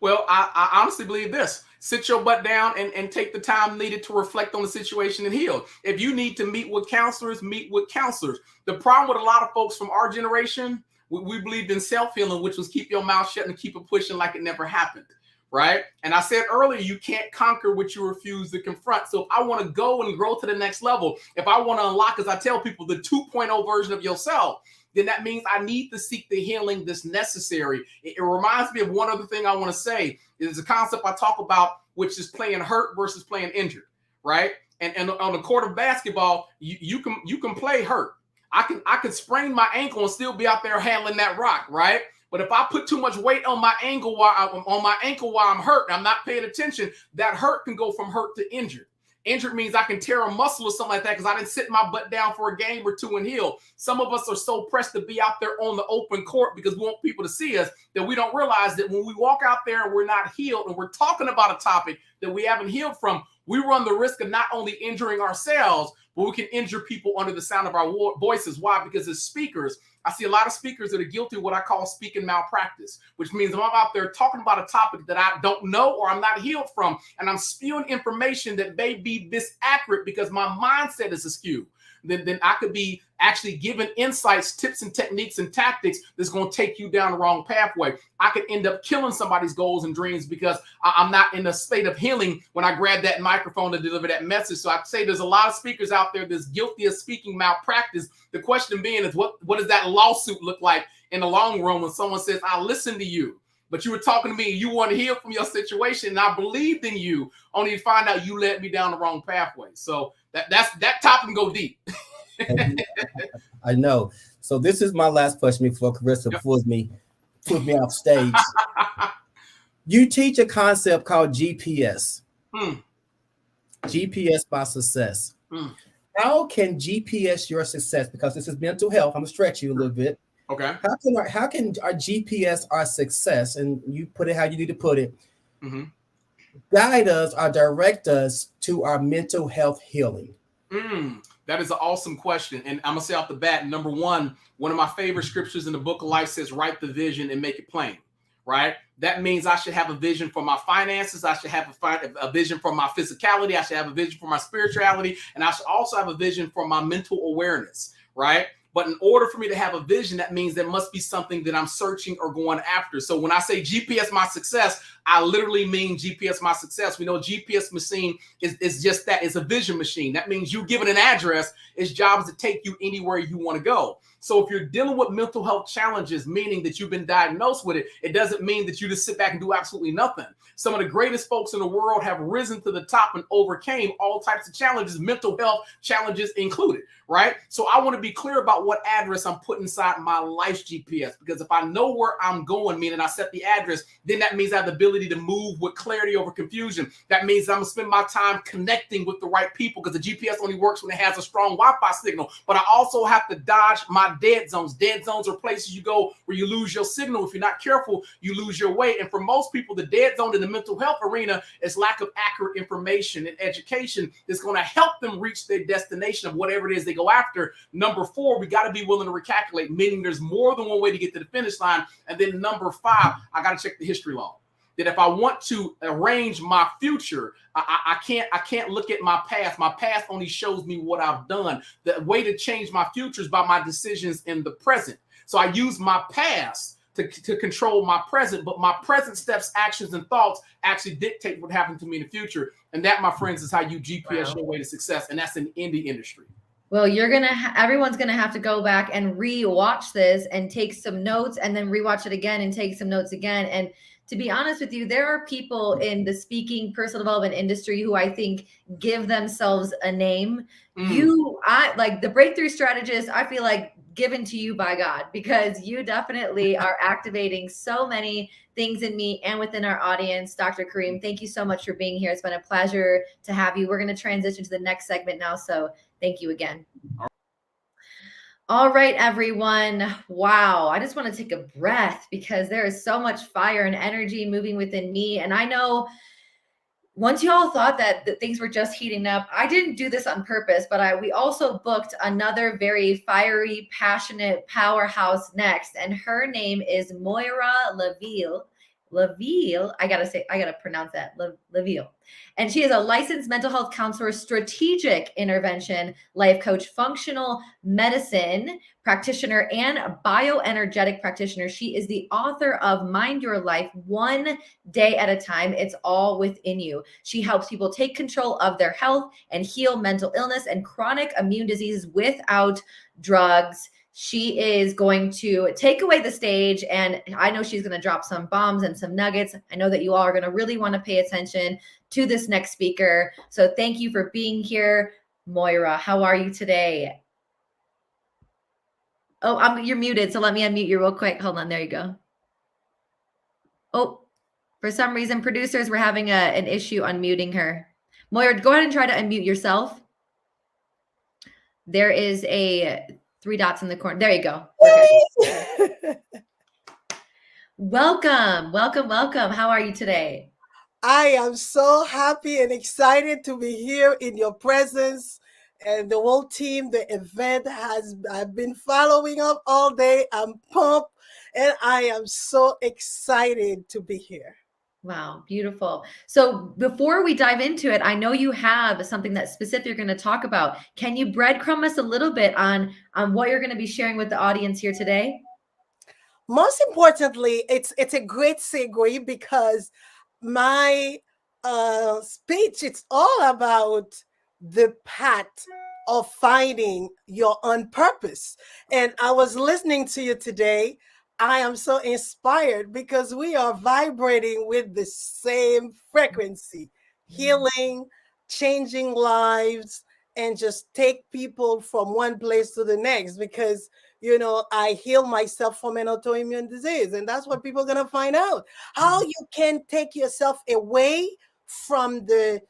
Speaker 19: Well, I honestly believe this. Sit your butt down and take the time needed to reflect on the situation and heal. If you need to meet with counselors, meet with counselors. The problem with a lot of folks from our generation, we believed in self-healing, which was keep your mouth shut and keep it pushing like it never happened. Right? And I said earlier, you can't conquer what you refuse to confront. So if I want to go and grow to the next level, if I want to unlock, as I tell people, the 2.0 version of yourself, then that means I need to seek the healing that's necessary. It reminds me of one other thing I want to say. Is a concept I talk about, which is playing hurt versus playing injured, right? And on the court of basketball, you can play hurt. I can sprain my ankle and still be out there handling that rock, right? But if I put too much weight on my ankle while I'm hurt, and I'm not paying attention, that hurt can go from hurt to injured. Injured means I can tear a muscle or something like that because I didn't sit my butt down for a game or two and heal. Some of us are so pressed to be out there on the open court because we want people to see us that we don't realize that when we walk out there and we're not healed and we're talking about a topic that we haven't healed from, we run the risk of not only injuring ourselves, but we can injure people under the sound of our voices. Why? Because as speakers, I see a lot of speakers that are guilty of what I call speaking malpractice, which means if I'm out there talking about a topic that I don't know or I'm not healed from, and I'm spewing information that may be inaccurate because my mindset is askew, then I could be actually giving insights, tips, and techniques and tactics that's going to take you down the wrong pathway. I could end up killing somebody's goals and dreams because I'm not in a state of healing when I grab that microphone to deliver that message. So I'd say there's a lot of speakers out there that's guilty of speaking malpractice. The question being is, what does that lawsuit look like in the long run when someone says, I listened to you, but you were talking to me and you want to heal from your situation, and I believed in you, only to find out you led me down the wrong pathway. So that topic can go deep.
Speaker 4: I know. So this is my last question before Carissa pulls me off stage. You teach a concept called GPS. GPS by success. How can GPS your success? Because this is mental health. I'm gonna stretch you a little bit.
Speaker 19: Okay.
Speaker 4: How can our GPS our success, and you put it how you need to put it, guide us or direct us to our mental health healing?
Speaker 19: That is an awesome question. And I'm going to say off the bat, number one of my favorite scriptures in the book of life says, write the vision and make it plain, right? That means I should have a vision for my finances. I should have a vision for my physicality. I should have a vision for my spirituality. And I should also have a vision for my mental awareness, right? But in order for me to have a vision, that means there must be something that I'm searching or going after. So when I say GPS my success, I literally mean GPS my success. We know GPS machine is just that. It's a vision machine. That means you give it an address. Its job is to take you anywhere you want to go. So if you're dealing with mental health challenges, meaning that you've been diagnosed with it, it doesn't mean that you just sit back and do absolutely nothing. Some of the greatest folks in the world have risen to the top and overcame all types of challenges, mental health challenges included, right? So I want to be clear about what address I'm putting inside my life's GPS, because if I know where I'm going, meaning I set the address, then that means I have the ability to move with clarity over confusion. That means I'm going to spend my time connecting with the right people, because the GPS only works when it has a strong Wi-Fi signal. But I also have to dodge my dead zones. Dead zones are places you go where you lose your signal. If you're not careful, you lose your way. And for most people, the dead zone in the mental health arena is lack of accurate information and education that's going to help them reach their destination of whatever it is they go after. Number 4, we got to be willing to recalculate, meaning there's more than one way to get to the finish line. And then number 5, I got to check the history log. That if I want to arrange my future, I can't look at my past. My past only shows me what I've done. The way to change my future is by my decisions in the present. So I use my past to control my present, but my present steps, actions, and thoughts actually dictate what happens to me in the future. And that, my friends, is how you GPS your way to success. And that's in the industry.
Speaker 3: Well, you're going to, everyone's going to have to go back and re-watch this and take some notes, and then rewatch it again and take some notes again. And to be honest with you, there are people in the speaking personal development industry who I think give themselves a name. Like the breakthrough strategist, I feel like given to you by God, because you definitely are activating so many things in me and within our audience. Dr. Kareem, thank you so much for being here. It's been a pleasure to have you. We're going to transition to the next segment now. So thank you again. All right, everyone. Wow. I just want to take a breath because there is so much fire and energy moving within me. And I know once you all thought that things were just heating up, I didn't do this on purpose, but we also booked another very fiery, passionate powerhouse next. And her name is Moira Laville. I gotta pronounce that, Laville. And she is a licensed mental health counselor, strategic intervention, life coach, functional medicine practitioner, and a bioenergetic practitioner. She is the author of Mind Your Life, One Day at a Time. It's all within you. She helps people take control of their health and heal mental illness and chronic immune diseases without drugs. She is going to take away the stage, and I know she's going to drop some bombs and some nuggets. I know that you all are going to really want to pay attention to this next speaker. So thank you for being here, Moira. How are you today? Oh, you're muted, so let me unmute you real quick. Hold on, there you go. Oh, for some reason, producers were having an issue unmuting her. Moira, go ahead and try to unmute yourself. There is a 3 dots in the corner. There you go. Okay. Welcome. How are you today?
Speaker 20: I am so happy and excited to be here in your presence, and the whole team. The event I've been following up all day. I'm pumped, and I am so excited to be here.
Speaker 3: Wow, beautiful. So before we dive into it, I know you have something that's specific you're going to talk about. Can you breadcrumb us a little bit on what you're going to be sharing with the audience here today?
Speaker 20: Most importantly, it's a great segue because my speech, it's all about the path of finding your own purpose. And I was listening to you today. I am so inspired because we are vibrating with the same frequency, healing, changing lives, and just take people from one place to the next. Because, you know, I heal myself from an autoimmune disease, and that's what people are going to find out. How you can take yourself away from the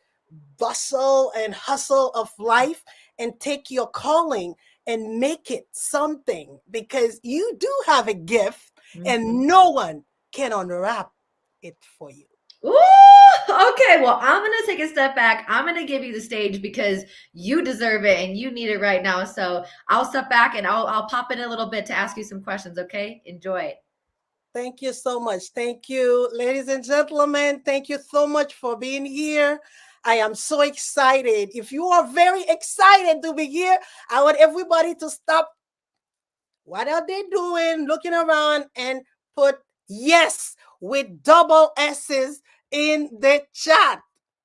Speaker 20: bustle and hustle of life and take your calling and make it something, because you do have a gift and no one can unwrap it for you.
Speaker 3: Ooh, okay, well, I'm going to take a step back. I'm going to give you the stage because you deserve it and you need it right now. So I'll step back and I'll pop in a little bit to ask you some questions, okay? Enjoy.
Speaker 20: Thank you so much. Thank you, ladies and gentlemen. Thank you so much for being here. I am so excited. If you are very excited to be here, I want everybody to stop what are they doing, looking around, and put yes with double S's in the chat.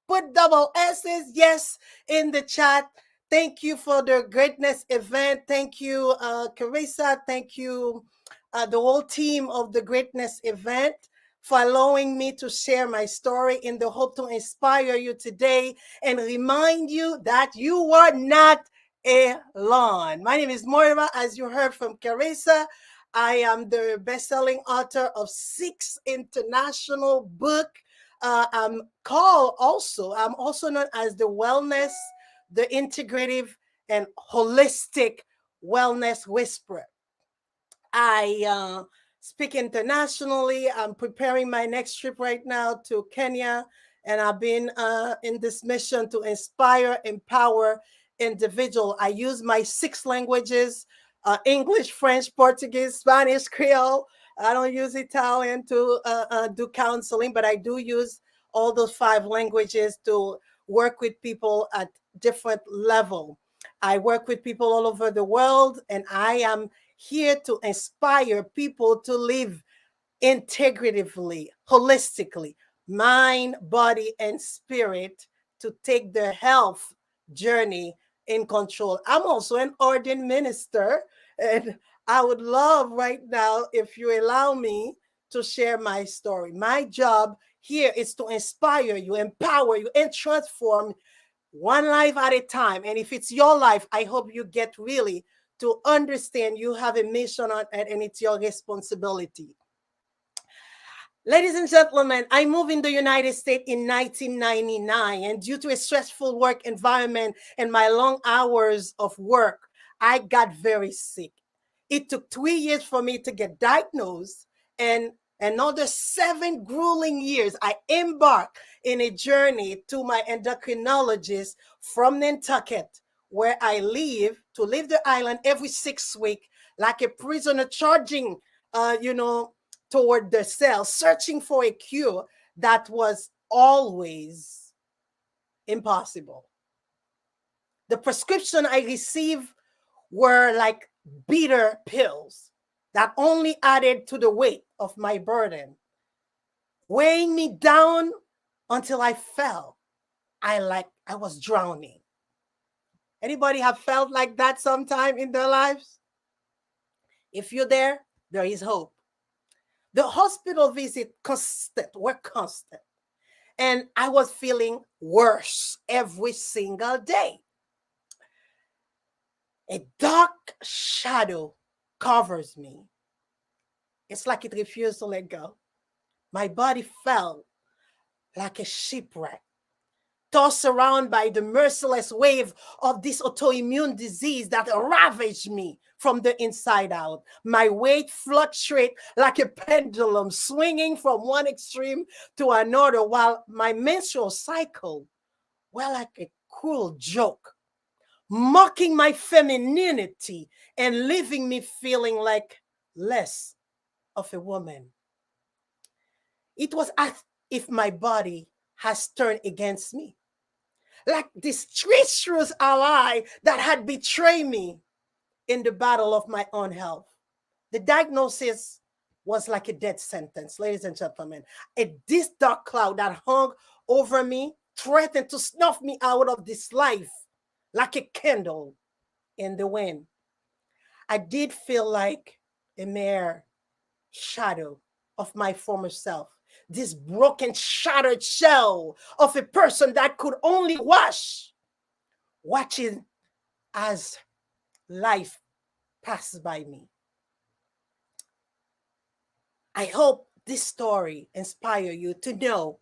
Speaker 20: Put double S's, yes, in the chat. Thank you for the greatness event. Thank you, Carissa. Thank you, the whole team of the greatness event, for allowing me to share my story in the hope to inspire you today and remind you that you are not alone. My name is Moira, as you heard from Carissa. I am the best-selling author of 6 international books. I'm also known as the wellness, the integrative and holistic wellness whisperer. I speak internationally. I'm preparing my next trip right now to Kenya, and I've been in this mission to inspire, empower individuals. I use my 6 languages, English, French, Portuguese, Spanish, Creole. I don't use Italian to do counseling, but I do use all those 5 languages to work with people at different level. I work with people all over the world, and I am here to inspire people to live integratively, holistically, mind, body, and spirit to take their health journey in control. I'm also an ordained minister, and I would love right now if you allow me to share my story. My job here is to inspire you, empower you, and transform one life at a time. And if it's your life, I hope you get really to understand you have a mission on it and it's your responsibility. Ladies and gentlemen, I moved in the United States in 1999, and due to a stressful work environment and my long hours of work, I got very sick. It took 3 years for me to get diagnosed, and another 7 grueling years, I embarked in a journey to my endocrinologist from Nantucket, where I live, to leave the island every 6 weeks, like a prisoner charging, toward the cell, searching for a cure that was always impossible. The prescription I received were like bitter pills that only added to the weight of my burden, weighing me down until I fell. I was drowning. Anybody have felt like that sometime in their lives? If you're there, there is hope. The hospital visit were constant. And I was feeling worse every single day. A dark shadow covers me. It's like it refused to let go. My body felt like a shipwreck, tossed around by the merciless wave of this autoimmune disease that ravaged me from the inside out. My weight fluctuated like a pendulum, swinging from one extreme to another, while my menstrual cycle were like a cruel joke, mocking my femininity and leaving me feeling like less of a woman. It was as if my body has turned against me, like this treacherous ally that had betrayed me in the battle of my own health. The diagnosis was like a death sentence, ladies and gentlemen. This dark cloud that hung over me threatened to snuff me out of this life like a candle in the wind. I did feel like a mere shadow of my former self, this broken, shattered shell of a person that could only watching as life passes by me. I hope this story inspires you to know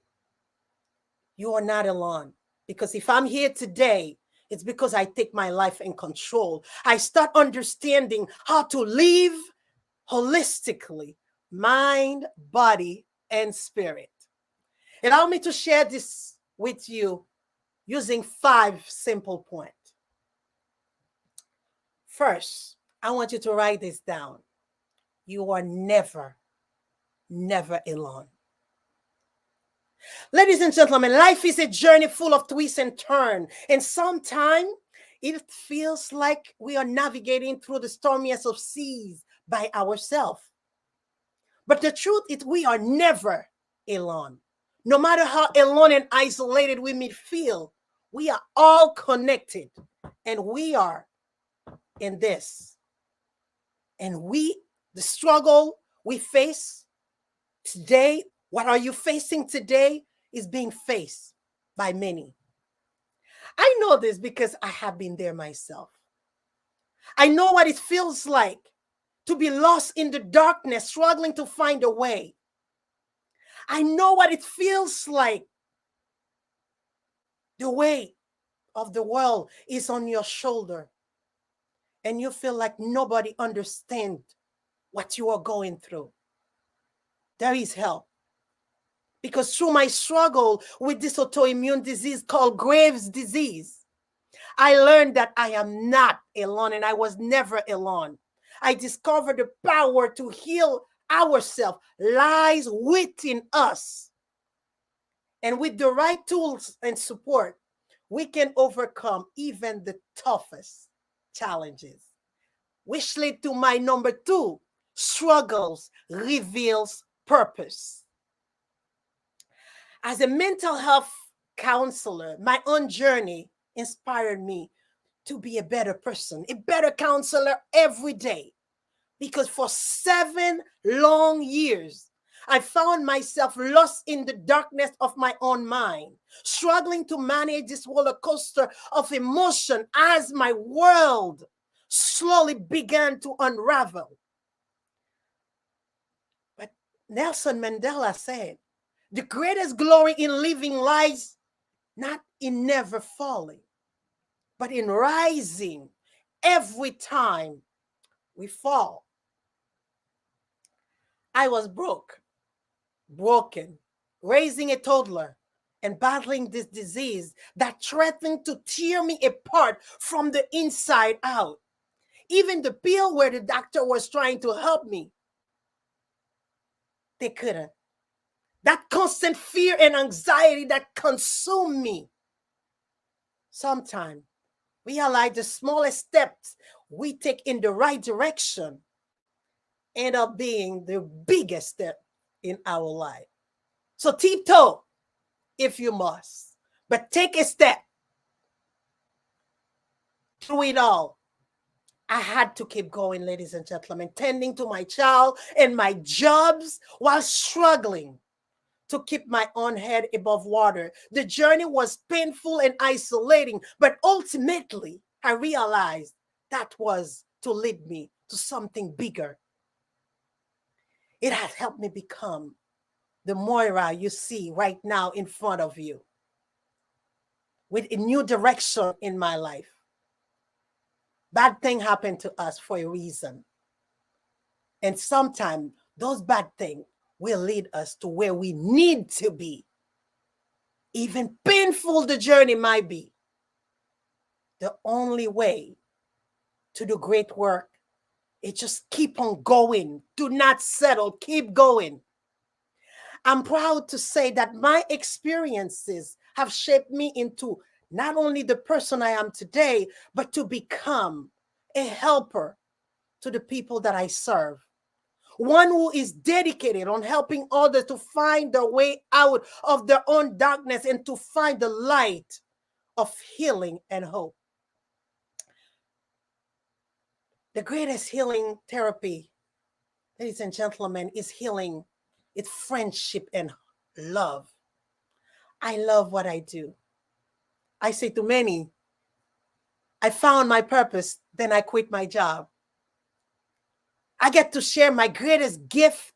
Speaker 20: you are not alone. Because if I'm here today, it's because I take my life in control. I start understanding how to live holistically, mind, body, and spirit. Allow me to share this with you using 5 simple points. First, I want you to write this down. You are never alone. Ladies and gentlemen, life is a journey full of twists and turns, and sometimes it feels like we are navigating through the stormiest of seas by ourselves. But the truth is we are never alone. No matter how alone and isolated we may feel, we are all connected, and we are in this. And the struggle we face today, what are you facing today, is being faced by many. I know this because I have been there myself. I know what it feels like to be lost in the darkness, struggling to find a way. I know what it feels like. The weight of the world is on your shoulder, and you feel like nobody understands what you are going through. There is help. Because through my struggle with this autoimmune disease called Graves' disease, I learned that I am not alone, and I was never alone. I discovered the power to heal ourselves lies within us. And with the right tools and support, we can overcome even the toughest challenges. Which led to my number 2, struggles reveals purpose. As a mental health counselor, my own journey inspired me to be a better person, a better counselor every day. Because for 7 long years, I found myself lost in the darkness of my own mind, struggling to manage this roller coaster of emotion as my world slowly began to unravel. But Nelson Mandela said, the greatest glory in living lies not in never falling, but in rising every time we fall. I was broken, raising a toddler and battling this disease that threatened to tear me apart from the inside out. Even the pill where the doctor was trying to help me, they couldn't. That constant fear and anxiety that consumed me. Sometimes realize the smallest steps we take in the right direction end up being the biggest step in our life. So tiptoe if you must, but take a step. Through it all, I had to keep going, ladies and gentlemen, tending to my child and my jobs while struggling to keep my own head above water. The journey was painful and isolating, but ultimately, I realized that was to lead me to something bigger. It has helped me become the Moira you see right now in front of you, with a new direction in my life. Bad things happen to us for a reason. And sometimes those bad things will lead us to where we need to be. Even painful the journey might be, the only way to do great work is just keep on going. Do not settle. Keep going. I'm proud to say that my experiences have shaped me into not only the person I am today, but to become a helper to the people that I serve. One who is dedicated on helping others to find their way out of their own darkness and to find the light of healing and hope. The greatest healing therapy, ladies and gentlemen, is healing. It's friendship and love. I love what I do. I say to many, I found my purpose, then I quit my job. I get to share my greatest gift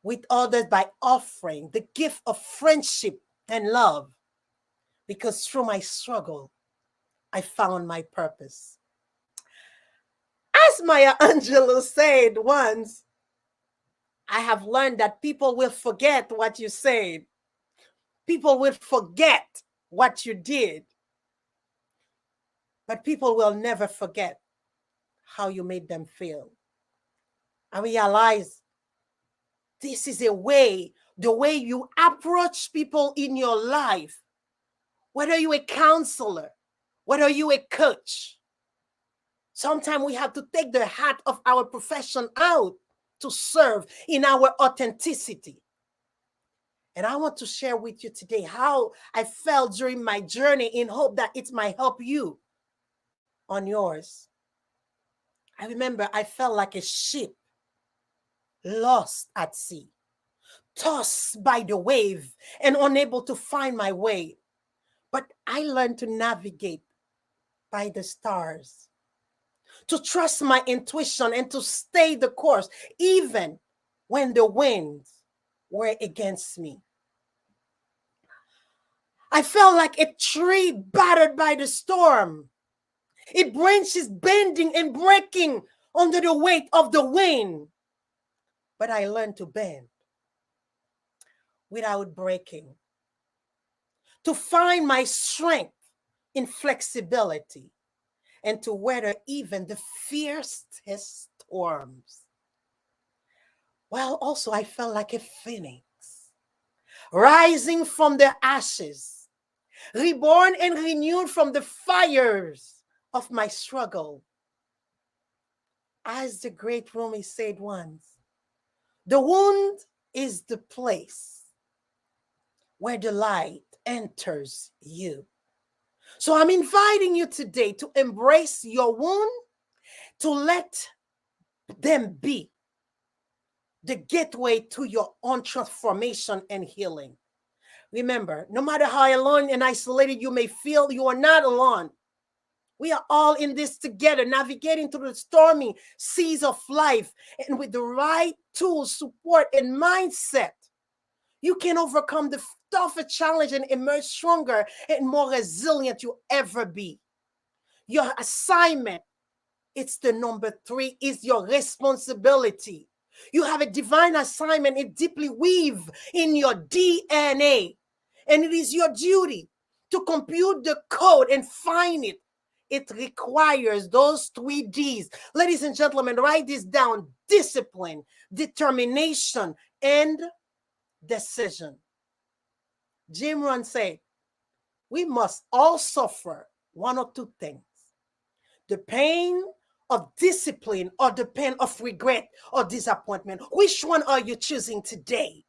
Speaker 20: with others by offering the gift of friendship and love. Because through my struggle, I found my purpose. As Maya Angelou said once, I have learned that people will forget what you said. People will forget what you did. But people will never forget how you made them feel. I realize this is a way, the way you approach people in your life, whether you're a counselor, whether you're a coach. Sometimes we have to take the hat of our profession out to serve in our authenticity. And I want to share with you today how I felt during my journey in hope that it might help you on yours. I remember I felt like a ship lost at sea, tossed by the wave and unable to find my way. But I learned to navigate by the stars, to trust my intuition and to stay the course, even when the winds were against me. I felt like a tree battered by the storm, its branches bending and breaking under the weight of the wind. But I learned to bend without breaking, to find my strength in flexibility, and to weather even the fiercest storms. Well, also I felt like a phoenix, rising from the ashes, reborn and renewed from the fires of my struggle. As the great Rumi said once, the wound is the place where the light enters you. So I'm inviting you today to embrace your wound, to let them be the gateway to your own transformation and healing. Remember, no matter how alone and isolated you may feel, you are not alone. We are all in this together, navigating through the stormy seas of life. And with the right tools, support, and mindset, you can overcome the toughest challenge and emerge stronger and more resilient you'll ever be. Your assignment, it's the number 3, is your responsibility. You have a divine assignment. It deeply weave in your DNA. And it is your duty to compute the code and find it. It requires those 3 Ds. Ladies and gentlemen, write this down: discipline, determination, and decision. Jim Rohn said, we must all suffer one or two things: the pain of discipline or the pain of regret or disappointment. Which one are you choosing today?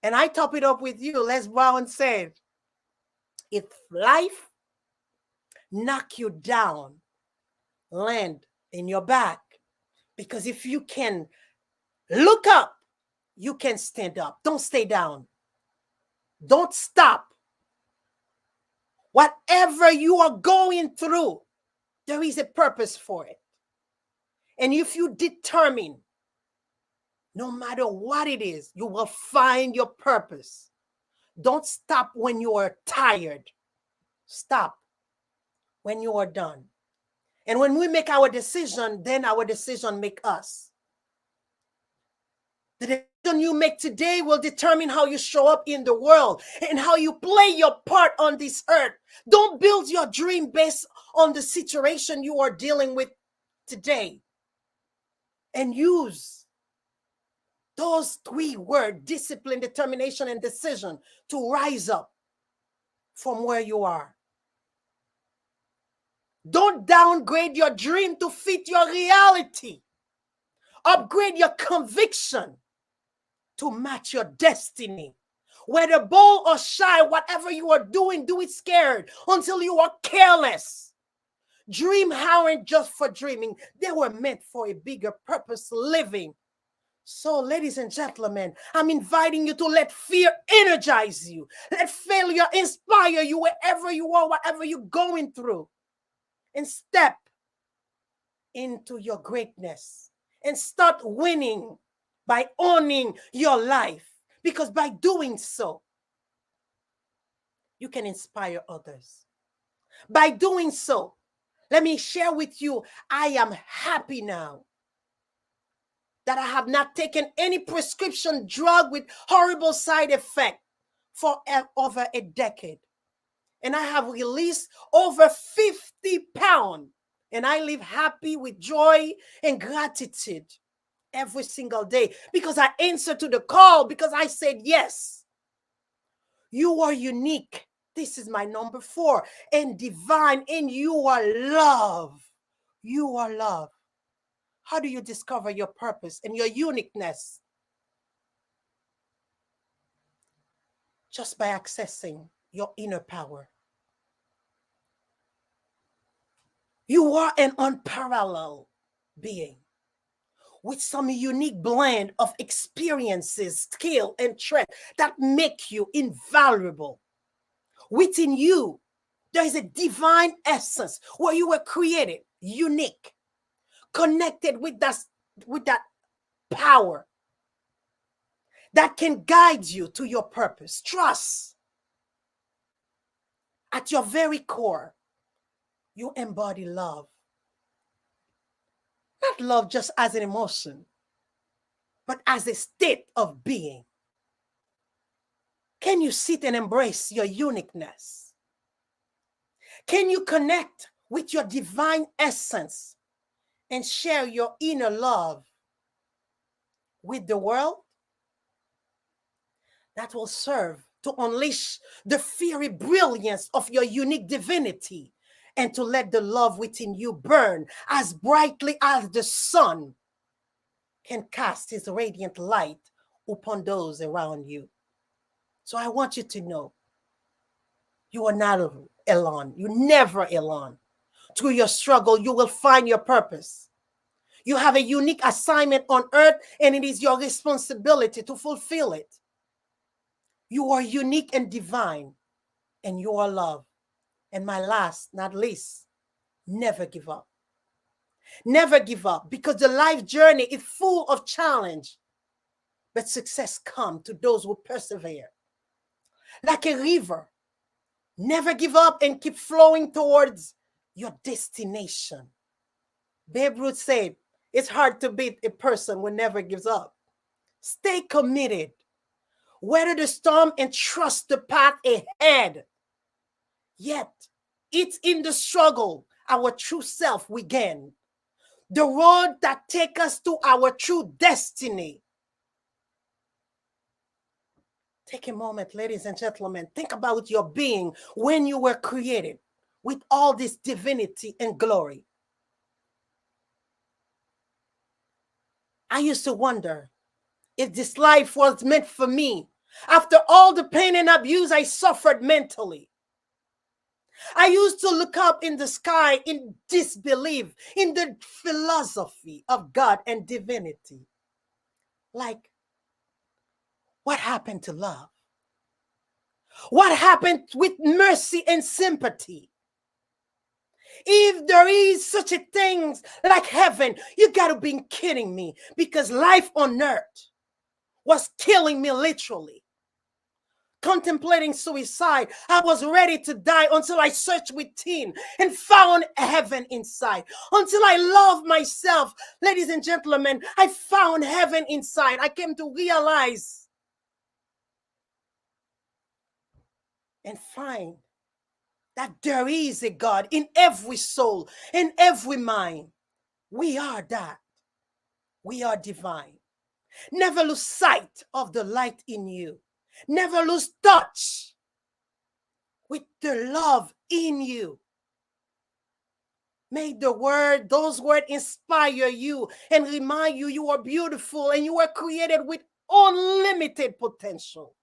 Speaker 20: And I top it up with you. Les Brown said, if life knock you down, land in your back. Because if you can look up, you can stand up. Don't stay down. Don't stop. Whatever you are going through, there is a purpose for it. And if you determine, no matter what it is, you will find your purpose. Don't stop when you are tired. Stop when you are done. And when we make our decision, then our decision make us. The decision you make today will determine how you show up in the world and how you play your part on this earth. Don't build your dream based on the situation you are dealing with today. And use those 3 words: discipline, determination, and decision, to rise up from where you are. Don't downgrade your dream to fit your reality. Upgrade your conviction to match your destiny. Whether bold or shy, whatever you are doing, do it scared until you are careless. Dream aren't just for dreaming. They were meant for a bigger purpose, living. So, ladies and gentlemen, I'm inviting you to let fear energize you. Let failure inspire you wherever you are, whatever you're going through. And step into your greatness and start winning by owning your life. Because by doing so, you can inspire others. By doing so, let me share with you, I am happy now that I have not taken any prescription drug with horrible side effect for over a decade. And I have released over 50 pounds. And I live happy with joy and gratitude every single day because I answered to the call, because I said yes. You are unique. This is my number 4. And divine, and you are love. You are love. How do you discover your purpose and your uniqueness? Just by accessing your inner power. You are an unparalleled being with some unique blend of experiences, skill, and strength that make you invaluable. Within you, there is a divine essence where you were created, unique, connected with that power that can guide you to your purpose. Trust. At your very core, you embody love. Not love just as an emotion, but as a state of being. Can you sit and embrace your uniqueness? Can you connect with your divine essence and share your inner love with the world? That will serve to unleash the fiery brilliance of your unique divinity and to let the love within you burn as brightly as the sun. can cast his radiant light upon those around you. So I want you to know you are not alone. You're never alone. Through your struggle, you will find your purpose. You have a unique assignment on earth, and it is your responsibility to fulfill it. You are unique and divine, and you are loved. And my last, not least, never give up. Never give up, because the life journey is full of challenge, but success comes to those who persevere. Like a river, never give up and keep flowing towards your destination. Babe Ruth said, it's hard to beat a person who never gives up. Stay committed. Weather the storm and trust the path ahead. Yet, it's in the struggle our true self we gain. The road that takes us to our true destiny. Take a moment, ladies and gentlemen. Think about your being when you were created with all this divinity and glory. I used to wonder if this life was meant for me after all the pain and abuse I suffered mentally. I used to look up in the sky in disbelief in the philosophy of God and divinity. Like, what happened to love? What happened with mercy and sympathy? If there is such a thing like heaven, you gotta be kidding me, because life on earth was killing me literally. Contemplating suicide, I was ready to die until I searched within and found heaven inside. Until I loved myself, ladies and gentlemen, I found heaven inside. I came to realize and find that there is a God in every soul, in every mind. We are that. We are divine. Never lose sight of the light in you. Never lose touch with the love in you. May those words inspire you and remind you you are beautiful and you are created with unlimited potential.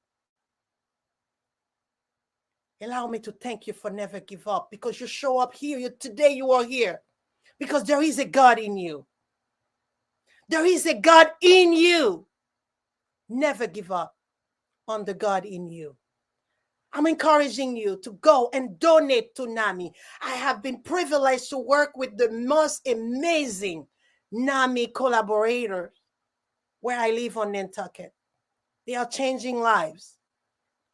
Speaker 20: Allow me to thank you for never give up, because you show up here. Today you are here because there is a God in you. There is a God in you. Never give up on the God in you. I'm encouraging you to go and donate to NAMI. I have been privileged to work with the most amazing NAMI collaborators where I live on Nantucket. They are changing lives.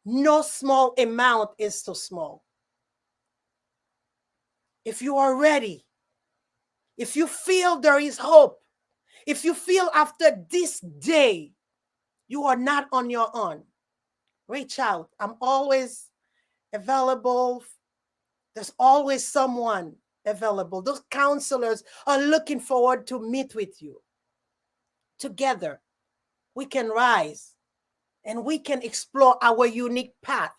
Speaker 20: No small amount is too small. If you are ready, if you feel there is hope, if you feel after this day you are not on your own, reach out. I'm always available. There's always someone available. Those counselors are looking forward to meet with you. Together, we can rise and we can explore our unique path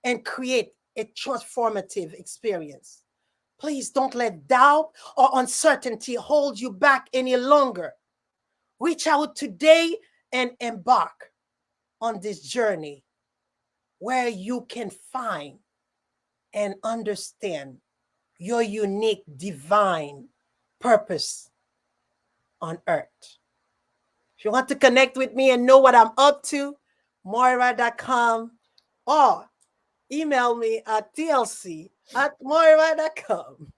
Speaker 20: and create a transformative experience. Please don't let doubt or uncertainty hold you back any longer. Reach out today and embark on this journey where you can find and understand your unique divine purpose on earth. If you want to connect with me and know what I'm up to, Moira.com, or email me at tlc@moira.com.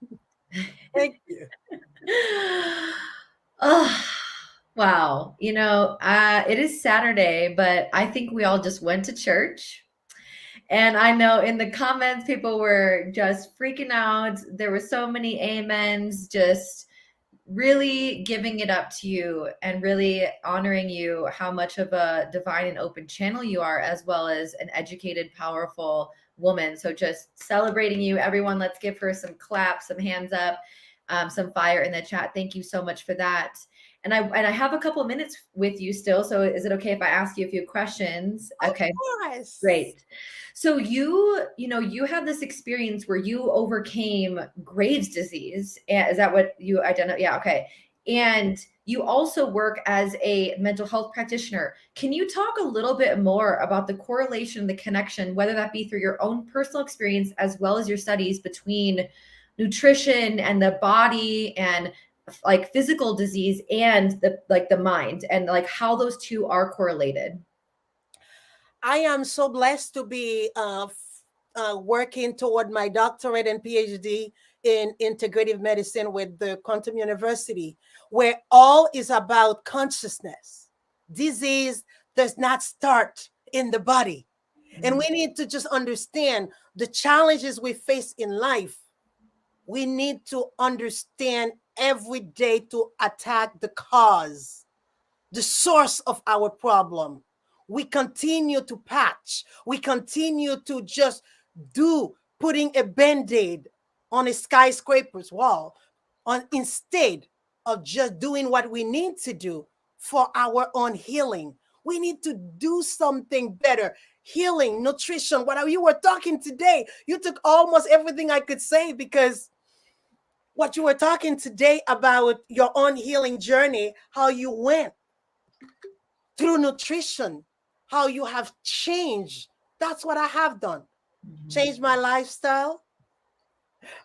Speaker 20: Thank you.
Speaker 3: Oh, wow. You know, it is Saturday, but I think we all just went to church. And I know in the comments, people were just freaking out. There were so many amens, just really giving it up to you and really honoring you, how much of a divine and open channel you are, as well as an educated, powerful woman. So just celebrating you. Everyone, let's give her some claps, some hands up, some fire in the chat. Thank you so much for that. And I have a couple of minutes with you still. So is it okay if I ask you a few questions? Okay,
Speaker 20: Of course.
Speaker 3: great. So you had this experience where you overcame Graves' disease. Is that what you identified? Yeah, okay. And You also work as a mental health practitioner. Can you talk a little bit more about the correlation, the connection, whether that be through your own personal experience as well as your studies, between nutrition and the body and like physical disease and the mind, and like how those two are correlated?
Speaker 20: I am so blessed to be working toward my doctorate and PhD in integrative medicine with the Quantum University, where all is about consciousness. Disease does not start in the body. And we need to just understand the challenges we face in life. We need to understand every day to attack the cause, the source of our problem. We continue to patch. We continue to just putting a Band-Aid on a skyscraper's wall instead of just doing what we need to do for our own healing. We need to do something better. Healing, nutrition, what you were talking today, you took almost everything I could say, because what you were talking today about your own healing journey, how you went through nutrition, how you have changed. That's what I have done. Change my lifestyle.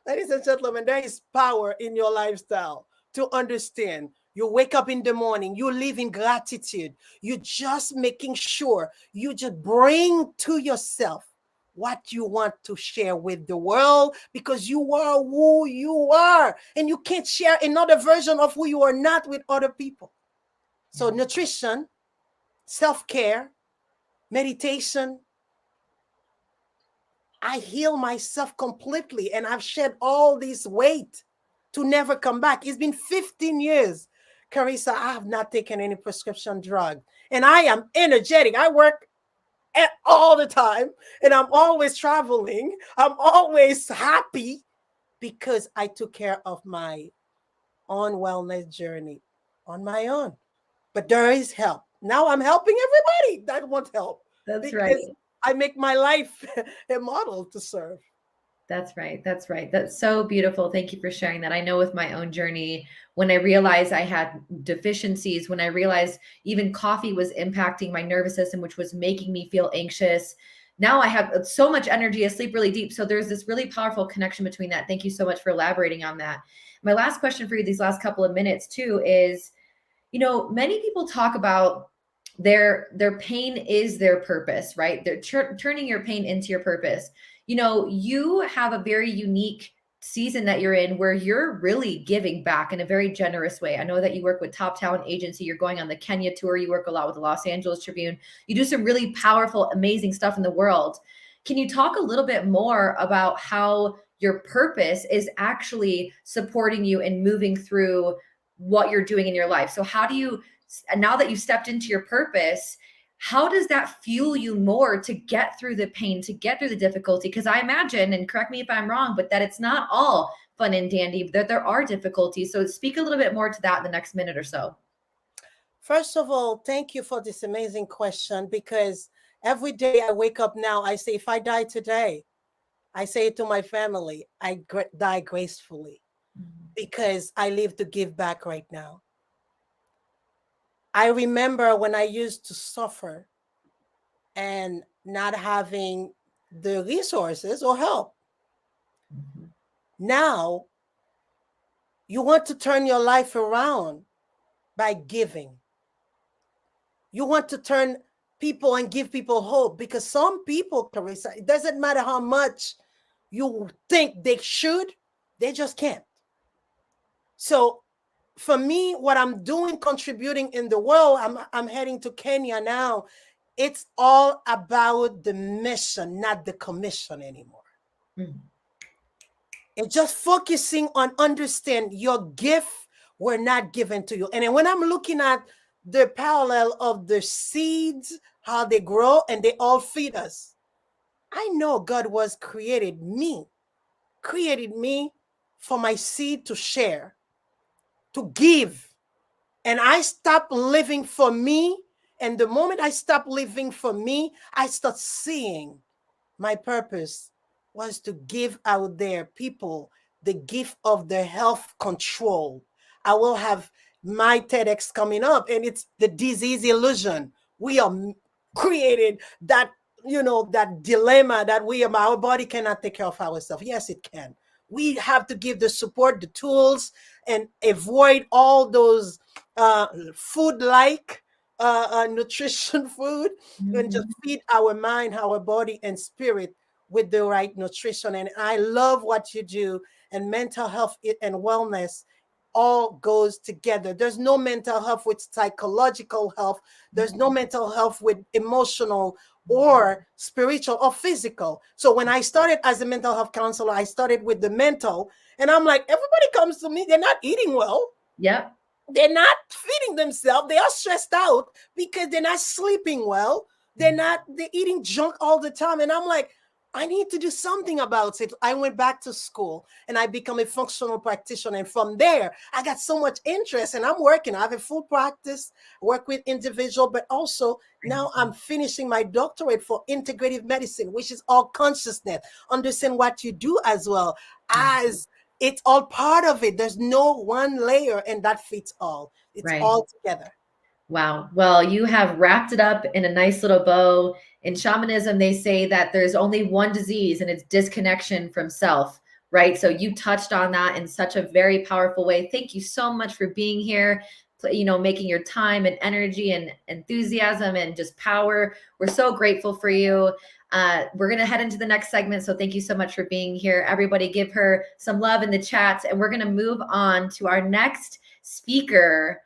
Speaker 20: Ladies and gentlemen, there is power in your lifestyle to understand. You wake up in the morning, you live in gratitude. You're just making sure you just bring to yourself what you want to share with the world, because you are who you are, and you can't share another version of who you are not with other people. So nutrition, self-care, meditation. I heal myself completely, and I've shed all this weight to never come back. It's been 15 years, Carissa. I have not taken any prescription drug, and I am energetic. I work all the time, and I'm always traveling. I'm always happy because I took care of my own wellness journey on my own. But there is help. Now I'm helping everybody that wants help.
Speaker 3: That's right.
Speaker 20: I make my life a model to serve.
Speaker 3: That's right. That's right. That's so beautiful. Thank you for sharing that. I know with my own journey, when I realized I had deficiencies, when I realized even coffee was impacting my nervous system, which was making me feel anxious. Now I have so much energy, I sleep really deep. So there's this really powerful connection between that. Thank you so much for elaborating on that. My last question for you these last couple of minutes too is, many people talk about their pain is their purpose, right? They're turning your pain into your purpose. You have a very unique season that you're in where you're really giving back in a very generous way. I know that you work with Top Talent Agency. You're going on the Kenya tour. You work a lot with the Los Angeles Tribune. You do some really powerful, amazing stuff in the world. Can you talk a little bit more about how your purpose is actually supporting you and moving through what you're doing in your life? So how do you, now that you've stepped into your purpose, how does that fuel you more to get through the pain, to get through the difficulty? Because I imagine, and correct me if I'm wrong, but that it's not all fun and dandy, that there are difficulties. So speak a little bit more to that in the next minute or so.
Speaker 20: First of all, thank you for this amazing question, because every day I wake up now, I say, if I die today, I say it to my family, I die gracefully, because I live to give back right now. I remember when I used to suffer and not having the resources or help. Now, you want to turn your life around by giving. You want to turn people and give people hope, because some people, Carissa, it doesn't matter how much you think they should, they just can't. So for me, what I'm doing, contributing in the world, I'm heading to Kenya now. It's all about the mission, not the commission anymore. It's just focusing on understand your gift were not given to you. And then when I'm looking at the parallel of the seeds, how they grow and they all feed us, I know God was created me for my seed to share, to give. And I stopped living for me. And the moment I stopped living for me, I start seeing my purpose was to give out there people the gift of the health control. I will have my TEDx coming up, and it's the disease illusion. We are created that, that dilemma that our body cannot take care of ourselves. Yes, it can. We have to give the support, the tools, and avoid all those food-like nutrition food, and just feed our mind, our body, and spirit with the right nutrition. And I love what you do, and mental health and wellness all goes together. There's no mental health with psychological health. There's no mental health with emotional or spiritual or physical. So when I started as a mental health counselor, I started with the mental, and I'm like, everybody comes to me, they're not eating well.
Speaker 3: Yep.
Speaker 20: They're not feeding themselves. They are stressed out because they're not sleeping well. They're eating junk all the time. And I'm like, I need to do something about it. I went back to school and I become a functional practitioner. And from there, I got so much interest, and I'm working. I have a full practice, work with individual, but also now I'm finishing my doctorate for integrative medicine, which is all consciousness. Understand what you do as well, as it's all part of it. There's no one layer and that fits all. It's all together.
Speaker 3: Wow. Well, you have wrapped it up in a nice little bow. In shamanism, they say that there's only one disease, and it's disconnection from self, right? So you touched on that in such a very powerful way. Thank you so much for being here, making your time and energy and enthusiasm and just power. We're so grateful for you. We're going to head into the next segment. So thank you so much for being here. Everybody give her some love in the chat, and we're going to move on to our next speaker.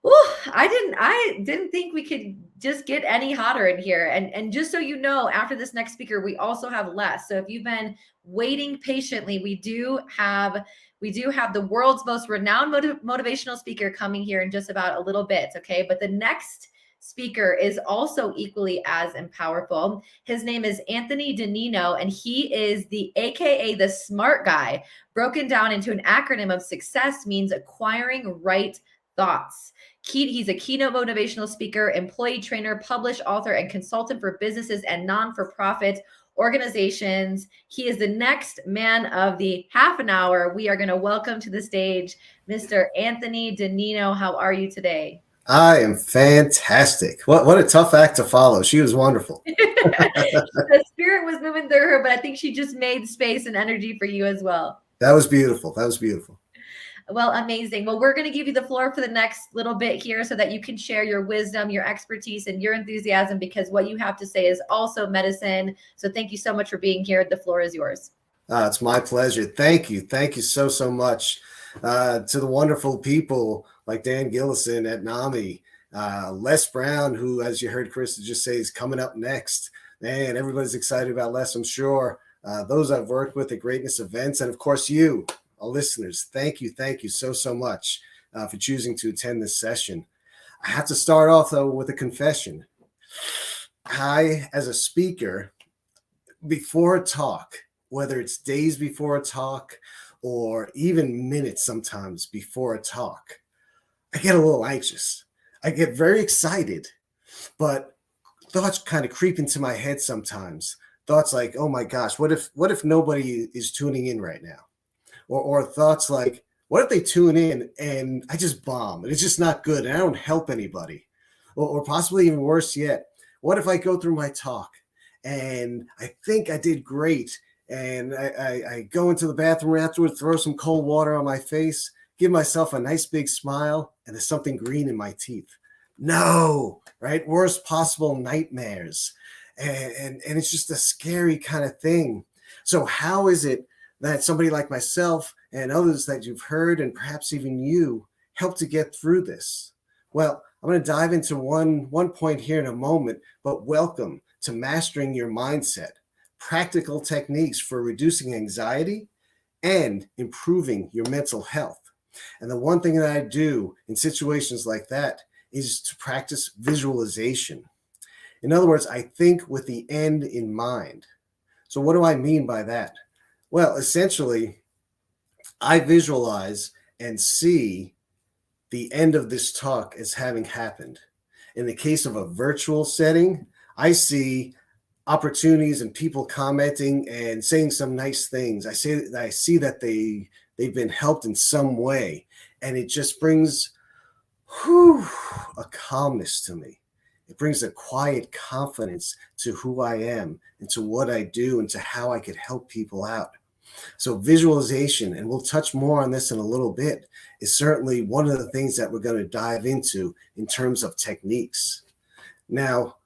Speaker 3: Ooh, I didn't think we could just get any hotter in here. And just so you know, after this next speaker, we also have Les. So if you've been waiting patiently, we do have the world's most renowned motivational speaker coming here in just about a little bit. Okay. But the next speaker is also equally as powerful. His name is Anthony Denino, and he is the AKA the smart guy. Broken down into an acronym of success means acquiring right thoughts. He's a keynote motivational speaker, employee trainer, published author, and consultant for businesses and non-for-profit organizations. He is the next man of the half an hour. We are going to welcome to the stage Mr. Anthony Denino. How are you today?
Speaker 21: I am fantastic. What a tough act to follow. She was wonderful.
Speaker 3: The spirit was moving through her, but I think she just made space and energy for you as well.
Speaker 21: That was beautiful. That was beautiful.
Speaker 3: Well, amazing. Well, we're going to give you the floor for the next little bit here so that you can share your wisdom, your expertise, and your enthusiasm, because what you have to say is also medicine. So thank you so much for being here. The floor is yours.
Speaker 21: It's my pleasure. Thank you. Thank you so much to the wonderful people like Dan Gillison at NAMI, Les Brown, who, as you heard Carissa just say, is coming up next. Man, everybody's excited about Les, I'm sure. Those I've worked with at Greatness Events, and of course you, our listeners. Thank you so much for choosing to attend this session. I have to start off, though, with a confession. I, as a speaker, before a talk, whether it's days before a talk or even minutes sometimes before a talk, I get a little anxious. I get very excited, but thoughts kind of creep into my head sometimes. Thoughts like, oh my gosh, what if nobody is tuning in right now? Or thoughts like, what if they tune in and I just bomb and it's just not good and I don't help anybody? Or possibly even worse yet, what if I go through my talk and I think I did great and I go into the bathroom afterward, throw some cold water on my face, give myself a nice big smile, and there's something green in my teeth? No, right? Worst possible nightmares. And it's just a scary kind of thing. So how is it that somebody like myself and others that you've heard, and perhaps even you, help to get through this? Well, I'm going to dive into one point here in a moment, but welcome to Mastering Your Mindset, practical techniques for reducing anxiety and improving your mental health. And the one thing that I do in situations like that is to practice visualization. In other words, I think with the end in mind. So what do I mean by that? Well, essentially, I visualize and see the end of this talk as having happened. In the case of a virtual setting, I see opportunities and people commenting and saying some nice things. I see that they've been helped in some way, and it just brings a calmness to me. It brings a quiet confidence to who I am and to what I do and to how I could help people out. So visualization, and we'll touch more on this in a little bit, is certainly one of the things that we're going to dive into in terms of techniques. Now,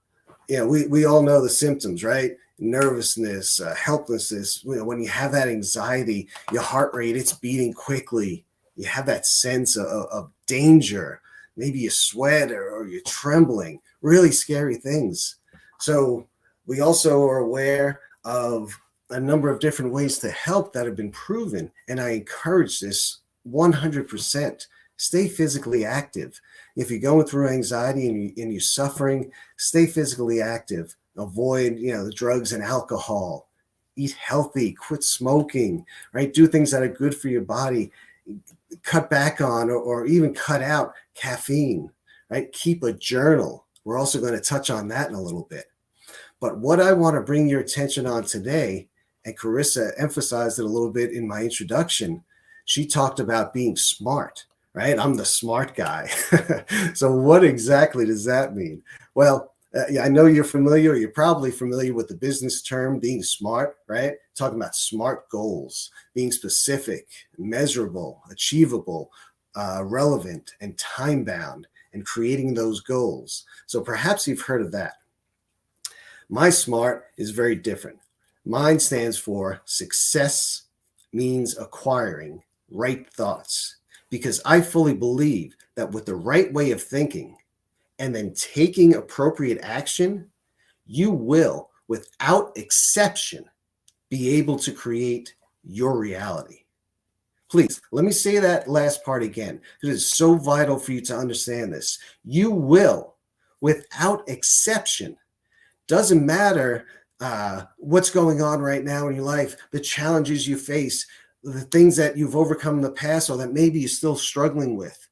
Speaker 21: we all know the symptoms, right? Nervousness, helplessness. When you have that anxiety, your heart rate, it's beating quickly. You have that sense of danger. Maybe you sweat or you're trembling, really scary things. So we also are aware of a number of different ways to help that have been proven. And I encourage this 100%. Stay physically active. If you're going through anxiety and you're suffering, stay physically active. Avoid, the drugs and alcohol. Eat healthy, quit smoking, right? Do things that are good for your body. Cut back on or even cut out caffeine, right? Keep a journal. We're also going to touch on that in a little bit. But what I want to bring your attention on today, and Carissa emphasized it a little bit in my introduction, she talked about being smart, right? I'm the smart guy. So what exactly does that mean? Well, I know you're probably familiar with the business term being smart, right? Talking about SMART goals, being specific, measurable, achievable, relevant, and time-bound, and creating those goals. So perhaps you've heard of that. My SMART is very different. Mine stands for success means acquiring right thoughts, because I fully believe that with the right way of thinking and then taking appropriate action, you will, without exception, be able to create your reality. Please, let me say that last part again, because it's so vital for you to understand this. You will, without exception, doesn't matter what's going on right now in your life, the challenges you face, the things that you've overcome in the past or that maybe you're still struggling with,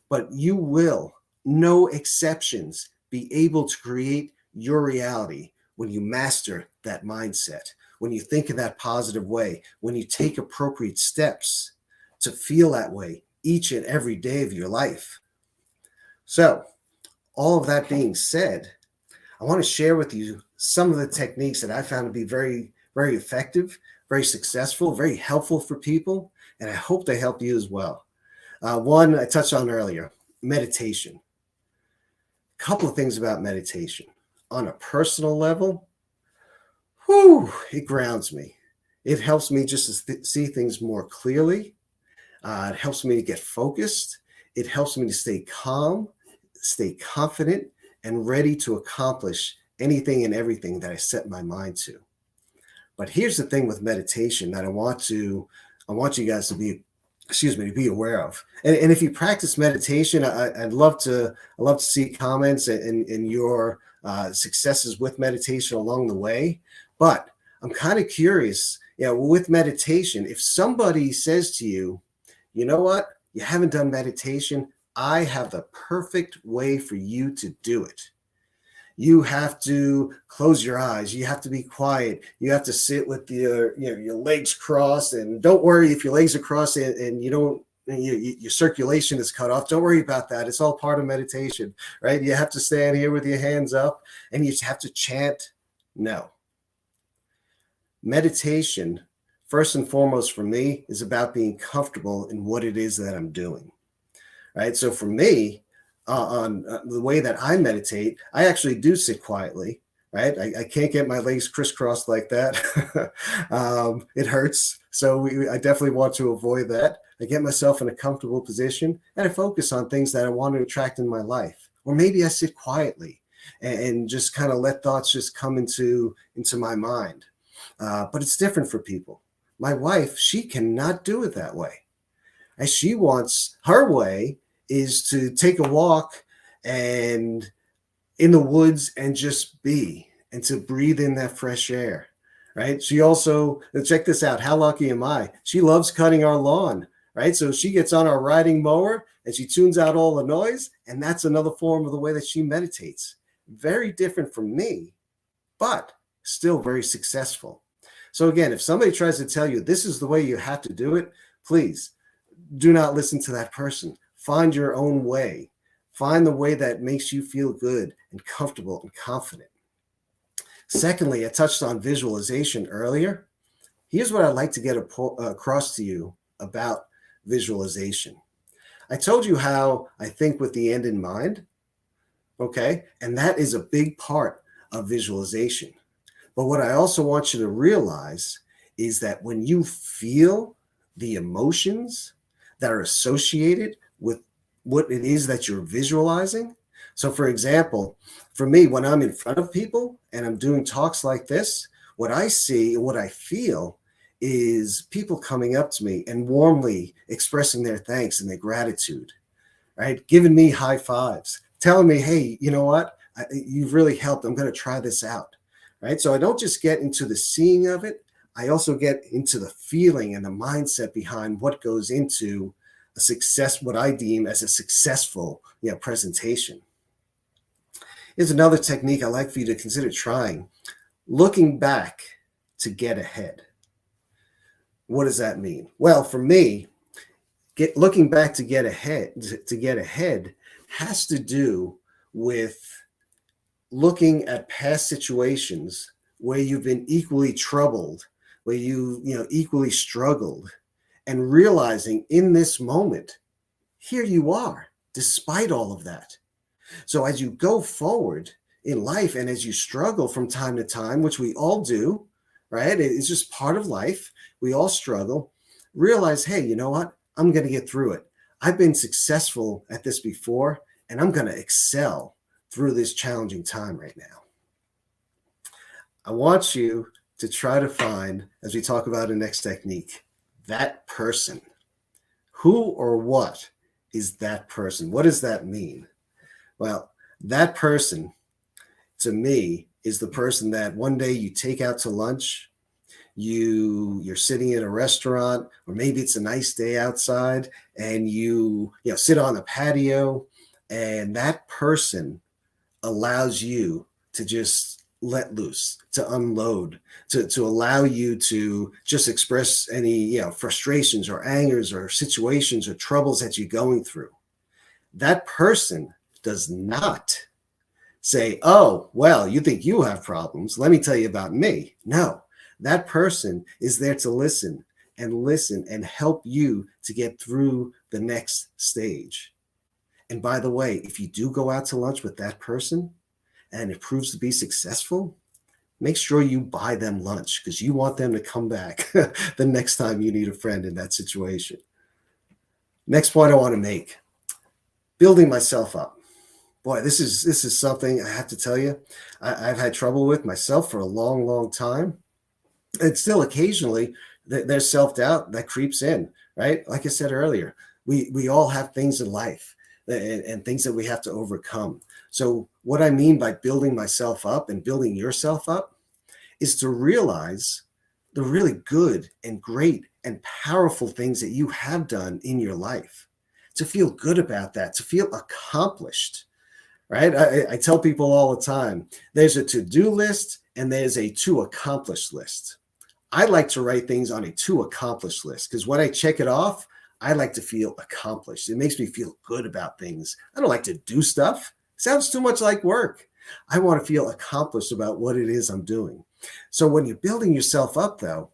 Speaker 21: but you will, no exceptions, be able to create your reality when you master that mindset, when you think in that positive way, when you take appropriate steps to feel that way each and every day of your life. So, all of that being said, I want to share with you some of the techniques that I found to be very, very effective, very successful, very helpful for people, and I hope they help you as well. One I touched on earlier, meditation. A couple of things about meditation. On a personal level, it grounds me. It helps me just to see things more clearly. It helps me to get focused. It helps me to stay calm, stay confident, and ready to accomplish anything and everything that I set my mind to. But here's the thing with meditation that I want you guys to be aware of. And if you practice meditation, I'd love to see comments and your successes with meditation along the way. But I'm kind of curious, with meditation, if somebody says to you, you know what, you haven't done meditation, I have the perfect way for you to do it. You have to close your eyes. You have to be quiet. You have to sit with your legs crossed. And don't worry if your legs are crossed and your circulation is cut off. Don't worry about that. It's all part of meditation, right? You have to stand here with your hands up and you have to chant. No. Meditation, first and foremost for me, is about being comfortable in what it is that I'm doing, right? So for me, on the way that I meditate, I actually do sit quietly, right? I can't get my legs crisscrossed like that. It hurts. So I definitely want to avoid that. I get myself in a comfortable position and I focus on things that I want to attract in my life. Or maybe I sit quietly and just kind of let thoughts just come into my mind. But it's different for people. My wife, she cannot do it that way. And she wants, her way is to take a walk and in the woods and just be, and to breathe in that fresh air, right? She also, check this out, how lucky am I? She loves cutting our lawn, right? So she gets on our riding mower and she tunes out all the noise, and that's another form of the way that she meditates. Very different from me, but still very successful. So again, if somebody tries to tell you this is the way you have to do it, please do not listen to that person. Find your own way. Find the way that makes you feel good and comfortable and confident. Secondly, I touched on visualization earlier. Here's what I'd like to get across to you about visualization. I told you how I think with the end in mind, okay? And that is a big part of visualization. But what I also want you to realize is that when you feel the emotions that are associated with what it is that you're visualizing. So for example, for me, when I'm in front of people and I'm doing talks like this, what I see and what I feel is people coming up to me and warmly expressing their thanks and their gratitude, right? Giving me high fives, telling me, hey, you know what? You've really helped. I'm going to try this out, right? So I don't just get into the seeing of it. I also get into the feeling and the mindset behind what goes into a success, what I deem as a successful, presentation. Here's another technique I'd like for you to consider trying. Looking back to get ahead. What does that mean? Well, for me, looking back to get ahead has to do with looking at past situations where you've been equally troubled, where you equally struggled, and realizing in this moment, here you are, despite all of that. So as you go forward in life and as you struggle from time to time, which we all do, right? It's just part of life. We all struggle. Realize, hey, you know what? I'm going to get through it. I've been successful at this before, and I'm going to excel through this challenging time right now. I want you to try to find, as we talk about the next technique, that person. Who or what is that person? What does that mean? Well, that person, to me, is the person that one day you take out to lunch, you're sitting in a restaurant, or maybe it's a nice day outside, and you sit on a patio, and that person allows you to just let loose, to unload, to allow you to just express any frustrations or angers or situations or troubles that you're going through. That person does not say, oh, well, you think you have problems. Let me tell you about me. No, that person is there to listen and help you to get through the next stage. And by the way, if you do go out to lunch with that person and it proves to be successful, make sure you buy them lunch because you want them to come back the next time you need a friend in that situation. Next point I want to make, building myself up. Boy, this is something I have to tell you, I've had trouble with myself for a long, long time. And still occasionally there's self-doubt that creeps in, right? Like I said earlier, we all have things in life and things that we have to overcome. So what I mean by building myself up and building yourself up is to realize the really good and great and powerful things that you have done in your life, to feel good about that, to feel accomplished, right? I tell people all the time, there's a to-do list and there's a to-accomplish list. I like to write things on a to-accomplish list because when I check it off, I like to feel accomplished. It makes me feel good about things. I don't like to do stuff. It sounds too much like work. I want to feel accomplished about what it is I'm doing. So when you're building yourself up, though,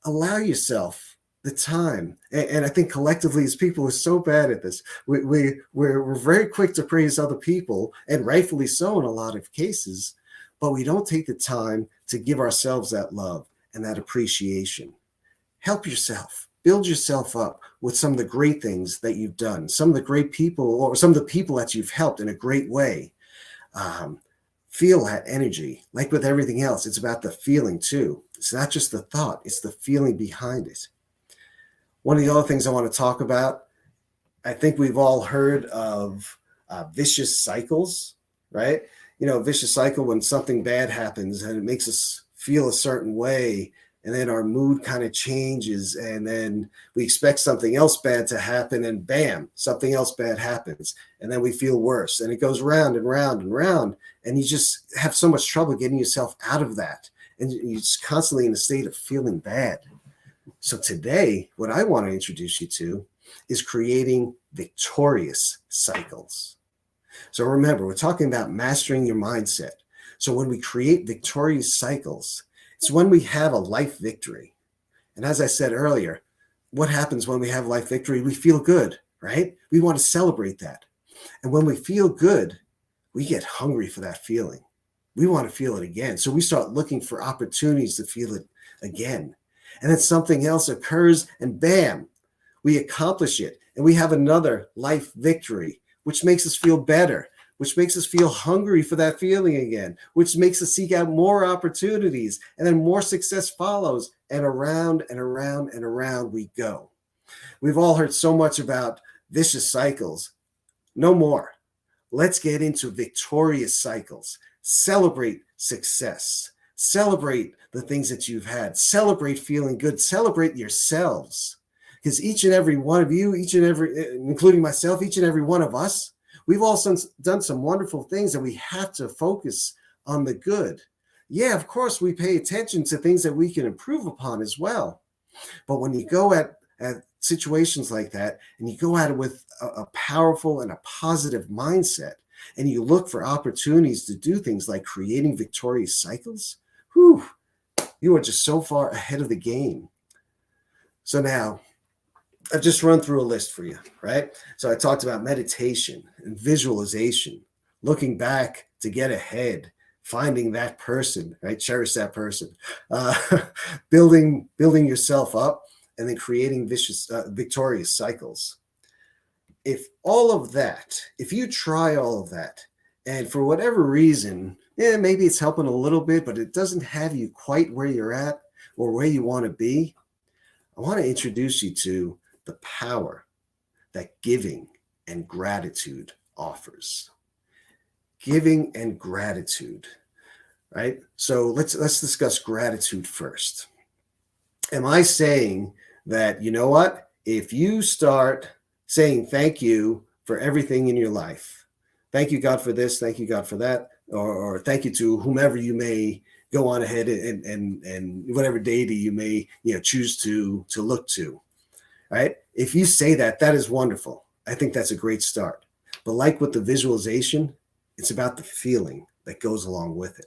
Speaker 21: allow yourself the time. And I think collectively as people, we're so bad at this. We're very quick to praise other people, and rightfully so in a lot of cases, but we don't take the time to give ourselves that love and that appreciation. Help yourself. Build yourself up with some of the great things that you've done, some of the great people, or some of the people that you've helped in a great way. Feel that energy. Like with everything else, it's about the feeling too. It's not just the thought, it's the feeling behind it. One of the other things I want to talk about, I think we've all heard of vicious cycles, right? A vicious cycle when something bad happens and it makes us feel a certain way, and then our mood kind of changes, and then we expect something else bad to happen, and bam, something else bad happens, and then we feel worse, and it goes round and round and round, and you just have so much trouble getting yourself out of that, and you're just constantly in a state of feeling bad. So today, what I want to introduce you to is creating victorious cycles. So remember, we're talking about mastering your mindset. So when we create victorious cycles, it's when we have a life victory. And as I said earlier, what happens when we have life victory? We feel good, right? We want to celebrate that. And when we feel good, we get hungry for that feeling. We want to feel it again. So we start looking for opportunities to feel it again. And then something else occurs and bam, we accomplish it. And we have another life victory, which makes us feel better, which makes us feel hungry for that feeling again, which makes us seek out more opportunities. And then more success follows. And around and around and around we go. We've all heard so much about vicious cycles. No more. Let's get into victorious cycles. Celebrate success. Celebrate the things that you've had. Celebrate feeling good. Celebrate yourselves. Because each and every one of you, including myself, each and every one of us, we've all done some wonderful things, and we have to focus on the good. Yeah, of course, we pay attention to things that we can improve upon as well. But when you go at situations like that, and you go at it with a powerful and a positive mindset, and you look for opportunities to do things like creating victorious cycles, whew, you are just so far ahead of the game. So now, I've just run through a list for you, right? So I talked about meditation and visualization, looking back to get ahead, finding that person, right? Cherish that person, building yourself up, and then creating victorious cycles. If all of that, if you try all of that, and for whatever reason, maybe it's helping a little bit, but it doesn't have you quite where you're at or where you want to be, I want to introduce you to the power that giving and gratitude offers. Giving and gratitude, right? So let's discuss gratitude first. Am I saying that, you know what? If you start saying thank you for everything in your life, thank you, God, for this, thank you, God, for that, or thank you to whomever you may go on ahead and whatever deity you may choose to look to, right? If you say that, that is wonderful. I think that's a great start. But like with the visualization, it's about the feeling that goes along with it.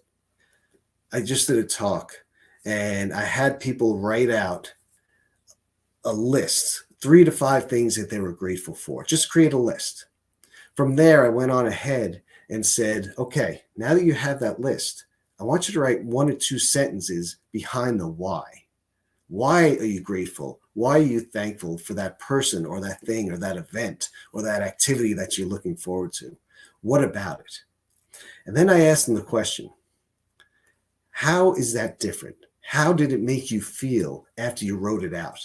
Speaker 21: I just did a talk, and I had people write out a list, 3 to 5 things that they were grateful for. Just create a list. From there, I went on ahead and said, okay, now that you have that list, I want you to write 1 or 2 sentences behind the why. Why are you grateful? Why are you thankful for that person or that thing or that event or that activity that you're looking forward to? What about it? And then I asked them the question, how is that different? How did it make you feel after you wrote it out?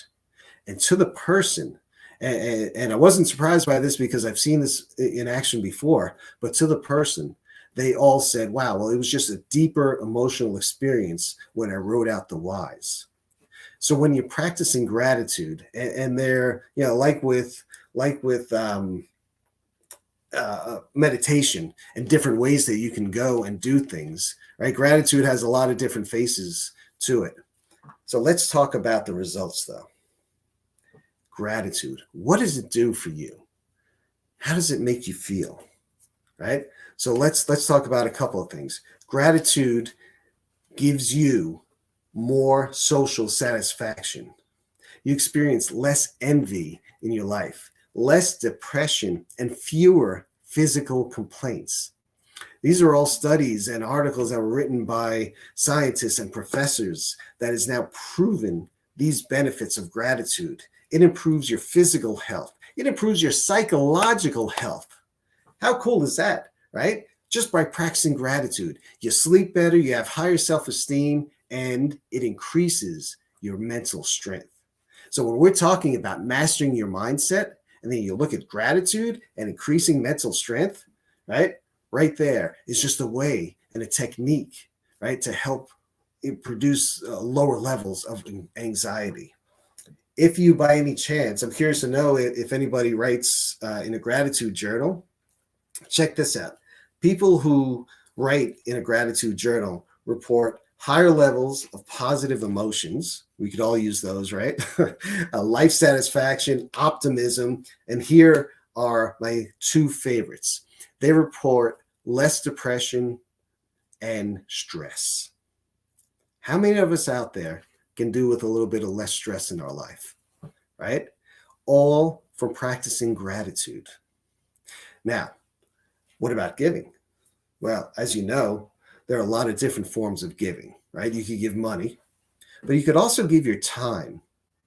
Speaker 21: And to the person, and I wasn't surprised by this because I've seen this in action before, but to the person, they all said, wow, well, it was just a deeper emotional experience when I wrote out the whys. So when you're practicing gratitude, and they're, like with meditation and different ways that you can go and do things, right? Gratitude has a lot of different faces to it. So let's talk about the results though. Gratitude, what does it do for you? How does it make you feel, right? So let's talk about a couple of things. Gratitude gives you more social satisfaction. You experience less envy in your life, less depression, and fewer physical complaints. These are all studies and articles that were written by scientists and professors that is now proven these benefits of gratitude. It improves your physical health. It improves your psychological health. How cool is that, right? Just by practicing gratitude, you sleep better, you have higher self-esteem, and it increases your mental strength. So when we're talking about mastering your mindset, and then you look at gratitude and increasing mental strength, right? Right there is just a way and a technique, right, to help it produce lower levels of anxiety. If you, by any chance, I'm curious to know if anybody writes in a gratitude journal, check this out. People who write in a gratitude journal report higher levels of positive emotions. We could all use those, right? Life satisfaction, optimism, and here are my 2 favorites. they report less depression and stress. How many of us out there can do with a little bit of less stress in our life, right? All from practicing gratitude. Now, what about giving? Well, as you know, there are a lot of different forms of giving, right? You could give money, but you could also give your time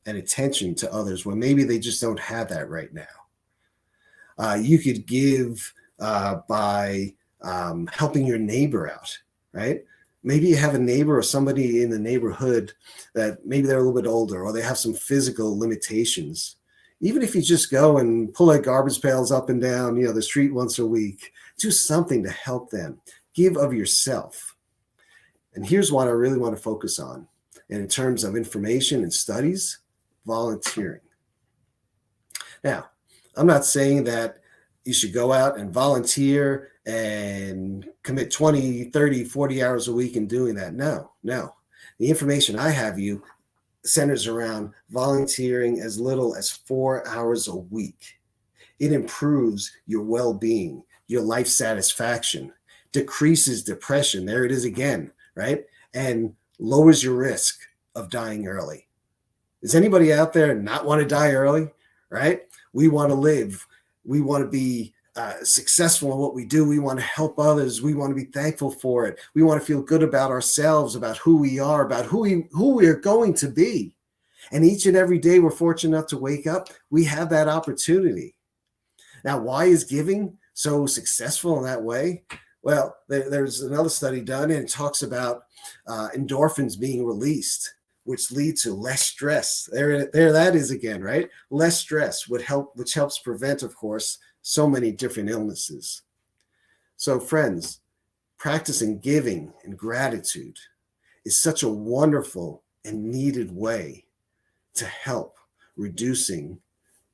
Speaker 21: and attention to others when maybe they just don't have that right now. You could give by helping your neighbor out, right? Maybe you have a neighbor or somebody in the neighborhood that maybe they're a little bit older or they have some physical limitations. Even if you just go and pull their garbage pails up and down, the street once a week, do something to help them. Give of yourself. And here's what I really want to focus on. And in terms of information and studies, volunteering. Now, I'm not saying that you should go out and volunteer and commit 20, 30, 40 hours a week in doing that. No. The information I have you centers around volunteering as little as 4 hours a week. It improves your well-being, your life satisfaction, decreases depression. There it is again, right? And lowers your risk of dying early. Does anybody out there not want to die early, right? We want to live. We want to be successful in what we do. We want to help others. We want to be thankful for it. We want to feel good about ourselves, about who we are, about who we are going to be. And each and every day we're fortunate enough to wake up, we have that opportunity. Now, why is giving so successful in that way? Well, there's another study done, and it talks about endorphins being released, which lead to less stress. There that is again, right? Less stress which helps prevent, of course, so many different illnesses. So friends, practicing giving and gratitude is such a wonderful and needed way to help reducing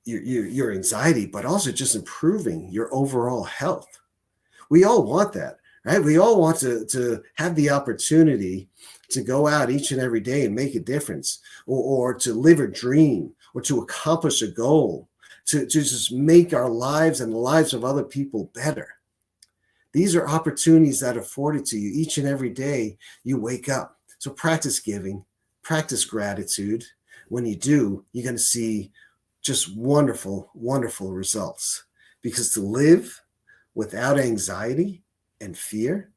Speaker 21: your anxiety, but also just improving your overall health. We all want that, right? We all want to have the opportunity to go out each and every day and make a difference, or to live a dream, or to accomplish a goal, to just make our lives and the lives of other people better. These are opportunities that are afforded to you each and every day you wake up. So practice giving, practice gratitude. When you do, you're going to see just wonderful, wonderful results. Because to live without anxiety and fear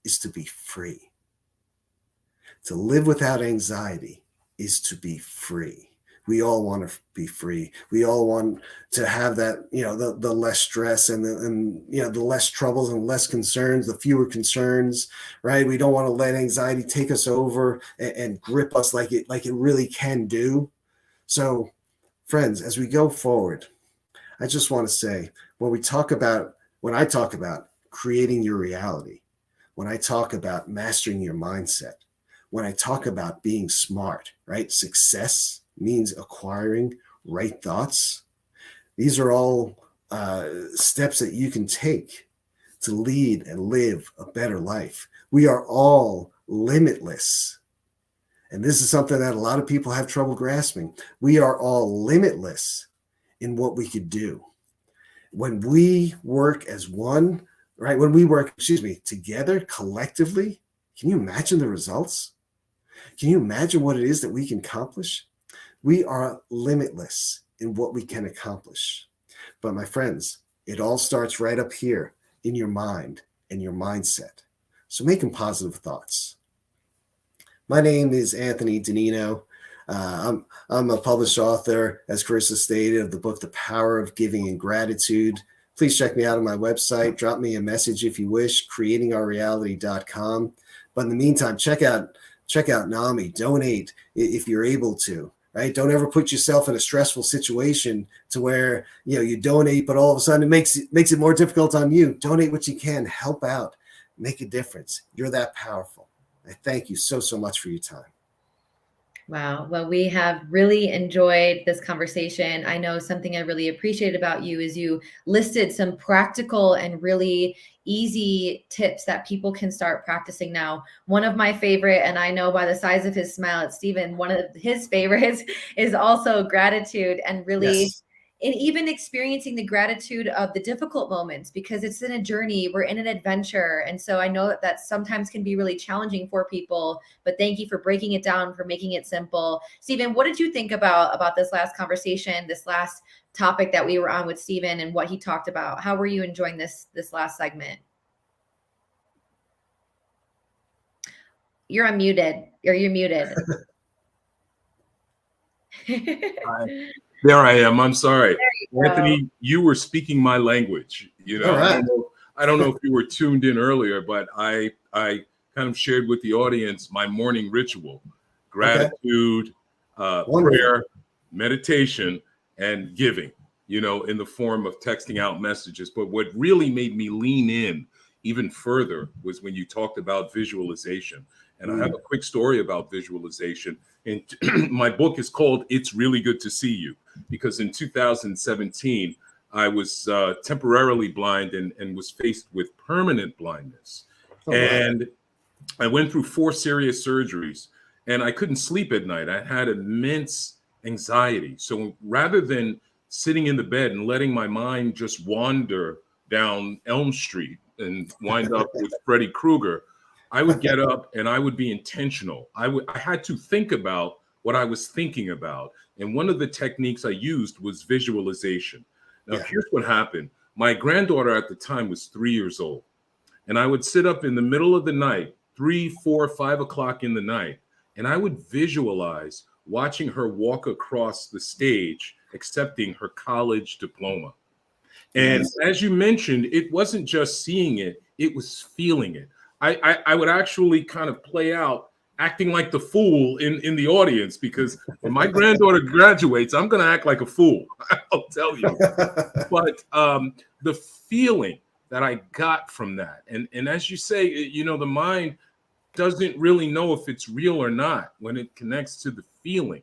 Speaker 21: is to be free. To live without anxiety is to be free. We all want to be free. We all want to have that, the less stress and the less troubles and less concerns, the fewer concerns, right? We don't want to let anxiety take us over and grip us like it really can do. So, friends, as we go forward, I just want to say, when I talk about creating your reality, when I talk about mastering your mindset, when I talk about being smart, right? Success means acquiring right thoughts. These are all steps that you can take to lead and live a better life. We are all limitless. And this is something that a lot of people have trouble grasping. We are all limitless in what we could do. When we work as one, right? When we work, together collectively, can you imagine the results? Can you imagine what it is that we can accomplish? We are limitless in what we can accomplish. But my friends, it all starts right up here in your mind and your mindset. So making positive thoughts. My name is Anthony Denino. I'm a published author, as Carissa stated, of the book, The Power of Giving and Gratitude. Please check me out on my website. Drop me a message if you wish, creatingourreality.com. But in the meantime, check out NAMI. Donate if you're able to. Right? Don't ever put yourself in a stressful situation to where you donate, but all of a sudden it makes it more difficult on you. Donate what you can, help out, make a difference. You're that powerful. I thank you so much for your time.
Speaker 3: Wow. Well, we have really enjoyed this conversation. I know something I really appreciate about you is you listed some practical and really easy tips that people can start practicing now. One of my favorite, and I know by the size of his smile at Stephen, one of his favorites is also gratitude, and really and even experiencing the gratitude of the difficult moments, because it's in a journey, we're in an adventure. And so I know that sometimes can be really challenging for people, but thank you for breaking it down, for making it simple. Stephen, what did you think about this last conversation, this last topic that we were on with Stephen and what he talked about? How were you enjoying this last segment? You're unmuted, or you're muted.
Speaker 2: There I am. I'm sorry. Anthony, you were speaking my language. You know,
Speaker 21: Right.
Speaker 2: I don't know if you were tuned in earlier, but I kind of shared with the audience my morning ritual: gratitude, prayer, meditation, and giving, you know, in the form of texting out messages. But what really made me lean in even further was when you talked about visualization. And I have a quick story about visualization. And my book is called It's Really Good to See You, because in 2017, I was temporarily blind and was faced with permanent blindness. And I went through 4 serious surgeries, and I couldn't sleep at night. I had immense anxiety. So rather than sitting in the bed and letting my mind just wander down Elm Street and wind up with Freddy Krueger, I would get up and I would be intentional. I had to think about what I was thinking about. And one of the techniques I used was visualization. Now, here's what happened. My granddaughter at the time was 3 years old. And I would sit up in the middle of the night, 3, 4, 5 o'clock in the night, and I would visualize watching her walk across the stage, accepting her college diploma. And as you mentioned, it wasn't just seeing it, it was feeling it. I would actually kind of play out acting like the fool in the audience, because when my granddaughter graduates, I'm going to act like a fool. I'll tell you. But the feeling that I got from that, and as you say, you know, the mind doesn't really know if it's real or not when it connects to the feeling.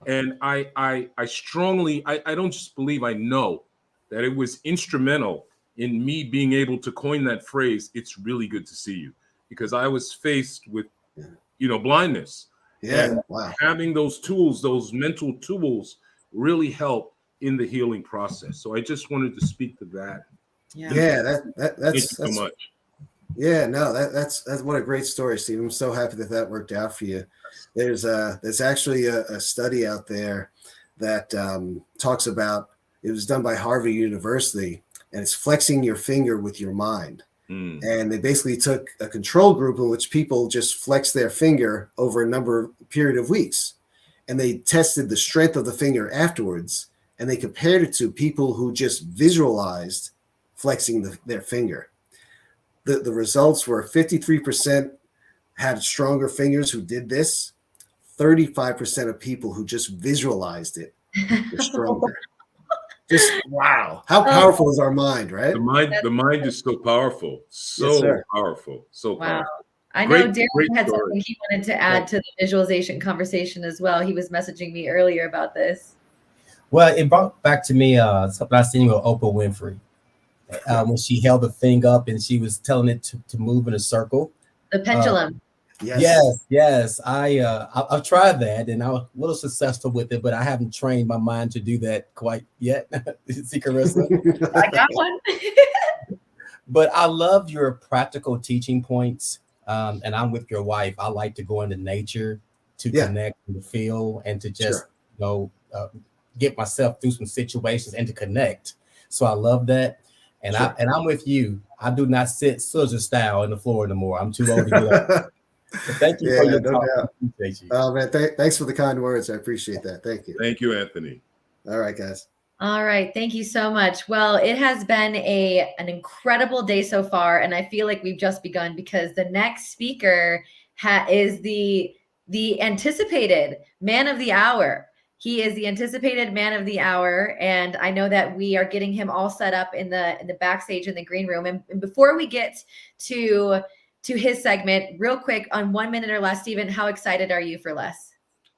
Speaker 2: And I strongly, I don't just believe, I know that it was instrumental in me being able to coin that phrase, "It's really good to see you," because I was faced with, you know, blindness. And having those tools, those mental tools, really help in the healing process. So I just wanted to speak to that.
Speaker 21: That's
Speaker 2: Thank you so much.
Speaker 21: Yeah, no, that's what a great story, Steve. I'm so happy that worked out for you. There's actually a study out there that talks about, it was done by Harvard University, and it's flexing your finger with your mind. And they basically took a control group in which people just flexed their finger over a period of weeks. And they tested the strength of the finger afterwards, and they compared it to people who just visualized flexing their finger. The results were 53% had stronger fingers who did this. 35% of people who just visualized it were stronger. Just wow. How powerful is our mind, right?
Speaker 2: The mind is so powerful. So powerful. So powerful.
Speaker 3: I know Darren had something he wanted to add to the visualization conversation as well. He was messaging me earlier about this.
Speaker 4: Well, it brought back to me something I seen with Oprah Winfrey. When she held the thing up and she was telling it to move in a circle.
Speaker 3: The pendulum.
Speaker 4: Yes. I've tried that and I was a little successful with it, but I haven't trained my mind to do that quite yet. See, Carissa?
Speaker 3: I got one.
Speaker 4: But I love your practical teaching points. And I'm with your wife. I like to go into nature to connect and to feel and to just get myself through some situations and to connect. So I love that. And I'm with you. I do not sit scissor style in the floor anymore. I'm too old to do that. Thank you for your talk.
Speaker 21: Oh man, thanks for the kind words. I appreciate that. Thank you.
Speaker 2: Thank you, Anthony.
Speaker 21: All right, guys.
Speaker 3: All right. Thank you so much. Well, it has been an incredible day so far, and I feel like we've just begun, because the next speaker is the anticipated man of the hour. He is the anticipated man of the hour, and I know that we are getting him all set up in the backstage in the green room. And before we get to his segment, real quick, on 1 minute or less, Stephen, how excited are you for Les?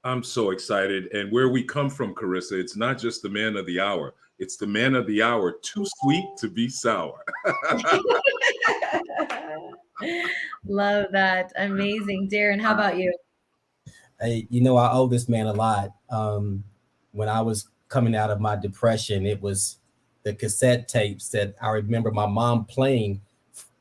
Speaker 2: I'm so excited. And where we come from, Carissa, it's not just the man of the hour. It's the man of the hour, too sweet to be sour.
Speaker 3: Love that. Amazing. Darren, how about you?
Speaker 4: Hey, you know, I owe this man a lot. When I was coming out of my depression. It was the cassette tapes that I remember my mom playing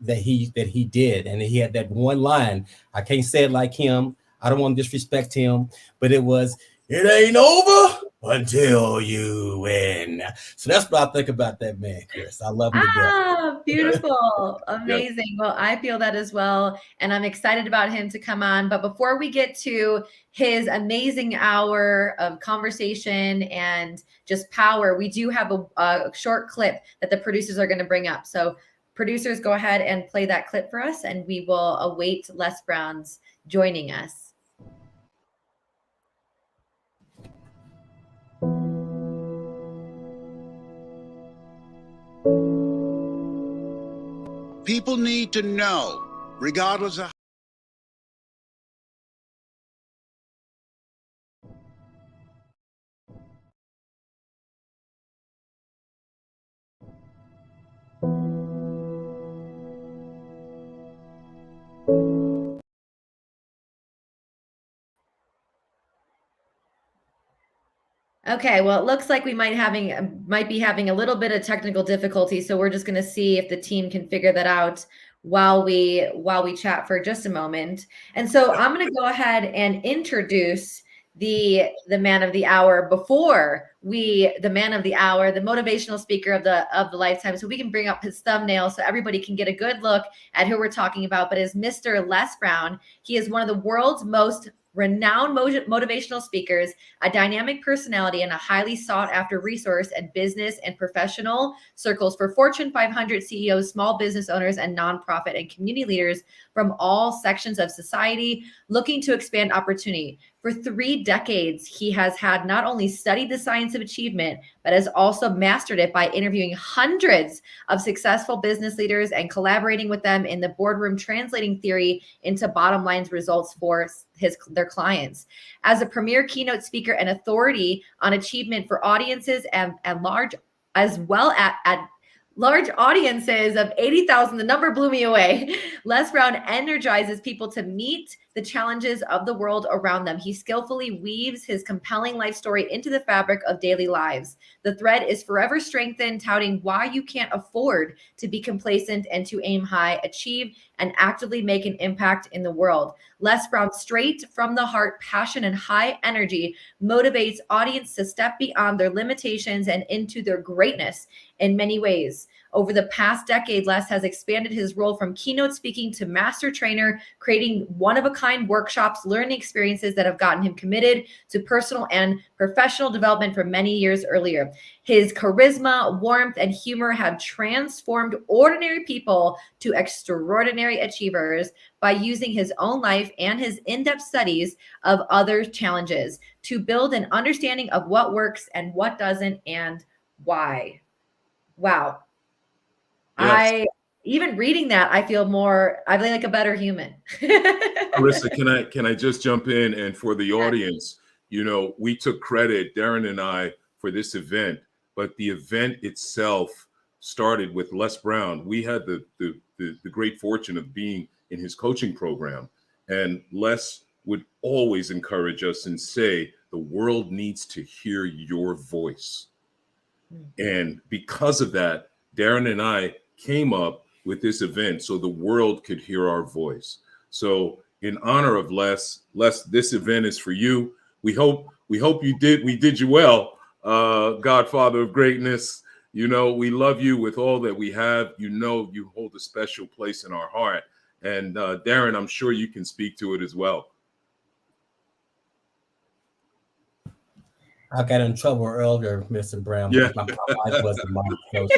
Speaker 4: that he did. And he had that one line. I can't say it like him. I don't want to disrespect him, but it was, "It ain't over until you win." So that's what I think about that man, Chris. I love him to death.
Speaker 3: Ah, beautiful. Amazing. Well, I feel that as well. And I'm excited about him to come on. But before we get to his amazing hour of conversation and just power, we do have a short clip that the producers are going to bring up. So producers, go ahead and play that clip for us, and we will await Les Brown's joining us.
Speaker 1: People need to know, regardless of
Speaker 3: Okay, well, it looks like we might be having a little bit of technical difficulty, so we're just going to see if the team can figure that out while we chat for just a moment. And so I'm going to go ahead and introduce the man of the hour before the man of the hour, the motivational speaker of the lifetime, so we can bring up his thumbnail so everybody can get a good look at who we're talking about. But is Mr. Les Brown. He is one of the world's most renowned motivational speakers, a dynamic personality, and a highly sought after resource in business and professional circles for Fortune 500 CEOs, small business owners, and nonprofit and community leaders from all sections of society looking to expand opportunity. For 3 decades, he has had not only studied the science of achievement, but has also mastered it by interviewing hundreds of successful business leaders and collaborating with them in the boardroom, translating theory into bottom line results for their clients. As a premier keynote speaker and authority on achievement for audiences and large, as well at large audiences of 80,000, the number blew me away. Les Brown energizes people to meet the challenges of the world around them. He skillfully weaves his compelling life story into the fabric of daily lives. The thread is forever strengthened, touting why you can't afford to be complacent and to aim high, achieve, and actively make an impact in the world. Les Brown, straight from the heart, passion, and high energy motivates audience to step beyond their limitations and into their greatness in many ways. Over the past decade, Les has expanded his role from keynote speaking to master trainer, creating one-of-a-kind workshops, learning experiences that have gotten him committed to personal and professional development for many years earlier. His charisma, warmth, and humor have transformed ordinary people to extraordinary achievers by using his own life and his in-depth studies of other challenges to build an understanding of what works and what doesn't and why. Wow. Yes. Even reading that, I feel like a better human.
Speaker 2: Carissa, can I just jump in? And for the audience, we took credit, Darren and I, for this event, but the event itself started with Les Brown. We had the great fortune of being in his coaching program, and Les would always encourage us and say, the world needs to hear your voice. And because of that, Darren and I came up with this event so the world could hear our voice. So in honor of Les, this event is for you. We hope we did you well, Godfather of greatness. We love you with all that we have. You hold a special place in our heart. And Darren, I'm sure you can speak to it as well.
Speaker 4: I got in trouble earlier, Mr. Brown.
Speaker 2: Yeah.
Speaker 4: My wife wasn't my coach.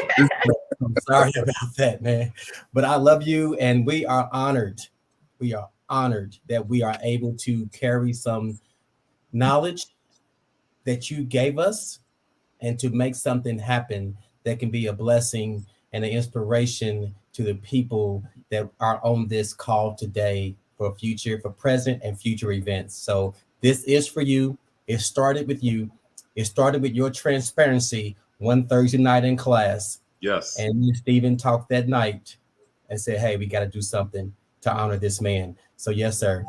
Speaker 4: I'm sorry about that, man. But I love you, and we are honored. We are honored that we are able to carry some knowledge that you gave us and to make something happen that can be a blessing and an inspiration to the people that are on this call today for present and future events. So this is for you. It started with you. It started with your transparency one Thursday night in class.
Speaker 2: Yes.
Speaker 4: And me and Stephen talked that night and said, hey, we got to do something to honor this man. So yes, sir.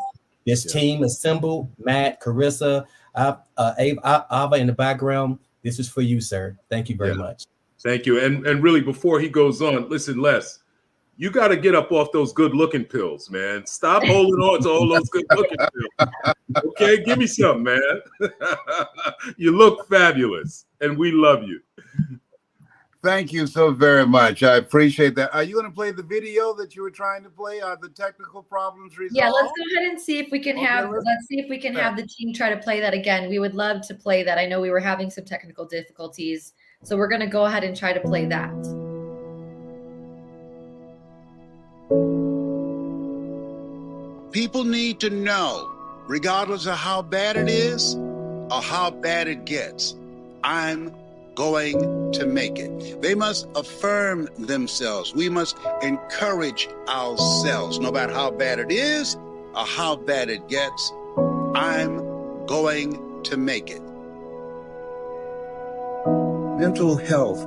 Speaker 4: This team assembled, Matt, Carissa, Ava in the background. This is for you, sir. Thank you very much.
Speaker 2: Thank you. And really, before he goes on, listen, Les, you got to get up off those good-looking pills, man. Stop holding on to all those good-looking pills. Okay, give me some, man. You look fabulous, and we love you.
Speaker 1: Thank you so very much. I appreciate that. Are you going to play the video that you were trying to play? Are the technical problems resolved?
Speaker 3: Yeah, let's go ahead and see if we can have the team try to play that again. We would love to play that. I know we were having some technical difficulties, so we're going to go ahead and try to play that.
Speaker 1: People need to know, regardless of how bad it is or how bad it gets, I'm going to make it. They must affirm themselves. We must encourage ourselves. No matter how bad it is or how bad it gets, I'm going to make it. Mental health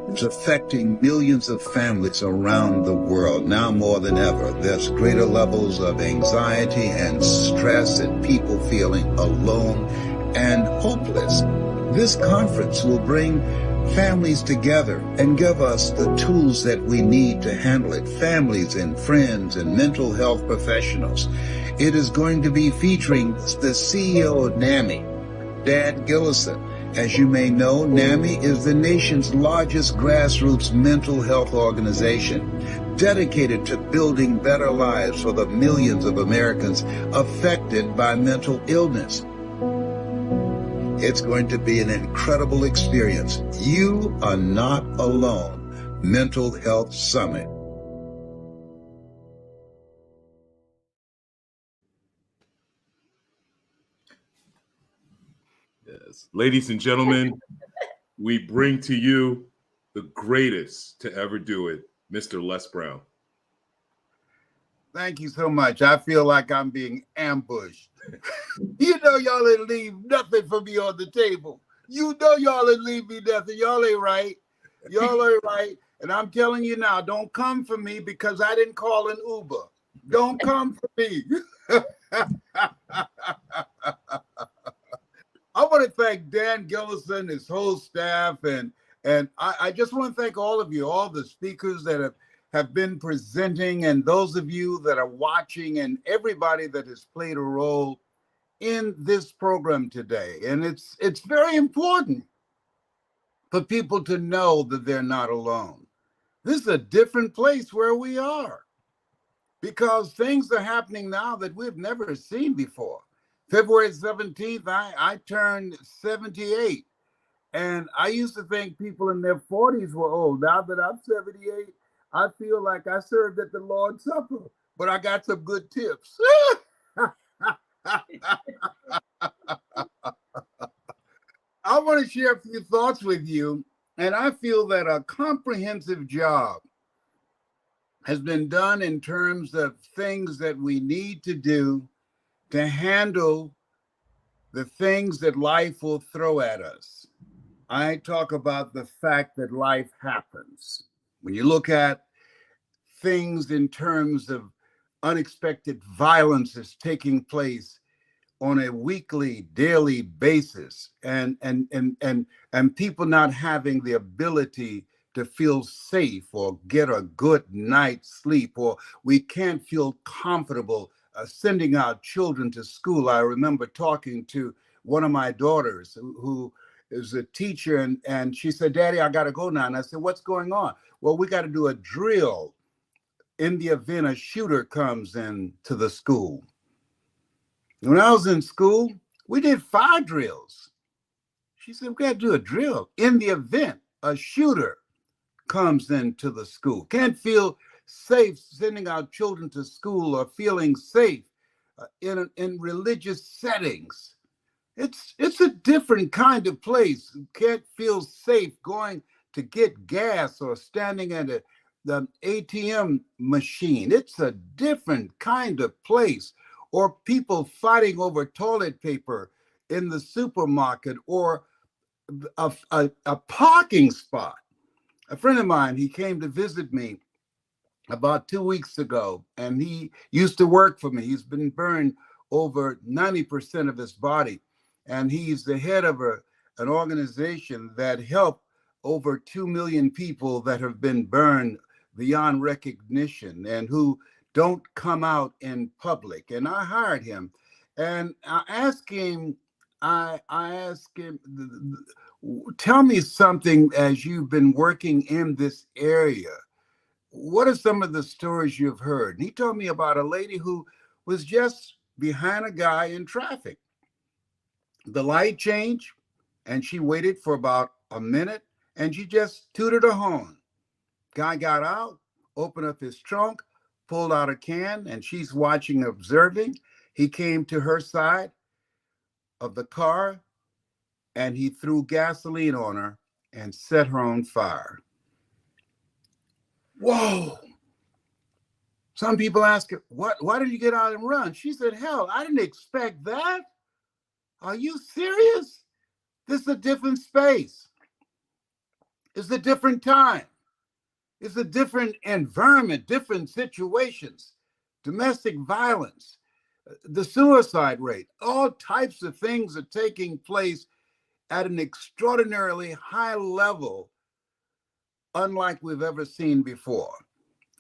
Speaker 1: is affecting millions of families around the world. Now more than ever, there's greater levels of anxiety and stress and people feeling alone and hopeless. This conference will bring families together and give us the tools that we need to handle it. Families and friends and mental health professionals. It is going to be featuring the CEO of NAMI, Dan Gillison. As you may know, NAMI is the nation's largest grassroots mental health organization, dedicated to building better lives for the millions of Americans affected by mental illness. It's going to be an incredible experience. You are not alone. Mental Health Summit.
Speaker 2: Yes. Ladies and gentlemen, we bring to you the greatest to ever do it, Mr. Les Brown.
Speaker 1: Thank you so much. I feel like I'm being ambushed. You know y'all ain't leave nothing for me on the table. You know y'all ain't leave me nothing. Y'all ain't right. Y'all ain't right. And I'm telling you now, don't come for me because I didn't call an Uber. Don't come for me. I want to thank Dan Gillison, his whole staff, and I just want to thank all of you, all the speakers that have been presenting, and those of you that are watching, and everybody that has played a role in this program today. And it's very important for people to know that they're not alone. This is a different place where we are, because things are happening now that we've never seen before. February 17th, I turned 78. And I used to think people in their 40s were old. Now that I'm 78, I feel like I served at the Lord's Supper, but I got some good tips. I want to share a few thoughts with you, and I feel that a comprehensive job has been done in terms of things that we need to do to handle the things that life will throw at us. I talk about the fact that life happens. When you look at things in terms of unexpected violence is taking place on a weekly, daily basis, and people not having the ability to feel safe or get a good night's sleep, or we can't feel comfortable sending our children to school. I remember talking to one of my daughters who is a teacher, and she said, "Daddy, I got to go now." And I said, "What's going on?" "Well, we got to do a drill in the event a shooter comes into the school." When I was in school, we did fire drills. She said, "We got to do a drill in the event a shooter comes into the school." Can't feel safe sending our children to school or feeling safe in religious settings. It's a different kind of place. You can't feel safe going to get gas or standing at the ATM machine. It's a different kind of place. Or people fighting over toilet paper in the supermarket, or a parking spot. A friend of mine, he came to visit me about 2 weeks ago, and he used to work for me. He's been burned over 90% of his body, and he's the head of an organization that helped over 2 million people that have been burned beyond recognition and who don't come out in public. And I hired him, and I asked him, tell me something as you've been working in this area. What are some of the stories you've heard? And he told me about a lady who was just behind a guy in traffic. The light changed, and she waited for about a minute, and she just tooted her horn. Guy got out, opened up his trunk, pulled out a can, and she's watching, observing. He came to her side of the car, and he threw gasoline on her and set her on fire. Whoa. Some people ask her, why did you get out and run? She said, hell, I didn't expect that. Are you serious? This is a different space. It's a different time. It's a different environment, different situations, domestic violence, the suicide rate, all types of things are taking place at an extraordinarily high level, unlike we've ever seen before.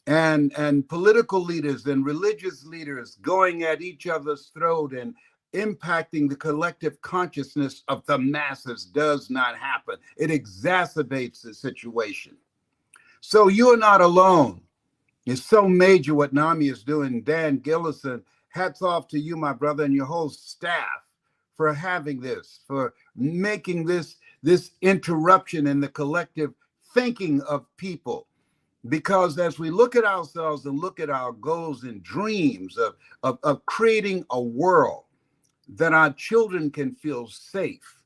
Speaker 1: And political leaders and religious leaders going at each other's throat and impacting the collective consciousness of the masses does not happen. It exacerbates the situation. So you're not alone. It's so major what NAMI is doing. Dan Gillison, hats off to you, my brother, and your whole staff for having this, for making this interruption in the collective thinking of people. Because as we look at ourselves and look at our goals and dreams of creating a world that our children can feel safe,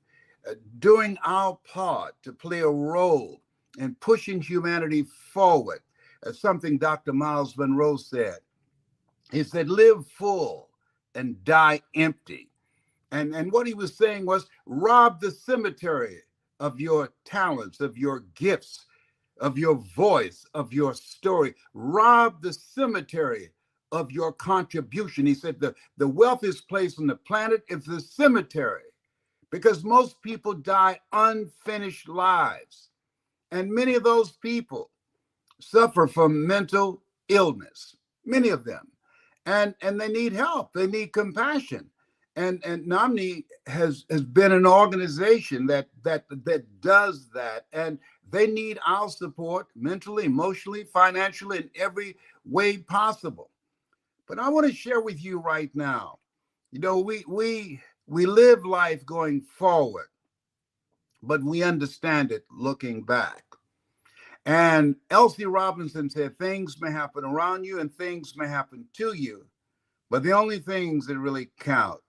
Speaker 1: doing our part to play a role in pushing humanity forward, as something Dr. Miles Monroe said. He said, live full and die empty. And what he was saying was, rob the cemetery of your talents, of your gifts, of your voice, of your story. Rob the cemetery of your contribution. He said the wealthiest place on the planet is the cemetery, because most people die unfinished lives. And many of those people suffer from mental illness, many of them. And they need help, they need compassion. And NAMI has been an organization that does that. And they need our support mentally, emotionally, financially, in every way possible. But I want to share with you right now, you know, we live life going forward, but we understand it looking back. And Elsie Robinson said, things may happen around you and things may happen to you, but the only things that really count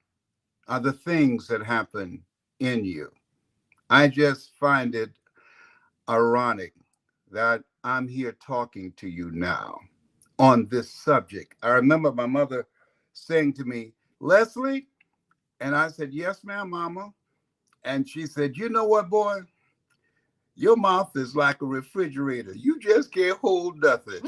Speaker 1: are the things that happen in you. I just find it ironic that I'm here talking to you now on this subject. I remember my mother saying to me, Leslie, and I said, yes, ma'am, mama. And she said, you know what, boy? Your mouth is like a refrigerator. You just can't hold nothing.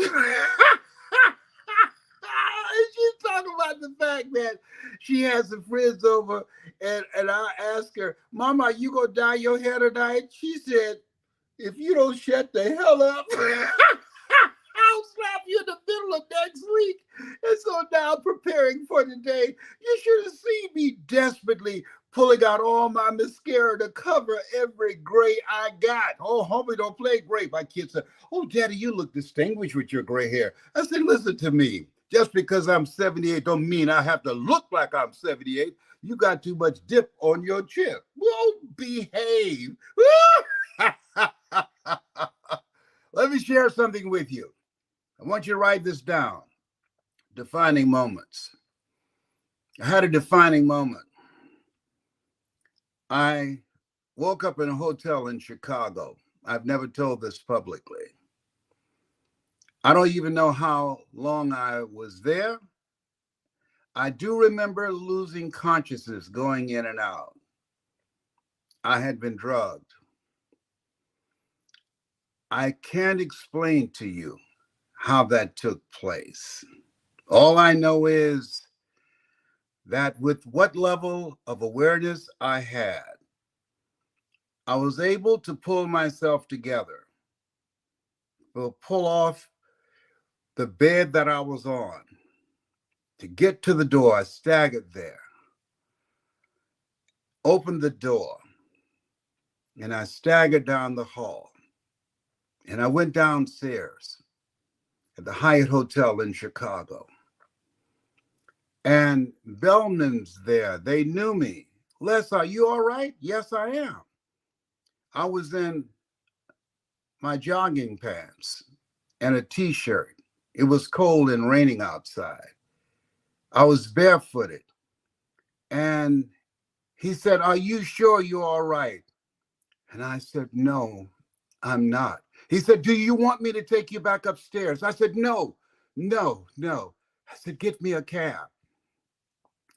Speaker 1: She's talking about the fact that she has some friends over, and I asked her, Mama, are you going to dye your hair tonight? She said, if you don't shut the hell up, I'll slap you in the middle of next week. And so now preparing for today, you should have seen me desperately pulling out all my mascara to cover every gray I got. Oh, homie, don't play gray. My kids said, oh, Daddy, you look distinguished with your gray hair. I said, listen to me. Just because I'm 78 don't mean I have to look like I'm 78. You got too much dip on your chip. Well, behave. Let me share something with you. I want you to write this down. Defining moments. I had a defining moment. I woke up in a hotel in Chicago. I've never told this publicly. I don't even know how long I was there. I do remember losing consciousness, going in and out. I had been drugged. I can't explain to you how that took place. All I know is that with what level of awareness I had, I was able to pull myself together, pull off the bed that I was on. To get to the door, I staggered there, opened the door, and I staggered down the hall. And I went downstairs at the Hyatt Hotel in Chicago. And Bellman's there. They knew me. Les, are you all right? Yes, I am. I was in my jogging pants and a t-shirt. It was cold and raining outside. I was barefooted. And he said, "Are you sure you're all right?" And I said, "No, I'm not." He said, "Do you want me to take you back upstairs?" I said, "No, no, no." I said, "Get me a cab."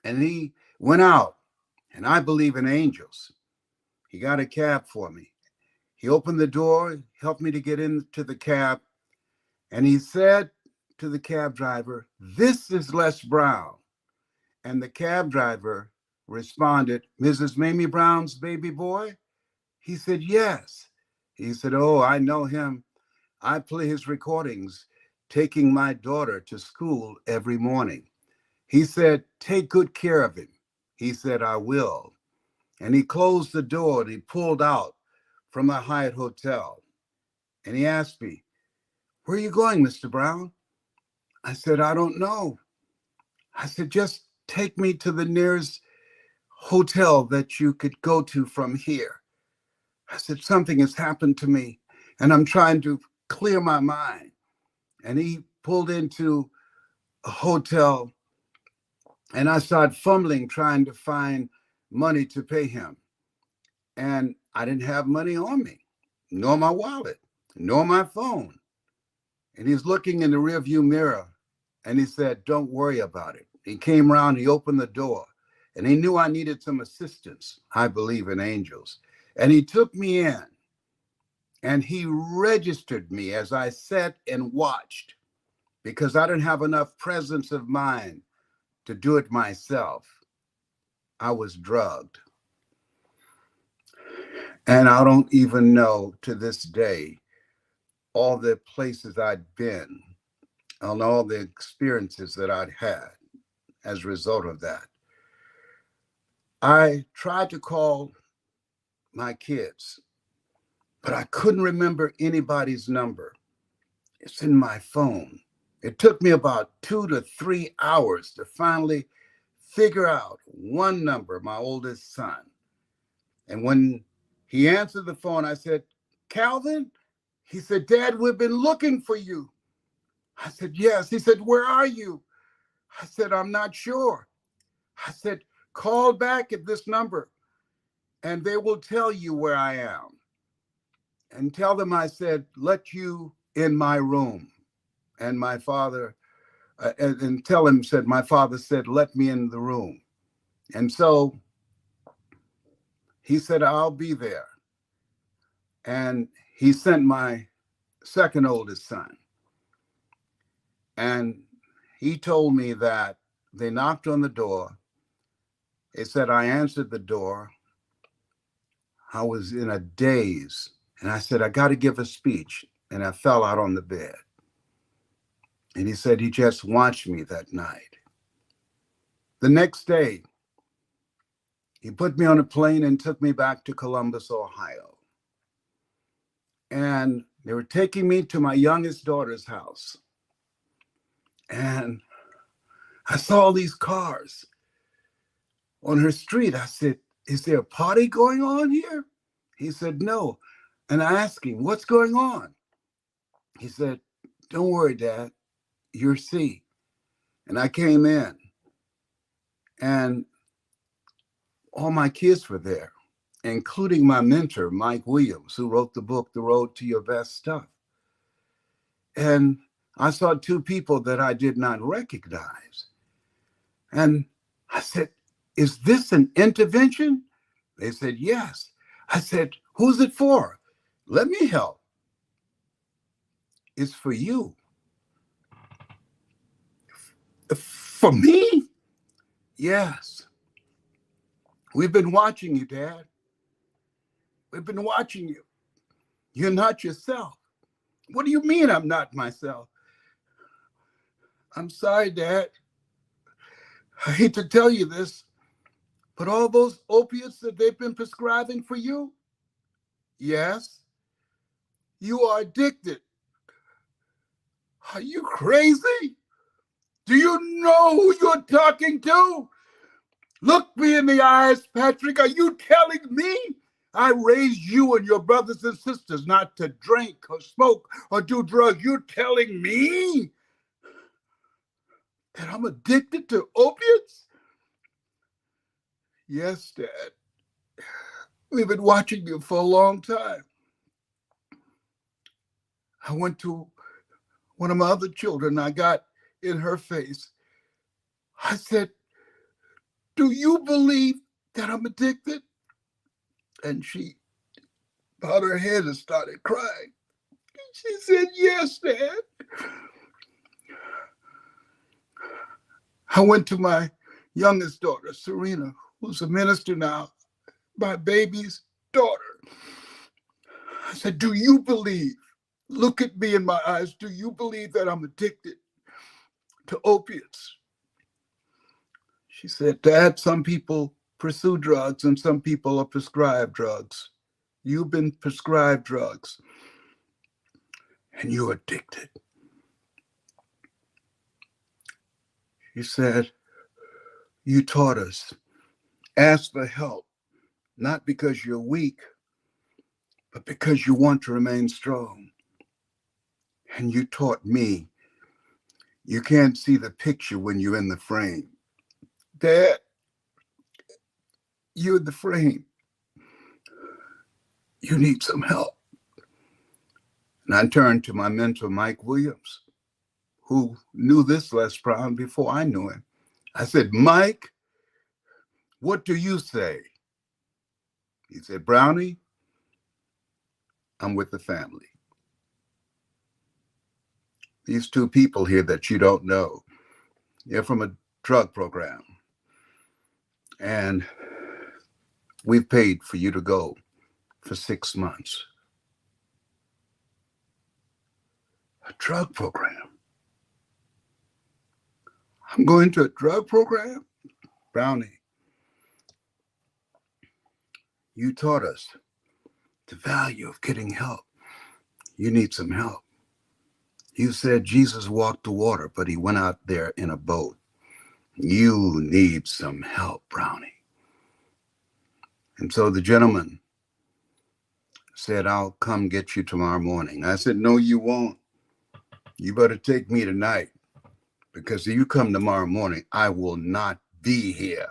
Speaker 1: And he went out, and I believe in angels. He got a cab for me. He opened the door, helped me to get into the cab, and he said to the cab driver, "This is Les Brown." And the cab driver responded, "Mrs. Mamie Brown's baby boy?" He said, "Yes." He said, "Oh, I know him. I play his recordings, taking my daughter to school every morning." He said, "Take good care of him." He said, "I will." And he closed the door and he pulled out from the Hyatt Hotel. And he asked me, "Where are you going, Mr. Brown?" I said, "I don't know." I said, "Just take me to the nearest hotel that you could go to from here." I said, "Something has happened to me and I'm trying to clear my mind." And he pulled into a hotel and I started fumbling, trying to find money to pay him. And I didn't have money on me, nor my wallet, nor my phone. And he's looking in the rearview mirror and he said, "Don't worry about it." He came around, he opened the door, and he knew I needed some assistance. I believe in angels. And he took me in and he registered me as I sat and watched, because I didn't have enough presence of mind to do it myself. I was drugged. And I don't even know to this day all the places I'd been and all the experiences that I'd had as a result of that. I tried to call my kids, but I couldn't remember anybody's number. It's in my phone. It took me about 2 to 3 hours to finally figure out one number, my oldest son. And when he answered the phone, I said, "Calvin?" He said, "Dad, we've been looking for you." I said, "Yes." He said, "Where are you?" I said, "I'm not sure." I said, "Call back at this number and they will tell you where I am. And tell them I said, let you in my room." And my father, and tell him, said, my father said, "Let me in the room." And so he said, "I'll be there." And he sent my second oldest son. And he told me that they knocked on the door. They said I answered the door. I was in a daze. And I said, "I got to give a speech." And I fell out on the bed. And he said he just watched me that night. The next day, he put me on a plane and took me back to Columbus, Ohio. And they were taking me to my youngest daughter's house. And I saw these cars on her street. I said, "Is there a party going on here?" He said, "No." And I asked him, "What's going on?" He said, "Don't worry, Dad, you're C." And I came in and all my kids were there, including my mentor, Mike Williams, who wrote the book, The Road to Your Best Stuff. And I saw two people that I did not recognize. And I said, "Is this an intervention?" They said, "Yes." I said, "Who's it for?" "Let me help." "It's for you." "For me?" "Yes. We've been watching you, Dad. We've been watching you. You're not yourself. What do you mean I'm not myself? I'm sorry, Dad. I hate to tell you this, but all those opiates that they've been prescribing for you, yes, you are addicted. Are you crazy? Do you know who you're talking to? Look me in the eyes, Patrick. Are you telling me I raised you and your brothers and sisters not to drink or smoke or do drugs? You're telling me that I'm addicted to opiates? Yes, Dad. We've been watching you for a long time. I went to one of my other children. I got in her face. I said, do you believe that I'm addicted? And she bowed her head and started crying. She said, yes, Dad. I went to my youngest daughter, Serena, who's a minister now, my baby's daughter. I said, do you believe, look at me in my eyes, do you believe that I'm addicted to opiates? She said, Dad, some people pursue drugs and some people are prescribed drugs. You've been prescribed drugs and you're addicted. She said, you taught us, ask for help, not because you're weak, but because you want to remain strong. And you taught me, you can't see the picture when you're in the frame. Dad, you're in the frame. You need some help. And I turned to my mentor, Mike Williams, who knew this Les Brown before I knew him. I said, Mike, what do you say? He said, Brownie, I'm with the family. These two people here that you don't know, they're from a drug program. And we've paid for you to go for 6 months. A drug program. I'm going to a drug program? Brownie, you taught us the value of getting help. You need some help. You said Jesus walked the water, but he went out there in a boat. You need some help, Brownie. And so the gentleman said, I'll come get you tomorrow morning. I said, no, you won't. You better take me tonight, because if you come tomorrow morning, I will not be here.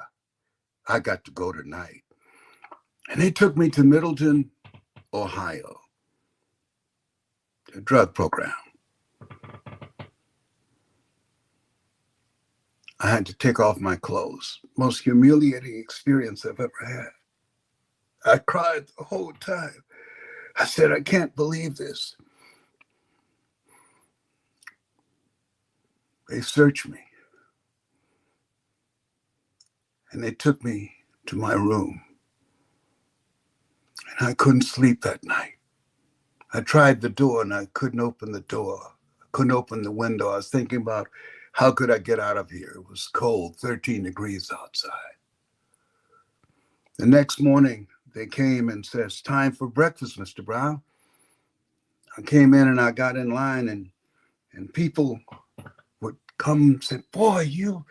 Speaker 1: I got to go tonight. And they took me to Middleton, Ohio, a drug program. I had to take off my clothes. Most humiliating experience I've ever had. I cried the whole time. I said, I can't believe this. They searched me. And they took me to my room. And I couldn't sleep that night. I tried the door and I couldn't open the door. I couldn't open the window. I was thinking about how could I get out of here? It was cold, 13 degrees outside. The next morning, they came and said, it's time for breakfast, Mr. Brown. I came in and I got in line and people would come and say, boy, you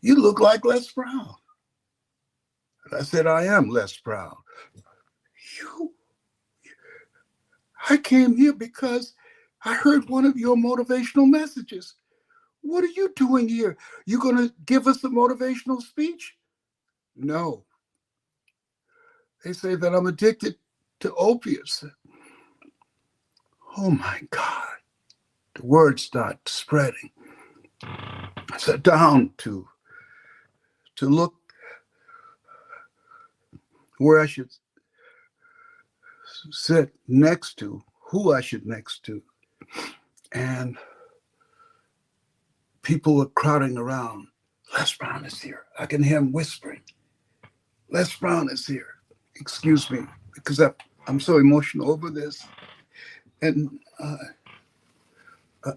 Speaker 1: look like Les Brown. And I said, I am Les Brown. I came here because I heard one of your motivational messages. What are you doing here? You going to give us a motivational speech? No. They say that I'm addicted to opiates. Oh my God. The words start spreading. I sat down to look where I should sit next to, who I should next to. And people were crowding around. Les Brown is here. I can hear him whispering. Les Brown is here. Excuse me, because I'm so emotional over this. And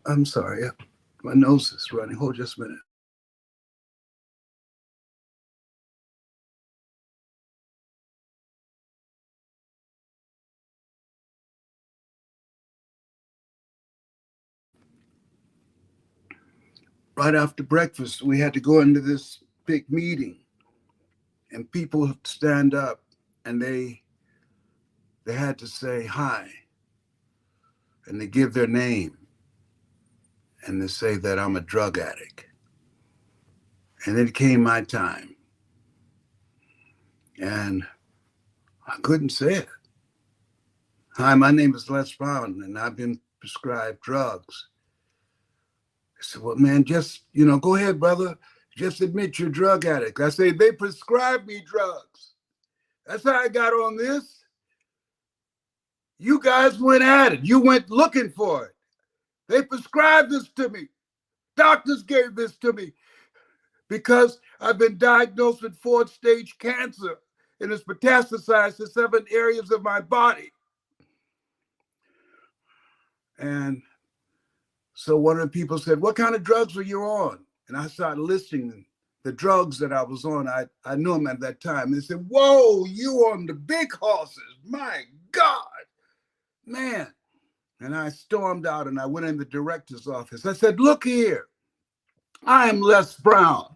Speaker 1: I'm sorry, my nose is running. Hold just a minute. Right after breakfast, we had to go into this big meeting, and people stand up, and they had to say hi, and they give their name, and they say that I'm a drug addict. And then it came my time, and I couldn't say it. Hi, my name is Les Brown, and I've been prescribed drugs. I said, well, man, just, go ahead, brother. Just admit you're a drug addict. I say, they prescribed me drugs. That's how I got on this. You guys went at it. You went looking for it. They prescribed this to me. Doctors gave this to me because I've been diagnosed with 4th-stage cancer and it's metastasized to 7 areas of my body. And so one of the people said, what kind of drugs were you on? And I started listing the drugs that I was on. I knew them at that time. And they said, whoa, you on the big horses. My God, man. And I stormed out and I went in the director's office. I said, look here, I'm Les Brown.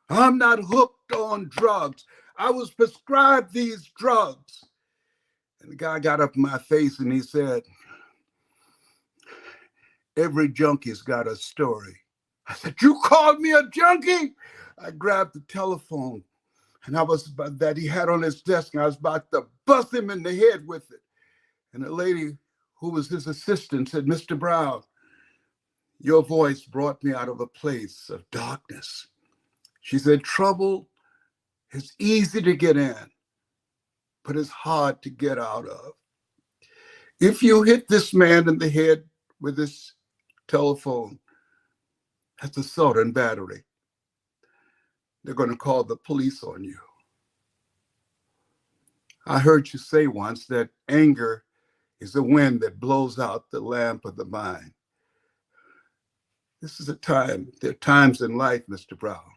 Speaker 1: I'm not hooked on drugs. I was prescribed these drugs. And the guy got up in my face and he said, every junkie's got a story. I said, you called me a junkie? I grabbed the telephone and that he had on his desk, and I was about to bust him in the head with it. And the lady who was his assistant said, Mr. Brown, your voice brought me out of a place of darkness. She said, trouble is easy to get in, but it's hard to get out of. If you hit this man in the head with this telephone, that's assault and battery. They're going to call the police on you. I heard you say once that anger is the wind that blows out the lamp of the mind. This is a time, there are times in life, Mr. Brown,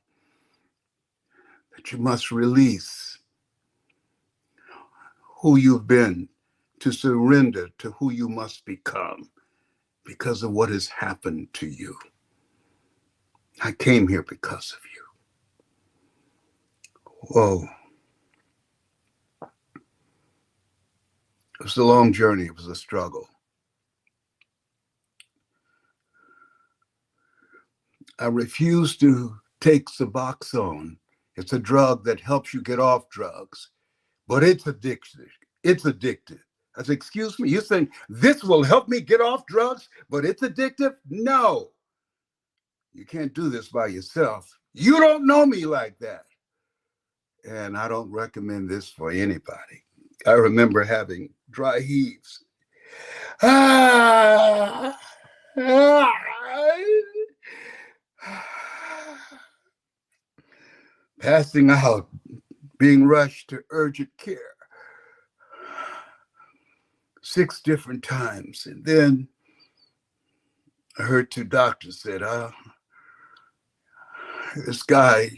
Speaker 1: that you must release who you've been to surrender to who you must become because of what has happened to you. I came here because of you. Whoa. It was a long journey. It was a struggle. I refuse to take Suboxone. It's a drug that helps you get off drugs, but it's addictive. It's addictive. I said, excuse me, you're saying this will help me get off drugs, but it's addictive? No. You can't do this by yourself. You don't know me like that. And I don't recommend this for anybody. I remember having dry heaves. Passing out, being rushed to urgent care 6 different times. And then I heard 2 doctors said, this guy,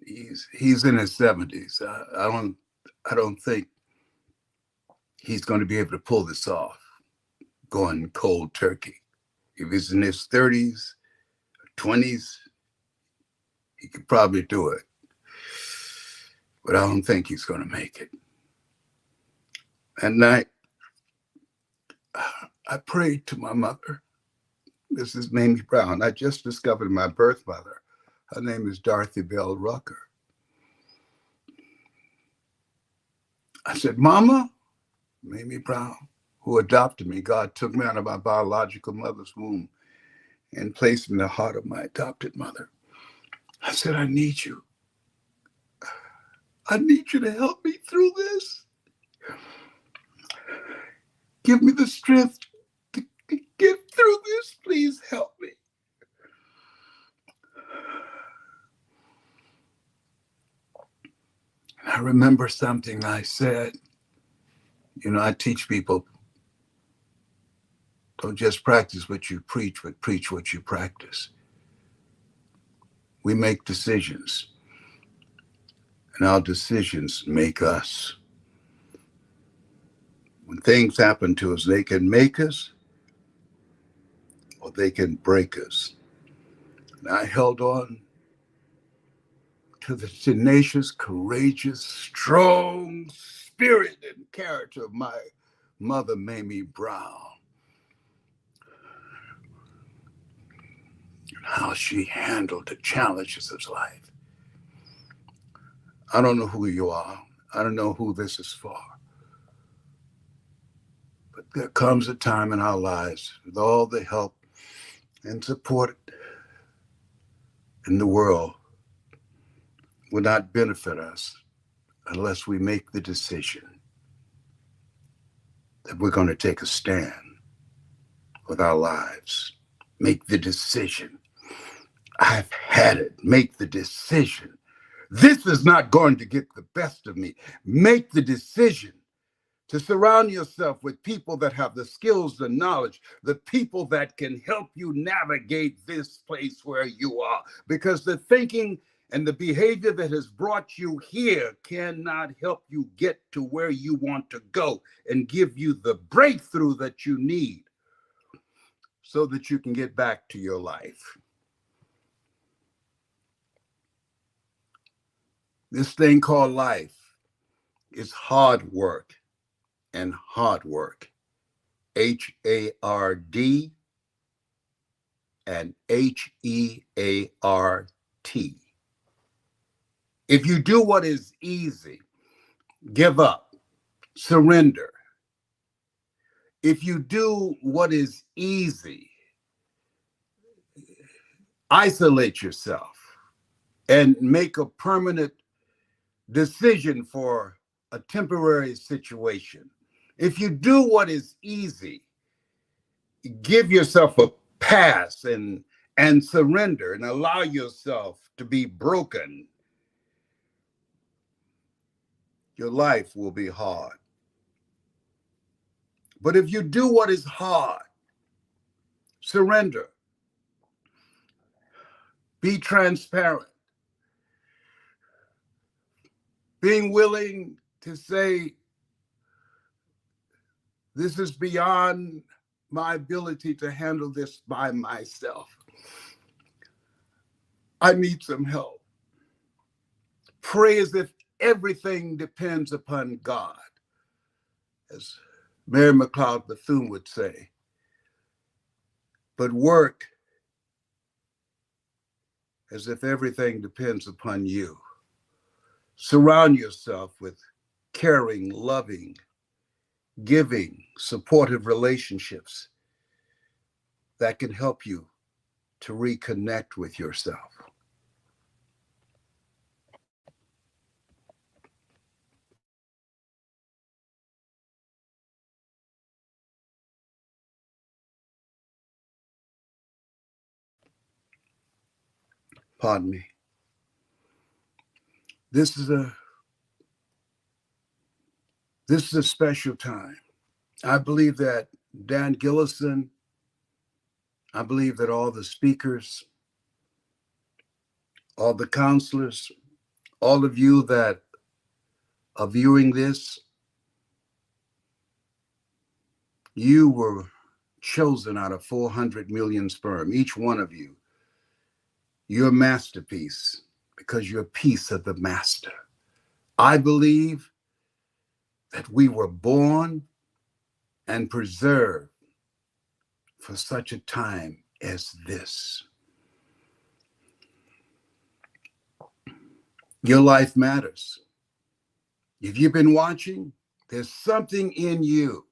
Speaker 1: he's in his 70s. I don't think he's going to be able to pull this off, going cold turkey. If he's in his 30s, 20s, he could probably do it. But I don't think he's going to make it. At night, I prayed to my mother. This is Mamie Brown. I just discovered my birth mother. Her name is Dorothy Bell Rucker. I said, Mama, Mamie Brown, who adopted me, God took me out of my biological mother's womb and placed me in the heart of my adopted mother. I said, I need you. I need you to help me through this. Give me the strength to get through this. Please help me. And I remember something I said. You know, I teach people, don't just practice what you preach, but preach what you practice. We make decisions, and our decisions make us. When things happen to us, they can make us or they can break us. And I held on to the tenacious, courageous, strong spirit and character of my mother, Mamie Brown. And how she handled the challenges of life. I don't know who you are. I don't know who this is for. But there comes a time in our lives with all the help and support in the world will not benefit us unless we make the decision that we're going to take a stand with our lives. Make the decision. I've had it. Make the decision. This is not going to get the best of me. Make the decision to surround yourself with people that have the skills, the knowledge, the people that can help you navigate this place where you are. Because the thinking and the behavior that has brought you here cannot help you get to where you want to go and give you the breakthrough that you need so that you can get back to your life. This thing called life is hard work. And hard work, H-A-R-D and H-E-A-R-T. If you do what is easy, give up, surrender. If you do what is easy, isolate yourself and make a permanent decision for a temporary situation. If you do what is easy, give yourself a pass and surrender and allow yourself to be broken, your life will be hard. But if you do what is hard, surrender, be transparent, being willing to say, this is beyond my ability to handle this by myself. I need some help. Pray as if everything depends upon God, as Mary McLeod Bethune would say. But work as if everything depends upon you. Surround yourself with caring, loving, giving, supportive relationships that can help you to reconnect with yourself. Pardon me. This is a special time. I believe that Dan Gillison, I believe that all the speakers, all the counselors, all of you that are viewing this, you were chosen out of 400 million sperm, each one of you. You're a masterpiece because you're a piece of the master. I believe that we were born and preserved for such a time as this. Your life matters. If you've been watching, there's something in you,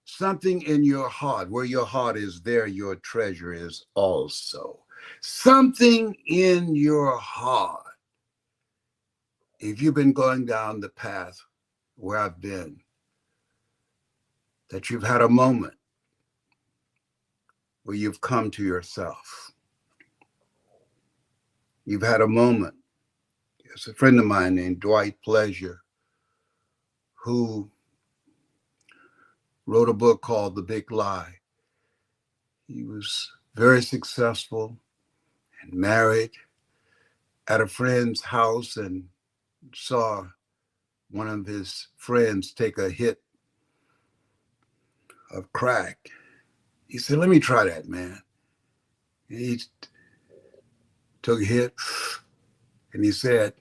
Speaker 1: something in your heart. Where your heart is, there your treasure is also. Something in your heart. If you've been going down the path where I've been, that you've had a moment where you've come to yourself. You've had a moment There's a friend of mine named Dwight Pleasure who wrote a book called The Big Lie. He was very successful and married at a friend's house and saw one of his friends take a hit of crack. He said, let me try that, man. And he took a hit and he said,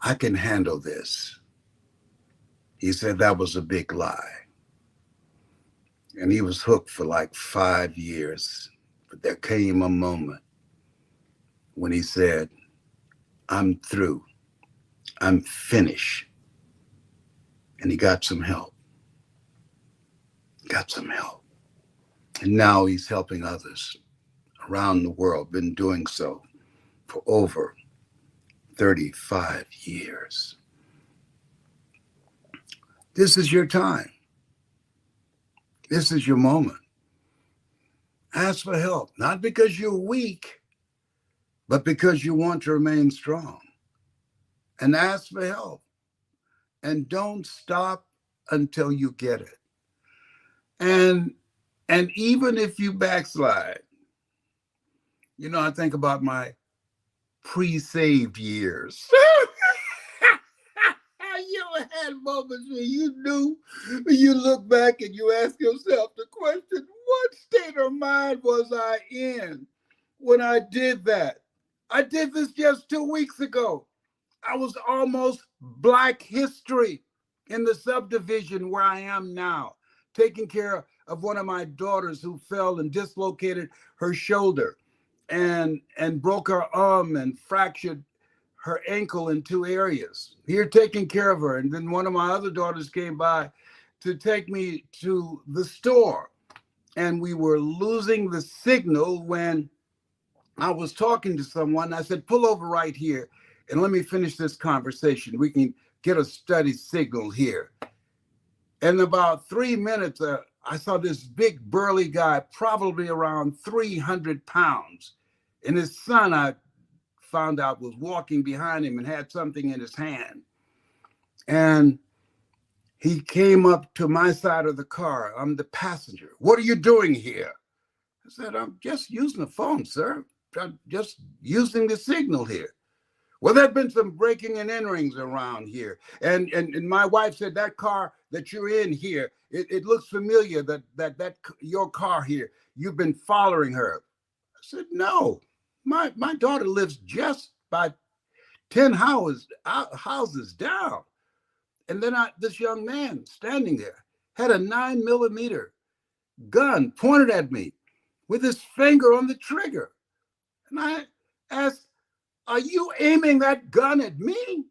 Speaker 1: I can handle this. He said that was a big lie. And he was hooked for like 5 years. But there came a moment when he said, I'm through. I'm finished. And he got some help. Got some help. And now he's helping others around the world, been doing so for over 35 years. This is your time. This is your moment. Ask for help, not because you're weak, but because you want to remain strong. And ask for help. And don't stop until you get it. And even if you backslide, you know, I think about my pre-saved years. You ever had moments where you knew, when you look back and you ask yourself the question, what state of mind was I in when I did that? I did this just 2 weeks ago. I was almost Black History in the subdivision where I am now, taking care of one of my daughters who fell and dislocated her shoulder and broke her arm and fractured her ankle in 2 areas. Here taking care of her. And then one of my other daughters came by to take me to the store. And we were losing the signal when I was talking to someone. I said, pull over right here and let me finish this conversation. We can get a steady signal here. And about 3 minutes, I saw this big burly guy, probably around 300 pounds. And his son, I found out, was walking behind him and had something in his hand. And he came up to my side of the car. I'm the passenger. What are you doing here? I said, I'm just using the phone, sir. I'm just using the signal here. Well, there have been some breaking and enterings around here. And my wife said, that car that you're in here, it looks familiar, that your car here, you've been following her. I said, no, my daughter lives just by 10 houses down. And then this young man standing there had a 9mm gun pointed at me with his finger on the trigger. And I asked, are you aiming that gun at me?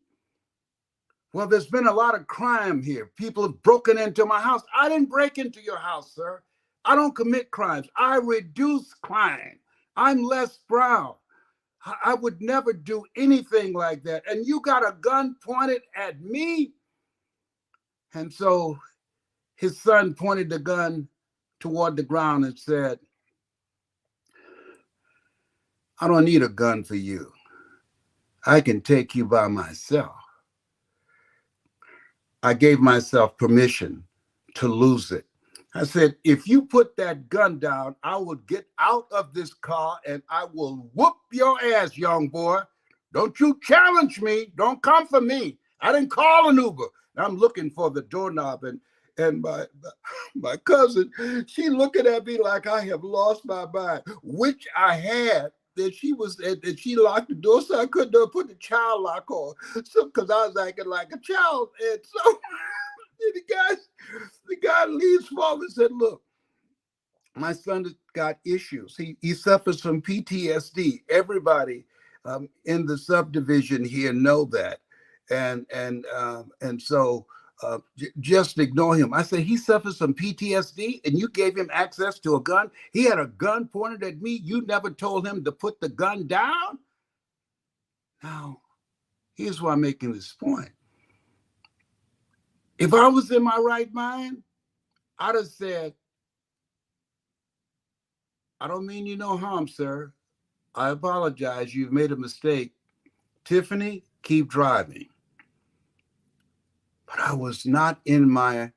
Speaker 1: Well, there's been a lot of crime here. People have broken into my house. I didn't break into your house, sir. I don't commit crimes. I reduce crime. I'm Les Brown. I would never do anything like that. And you got a gun pointed at me? And so his son pointed the gun toward the ground and said, I don't need a gun for you. I can take you by myself. I gave myself permission to lose it. I said, if you put that gun down, I will get out of this car and I will whoop your ass, young boy. Don't you challenge me. Don't come for me. I didn't call an Uber. I'm looking for the doorknob, and my cousin, she looking at me like I have lost my mind, which I had. That she locked the door, so I couldn't put the child lock on. So because I was acting like a child, and so the guy leans forward and said, "Look, my son has got issues. He suffers from PTSD. Everybody in the subdivision here know that, and so." Just ignore him. I said, he suffers from PTSD and you gave him access to a gun. He had a gun pointed at me. You never told him to put the gun down. Now, here's why I'm making this point. If I was in my right mind, I'd have said, I don't mean you no harm, sir. I apologize. You've made a mistake. Tiffany, keep driving. But I was not in my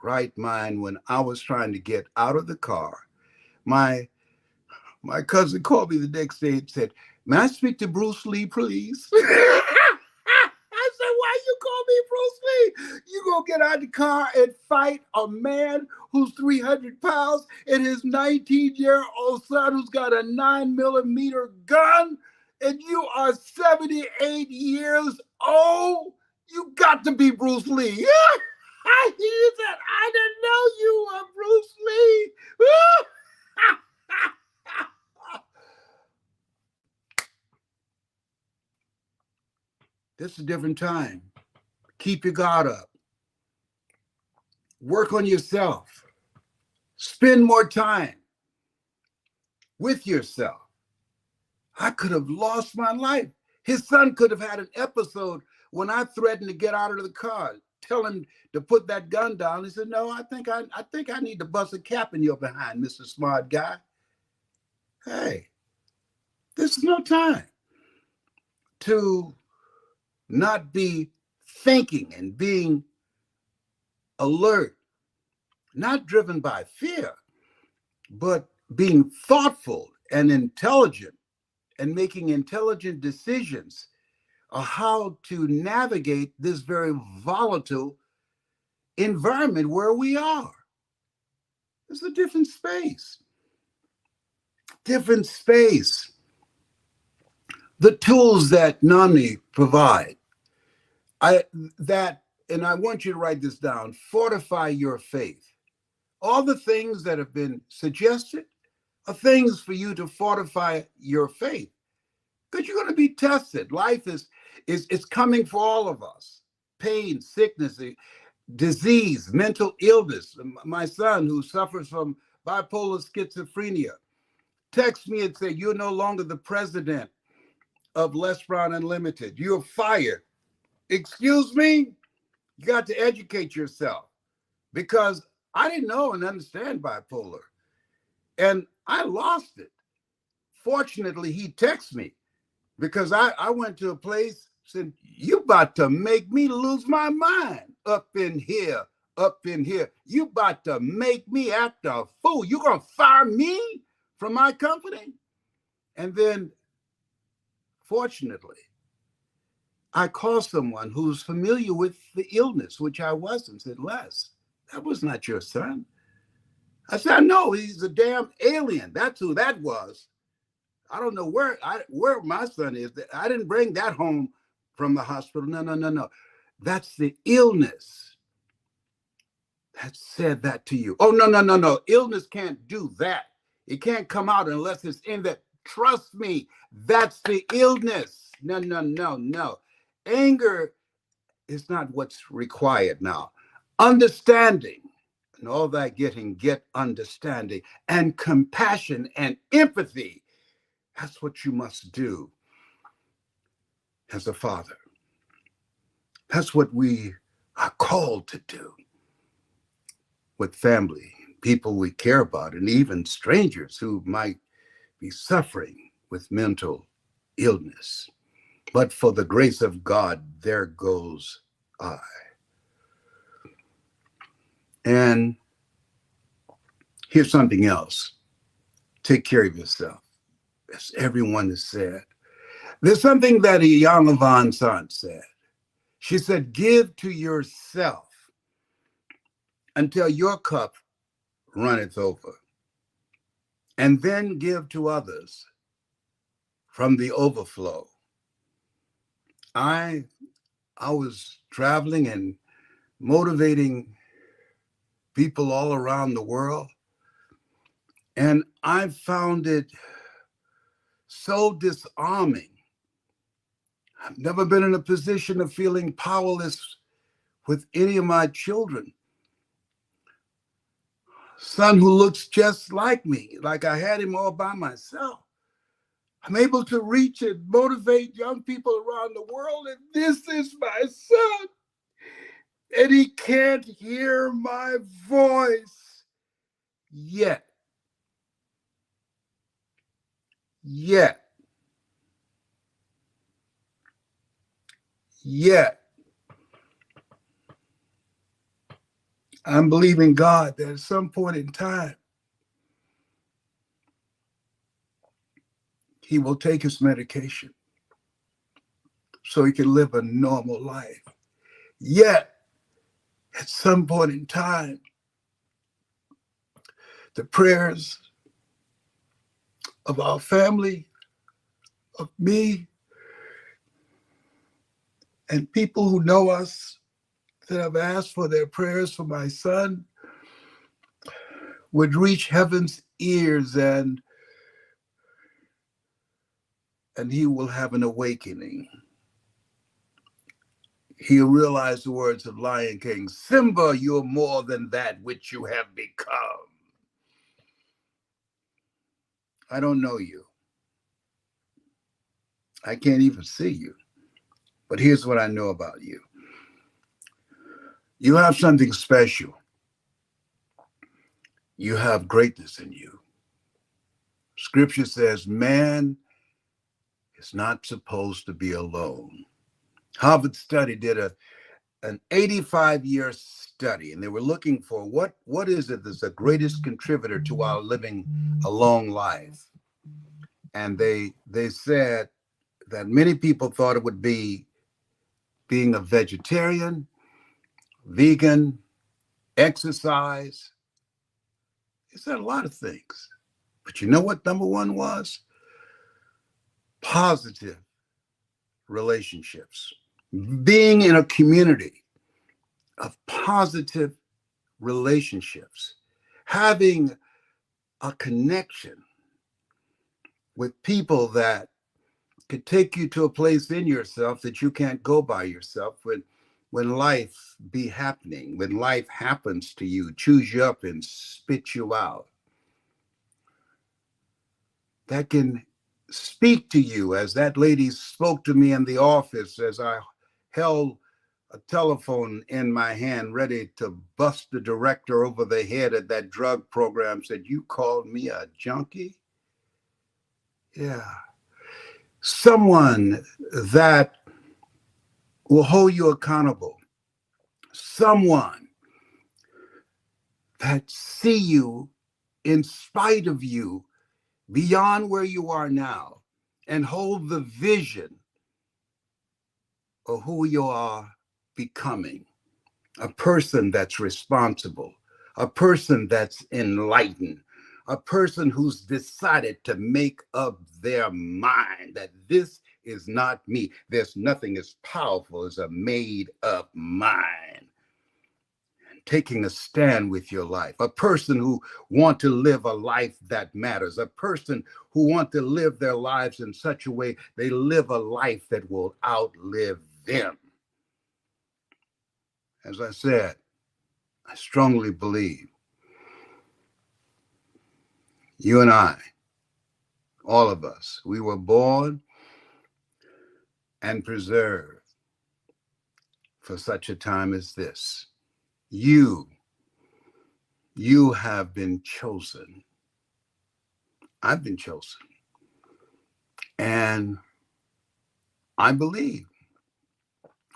Speaker 1: right mind when I was trying to get out of the car. My cousin called me the next day and said, "May I speak to Bruce Lee, please?" I said, "Why you call me Bruce Lee? You gonna get out of the car and fight a man who's 300 pounds and his 19-year-old son who's got a 9mm gun, and you are 78 years old? You got to be Bruce Lee." He said, "I didn't know you were Bruce Lee." This is a different time. Keep your guard up. Work on yourself. Spend more time with yourself. I could have lost my life. His son could have had an episode when I threatened to get out of the car, tell him to put that gun down. He said, "No, I think I need to bust a cap in your behind, Mr. Smart Guy." Hey, this is no time to not be thinking and being alert, not driven by fear, but being thoughtful and intelligent and making intelligent decisions on how to navigate this very volatile environment where we are. It's a different space. Different space. The tools that NAMI provide, and I want you to write this down, fortify your faith. All the things that have been suggested are things for you to fortify your faith, because you're going to be tested. Life is coming for all of us. Pain, sickness, disease, mental illness. My son, who suffers from bipolar schizophrenia, texts me and say, "You're no longer the president of Les Brown Unlimited. You're fired." Excuse me? You got to educate yourself, because I didn't know and understand bipolar, and I lost it. Fortunately, he texted me, because I went to a place, said, "You about to make me lose my mind up in here, up in here. You about to make me act a fool. You gonna fire me from my company?" And then, fortunately, I called someone who's familiar with the illness, which I wasn't, said, "Les, that was not your son." I said, "I know, he's a damn alien. That's who that was. I don't know where my son is. I didn't bring that home from the hospital. No. That's the illness that said that to you." "Oh, no. Illness can't do that. It can't come out unless it's in that." "Trust me, that's the illness." No. Anger is not what's required now. Understanding and all that get understanding and compassion and empathy. That's what you must do as a father. That's what we are called to do with family, people we care about, and even strangers who might be suffering with mental illness. But for the grace of God, there goes I. And here's something else. Take care of yourself, as everyone has said. There's something that Iyanla Vanzant said. She said, "Give to yourself until your cup runneth over, and then give to others from the overflow." I was traveling and motivating people all around the world, and I found it so disarming. I've never been in a position of feeling powerless with any of my children. Son who looks just like me, like I had him all by myself. I'm able to reach and motivate young people around the world, and this is my son. And he can't hear my voice yet. Yet, I'm believing God that at some point in time, he will take his medication so he can live a normal life. Yet, at some point in time, the prayers of our family, of me, and people who know us that have asked for their prayers for my son would reach heaven's ears, and he will have an awakening. He'll realize the words of Lion King, Simba, you're more than that which you have become. I don't know you. I can't even see you. But here's what I know about you. You have something special. You have greatness in you. Scripture says man is not supposed to be alone. Harvard study did an 85-year study, and they were looking for what is it that's the greatest contributor to our living a long life. And they said that many people thought it would be being a vegetarian, vegan, exercise. They said a lot of things. But you know what number one was? Positive relationships. Being in a community of positive relationships. Having a connection with people that could take you to a place in yourself that you can't go by yourself when life be happening, when life happens to you, chews you up and spit you out. That can speak to you as that lady spoke to me in the office as I held a telephone in my hand ready to bust the director over the head at that drug program, said, you called me a junkie? Yeah. Someone that will hold you accountable. Someone that see you in spite of you, beyond where you are now, and hold the vision of who you are becoming. A person that's responsible, a person that's enlightened, a person who's decided to make up their mind that this is not me. There's nothing as powerful as a made up mind. Taking a stand with your life, a person who want to live a life that matters, a person who want to live their lives in such a way they live a life that will outlive them. As I said, I strongly believe you and I, all of us, we were born and preserved for such a time as this. You have been chosen. I've been chosen. And I believe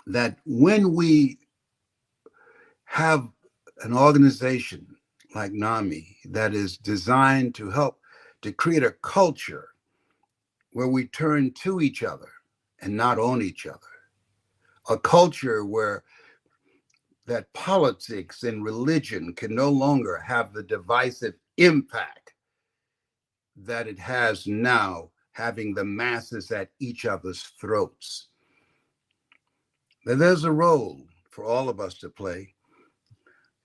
Speaker 1: that when we have an organization like NAMI that is designed to help to create a culture where we turn to each other and not on each other, a culture where that politics and religion can no longer have the divisive impact that it has now, having the masses at each other's throats. That there's a role for all of us to play.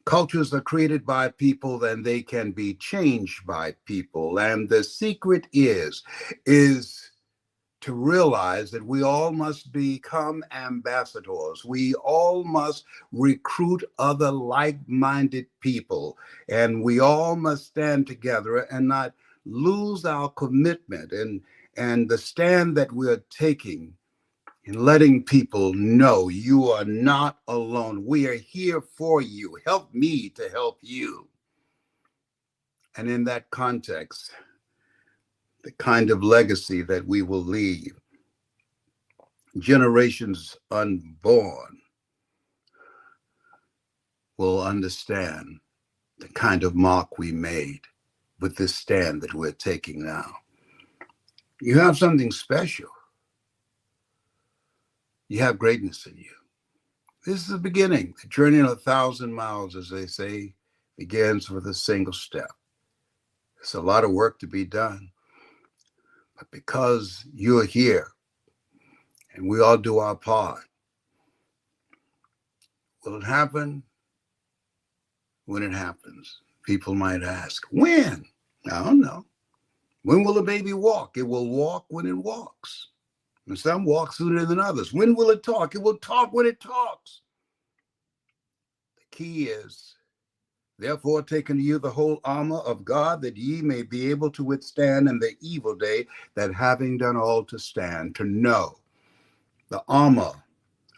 Speaker 1: Cultures are created by people and they can be changed by people. And the secret is to realize that we all must become ambassadors. We all must recruit other like-minded people, and we all must stand together and not lose our commitment and the stand that we're taking in letting people know you are not alone. We are here for you. Help me to help you. And in that context, the kind of legacy that we will leave. generations unborn will understand the kind of mark we made with this stand that we're taking now. You have something special. You have greatness in you. This is the beginning. The journey of 1,000 miles, as they say, begins with a single step. It's a lot of work to be done. But because you're here and we all do our part, will it happen? When it happens. People might ask, when? I don't know. When will a baby walk? It will walk when it walks. And some walk sooner than others. When will it talk? It will talk when it talks. The key is, therefore, take unto you the whole armor of God, that ye may be able to withstand in the evil day, that having done all to stand, to know the armor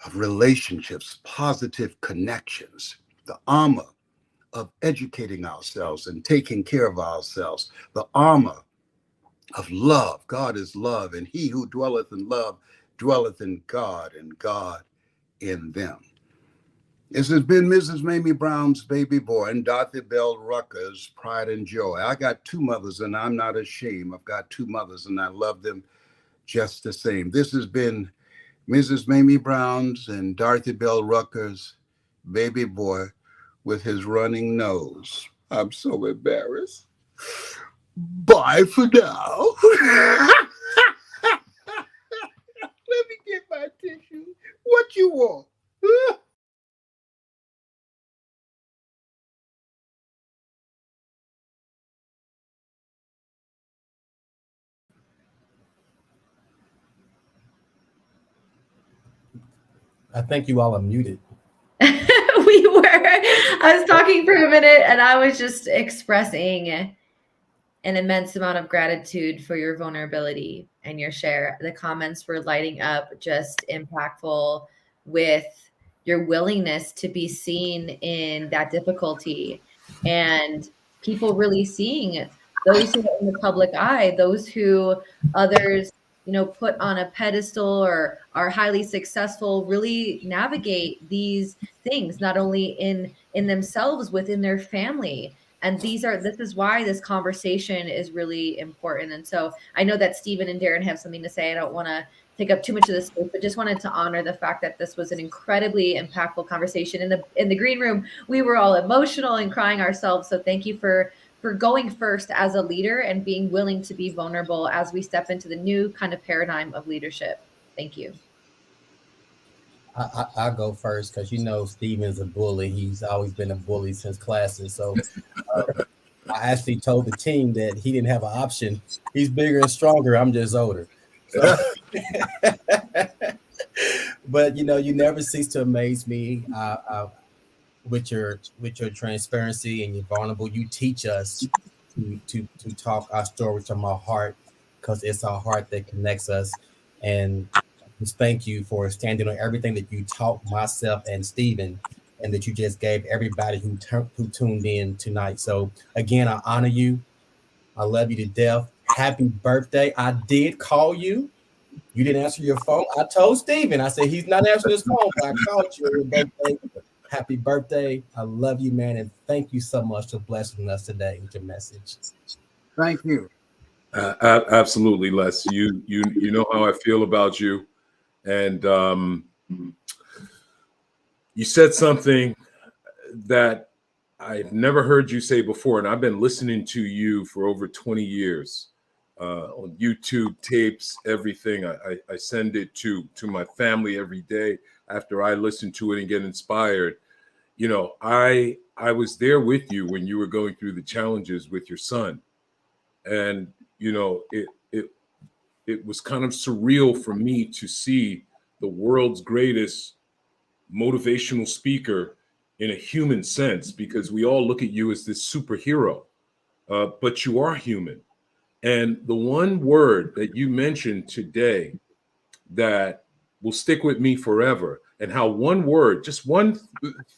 Speaker 1: of relationships, positive connections, the armor of educating ourselves and taking care of ourselves, the armor of love. God is love, and he who dwelleth in love dwelleth in God, and God in them. This has been Mrs. Mamie Brown's baby boy and Dorothy Bell Rucker's pride and joy. I got two mothers, and I'm not ashamed. I've got two mothers, and I love them just the same. This has been Mrs. Mamie Brown's and Dorothy Bell Rucker's baby boy with his running nose. I'm so embarrassed. Bye for now. Let me get my tissue. What you want?
Speaker 4: I think you all are muted.
Speaker 3: We were. I was talking for a minute and I was just expressing an immense amount of gratitude for your vulnerability and your share. The comments were lighting up, just impactful with your willingness to be seen in that difficulty and people really seeing those who are in the public eye, those who others, put on a pedestal or are highly successful, really navigate these things, not only in themselves, within their family. And this is why this conversation is really important. And so I know that Stephen and Darren have something to say. I don't want to take up too much of this space, but just wanted to honor the fact that this was an incredibly impactful conversation. In the green room, we were all emotional and crying ourselves. So thank you for going first as a leader and being willing to be vulnerable as we step into the new kind of paradigm of leadership. Thank you.
Speaker 4: I'll go first because Steven's a bully. He's always been a bully since classes. So I actually told the team that he didn't have an option. He's bigger and stronger. I'm just older. So, but you never cease to amaze me with your transparency and your vulnerable. You teach us to talk our stories from our heart because it's our heart that connects us. And just thank you for standing on everything that you taught myself and Stephen, and that you just gave everybody who tuned in tonight. So again, I honor you. I love you to death. Happy birthday. I did call you. You didn't answer your phone. I told Stephen, I said, he's not answering his phone, but I called you on your birthday. Happy birthday. I love you, man. And thank you so much for blessing us today with your message.
Speaker 1: Thank you.
Speaker 2: Absolutely, Les. You know how I feel about you. And you said something that I've never heard you say before, and I've been listening to you for over 20 years on YouTube, tapes, everything. I send it to my family every day after I listen to it and get inspired. I was there with you when you were going through the challenges with your son, and it was kind of surreal for me to see the world's greatest motivational speaker in a human sense, because we all look at you as this superhero, but you are human. And the one word that you mentioned today that will stick with me forever, and how one word, just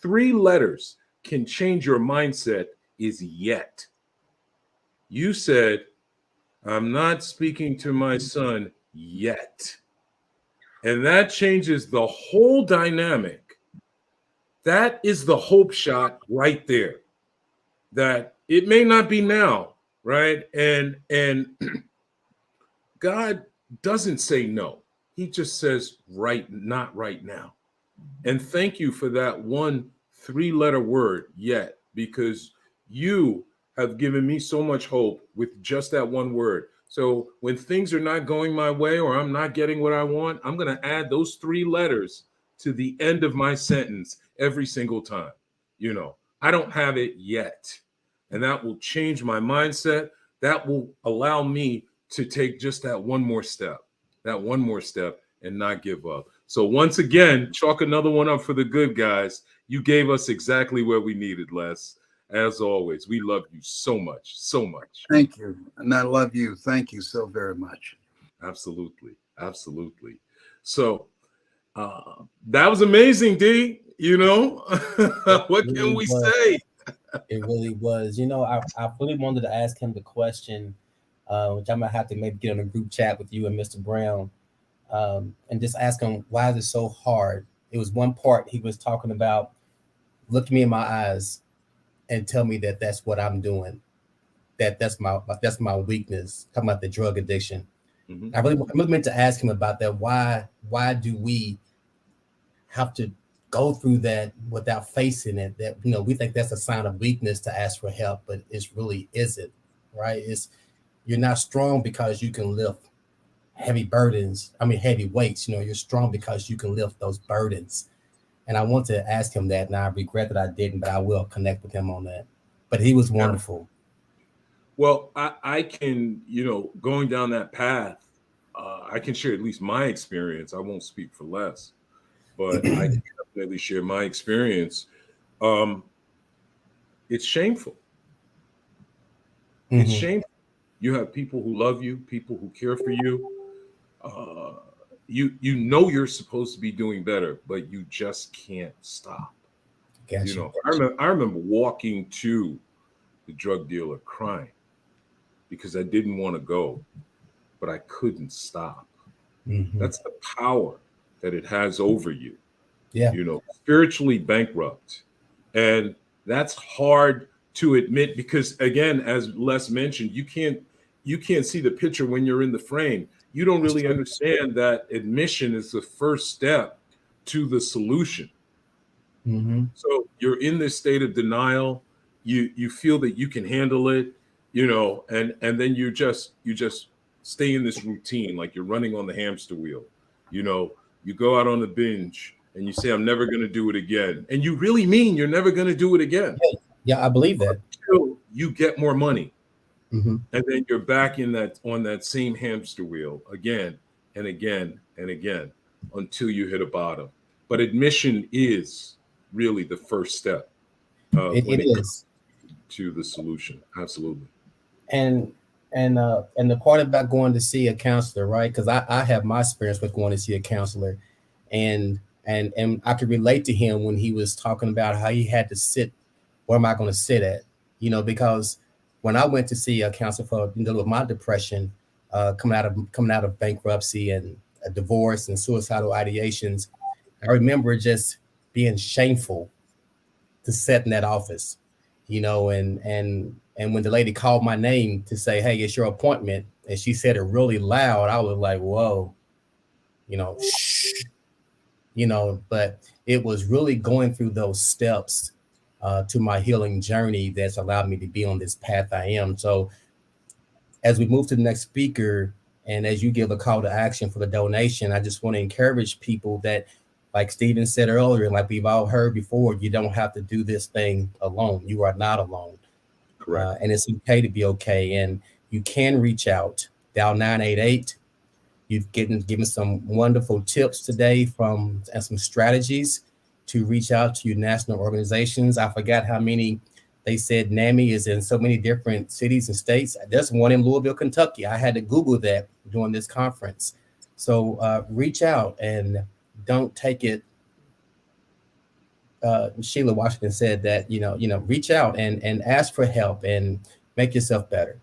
Speaker 2: 3 letters, can change your mindset is yet. You said, I'm not speaking to my son yet. And that changes the whole dynamic. That is the hope shot right there. That it may not be now, right? And God doesn't say no. He just says not right now. And thank you for that one 3-letter word, yet, because you have given me so much hope with just that one word. So when things are not going my way or I'm not getting what I want, I'm going to add those 3 letters to the end of my sentence every single time. You know, I don't have it yet. And that will change my mindset. That will allow me to take just that one more step and not give up. So once again, chalk another one up for the good guys. You gave us exactly what we needed, Les. As always, we love you so much, so much.
Speaker 1: Thank you. And I love you. Thank you so very much.
Speaker 2: Absolutely. Absolutely. So that was amazing, D. You know, what can we say?
Speaker 4: It really was. You know, I really wanted to ask him the question, which I might have to maybe get on a group chat with you and Mr. Brown, and just ask him, why is it so hard? It was one part he was talking about, look me in my eyes and tell me that that's what I'm doing. That's my weakness. Talking about the drug addiction. Mm-hmm. I really meant to ask him about that. Why do we have to go through that without facing it? That, you know, we think that's a sign of weakness to ask for help, but it really isn't, right? You're not strong because you can lift heavy weights. You know, you're strong because you can lift those burdens. And I want to ask him that, and I regret that I didn't, but I will connect with him on that. But he was wonderful.
Speaker 2: Well, I can, you know, going down that path, I can share at least my experience. I won't speak for Les, but I can definitely share my experience. It's shameful. It's shameful. You have people who love you, people who care for you. You know you're supposed to be doing better, but you just can't stop.
Speaker 4: Gotcha.
Speaker 2: You know, I remember walking to the drug dealer crying because I didn't want to go, but I couldn't stop. Mm-hmm. That's the power that it has over you.
Speaker 4: Yeah.
Speaker 2: You know, spiritually bankrupt. And that's hard to admit because, again, as Les mentioned, you can't see the picture when you're in the frame. You don't really understand that admission is the first step to the solution.
Speaker 4: Mm-hmm.
Speaker 2: So you're in this state of denial. You feel that you can handle it, you know, and then you just stay in this routine, like you're running on the hamster wheel. You know, you go out on the binge and you say, I'm never going to do it again. And you really mean you're never going to do it again.
Speaker 4: Yeah, I believe that.
Speaker 2: Until you get more money.
Speaker 4: Mm-hmm.
Speaker 2: And then you're back on that same hamster wheel again and again and again until you hit a bottom. But admission is really the first step.
Speaker 4: It is
Speaker 2: to the solution. Absolutely.
Speaker 4: And the part about going to see a counselor, right? Because I have my experience with going to see a counselor, and I could relate to him when he was talking about how he had to sit. Where am I going to sit at? You know, because when I went to see a counselor for with my depression, coming out of bankruptcy and a divorce and suicidal ideations, I remember just being shameful to sit in that office, you know, and when the lady called my name to say, hey, it's your appointment, and she said it really loud, I was like, whoa, you know, shh, you know, but it was really going through those steps to my healing journey that's allowed me to be on this path I am. So as we move to the next speaker, and as you give a call to action for the donation, I just want to encourage people that, like Stephen said earlier, like we've all heard before, you don't have to do this thing alone. You are not alone.
Speaker 2: Correct.
Speaker 4: And it's okay to be okay. And you can reach out, dial 988. You've given some wonderful tips today and some strategies to reach out to your national organizations. I forgot how many they said NAMI is in so many different cities and states. There's one in Louisville, Kentucky. I had to Google that during this conference. So reach out and don't take it. Sheila Washington said that, you know, reach out and ask for help and make yourself better.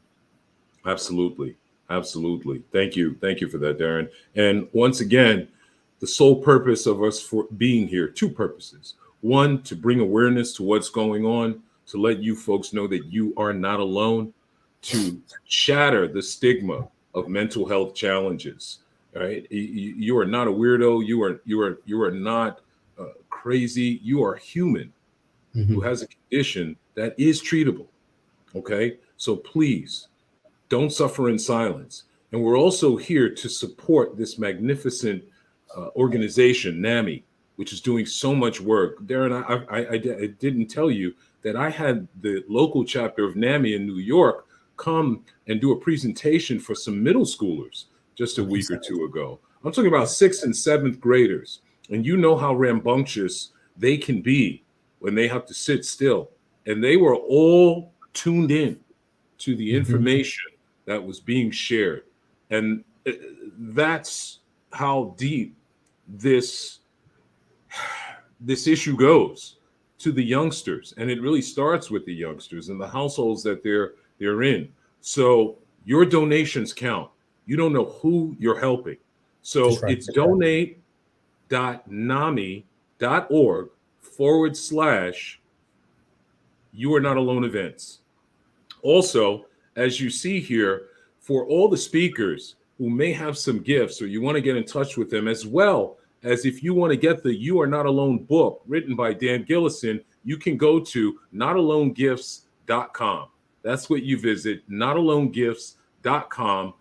Speaker 2: Absolutely. Absolutely. Thank you. Thank you for that, Darren. And once again, the sole purpose of us for being here, two purposes. One, to bring awareness to what's going on, to let you folks know that you are not alone, to shatter the stigma of mental health challenges. Right? You are not a weirdo. You are not crazy. You are human who has a condition that is treatable. Okay, so please don't suffer in silence. And we're also here to support this magnificent organization, NAMI, which is doing so much work. Darren, I didn't tell you that I had the local chapter of NAMI in New York come and do a presentation for some middle schoolers just a week or two ago. I'm talking about 6th and 7th graders. And you know how rambunctious they can be when they have to sit still. And they were all tuned in to the information that was being shared. And that's how deep this issue goes to the youngsters. And it really starts with the youngsters and the households that they're in. So your donations count. You don't know who you're helping. So it's donate.nami.org/You Are Not Alone events. Also, as you see here, for all the speakers who may have some gifts or you want to get in touch with them, as well as if you want to get the You Are Not Alone book written by Dan Gillison, you can go to notalonegifts.com. That's what you visit, notalonegifts.com.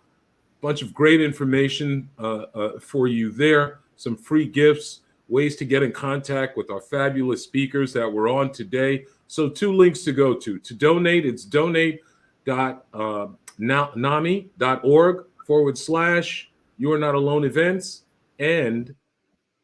Speaker 2: Bunch of great information for you there, some free gifts, ways to get in contact with our fabulous speakers that we're on today. So 2 links to go to donate. It's donate.nami.org/You Are Not Alone events, and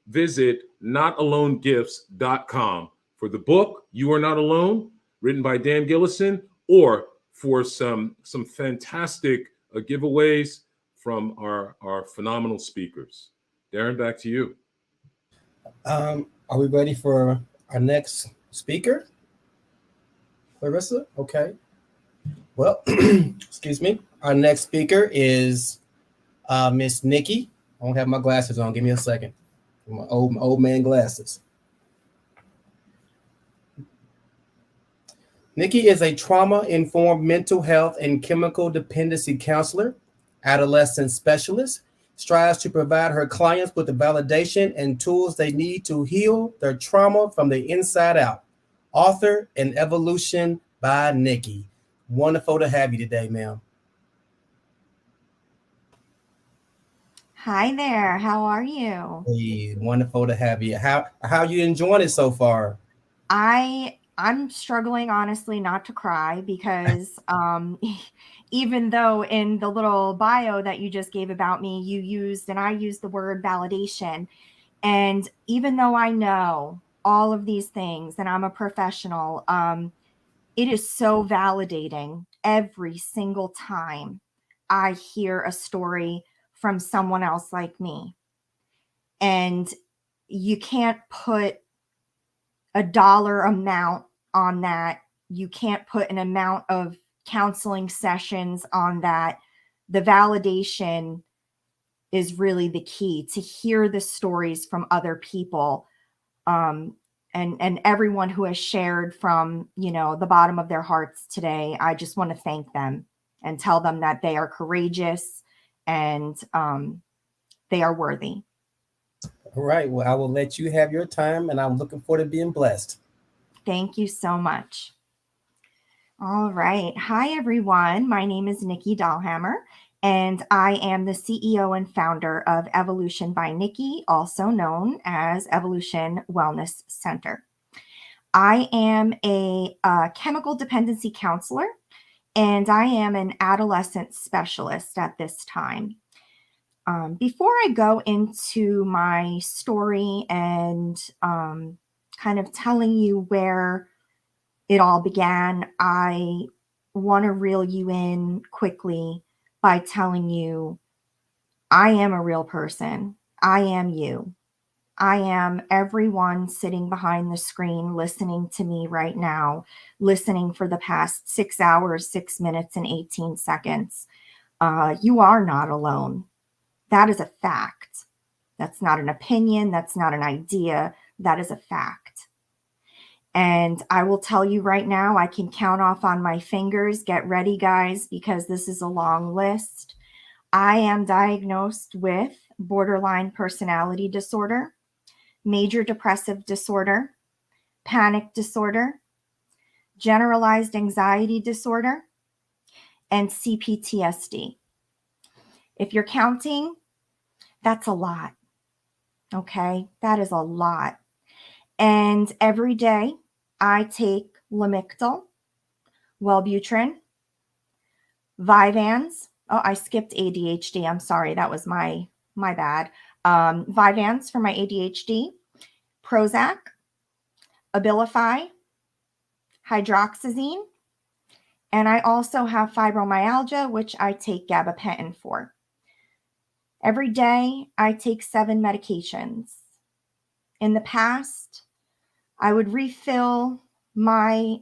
Speaker 2: visit notalonegifts.com for the book, You Are Not Alone, written by Dan Gillison, or for some fantastic giveaways from our phenomenal speakers. Darren, back to you.
Speaker 4: Are we ready for our next speaker? Clarissa? Okay. Well, excuse me. Our next speaker is Miss Nikki. I don't have my glasses on. Give me a second. My old man glasses. Nikki is a trauma-informed mental health and chemical dependency counselor, adolescent specialist, strives to provide her clients with the validation and tools they need to heal their trauma from the inside out. Author and Evolution by Nikki. Wonderful to have you today, ma'am.
Speaker 9: Hi there. How are you?
Speaker 4: Hey, wonderful to have you. How you enjoying it so far?
Speaker 9: I'm struggling, honestly, not to cry because even though in the little bio that you just gave about me, you used and I used the word validation. And even though I know all of these things and I'm a professional, it is so validating every single time I hear a story from someone else like me. And you can't put a dollar amount on that. You can't put an amount of counseling sessions on that. The validation is really the key, to hear the stories from other people. And everyone who has shared from, the bottom of their hearts today, I just want to thank them and tell them that they are courageous and they are worthy.
Speaker 4: All right. Well, I will let you have your time, and I'm looking forward to being blessed.
Speaker 9: Thank you so much. All right. Hi, everyone. My name is Nikki Dahlhammer, and I am the CEO and founder of Evolution by Nikki, also known as Evolution Wellness Center. I am a chemical dependency counselor, and I am an adolescent specialist at this time. Before I go into my story and kind of telling you where it all began, I want to reel you in quickly by telling you I am a real person. I am you. I am everyone sitting behind the screen listening to me right now, listening for the past 6 hours, 6 minutes, and 18 seconds. You are not alone. That is a fact. That's not an opinion. That's not an idea. That is a fact. And I will tell you right now, I can count off on my fingers. Get ready, guys, because this is a long list. I am diagnosed with borderline personality disorder, major depressive disorder, panic disorder, generalized anxiety disorder, and CPTSD. If you're counting, that's a lot. Okay, that is a lot. And every day I take Lamictal, Wellbutrin, Vyvanse. Oh, I skipped ADHD. I'm sorry. That was my bad. Vyvanse for my ADHD, Prozac, Abilify, hydroxyzine, and I also have fibromyalgia, which I take gabapentin for. Every day, I take 7 medications. In the past, I would refill my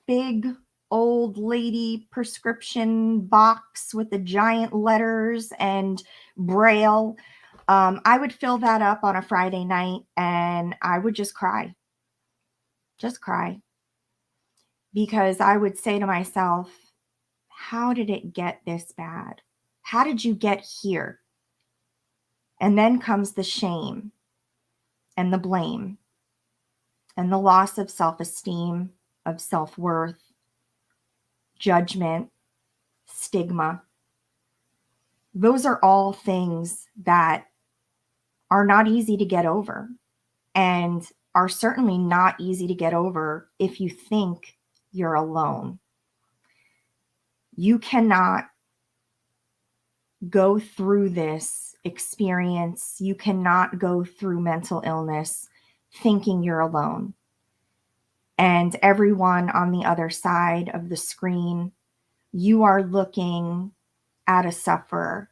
Speaker 9: big old lady prescription box with the giant letters and Braille. I would fill that up on a Friday night and I would just cry. Just cry. Because I would say to myself, how did it get this bad? How did you get here? And then comes the shame and the blame and the loss of self-esteem, of self-worth, judgment, stigma. Those are all things that are not easy to get over and are certainly not easy to get over if you think you're alone. You cannot go through this experience. You cannot go through mental illness thinking you're alone. And everyone on the other side of the screen, you are looking at a sufferer.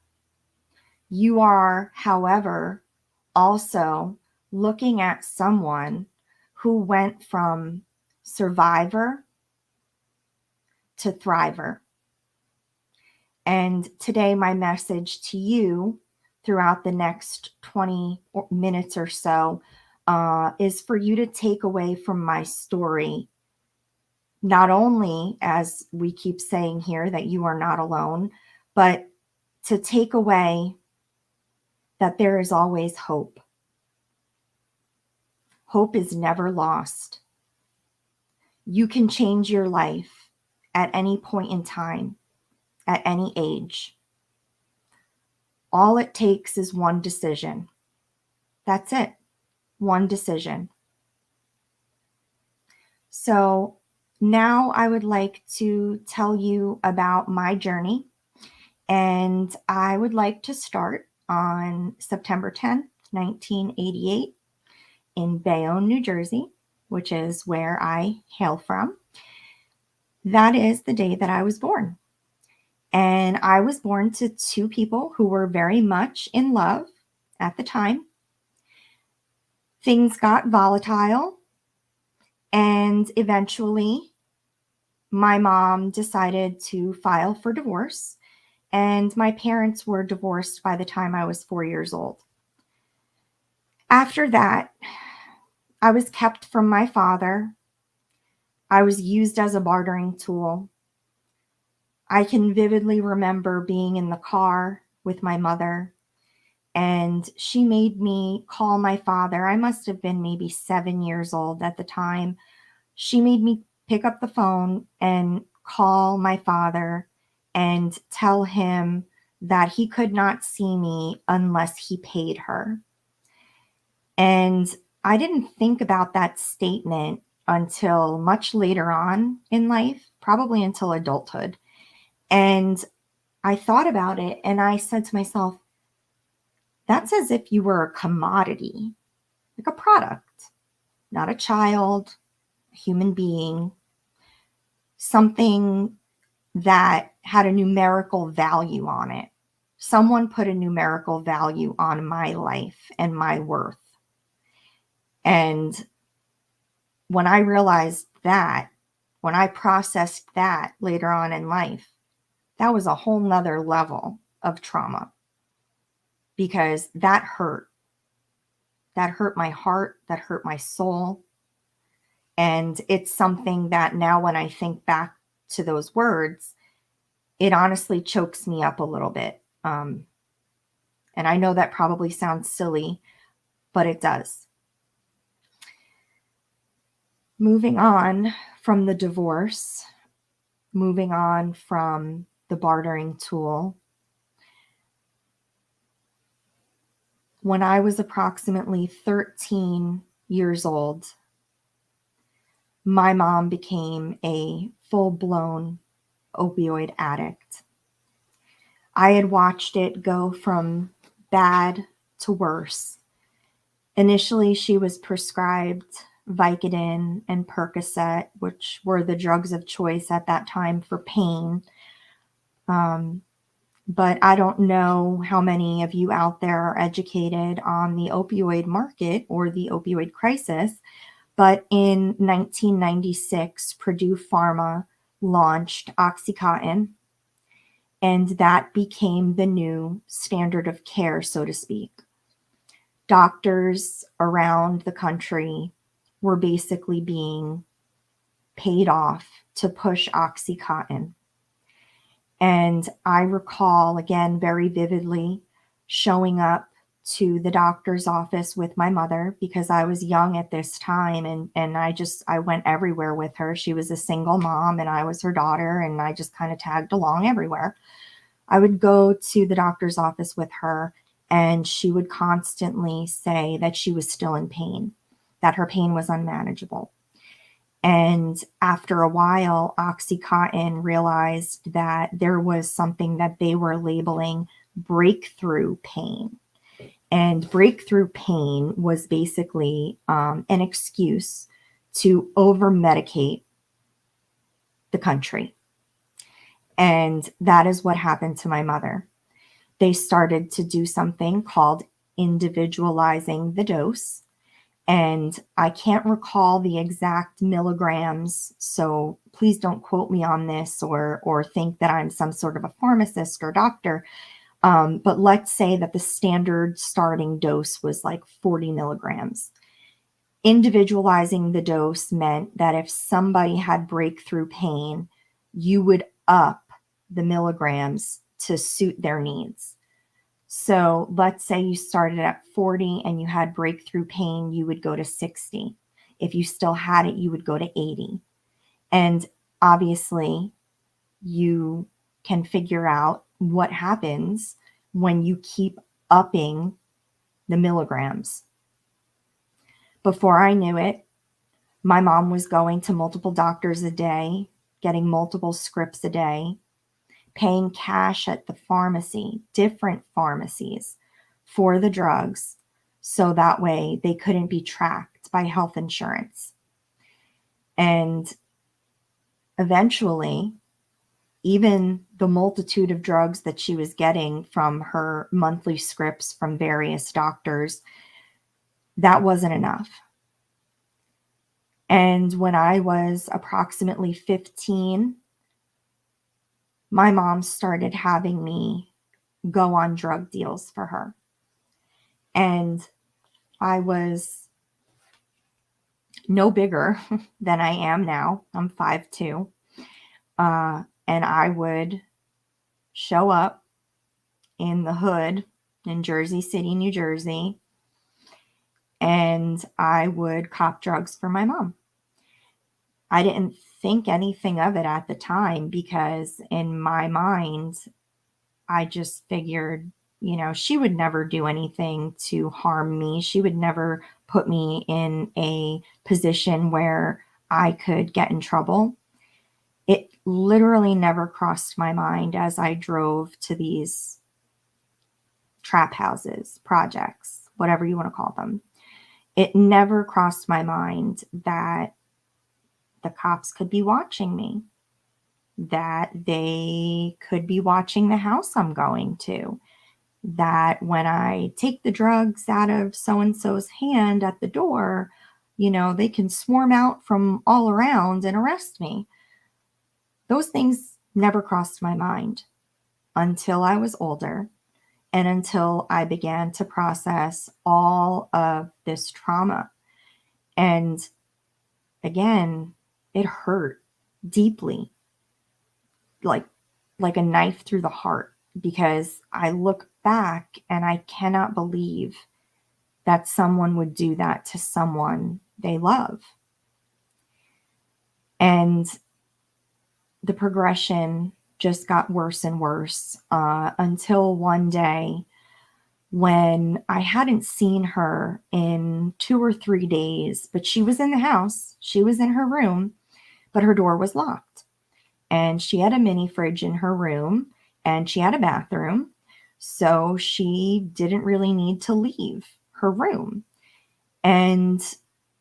Speaker 9: You are, however, also looking at someone who went from survivor to thriver. And today, my message to you throughout the next 20 minutes or so is for you to take away from my story, not only, as we keep saying here, that you are not alone, but to take away that there is always hope. Hope is never lost. You can change your life at any point in time, at any age. All it takes is one decision. That's it. One decision. So now I would like to tell you about my journey. And I would like to start on September 10th, 1988 in Bayonne, New Jersey, which is where I hail from. That is the day that I was born. And I was born to 2 people who were very much in love at the time. Things got volatile, and eventually my mom decided to file for divorce, and my parents were divorced by the time I was 4 years old. After that, I was kept from my father. I was used as a bartering tool. I can vividly remember being in the car with my mother, and she made me call my father. I must have been maybe 7 years old at the time. She made me pick up the phone and call my father and tell him that he could not see me unless he paid her. And I didn't think about that statement until much later on in life, probably until adulthood. And I thought about it and I said to myself, that's as if you were a commodity, like a product, not a child, a human being, something that had a numerical value on it. Someone put a numerical value on my life and my worth. And when I realized that, when I processed that later on in life, that was a whole nother level of trauma, because that hurt. that hurt my heart, that hurt my soul. And it's something that now when I think back to those words, it honestly chokes me up a little bit. And I know that probably sounds silly, but it does. Moving on from the divorce, moving on from the bartering tool. When I was approximately 13 years old, my mom became a full-blown opioid addict. I had watched it go from bad to worse. Initially, she was prescribed Vicodin and Percocet, which were the drugs of choice at that time for pain. But I don't know how many of you out there are educated on the opioid market or the opioid crisis. But in 1996, Purdue Pharma launched OxyContin, and that became the new standard of care, so to speak. Doctors around the country were basically being paid off to push OxyContin. And I recall, again, very vividly showing up to the doctor's office with my mother because I was young at this time. And I went everywhere with her. She was a single mom and I was her daughter, and I just kind of tagged along everywhere. I would go to the doctor's office with her, and she would constantly say that she was still in pain, that her pain was unmanageable. And after a while, OxyContin realized that there was something that they were labeling breakthrough pain. And breakthrough pain was basically an excuse to over-medicate the country. And that is what happened to my mother. They started to do something called individualizing the dose. And I can't recall the exact milligrams, so please don't quote me on this or think that I'm some sort of a pharmacist or doctor. But let's say that the standard starting dose was like 40 milligrams. Individualizing the dose meant that if somebody had breakthrough pain, you would up the milligrams to suit their needs. So let's say you started at 40 and you had breakthrough pain, you would go to 60. If you still had it, you would go to 80. And obviously, you can figure out what happens when you keep upping the milligrams. Before I knew it, my mom was going to multiple doctors a day, getting multiple scripts a day, paying cash at the pharmacy, different pharmacies, for the drugs, so that way they couldn't be tracked by health insurance. And eventually, even the multitude of drugs that she was getting from her monthly scripts from various doctors, that wasn't enough. And when I was approximately 15, my mom started having me go on drug deals for her. And I was no bigger than I am now. I'm 5'2". And I would show up in the hood in Jersey City, New Jersey, and I would cop drugs for my mom. I didn't think anything of it at the time because in my mind, I just figured, you know, she would never do anything to harm me. She would never put me in a position where I could get in trouble. It literally never crossed my mind as I drove to these trap houses, projects, whatever you want to call them. It never crossed my mind that the cops could be watching me, that they could be watching the house I'm going to, that when I take the drugs out of so-and-so's hand at the door, you know, they can swarm out from all around and arrest me. Those things never crossed my mind until I was older and until I began to process all of this trauma. And again, it hurt deeply, like a knife through the heart, because I look back and I cannot believe that someone would do that to someone they love. And the progression just got worse and worse until one day when I hadn't seen her in 2 or 3 days, but she was in the house. She was in her room, but her door was locked. And she had a mini fridge in her room, and she had a bathroom. So she didn't really need to leave her room. And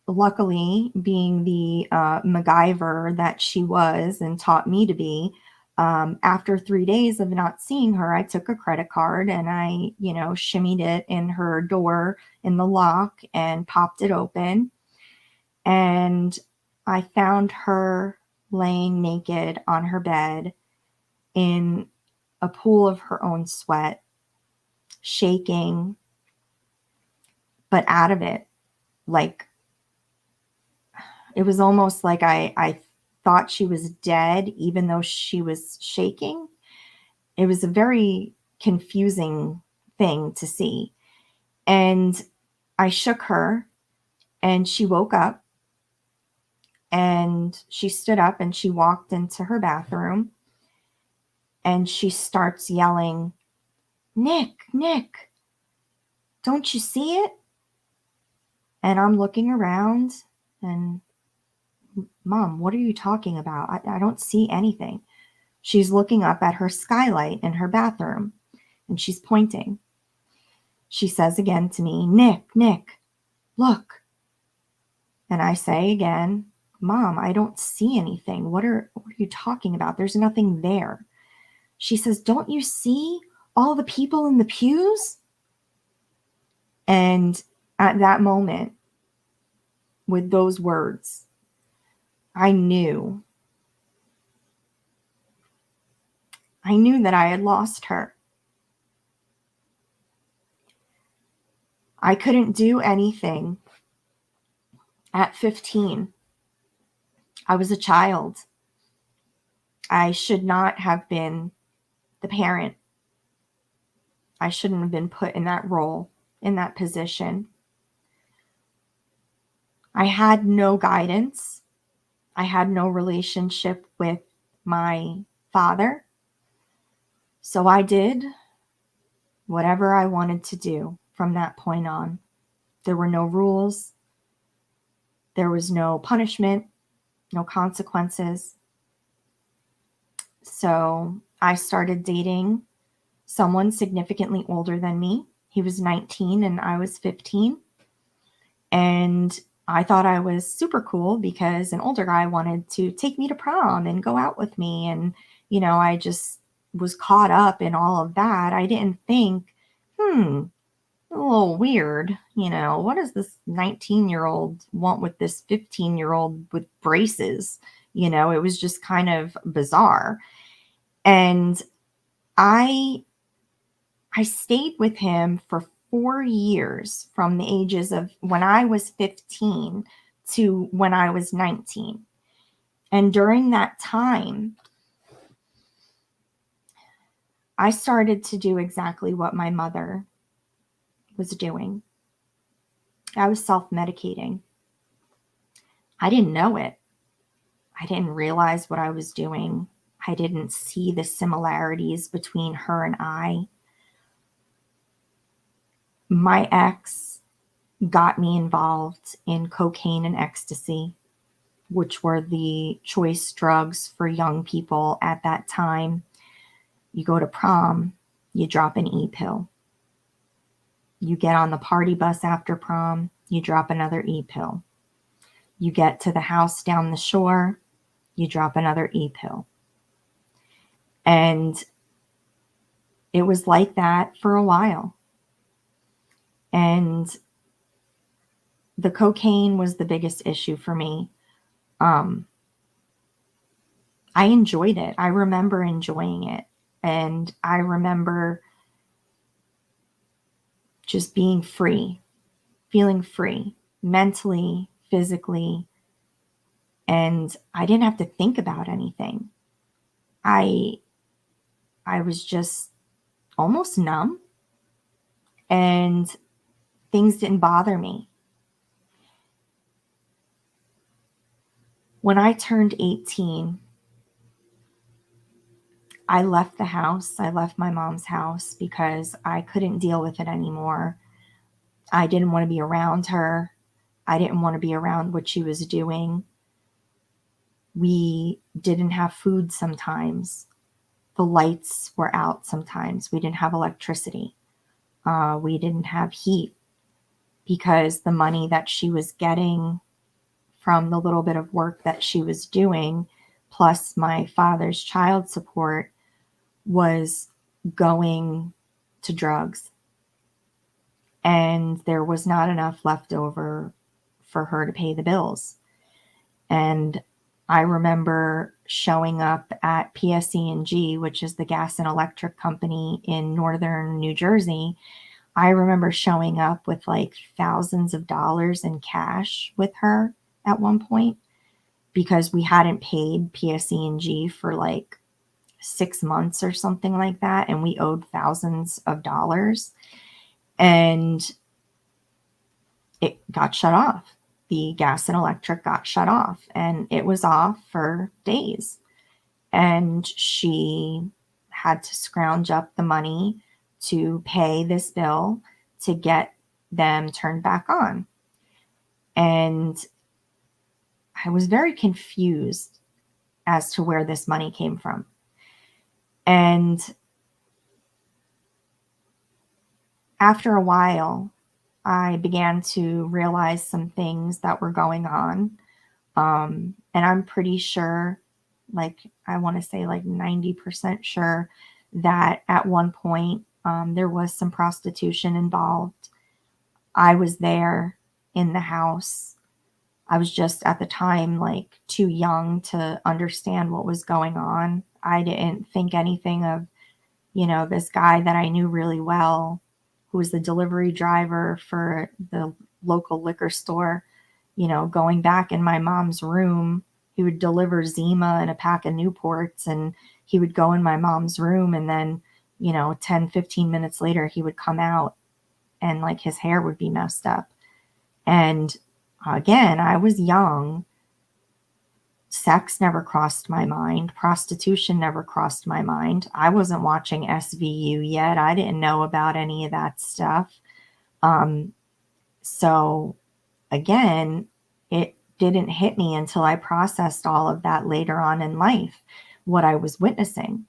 Speaker 9: luckily, being the MacGyver that she was and taught me to be, after 3 days of not seeing her, I took a credit card and I, shimmied it in her door in the lock and popped it open. And I found her laying naked on her bed in a pool of her own sweat, shaking, but out of it. Like, it was almost like I thought she was dead, even though she was shaking. It was a very confusing thing to see. And I shook her, and she woke up, and she stood up and she walked into her bathroom, and she starts yelling, Nick, don't you see it? And I'm looking around and, Mom, what are you talking about? I don't see anything. She's looking up at her skylight in her bathroom, and she's pointing. She says again to me, Nick, look. And I say again, Mom, I don't see anything. What are you talking about? There's nothing there. She says, don't you see all the people in the pews? And at that moment, with those words, I knew that I had lost her. I couldn't do anything at 15. I was a child. I should not have been the parent. I shouldn't have been put in that role, in that position. I had no guidance. I had no relationship with my father. So I did whatever I wanted to do from that point on. There were no rules. There was no punishment, no consequences. So I started dating someone significantly older than me. He was 19 and I was 15. And I thought I was super cool because an older guy wanted to take me to prom and go out with me. And, I just was caught up in all of that. I didn't think, a little weird. What does this 19-year-old want with this 15-year-old with braces? It was just kind of bizarre. And I stayed with him for 4 years, from the ages of when I was 15 to when I was 19. And during that time, I started to do exactly what my mother was doing. I was self-medicating. I didn't know it. I didn't realize what I was doing. I didn't see the similarities between her and I. My ex got me involved in cocaine and ecstasy, which were the choice drugs for young people at that time. You go to prom, you drop an E-pill. You get on the party bus after prom, you drop another E-pill. You get to the house down the shore, you drop another E-pill. And it was like that for a while. And the cocaine was the biggest issue for me. I enjoyed it. I remember enjoying it. And I remember just being free, feeling free mentally, physically. And I didn't have to think about anything. I was just almost numb, and things didn't bother me. When I turned 18, I left the house. I left my mom's house because I couldn't deal with it anymore. I didn't want to be around her. I didn't want to be around what she was doing. We didn't have food sometimes. The lights were out sometimes. We didn't have electricity. We didn't have heat because the money that she was getting from the little bit of work that she was doing, plus my father's child support, was going to drugs. And there was not enough left over for her to pay the bills. And I remember showing up at PSE&G, which is the gas and electric company in northern New Jersey. I remember showing up with like thousands of dollars in cash with her at one point because we hadn't paid PSE&G for like 6 months or something like that. And we owed thousands of dollars, and it got shut off. The gas and electric got shut off, and it was off for days. And she had to scrounge up the money to pay this bill to get them turned back on. And I was very confused as to where this money came from. And after a while, I began to realize some things that were going on. And I'm pretty sure, like, I want to say like 90% sure that at one point there was some prostitution involved. I was there in the house. I was just at the time like too young to understand what was going on. I didn't think anything of, you know, this guy that I knew really well, who was the delivery driver for the local liquor store, you know, going back in my mom's room. He would deliver Zima and a pack of Newports, and he would go in my mom's room, and then, you know, 10, 15 minutes later, he would come out and like his hair would be messed up. And again, I was young. Sex never crossed my mind. Prostitution never crossed my mind. I wasn't watching SVU yet. I didn't know about any of that stuff. So again, it didn't hit me until I processed all of that later on in life, what I was witnessing.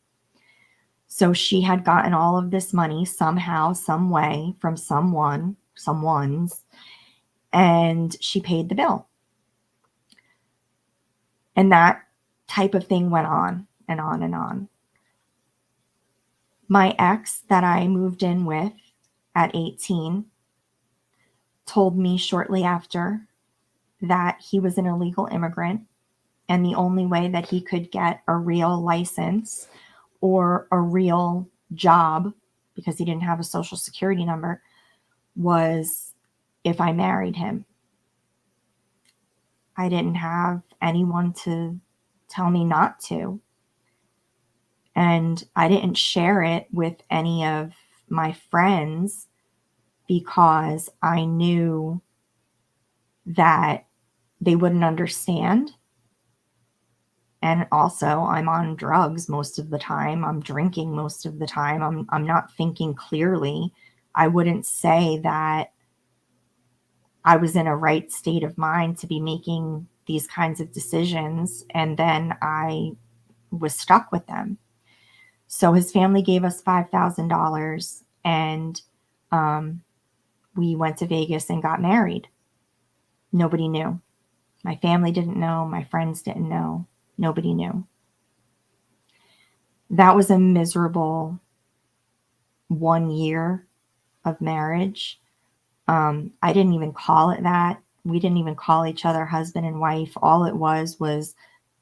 Speaker 9: So she had gotten all of this money somehow, some way from someone's, and she paid the bill. And that type of thing went on and on and on. My ex that I moved in with at 18 told me shortly after that he was an illegal immigrant, and the only way that he could get a real license or a real job, because he didn't have a social security number, was if I married him. I didn't have anyone to tell me not to. And I didn't share it with any of my friends because I knew that they wouldn't understand. And also, I'm on drugs most of the time. I'm drinking most of the time. I'm not thinking clearly. I wouldn't say that I was in a right state of mind to be making these kinds of decisions, and then I was stuck with them. So his family gave us $5,000, and we went to Vegas and got married. Nobody knew. My family didn't know. My friends didn't know. Nobody knew. That was a miserable 1 year of marriage. I didn't even call it that. We didn't even call each other husband and wife. All it was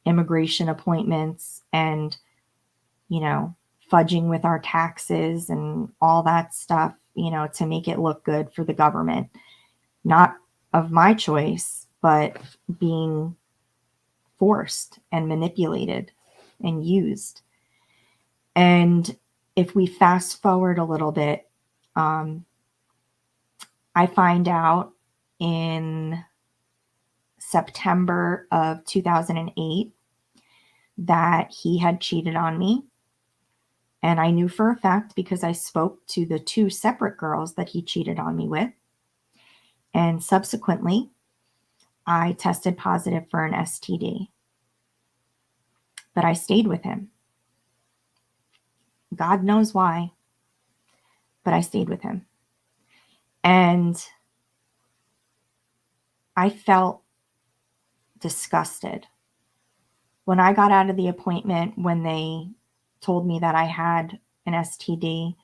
Speaker 9: immigration appointments and, you know, fudging with our taxes and all that stuff. to make it look good for the government, not of my choice, but being forced and manipulated and used. And if we fast forward a little bit, I find out in September of 2008 that he had cheated on me. And I knew for a fact because I spoke to the 2 separate girls that he cheated on me with. And subsequently, I tested positive for an STD. But I stayed with him. God knows why, but I stayed with him. And I felt disgusted. When I got out of the appointment, when they told me that I had an STD,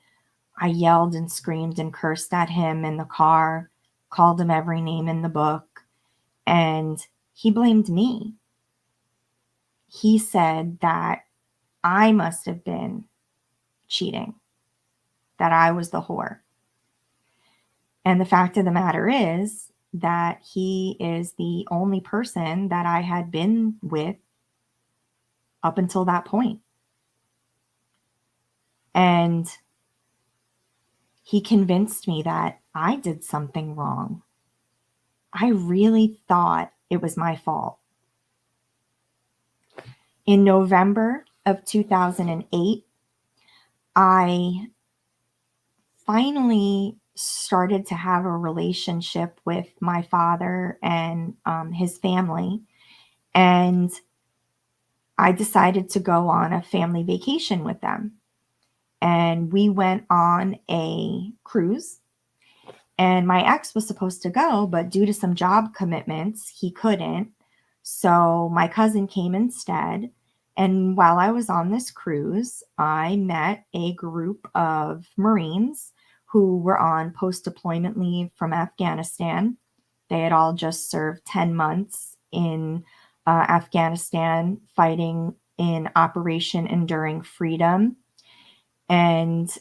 Speaker 9: I yelled and screamed and cursed at him in the car, called him every name in the book, and he blamed me. He said that I must have been cheating, that I was the whore. And the fact of the matter is that he is the only person that I had been with up until that point. And he convinced me that I did something wrong. I really thought it was my fault. In November of 2008, I finally started to have a relationship with my father and his family. And I decided to go on a family vacation with them. And we went on a cruise. And my ex was supposed to go, but due to some job commitments, he couldn't. So my cousin came instead. And while I was on this cruise, I met a group of Marines who were on post-deployment leave from Afghanistan. They had all just served 10 months in Afghanistan fighting in Operation Enduring Freedom. And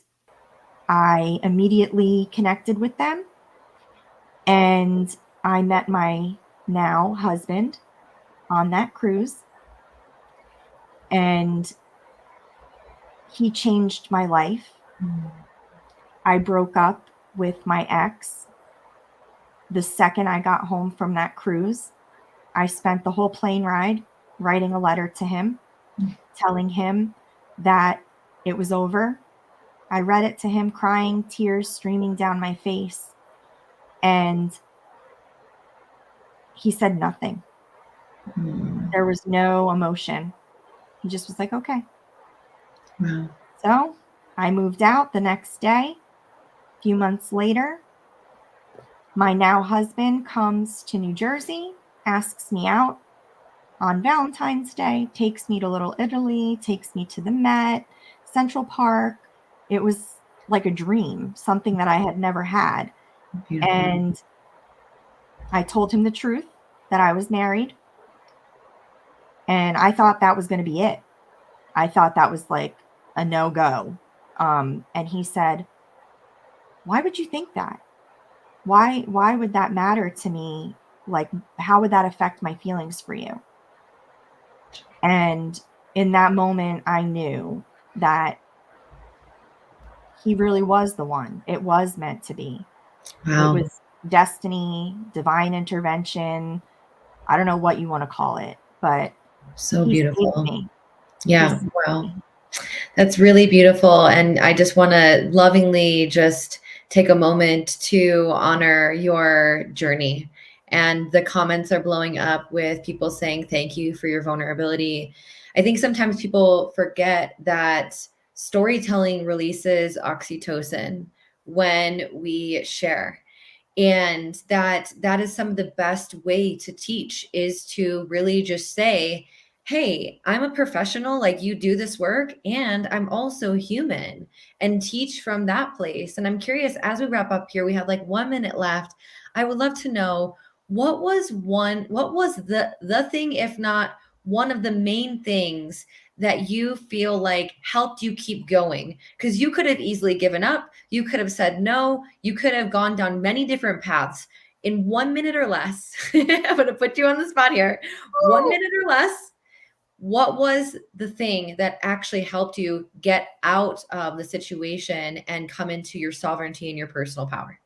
Speaker 9: I immediately connected with them. And I met my now husband on that cruise. And he changed my life. I broke up with my ex the second I got home from that cruise. I spent the whole plane ride writing a letter to him, telling him that it was over. I read it to him, crying, tears streaming down my face. And he said nothing. There was no emotion. He just was like, okay.
Speaker 3: Wow.
Speaker 9: So I moved out the next day. A few months later, my now husband comes to New Jersey, asks me out on Valentine's Day, takes me to Little Italy, takes me to the Met, Central Park. It was like a dream, something that I had never had.
Speaker 3: Beautiful.
Speaker 9: And I told him the truth, that I was married. And I thought that was going to be it. I thought that was like a no-go. And he said, why would you think that? Why would that matter to me? Like, how would that affect my feelings for you? And in that moment, I knew that he really was the one. It was meant to be.
Speaker 3: Wow.
Speaker 9: It was destiny, divine intervention. I don't know what you want to call it, but
Speaker 3: So
Speaker 9: he
Speaker 3: beautiful.
Speaker 9: saved me.
Speaker 3: Yeah. Wow. That's really beautiful. And I just want to lovingly just take a moment to honor your journey. And the comments are blowing up with people saying, thank you for your vulnerability. I think sometimes people forget that storytelling releases oxytocin when we share. And that is some of the best way to teach, is to really just say, hey, I'm a professional, like you do this work, and I'm also human, and teach from that place. And I'm curious, as we wrap up here, we have like 1 minute left. I would love to know, what was the thing, if not one of the main things that you feel like helped you keep going? Because you could have easily given up. You could have said no. You could have gone down many different paths. In 1 minute or less, I'm going to put you on the spot here. 1 minute or less, what was the thing that actually helped you get out of the situation and come into your sovereignty and your personal power?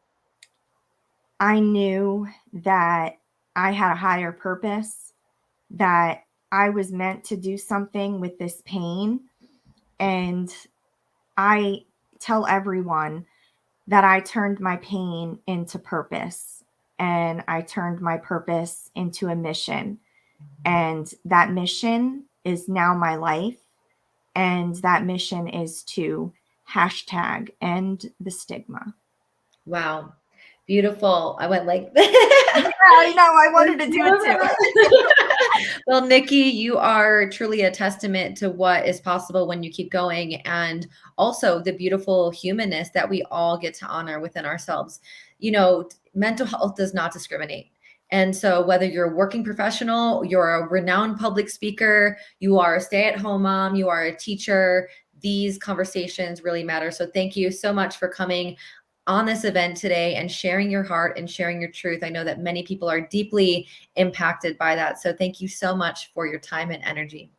Speaker 9: I knew that I had a higher purpose, that I was meant to do something with this pain. And I tell everyone that I turned my pain into purpose, and I turned my purpose into a mission. And that mission is now my life. And that mission is to #end the stigma.
Speaker 3: Wow. Beautiful. I went like
Speaker 9: yeah, I know. I wanted to do it too.
Speaker 3: Well, Nikki, you are truly a testament to what is possible when you keep going, and also the beautiful humanness that we all get to honor within ourselves. You know, mental health does not discriminate. And so whether you're a working professional, you're a renowned public speaker, you are a stay-at-home mom, you are a teacher, these conversations really matter. So thank you so much for coming on this event today and sharing your heart and sharing your truth. I know that many people are deeply impacted by that. So thank you so much for your time and energy.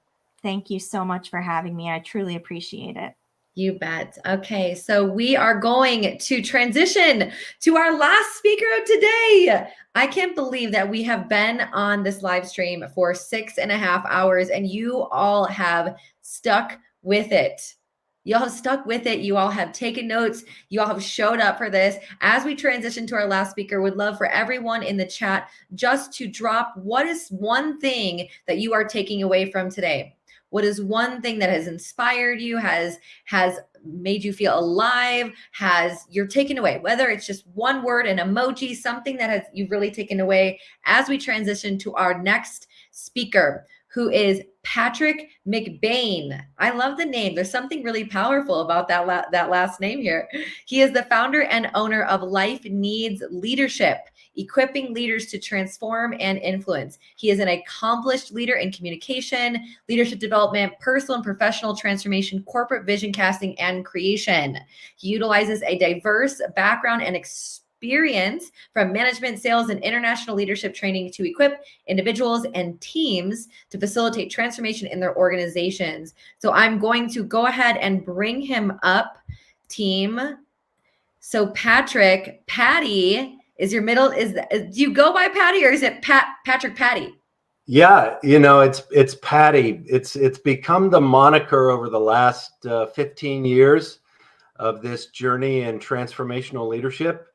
Speaker 9: Thank you so much for having me. I truly appreciate it.
Speaker 3: You bet. Okay, so we are going to transition to our last speaker of today. I can't believe that we have been on this live stream for 6.5 hours and you all have stuck with it. You all have stuck with it. You all have taken notes. You all have showed up for this. As we transition to our last speaker, would love for everyone in the chat just to drop what is one thing that you are taking away from today. What is one thing that has inspired you, has made you feel alive, you're taken away, whether it's just one word, an emoji, something that you've really taken away as we transition to our next speaker, who is Patrick McBain. I love the name. There's something really powerful about that last name here. He is the founder and owner of Life Needs Leadership, equipping leaders to transform and influence. He is an accomplished leader in communication, leadership development, personal and professional transformation, corporate vision casting, and creation. He utilizes a diverse background and experience from management, sales, and international leadership training to equip individuals and teams to facilitate transformation in their organizations. So I'm going to go ahead and bring him up, team. So Patrick, Patty is your middle. Do you go by Patty or is it Patrick Patty?
Speaker 6: Yeah, it's Patty. It's become the moniker over the last 15 years of this journey in transformational leadership.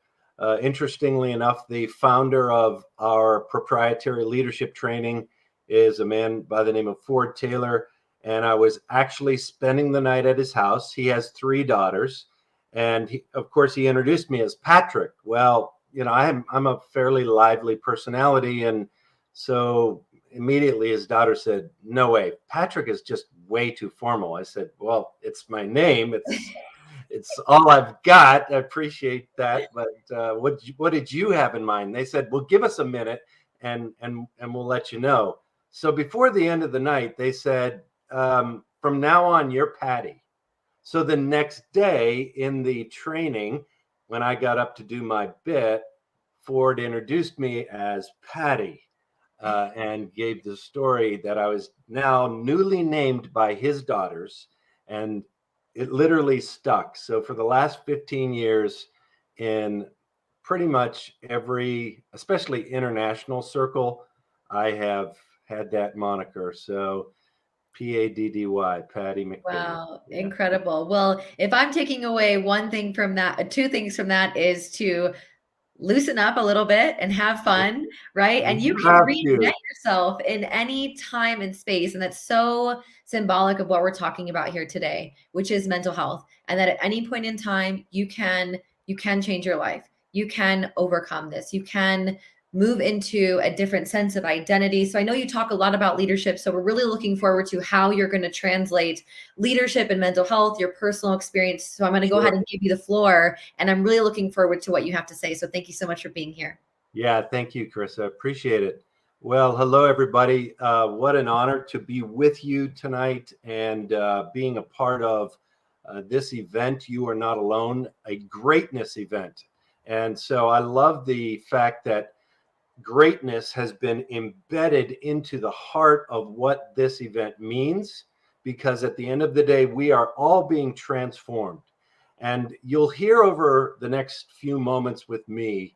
Speaker 6: Interestingly enough, the founder of our proprietary leadership training is a man by the name of Ford Taylor. And I was actually spending the night at his house. He has 3 daughters. And of course, he introduced me as Patrick. Well, I'm a fairly lively personality. And so immediately his daughter said, "No way, Patrick is just way too formal." I said, "Well, it's my name. It's all I've got. I appreciate that. But what did you have in mind?" They said, "Well, give us a minute and we'll let you know." So before the end of the night, they said, "From now on, you're Patty." So the next day in the training, when I got up to do my bit, Ford introduced me as Patty and gave the story that I was now newly named by his daughters, and it literally stuck. So for the last 15 years, in pretty much every, especially international circle, I have had that moniker. So P-A-D-D-Y, Patty McBain.
Speaker 3: Wow, incredible. Well, if I'm taking away one thing from that, 2 things from that is to loosen up a little bit and have fun, right? And you can reinvent yourself in any time and space. And that's so symbolic of what we're talking about here today, which is mental health. And that at any point in time, you can change your life. You can overcome this. You can move into a different sense of identity. So I know you talk a lot about leadership. So we're really looking forward to how you're going to translate leadership and mental health, your personal experience. So I'm going to go ahead and give you the floor. And I'm really looking forward to what you have to say. So thank you so much for being here.
Speaker 6: Yeah, thank you, Carissa. Appreciate it. Well, hello, everybody. What an honor to be with you tonight and being a part of this event. You are not alone, a greatness event. And so I love the fact that greatness has been embedded into the heart of what this event means, because at the end of the day, we are all being transformed. And you'll hear over the next few moments with me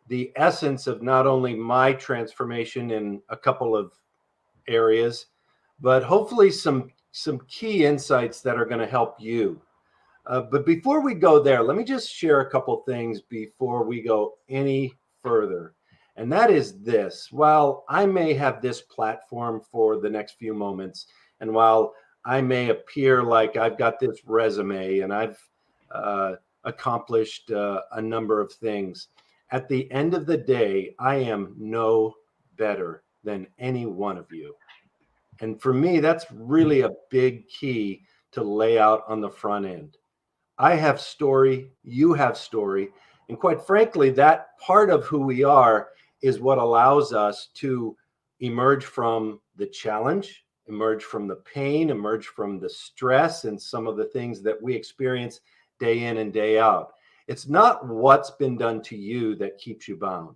Speaker 6: the essence of not only my transformation in a couple of areas, but hopefully some key insights that are going to help you. But before we go there, let me just share a couple things before we go any further. And that is this: while I may have this platform for the next few moments, and while I may appear like I've got this resume and I've accomplished a number of things, at the end of the day, I am no better than any one of you. And for me, that's really a big key to lay out on the front end. I have story, you have story. And quite frankly, that part of who we are is what allows us to emerge from the challenge, emerge from the pain, emerge from the stress and some of the things that we experience day in and day out. It's not what's been done to you that keeps you bound.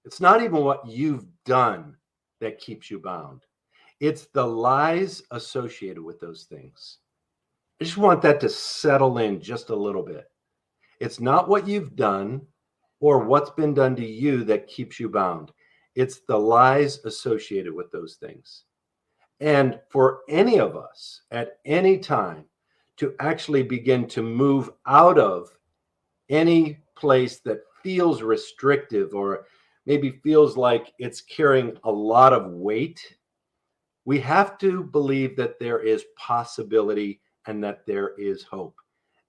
Speaker 6: It's not even what you've done that keeps you bound. It's the lies associated with those things. I just want that to settle in just a little bit. It's not what you've done or what's been done to you that keeps you bound. It's the lies associated with those things. And for any of us at any time to actually begin to move out of any place that feels restrictive or maybe feels like it's carrying a lot of weight, we have to believe that there is possibility and that there is hope.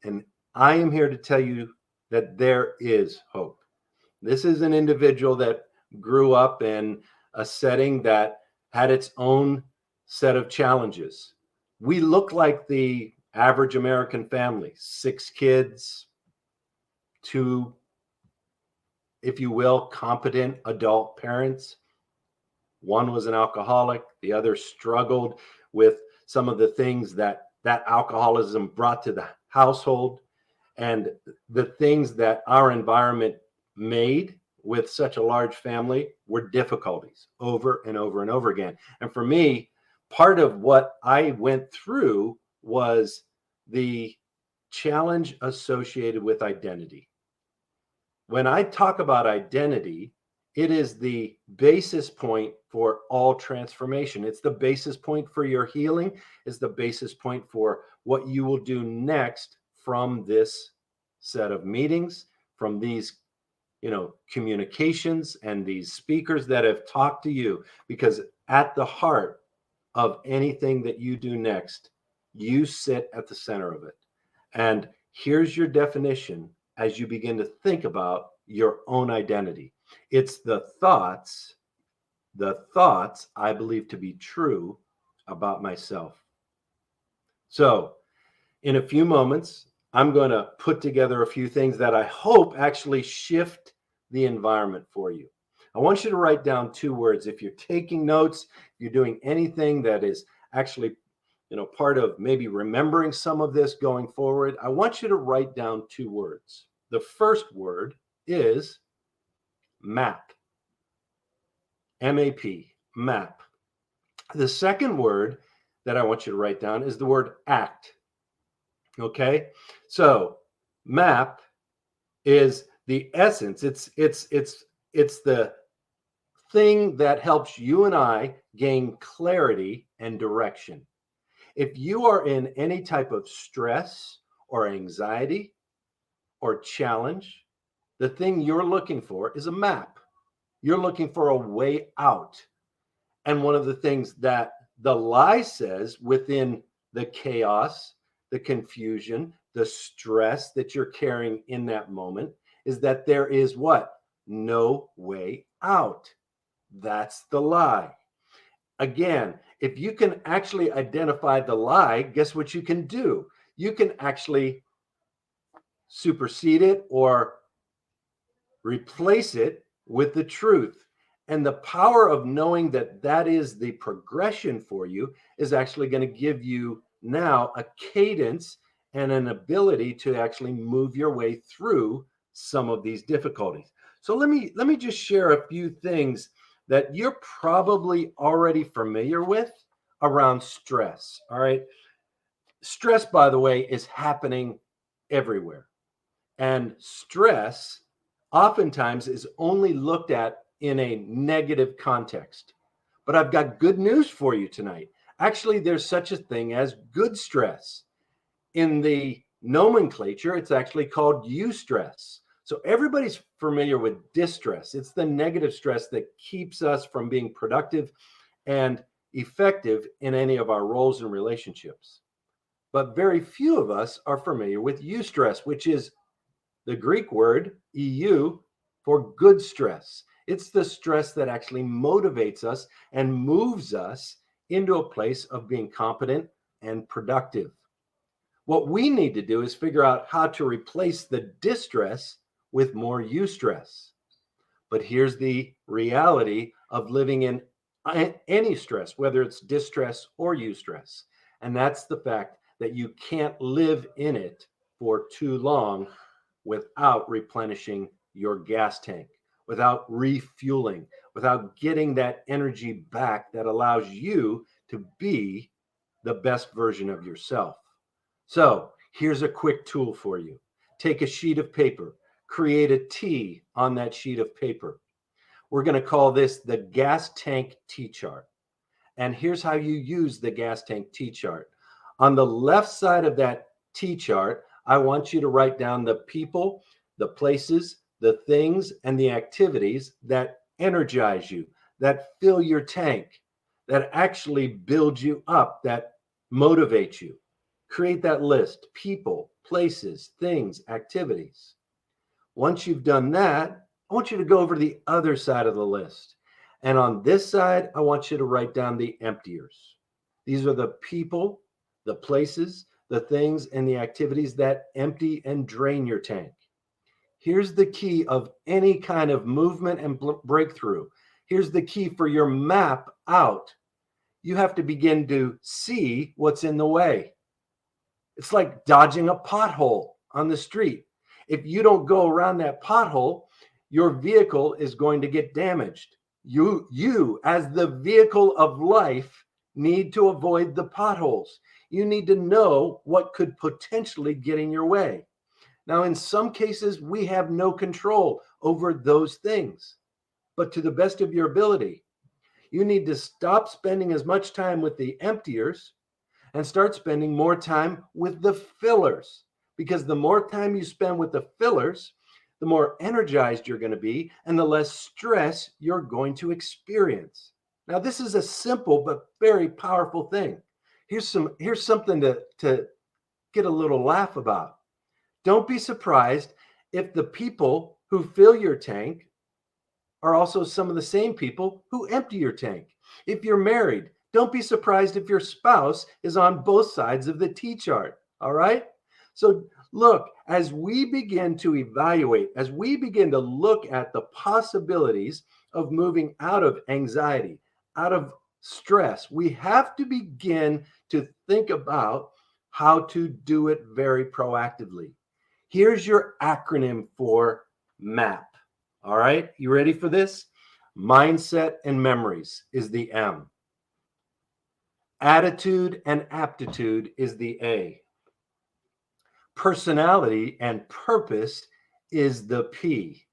Speaker 6: And I am here to tell you that there is hope. This is an individual that grew up in a setting that had its own set of challenges. We look like the average American family, 6 kids, 2, if you will, competent adult parents. One was an alcoholic. The other struggled with some of the things that alcoholism brought to the household, and the things that our environment made with such a large family were difficulties over and over and over again. And for me, part of what I went through was the challenge associated with identity. When I talk about identity, it is the basis point for all transformation. It's the basis point for your healing. It's the basis point for what you will do next from this set of meetings, from these, communications and these speakers that have talked to you. Because at the heart of anything that you do next, you sit at the center of it. And here's your definition as you begin to think about your own identity. It's the thoughts I believe to be true about myself. So in a few moments, I'm going to put together a few things that I hope actually shift the environment for you. I want you to write down 2 words. If you're taking notes, if you're doing anything that is actually part of maybe remembering some of this going forward, I want you to write down 2 words. The first word is map. M-A-P, map. The second word that I want you to write down is the word act. Okay? So map is the essence. It's the thing that helps you and I gain clarity and direction. If you are in any type of stress or anxiety or challenge, the thing you're looking for is a map. You're looking for a way out. And one of the things that the lie says within the chaos, the confusion, the stress that you're carrying in that moment is that there is what? No way out. That's the lie. Again, if you can actually identify the lie, guess what you can do? You can actually supersede it or replace it with the truth. And the power of knowing that that is the progression for you is actually going to give you now a cadence and an ability to actually move your way through some of these difficulties. So let me just share a few things that you're probably already familiar with around stress. All right. Stress, by the way, is happening everywhere. And stress oftentimes is only looked at in a negative context. But I've got good news for you tonight. Actually, there's such a thing as good stress. In the nomenclature, it's actually called eustress. So everybody's familiar with distress. It's the negative stress that keeps us from being productive and effective in any of our roles and relationships. But very few of us are familiar with eustress, which is the Greek word EU for good stress. It's the stress that actually motivates us and moves us into a place of being competent and productive. What we need to do is figure out how to replace the distress with more eustress. But here's the reality of living in any stress, whether it's distress or eustress. And that's the fact that you can't live in it for too long without replenishing your gas tank, without refueling, without getting that energy back that allows you to be the best version of yourself. So here's a quick tool for you. Take a sheet of paper, create a T on that sheet of paper. We're going to call this the gas tank T chart. And here's how you use the gas tank T chart. On the left side of that T chart, I want you to write down the people, the places, the things, and the activities that energize you, that fill your tank, that actually build you up, that motivate you. Create that list: people, places, things, activities. Once you've done that, I want you to go over to the other side of the list. And on this side, I want you to write down the emptiers. These are the people, the places, the things, and the activities that empty and drain your tank. Here's the key of any kind of movement and breakthrough. Here's the key for your map out. You have to begin to see what's in the way. It's like dodging a pothole on the street. If you don't go around that pothole, your vehicle is going to get damaged. You as the vehicle of life need to avoid the potholes. You need to know what could potentially get in your way. Now, in some cases, we have no control over those things, but to the best of your ability, you need to stop spending as much time with the emptiers and start spending more time with the fillers, because the more time you spend with the fillers, the more energized you're going to be and the less stress you're going to experience. Now, this is a simple but very powerful thing. Here's something to get a little laugh about. Don't be surprised if the people who fill your tank are also some of the same people who empty your tank. If you're married, don't be surprised if your spouse is on both sides of the T chart. All right? So look, as we begin to evaluate, as we begin to look at the possibilities of moving out of anxiety, out of stress, we have to begin to think about how to do it very proactively. Here's your acronym for MAP. All right, you ready for this? Mindset and memories is the M. Attitude and aptitude is the A. Personality and purpose is the P.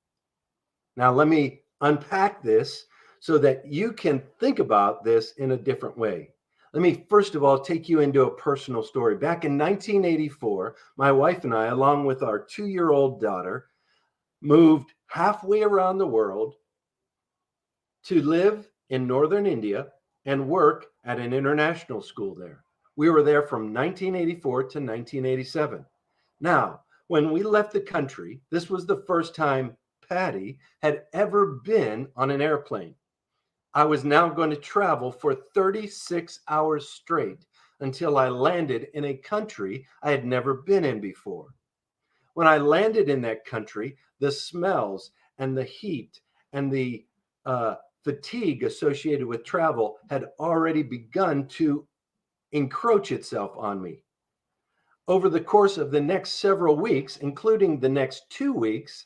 Speaker 6: Now, let me unpack this so that you can think about this in a different way. Let me first of all take you into a personal story. Back in 1984, my wife and I, along with our 2-year-old daughter, moved halfway around the world to live in northern India and work at an international school there. We were there from 1984 to 1987. Now, when we left the country, this was the first time Patty had ever been on an airplane. I was now going to travel for 36 hours straight until I landed in a country I had never been in before. When I landed in that country, the smells and the heat and the fatigue associated with travel had already begun to encroach itself on me. Over the course of the next several weeks, including the next 2 weeks,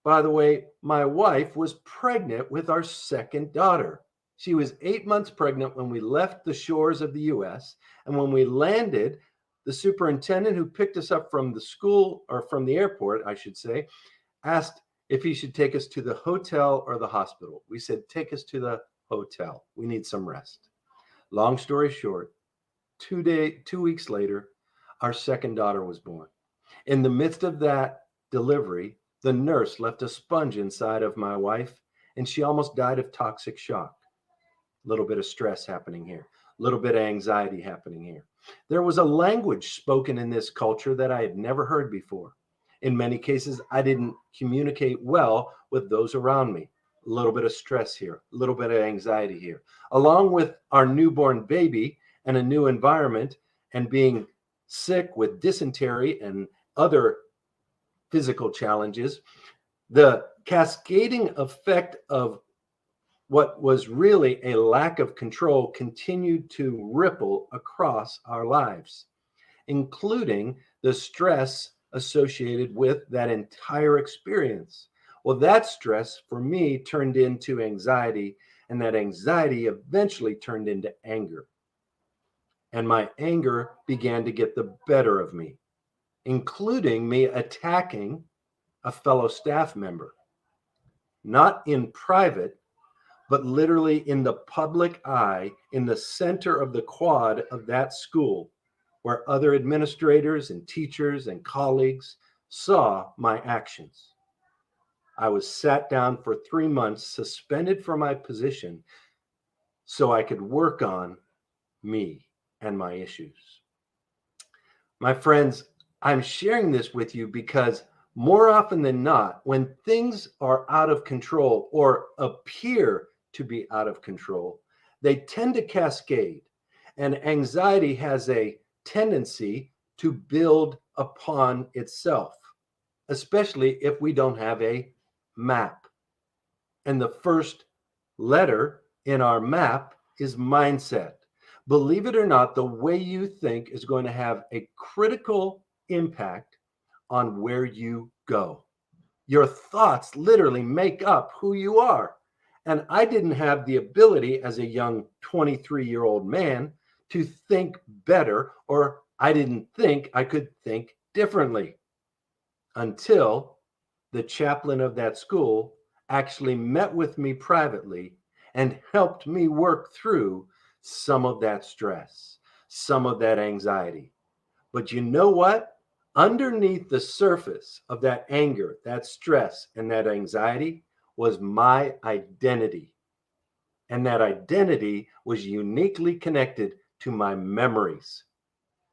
Speaker 6: by the way, my wife was pregnant with our second daughter. She was 8 months pregnant when we left the shores of the US. And when we landed, the superintendent who picked us up from the school, or from the airport, I should say, asked if he should take us to the hotel or the hospital. We said, take us to the hotel. We need some rest. Long story short, 2 weeks later, our second daughter was born. In the midst of that delivery, the nurse left a sponge inside of my wife, and she almost died of toxic shock. A little bit of stress happening here, a little bit of anxiety happening here. There was a language spoken in this culture that I had never heard before. In many cases, I didn't communicate well with those around me. A little bit of stress here, a little bit of anxiety here. Along with our newborn baby and a new environment and being sick with dysentery and other physical challenges, the cascading effect of what was really a lack of control continued to ripple across our lives, including the stress associated with that entire experience. Well, that stress for me turned into anxiety, and that anxiety eventually turned into anger. And my anger began to get the better of me, including me attacking a fellow staff member, not in private, but literally in the public eye, in the center of the quad of that school, where other administrators and teachers and colleagues saw my actions. I was sat down for 3 months, suspended from my position, so I could work on me and my issues. My friends, I'm sharing this with you because more often than not, when things are out of control or appear to be out of control, they tend to cascade, and anxiety has a tendency to build upon itself, especially if we don't have a map. And the first letter in our map is mindset. Believe it or not, the way you think is going to have a critical impact on where you go. Your thoughts literally make up who you are. And I didn't have the ability as a young 23-year-old man to think better, or I didn't think I could think differently until the chaplain of that school actually met with me privately and helped me work through some of that stress, some of that anxiety. But you know what? Underneath the surface of that anger, that stress, and that anxiety was my identity. And that identity was uniquely connected to my memories.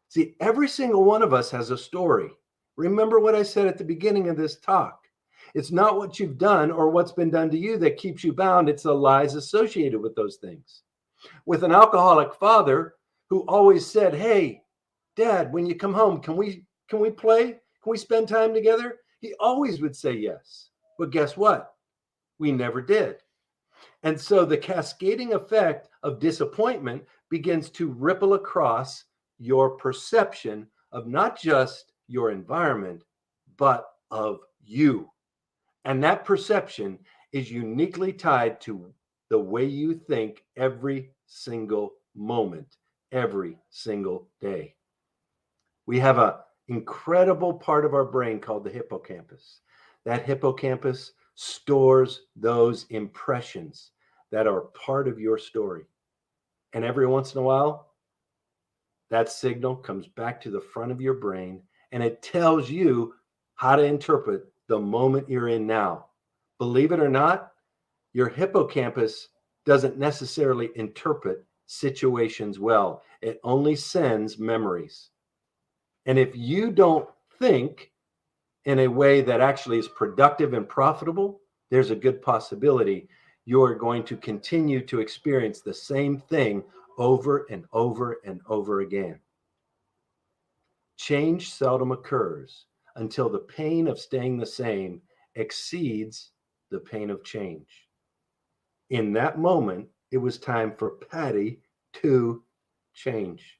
Speaker 6: See, every single one of us has a story. Remember what I said at the beginning of this talk. It's not what you've done or what's been done to you that keeps you bound. It's the lies associated with those things. With an alcoholic father who always said, "Hey, Dad, when you come home, can we play? Can we spend time together?" He always would say yes. But guess what? We never did. And so the cascading effect of disappointment begins to ripple across your perception of not just your environment, but of you. And that perception is uniquely tied to the way you think every single moment, every single day. We have an incredible part of our brain called the hippocampus. That hippocampus stores those impressions that are part of your story. And every once in a while, that signal comes back to the front of your brain and it tells you how to interpret the moment you're in now. Believe it or not, your hippocampus doesn't necessarily interpret situations well. It only sends memories. And if you don't think in a way that actually is productive and profitable, there's a good possibility you're going to continue to experience the same thing over and over and over again. Change seldom occurs until the pain of staying the same exceeds the pain of change. In that moment, it was time for Patty to change.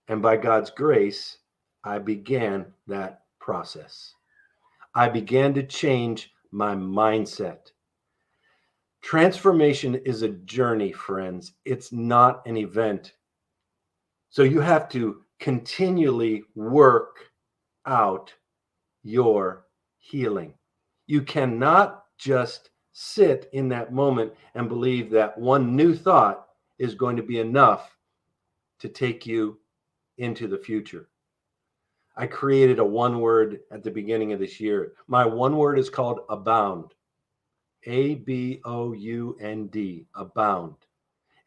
Speaker 6: And by God's grace, I began that process. I began to change my mindset. Transformation is a journey, friends. It's not an event. So you have to continually work out your healing. You cannot just sit in that moment and believe that one new thought is going to be enough to take you into the future. I created a one word at the beginning of this year. My one word is called abound. ABOUND, abound.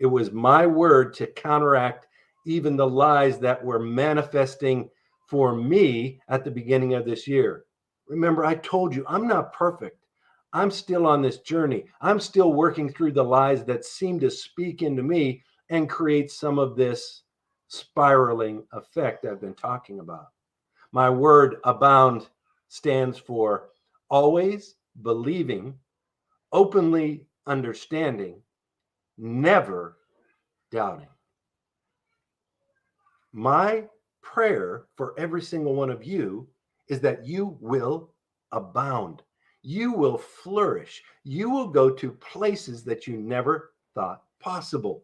Speaker 6: It was my word to counteract even the lies that were manifesting for me at the beginning of this year. Remember, I told you I'm not perfect. I'm still on this journey. I'm still working through the lies that seem to speak into me and create some of this spiraling effect I've been talking about. My word abound stands for always believing, openly understanding, never doubting. My prayer for every single one of you is that you will abound. You will flourish. You will go to places that you never thought possible.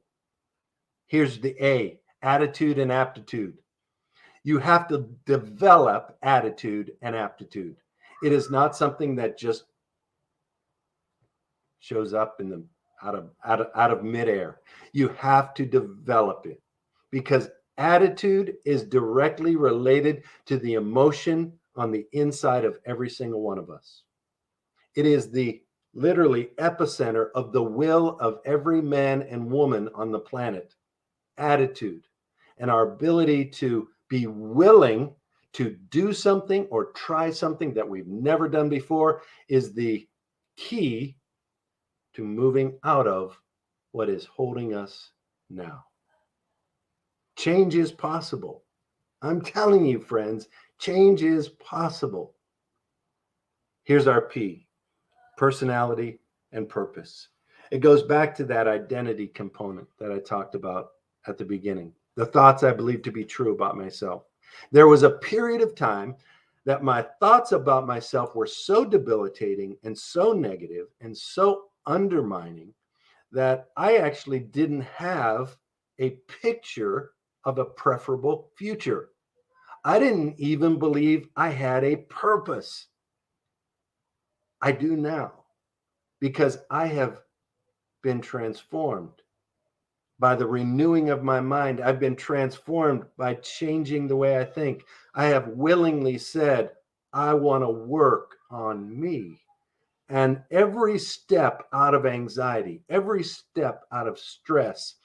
Speaker 6: Here's the A, attitude and aptitude. You have to develop attitude and aptitude. It is not something that just shows up in the out of midair. You have to develop it, because attitude is directly related to the emotion on the inside of every single one of us. It is the literally epicenter of the will of every man and woman on the planet. Attitude and our ability to be willing to do something or try something that we've never done before is the key to moving out of what is holding us now. Change is possible. I'm telling you, friends, change is possible. Here's our P, personality and purpose. It goes back to that identity component that I talked about at the beginning, the thoughts I believe to be true about myself. There was a period of time that my thoughts about myself were so debilitating and so negative and so undermining that I actually didn't have a picture of a preferable future. I didn't even believe I had a purpose. I do now, because I have been transformed by the renewing of my mind. I've been transformed by changing the way I think. I have willingly said, I want to work on me. And every step out of anxiety, every step out of stress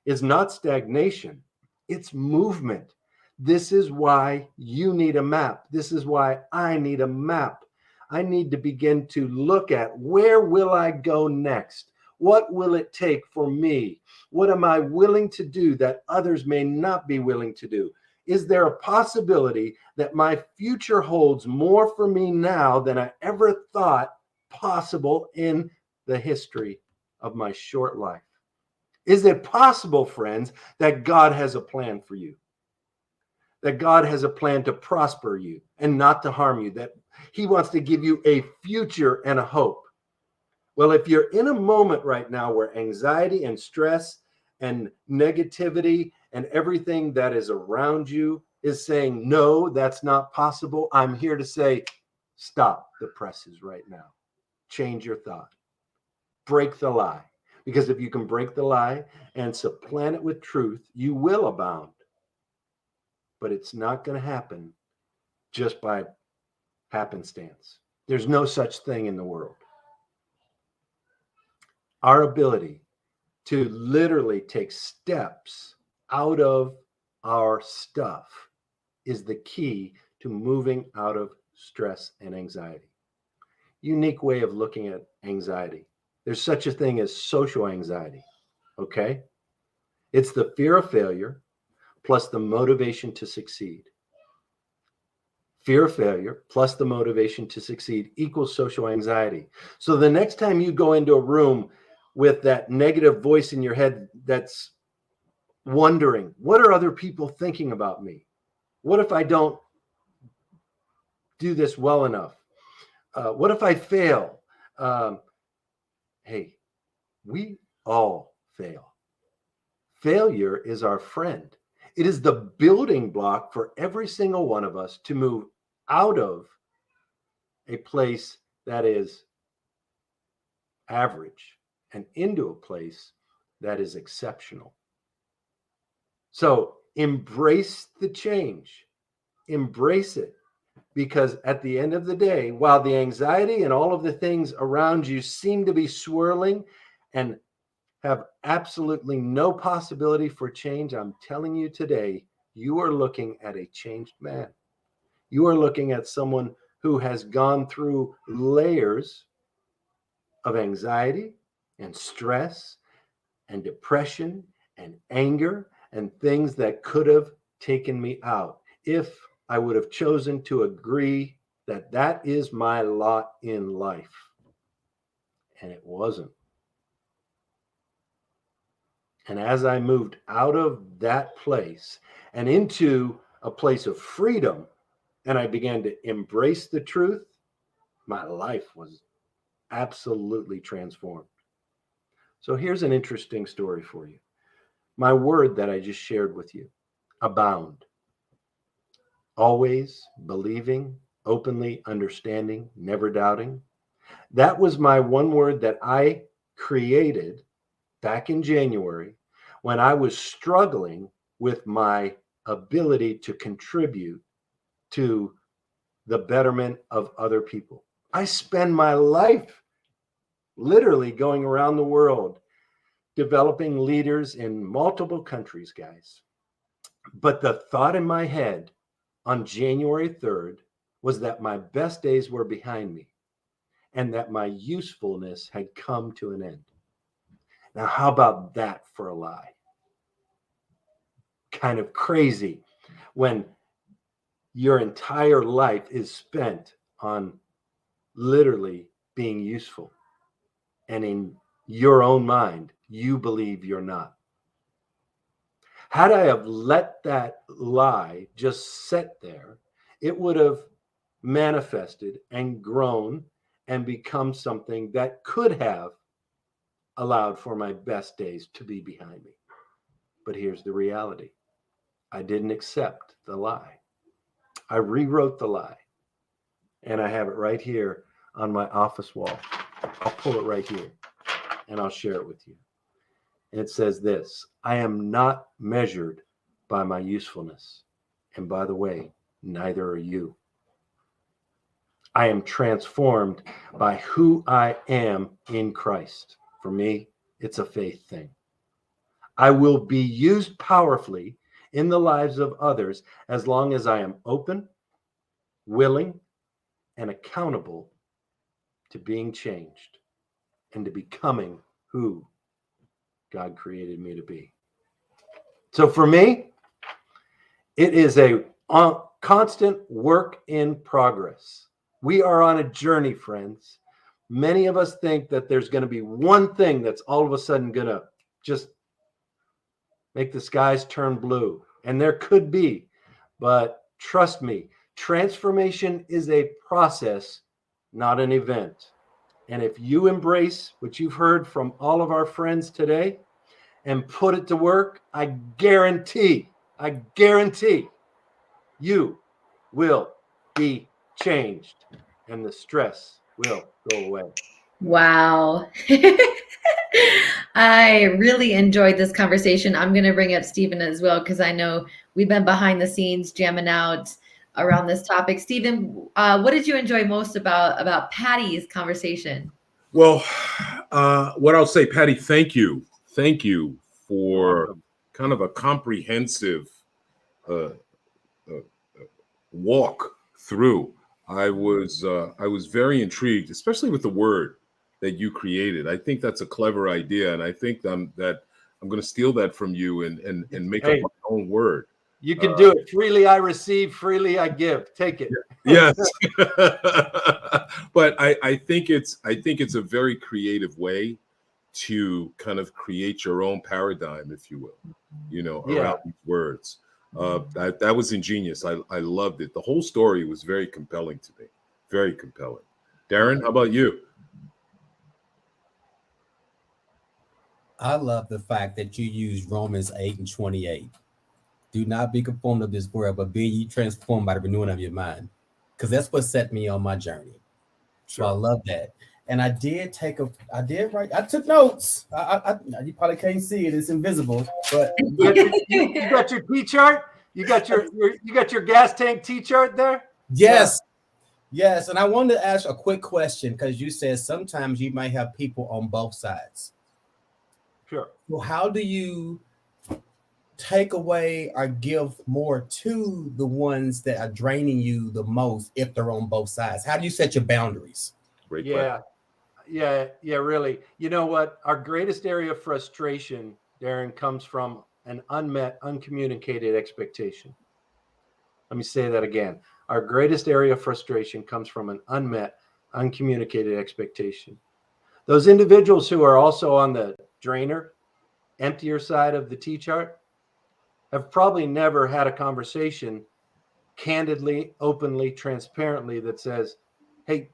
Speaker 6: is not stagnation, it's movement. This is why you need a map. This is why I need a map. I need to begin to look at, where will I go next? What will it take for me? What am I willing to do that others may not be willing to do? Is there a possibility that my future holds more for me now than I ever thought possible in the history of my short life? Is it possible, friends, that God has a plan for you? That God has a plan to prosper you and not to harm you, that he wants to give you a future and a hope. Well, if you're in a moment right now where anxiety and stress and negativity and everything that is around you is saying, no, that's not possible, I'm here to say, stop the presses right now. Change your thought. Break the lie. Because if you can break the lie and supplant it with truth, you will abound. But it's not going to happen just by happenstance. There's no such thing in the world. Our ability to literally take steps out of our stuff is the key to moving out of stress and anxiety. Unique way of looking at anxiety. There's such a thing as social anxiety, okay? It's the fear of failure plus the motivation to succeed. Fear of failure plus the motivation to succeed equals social anxiety. So the next time you go into a room with that negative voice in your head that's wondering, what are other people thinking about me? What if I don't do this well enough? What if I fail? Hey, we all fail. Failure is our friend. It is the building block for every single one of us to move out of a place that is average and into a place that is exceptional. So embrace the change, embrace it, because at the end of the day, while the anxiety and all of the things around you seem to be swirling and have absolutely no possibility for change, I'm telling you today, you are looking at a changed man. You are looking at someone who has gone through layers of anxiety and stress and depression and anger and things that could have taken me out if I would have chosen to agree that that is my lot in life. And it wasn't. And as I moved out of that place and into a place of freedom, and I began to embrace the truth, my life was absolutely transformed. So here's an interesting story for you. My word that I just shared with you, abound. Always believing, openly understanding, never doubting. That was my one word that I created back in January when I was struggling with my ability to contribute to the betterment of other people. I spend my life literally going around the world developing leaders in multiple countries, guys. But the thought in my head on January 3rd was that my best days were behind me and that my usefulness had come to an end. Now, how about that for a lie? Kind of crazy when your entire life is spent on literally being useful. And in your own mind, you believe you're not. Had I have let that lie just sit there, it would have manifested and grown and become something that could have allowed for my best days to be behind me. But here's the reality. I didn't accept the lie. I rewrote the lie. And I have it right here on my office wall. I'll pull it right here and I'll share it with you. And it says this: I am not measured by my usefulness. And by the way, neither are you. I am transformed by who I am in Christ. For me, it's a faith thing. I will be used powerfully in the lives of others as long as I am open, willing, and accountable to being changed and to becoming who God created me to be. So for me, it is a constant work in progress. We are on a journey, friends. Many of us think that there's going to be one thing that's all of a sudden going to just make the skies turn blue. And there could be, but trust me, transformation is a process, not an event. And if you embrace what you've heard from all of our friends today and put it to work, I guarantee you will be changed and the stress will go away.
Speaker 3: Wow. I really enjoyed this conversation. I'm going to bring up Stephen as well, because I know we've been behind the scenes jamming out around this topic. Stephen, what did you enjoy most about Patty's conversation?
Speaker 2: Well, what I'll say, Patty, thank you. Thank you for kind of a comprehensive walk through. I was very intrigued, especially with the word that you created. I think that's a clever idea, and I think that I'm going to steal that from you and make up my own word.
Speaker 6: You can do it. Freely I receive, freely I give. Take it.
Speaker 2: Yes. But I think it's a very creative way to kind of create your own paradigm, if you will, you know,
Speaker 6: Yeah.
Speaker 2: around these words. That was ingenious. I loved it. The whole story was very compelling to me. Very compelling. Darren, how about you?
Speaker 4: I love the fact that you use Romans 8:28. Do not be conformed to this world, but be ye transformed by the renewing of your mind. Because that's what set me on my journey. So I love that. And I took notes. You probably can't see it, it's invisible, but
Speaker 6: you got your T-chart? You got your gas tank T-chart there?
Speaker 4: Yes. Yes. And I wanted to ask a quick question, because you said sometimes you might have people on both sides.
Speaker 6: Sure.
Speaker 4: Well, how do you take away or give more to the ones that are draining you the most if they're on both sides? How do you set your boundaries?
Speaker 2: Great
Speaker 6: question. Yeah, really. You know what? Our greatest area of frustration, Darren, comes from an unmet, uncommunicated expectation. Let me say that again. Our greatest area of frustration comes from an unmet, uncommunicated expectation. Those individuals who are also on the drainer, emptier side of the T-chart, have probably never had a conversation candidly, openly, transparently that says, hey,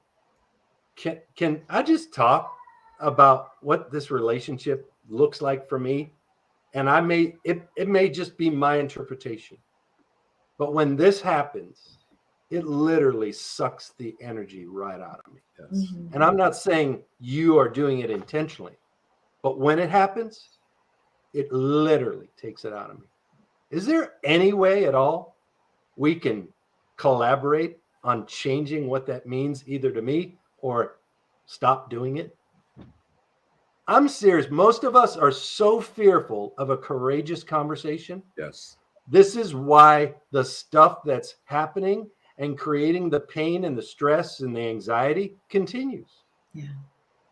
Speaker 6: can I just talk about what this relationship looks like for me? And it may just be my interpretation. But when this happens, it literally sucks the energy right out of me.
Speaker 2: Yes.
Speaker 6: Mm-hmm. And I'm not saying you are doing it intentionally, but when it happens, it literally takes it out of me. Is there any way at all we can collaborate on changing what that means, either to me or stop doing it? I'm serious. Most of us are so fearful of a courageous conversation.
Speaker 2: Yes.
Speaker 6: This is why the stuff that's happening and creating the pain and the stress and the anxiety continues.
Speaker 3: Yeah.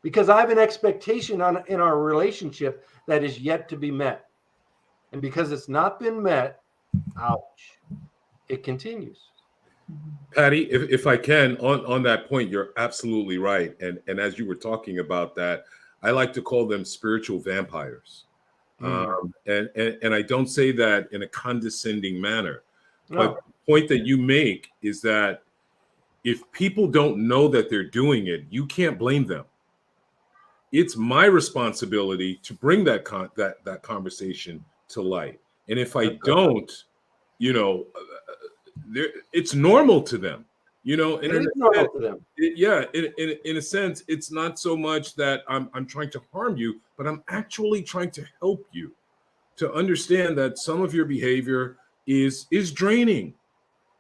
Speaker 6: Because I have an expectation in our relationship that is yet to be met. And because it's not been met, ouch, it continues.
Speaker 2: Patty, if I can, on that point, you're absolutely right. And as you were talking about that, I like to call them spiritual vampires. And I don't say that in a condescending manner.
Speaker 6: No.
Speaker 2: But the point that you make is that if people don't know that they're doing it, you can't blame them. It's my responsibility to bring that conversation to light. And if I don't, you know, it's normal to them, you know. And
Speaker 6: it is normal to them.
Speaker 2: In a sense, it's not so much that I'm trying to harm you, but I'm actually trying to help you to understand that some of your behavior is draining,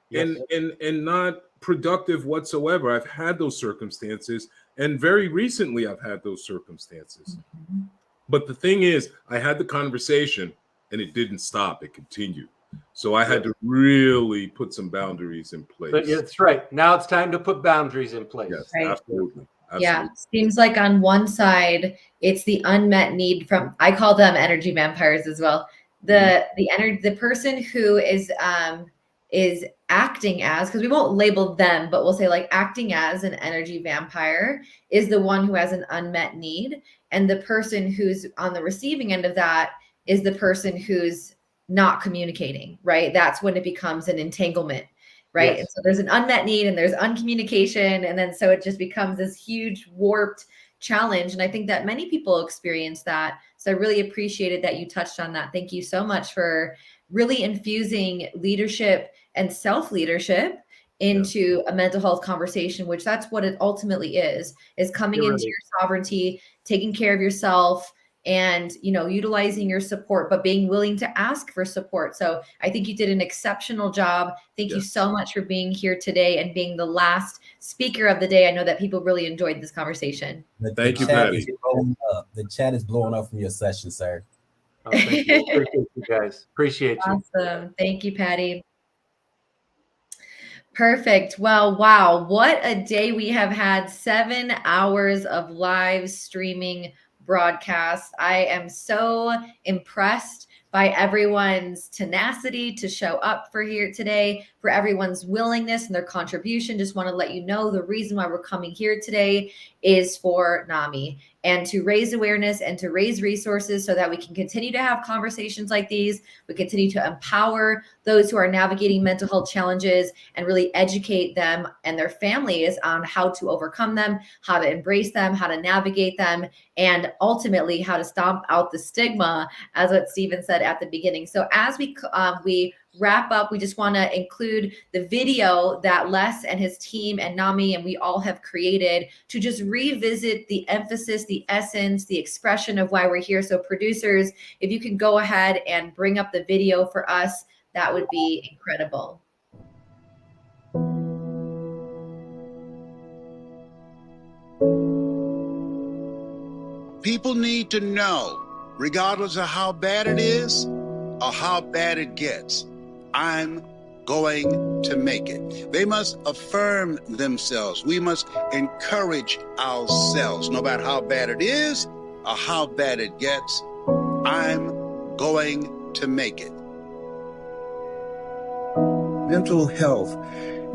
Speaker 6: Yes.
Speaker 2: and not productive whatsoever. I've had those circumstances, and very recently I've had those circumstances. Mm-hmm. But the thing is, I had the conversation and it didn't stop, it continued. So I had to really put some boundaries in place.
Speaker 6: But that's right. Now it's time to put boundaries in place.
Speaker 2: Yes,
Speaker 3: Right.
Speaker 2: absolutely.
Speaker 3: Yeah, seems like on one side it's the unmet need from, I call them energy vampires as well. The person who is acting as, because we won't label them, but we'll say like acting as an energy vampire is the one who has an unmet need, and the person who's on the receiving end of that is the person who's not communicating, right? That's when it becomes an entanglement. Right.
Speaker 6: Yes.
Speaker 3: And so there's an unmet need and there's uncommunication. And then so it just becomes this huge warped challenge. And I think that many people experience that. So I really appreciated that you touched on that. Thank you so much for really infusing leadership and self-leadership into a mental health conversation, which that's what it ultimately is coming into your sovereignty, taking care of yourself, and, you know, utilizing your support, but being willing to ask for support. So I think you did an exceptional job. Thank you so much for being here today and being the last speaker of the day. I know that people really enjoyed this conversation.
Speaker 2: Thank you, Patty.
Speaker 4: The chat is blowing up from your session, sir.
Speaker 6: Oh, thank you. Appreciate you guys. Appreciate you.
Speaker 3: Awesome. Thank you, Patty. Perfect. Well, wow. What a day we have had. 7 hours of live streaming broadcast. I am so impressed by everyone's tenacity to show up for here today, for everyone's willingness and their contribution. Just want to let you know the reason why we're coming here today is for NAMI, and to raise awareness and to raise resources so that we can continue to have conversations like these. We continue to empower those who are navigating mental health challenges and really educate them and their families on how to overcome them, how to embrace them, how to navigate them, and ultimately how to stomp out the stigma, as what Stephen said at the beginning. So as we wrap up, we just want to include the video that Les and his team and NAMI and we all have created to just revisit the emphasis, the essence, the expression of why we're here. So producers, if you can go ahead and bring up the video for us, that would be incredible.
Speaker 1: People need to know, regardless of how bad it is or how bad it gets, I'm going to make it. They must affirm themselves. We must encourage ourselves, no matter how bad it is or how bad it gets. I'm going to make it. Mental health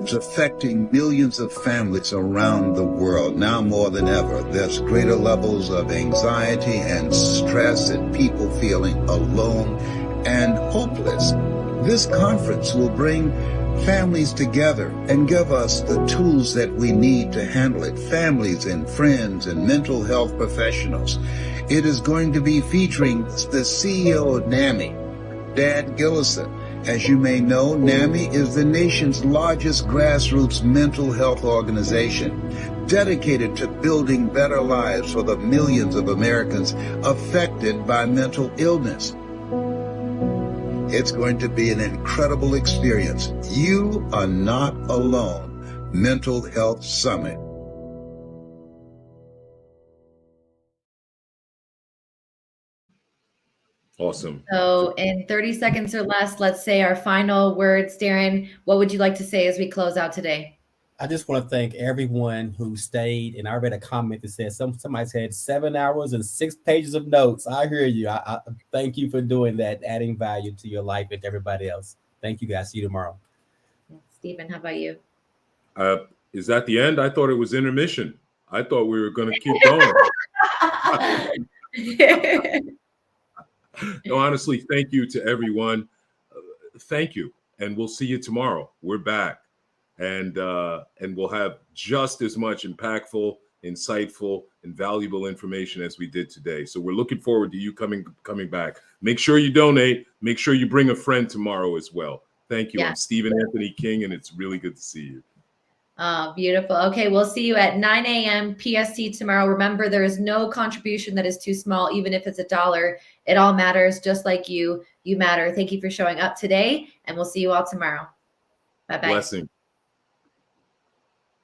Speaker 1: is affecting millions of families around the world. Now more than ever, there's greater levels of anxiety and stress and people feeling alone and hopeless. This conference will bring families together and give us the tools that we need to handle it. Families and friends and mental health professionals. It is going to be featuring the CEO of NAMI, Dan Gillison. As you may know, NAMI is the nation's largest grassroots mental health organization, dedicated to building better lives for the millions of Americans affected by mental illness. It's going to be an incredible experience. You are not alone. Mental Health Summit.
Speaker 2: Awesome.
Speaker 3: So in 30 seconds or less, let's say our final words. Darren, what would you like to say as we close out today?
Speaker 4: I just want to thank everyone who stayed. And I read a comment that said somebody said 7 hours and 6 pages of notes. I hear you. I thank you for doing that, adding value to your life and to everybody else. Thank you guys. See you tomorrow.
Speaker 3: Stephen, how about you?
Speaker 2: Is that the end? I thought it was intermission. I thought we were going to keep going. No, honestly, thank you to everyone. Thank you. And we'll see you tomorrow. We're back. And we'll have just as much impactful, insightful, and valuable information as we did today. So we're looking forward to you coming back. Make sure you donate. Make sure you bring a friend tomorrow as well. Thank you. Yeah. I'm Stephen Anthony King, and it's really good to see you.
Speaker 3: Oh, beautiful. Okay, we'll see you at 9 a.m. PST tomorrow. Remember, there is no contribution that is too small, even if it's $1. It all matters, just like you. You matter. Thank you for showing up today, and we'll see you all tomorrow. Bye-bye.
Speaker 2: Blessing.